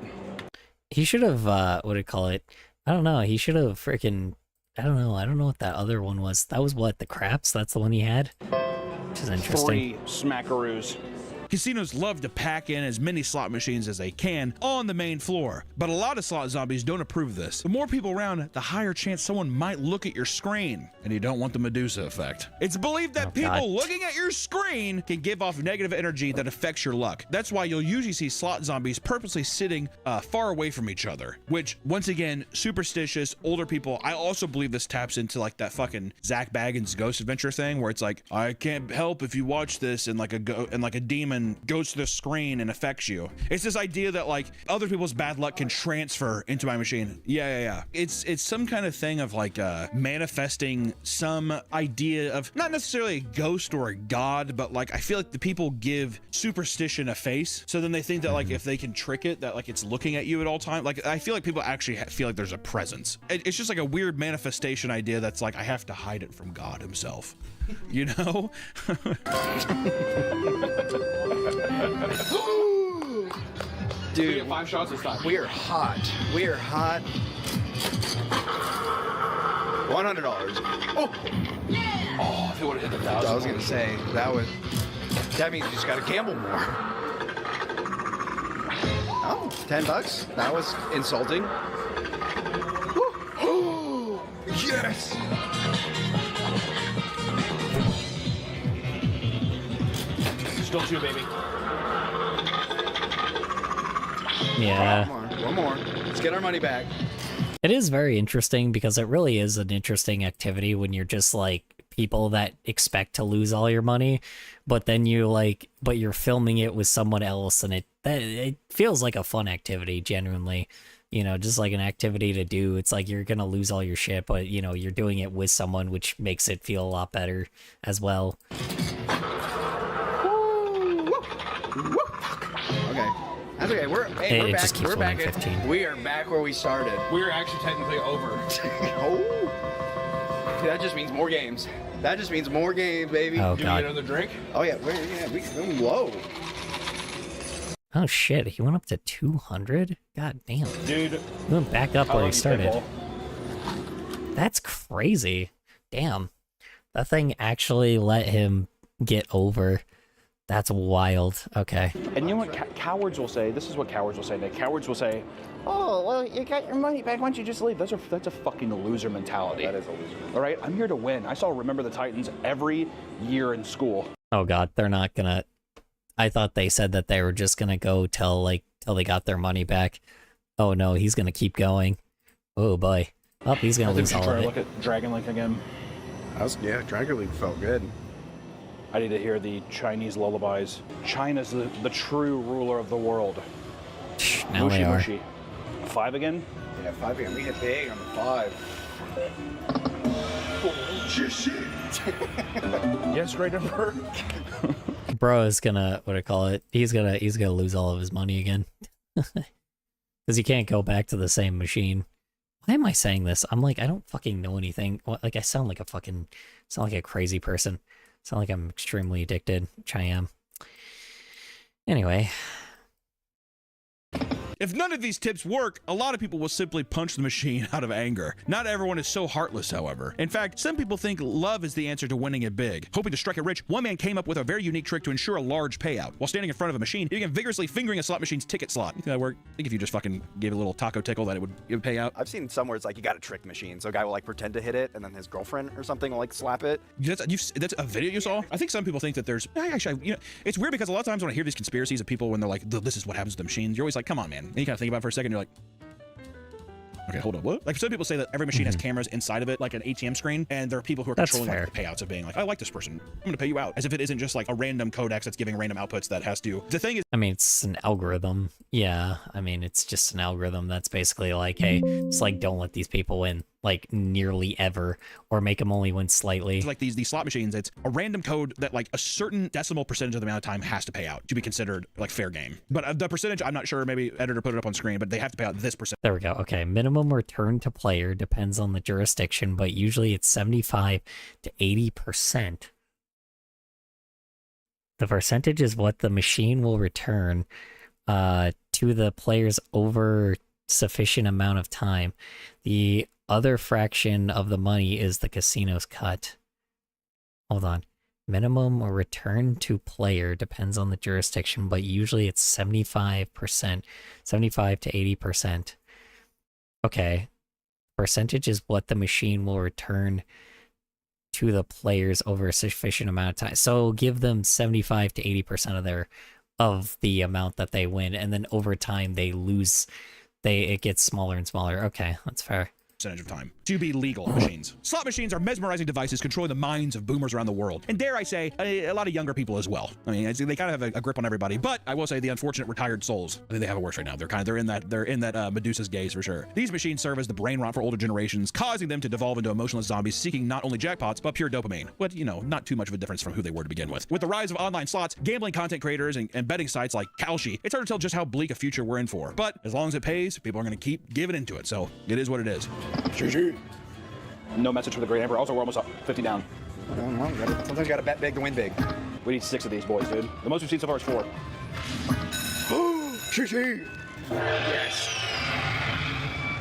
He should have, what do you call it? I don't know. He should have freaking, I don't know what that other one was. That was what, the craps? That's the one he had? Which is interesting. 3 smackaroos. Casinos love to pack in as many slot machines as they can on the main floor, but a lot of slot zombies don't approve of this. The more people around, the higher chance someone might look at your screen, and you don't want the Medusa effect. It's believed that people looking at your screen can give off negative energy that affects your luck. That's why you'll usually see slot zombies purposely sitting far away from each other, which, once again, superstitious, older people, I also believe this taps into like that fucking Zach Baggins Ghost Adventure thing, where it's like, I can't help if you watch this, and like a demon goes to the screen and affects you. It's this idea that like other people's bad luck can transfer into my machine. Yeah. It's some kind of thing of like manifesting some idea of not necessarily a ghost or a god, but like I feel like the people give superstition a face. So then they think that like if they can trick it, that like it's looking at you at all time. Like I feel like people actually feel like there's a presence. It's just like a weird manifestation idea that's like I have to hide it from God himself. You know? Dude, we get 5 shots this time. We are hot. We are hot. $100. Oh! Oh, if it would have hit the 1,000. I was gonna say that means you just gotta gamble more. Oh, $10. That was insulting. Yes! Still 2, baby. Yeah. One more. Let's get our money back. It is very interesting because it really is an interesting activity when you're just like people that expect to lose all your money, but then you're filming it with someone else, and it feels like a fun activity, genuinely. You know, just like an activity to do. It's like you're gonna lose all your shit, but you know, you're doing it with someone, which makes it feel a lot better as well. Okay. That's okay. We're back. Just keeps We're back. 15. We are back where we started. We're actually technically over. Oh. That just means more games. That just means more games, baby. Oh, Do God. we get another drink? Oh yeah, we going low. Oh shit, he went up to 200? God damn. Dude. He went back up where he started. Pinball. That's crazy. Damn. That thing actually let him get over. That's wild. Okay. And you know what cowards will say? This is what cowards will say, Nick. Cowards will say, oh, well, you got your money back. Why don't you just leave? That's a fucking loser mentality. That is a loser. All right? I'm here to win. I saw Remember the Titans every year in school. Oh god, they're not gonna... I thought they said that they were just gonna go till they got their money back. Oh no, he's gonna keep going. Oh boy. Oh, he's gonna lose all of it. Look at Dragon Link again. Dragon League felt good. I need to hear the Chinese lullabies. China's the true ruler of the world. Now they are. Mushi. 5 again? Yeah, 5 again. We hit big on the 5. Yes, great number. Bro is gonna, what do I call it? He's gonna lose all of his money again. Because you can't go back to the same machine. Why am I saying this? I'm like, I don't fucking know anything. Like, I sound like a crazy person. I sound like I'm extremely addicted, which I am. Anyway. If none of these tips work, a lot of people will simply punch the machine out of anger. Not everyone is so heartless, however. In fact, some people think love is the answer to winning it big. Hoping to strike it rich, one man came up with a very unique trick to ensure a large payout. While standing in front of a machine, he began vigorously fingering a slot machine's ticket slot. You think that worked? I think if you just fucking gave it a little taco tickle that it would pay out. I've seen some where it's like you got to trick the machine. So a guy will like pretend to hit it and then his girlfriend or something will like slap it. That's a video you saw? I think some people think that there's actually, you know, it's weird because a lot of times when I hear these conspiracies of people when they're like, this is what happens to the machines, you're always like, come on, man. And you kind of think about it for a second, you're like, okay, hold on, what? Like some people say that every machine has cameras inside of it, like an ATM screen, and there are people who are controlling like, the payouts of being like, I like this person, I'm gonna pay you out. As if it isn't just like a random codex that's giving random outputs that has to. The thing is, I mean, it's an algorithm. Yeah, I mean, it's just an algorithm that's basically like, hey, it's like, don't let these people win, like, nearly ever, or make them only win slightly. Like these slot machines, it's a random code that like a certain decimal percentage of the amount of time has to pay out to be considered like fair game. But the percentage, I'm not sure, maybe editor put it up on screen, but they have to pay out this percent. There we go. Okay, minimum return to player depends on the jurisdiction, but usually it's 75 to 80%. The percentage is what the machine will return to the players over sufficient amount of time. The other fraction of the money is the casino's cut. Hold on. Minimum or return to player depends on the jurisdiction, but usually it's 75%, 75 to 80%. Okay. Percentage is what the machine will return to the players over a sufficient amount of time. So give them 75 to 80% of the amount that they win, and then over time they lose. It gets smaller and smaller. Okay, that's fair. Percentage of time to be legal machines. Slot machines are mesmerizing devices controlling the minds of boomers around the world, and dare I say, a lot of younger people as well. I mean, they kind of have a grip on everybody, but I will say the unfortunate retired souls, I think they have it worse right now. They're in that Medusa's gaze for sure. These machines serve as the brain rot for older generations, causing them to devolve into emotionless zombies seeking not only jackpots but pure dopamine. But you know, not too much of a difference from who they were to begin with. With the rise of online slots, gambling content creators, and betting sites like Kalshi, it's hard to tell just how bleak a future we're in for. But as long as it pays, people are going to keep giving into it. So it is what it is. GG. No message for the Great Emperor. Also, we're almost up. 50 down. Sometimes you gotta bet big to win big. We need 6 of these boys, dude. The most we've seen so far is 4. GG. Yes.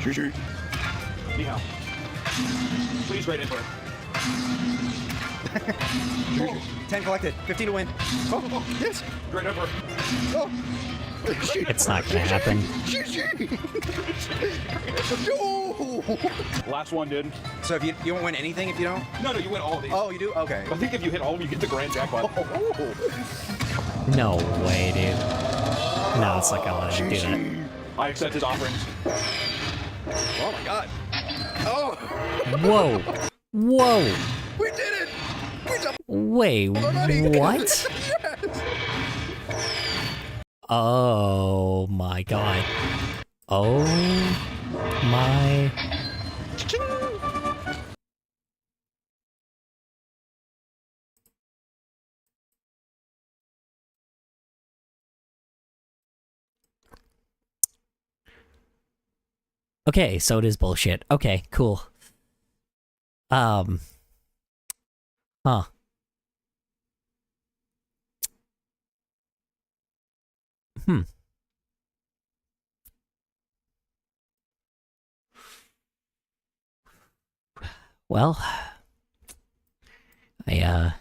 GG. Ni hao. Please, Great Emperor. 10 collected. 15 to win. Oh, yes. Great Emperor. Oh. It's not gonna happen. Last one, dude. So if you won't win anything if you don't? No, you win all of these. Oh, you do? Okay. I think if you hit all of them, you get the grand jackpot. No way, dude. No, it's like I want to do that. I accept his offerings. Oh my god. Oh. Whoa. Whoa. We did it. Wait, what? Oh my god. Oh my. Okay, so it is bullshit. Okay, cool. Huh. Well, I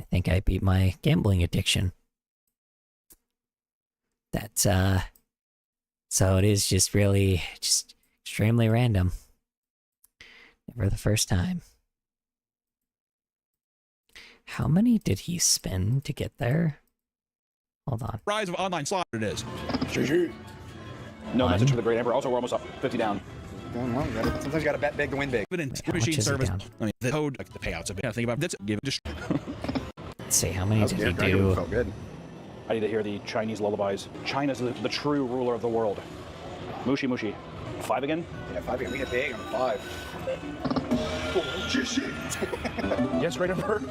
think I beat my gambling addiction. That's, so it is just really, just extremely random. Never the first time. How many did he spend to get there? Hold on. Rise of online slot it is. GG. No message for the Great Emperor. Also, we're almost up. 50 down. Sometimes you gotta bet big to win big. Machine service. I mean, the code, like the payouts a bit. I think about this. Give it just. Let's see, how many did he do? Felt good. I need to hear the Chinese lullabies. China's the true ruler of the world. Mushi Mushi. 5 again? Yeah, 5 again. We get big on 5. Yes, Great Emperor.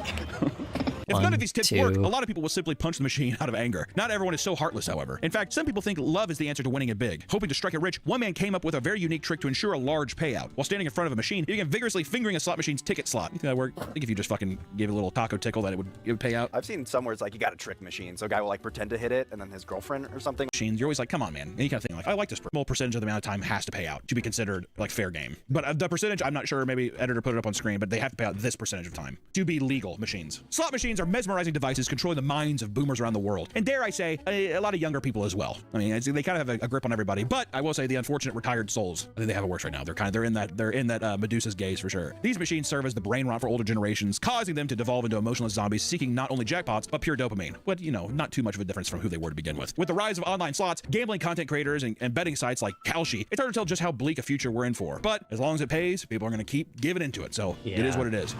If none of these tips 2. work, a lot of people will simply punch the machine out of anger. Not everyone is so heartless, however. In fact, some people think love is the answer to winning it big. Hoping to strike it rich, one man came up with a very unique trick to ensure a large payout. While standing in front of a machine, he began vigorously fingering a slot machine's ticket slot. You think that worked? I think if you just fucking gave it a little taco tickle, that it would pay out. I've seen some where it's like you got to trick the machine, so a guy will like pretend to hit it, and then his girlfriend or something. Machines, you're always like, come on, man. And you kind of think like, I like this. Small percentage of the amount of time has to pay out to be considered like fair game. But the percentage, I'm not sure. Maybe editor put it up on screen, but they have to pay out this percentage of time to be legal machines. Slot machines are mesmerizing devices controlling the minds of boomers around the world, and dare I say, a lot of younger people as well. I mean, they kind of have a grip on everybody. But I will say, the unfortunate retired souls, I think they have it worse right now. They're in that Medusa's gaze for sure. These machines serve as the brain rot for older generations, causing them to devolve into emotionless zombies seeking not only jackpots but pure dopamine. But you know, not too much of a difference from who they were to begin with. With the rise of online slots, gambling content creators, and betting sites like Kalshi, it's hard to tell just how bleak a future we're in for. But as long as it pays, people are going to keep giving into it. So it is what it is.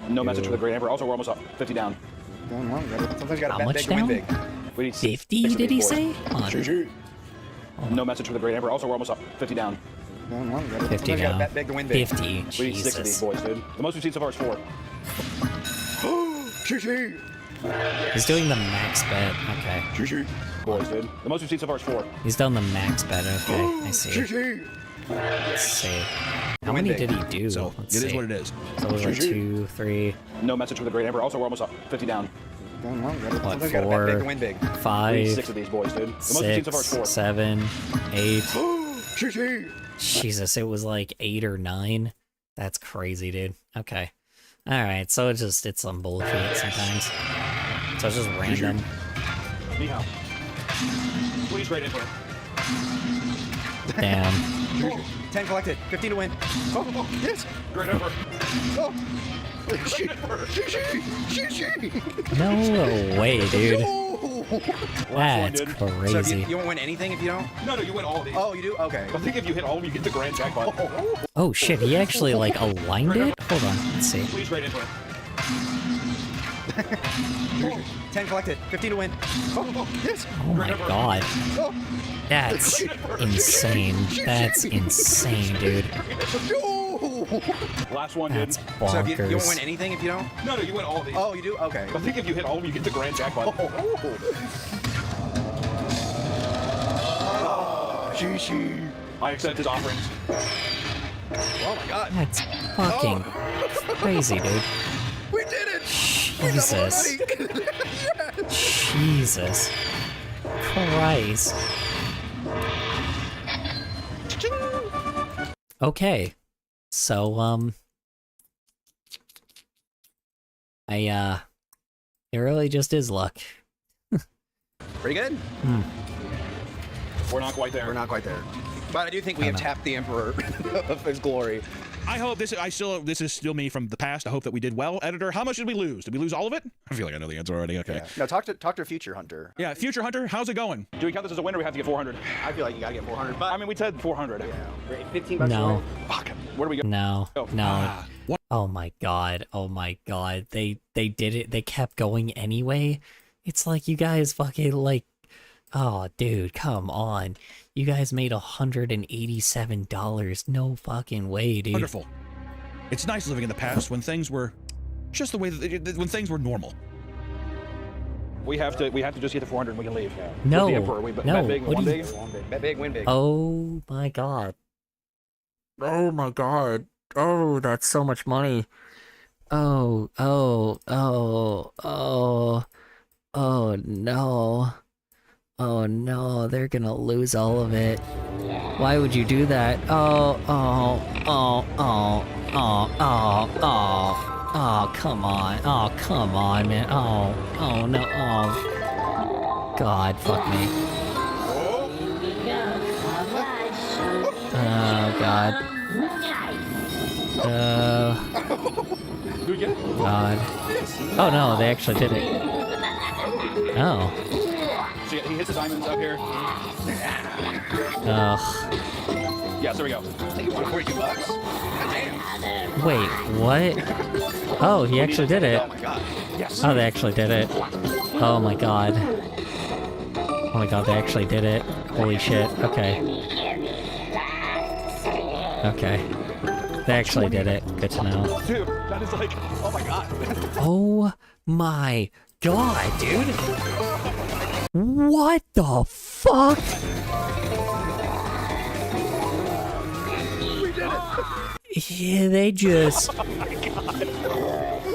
No message for the Great Emperor. Also, we're almost up. 50 down. Sometimes you got How to bet much big to win down? big. We need 50, 6 of did these he boys. say? Hold on. No message for the Great Emperor. Also, we're almost up. 50 down. 50 Sometimes you got to down. bet big to win big. 50. We need 6 of these Jesus. boys, dude. The most we've seen so far is 4. He's doing the max bet. Okay. Boys, dude. The most we've seen so far is 4. He's done the max bet. Okay. I see. Let's see. How many did he do? So Let's it is see. what it is. So it was like 2, 3, No message for the Great Emperor. Also, we're almost up. 50 down. what, Sometimes you got to bet big 4, to win big. We need 5, 6 of these boys, dude. The most we've seen so far is 4. 6, 7, 8. Jesus, it was like 8 or 9. That's crazy, dude. Okay. Alright, so it's some bullshit sometimes. So it's just random. Ni hao. Please, Great Emperor. Damn. 10 collected. 15 to win. Oh, yes. Great Emperor. Oh. No way, dude. That's dude. So crazy. you won't win anything if you don't? No, you win all of these. Oh, you do? Okay. I think if you hit all of them, you get the grand jackpot. Oh shit, he actually like aligned it? Hold on, let's see. Please, Great Emperor. 10 collected. 15 to win. Oh, yes. Oh my god. Oh. That's insane. That's insane, dude. Last one, dude. That's So if you won't bonkers. win anything if you don't? No, you win all of these. Oh, you do? Okay. I think if you hit all of them, you get the grand jackpot. I accept his offerings. Oh my god. That's fucking crazy, dude. We did it! Jesus. Jesus. Christ. Okay. So, it really just is luck. Pretty good. We're not quite there. We're not quite there. But I do think we have tapped the Emperor of his glory. I hope this is still me from the past. I hope that we did well. Editor, how much did we lose? Did we lose all of it? I feel like I know the answer already. Okay. Yeah. No, talk to Future Hunter. Yeah, Future Hunter, how's it going? Do we count this as a win or we have to get 400? I feel like you gotta get 400. But I mean, we said 400. yeah, 15 bucks. No. Fuck. Where do we go? No. Oh. No. What? Oh my god. Oh my god. They did it. They kept going anyway. It's like you guys fucking like, oh dude, come on. You guys made $187. No fucking way, dude. Wonderful. It's nice living in the past when things were just the way when things were normal. We have to just get to 400 and we can leave. No. With the Emperor, we bet No. big, What one do you- big. Bet big, win big. Oh my god. Oh my god. Oh, that's so much money. Oh no. Oh no, they're gonna lose all of it. Why would you do that? Oh, come on. Oh, come on, man. Oh no. Oh, God, fuck me. Oh, God. Do we get it? God. Oh no, they actually did it. Oh. So yeah, he hits the diamonds up here. Ugh. Yes, there we go. I think you won 42 bucks. Wait, what? Oh, he actually did it. Oh my god. Yes. Oh, they actually did it. Oh my god. Oh my god, they actually did it. Holy shit. Okay. Okay. They actually did it. Good to know. Dude, That is like, oh my god. Oh my god, dude. What the fuck? We did it. Yeah, they just... Oh my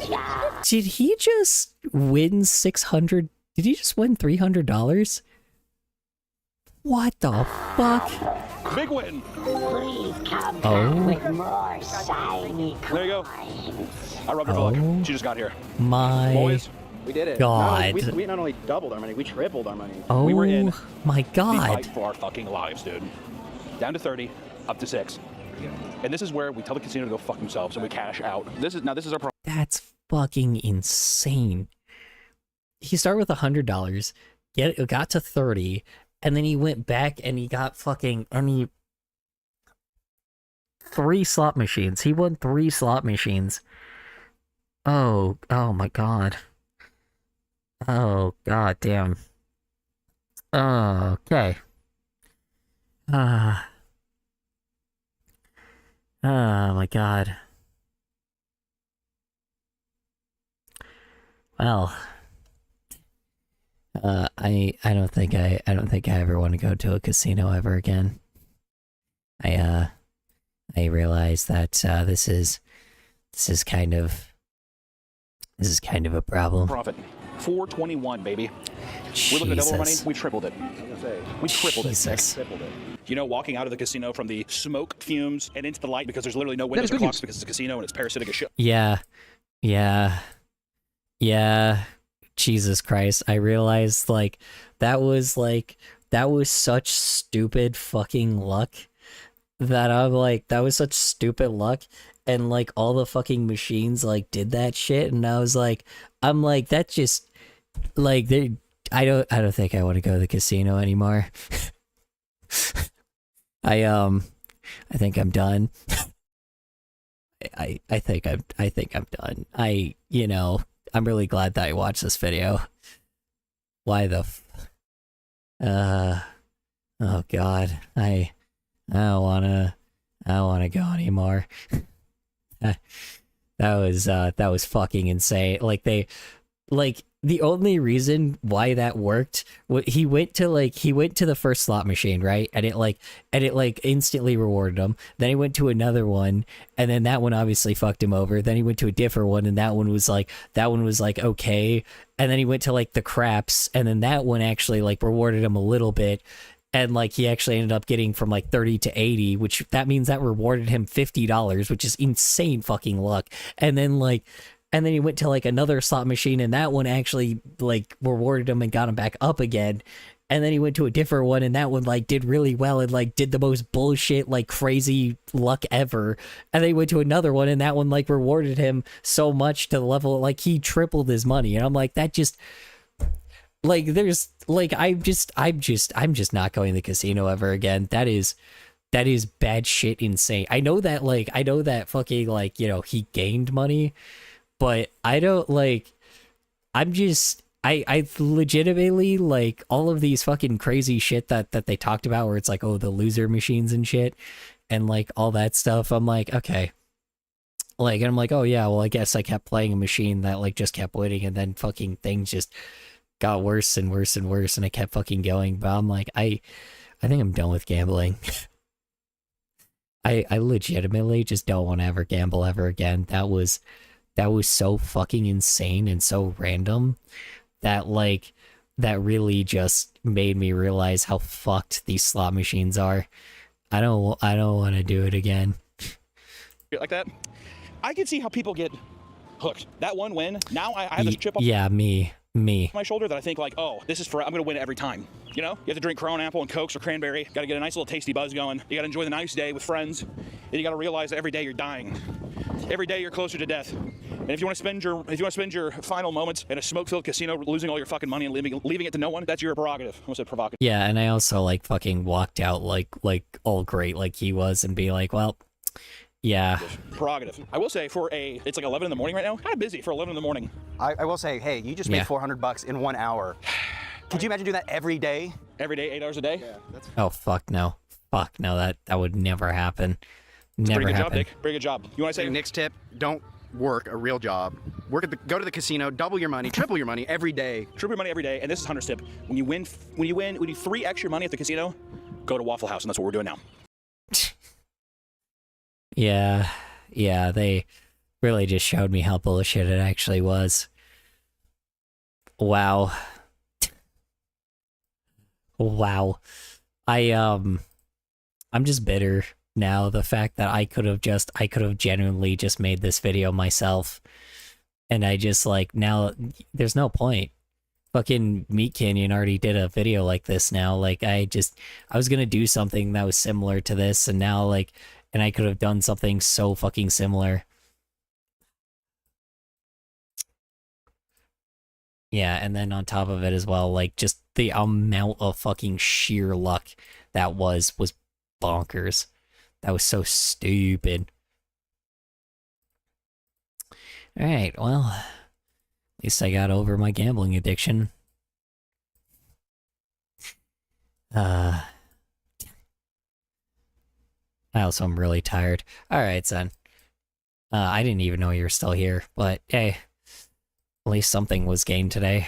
god. Did he just win 600? Did he just win $300? What the fuck? Big win. Please come Oh. back with more shiny There you go. I rubbed her for luck. She just got here. My Boys, we did it. God. We not only doubled our money, we tripled our money. Oh we were in my the god. fight for our fucking lives, dude. Down to 30, up to 6. And this is where we tell the casino to go fuck themselves and we cash out. This is our problem. That's fucking insane. He started with $100, got to 30, and then he went back and he got fucking 3 slot machines. He won 3 slot machines. Oh my god. Oh god damn. Okay. Oh my god. Well, I don't think I ever want to go to a casino ever again. I realize that this is kind of a problem. Profit. 421, baby. We're looking at double our money. We tripled it. We tripled Jesus. it. You know, walking out of the casino from the smoke fumes and into the light because there's literally no windows or clocks because it's a casino and it's parasitic as shit. Yeah. Jesus Christ. I realized that was such stupid fucking luck that I'm like, that was such stupid luck. And like all the fucking machines did that shit. And I was like, that just like, I don't think I want to go to the casino anymore. I think I'm done. I think I'm done. I'm really glad that I watched this video. Why the oh god. I don't wanna go anymore. That was fucking insane. The only reason why that worked, he went to the first slot machine, right? And it instantly rewarded him. Then he went to another one, and then that one obviously fucked him over. Then he went to a different one, and that one was okay. And then he went to the craps, and then that one actually rewarded him a little bit. And he actually ended up getting from 30 to 80, which that means that rewarded him $50, which is insane fucking luck. And then he went to another slot machine, and that one actually rewarded him and got him back up again. And then he went to a different one, and that one did really well and did the most bullshit crazy luck ever. And then he went to another one, and that one rewarded him so much to the level he tripled his money. And I'm like, that just there's I'm just not going to the casino ever again. That is bad shit insane. I know that fucking he gained money. But I don't I legitimately all of these fucking crazy shit that they talked about where it's oh, the loser machines and shit and all that stuff. I'm like, okay. And I'm like, oh yeah, well I guess I kept playing a machine that just kept winning and then fucking things just got worse and worse and worse and I kept fucking going. But I'm like, I think I'm done with gambling. I legitimately just don't want to ever gamble ever again. That was so fucking insane and so random that that really just made me realize how fucked these slot machines are. I don't want to do it again. Like that, I can see how people get hooked. That one win, now I have this chip up me my shoulder that I think oh, this is I'm gonna win every time. You know, you have to drink Corona Apple and Cokes or Cranberry. Got to get a nice little tasty buzz going. You got to enjoy the nice day with friends. And you got to realize that every day you're dying. Every day you're closer to death. And if you want to spend your final moments in a smoke-filled casino, losing all your fucking money and leaving it to no one, that's your prerogative. I almost said provocative. Yeah, and I also fucking walked out all great he was and be well, yeah. Prerogative. I will say it's 11 in the morning right now. Kind of busy for 11 in the morning. I will say, hey, you just made $400 in 1 hour. Could you imagine doing that every day? Every day, 8 hours a day? Yeah. That's... Oh fuck no, that would never happen. Never pretty good happen. job, Nick. Very good job. You want to say Nick's tip? Don't work a real job, go to the casino, double your money, triple your money every day. Triple your money every day, and this is Hunter's tip. When you win 3x your money at the casino, go to Waffle House, and that's what we're doing now. Yeah, they really just showed me how bullshit it actually was. Wow. Wow. I'm just bitter now. The fact that I could have genuinely just made this video myself. And I just like, now there's no point. Fucking Meat Canyon already did a video like this now. Like I was gonna do something that was similar to this, and now like, and I could have done something so fucking similar. Yeah, and then on top of it as well, like, just the amount of fucking sheer luck that was bonkers. That was so stupid. Alright, well, at least I got over my gambling addiction. I also am really tired. Alright, son. I didn't even know you were still here, but hey, at least something was gained today.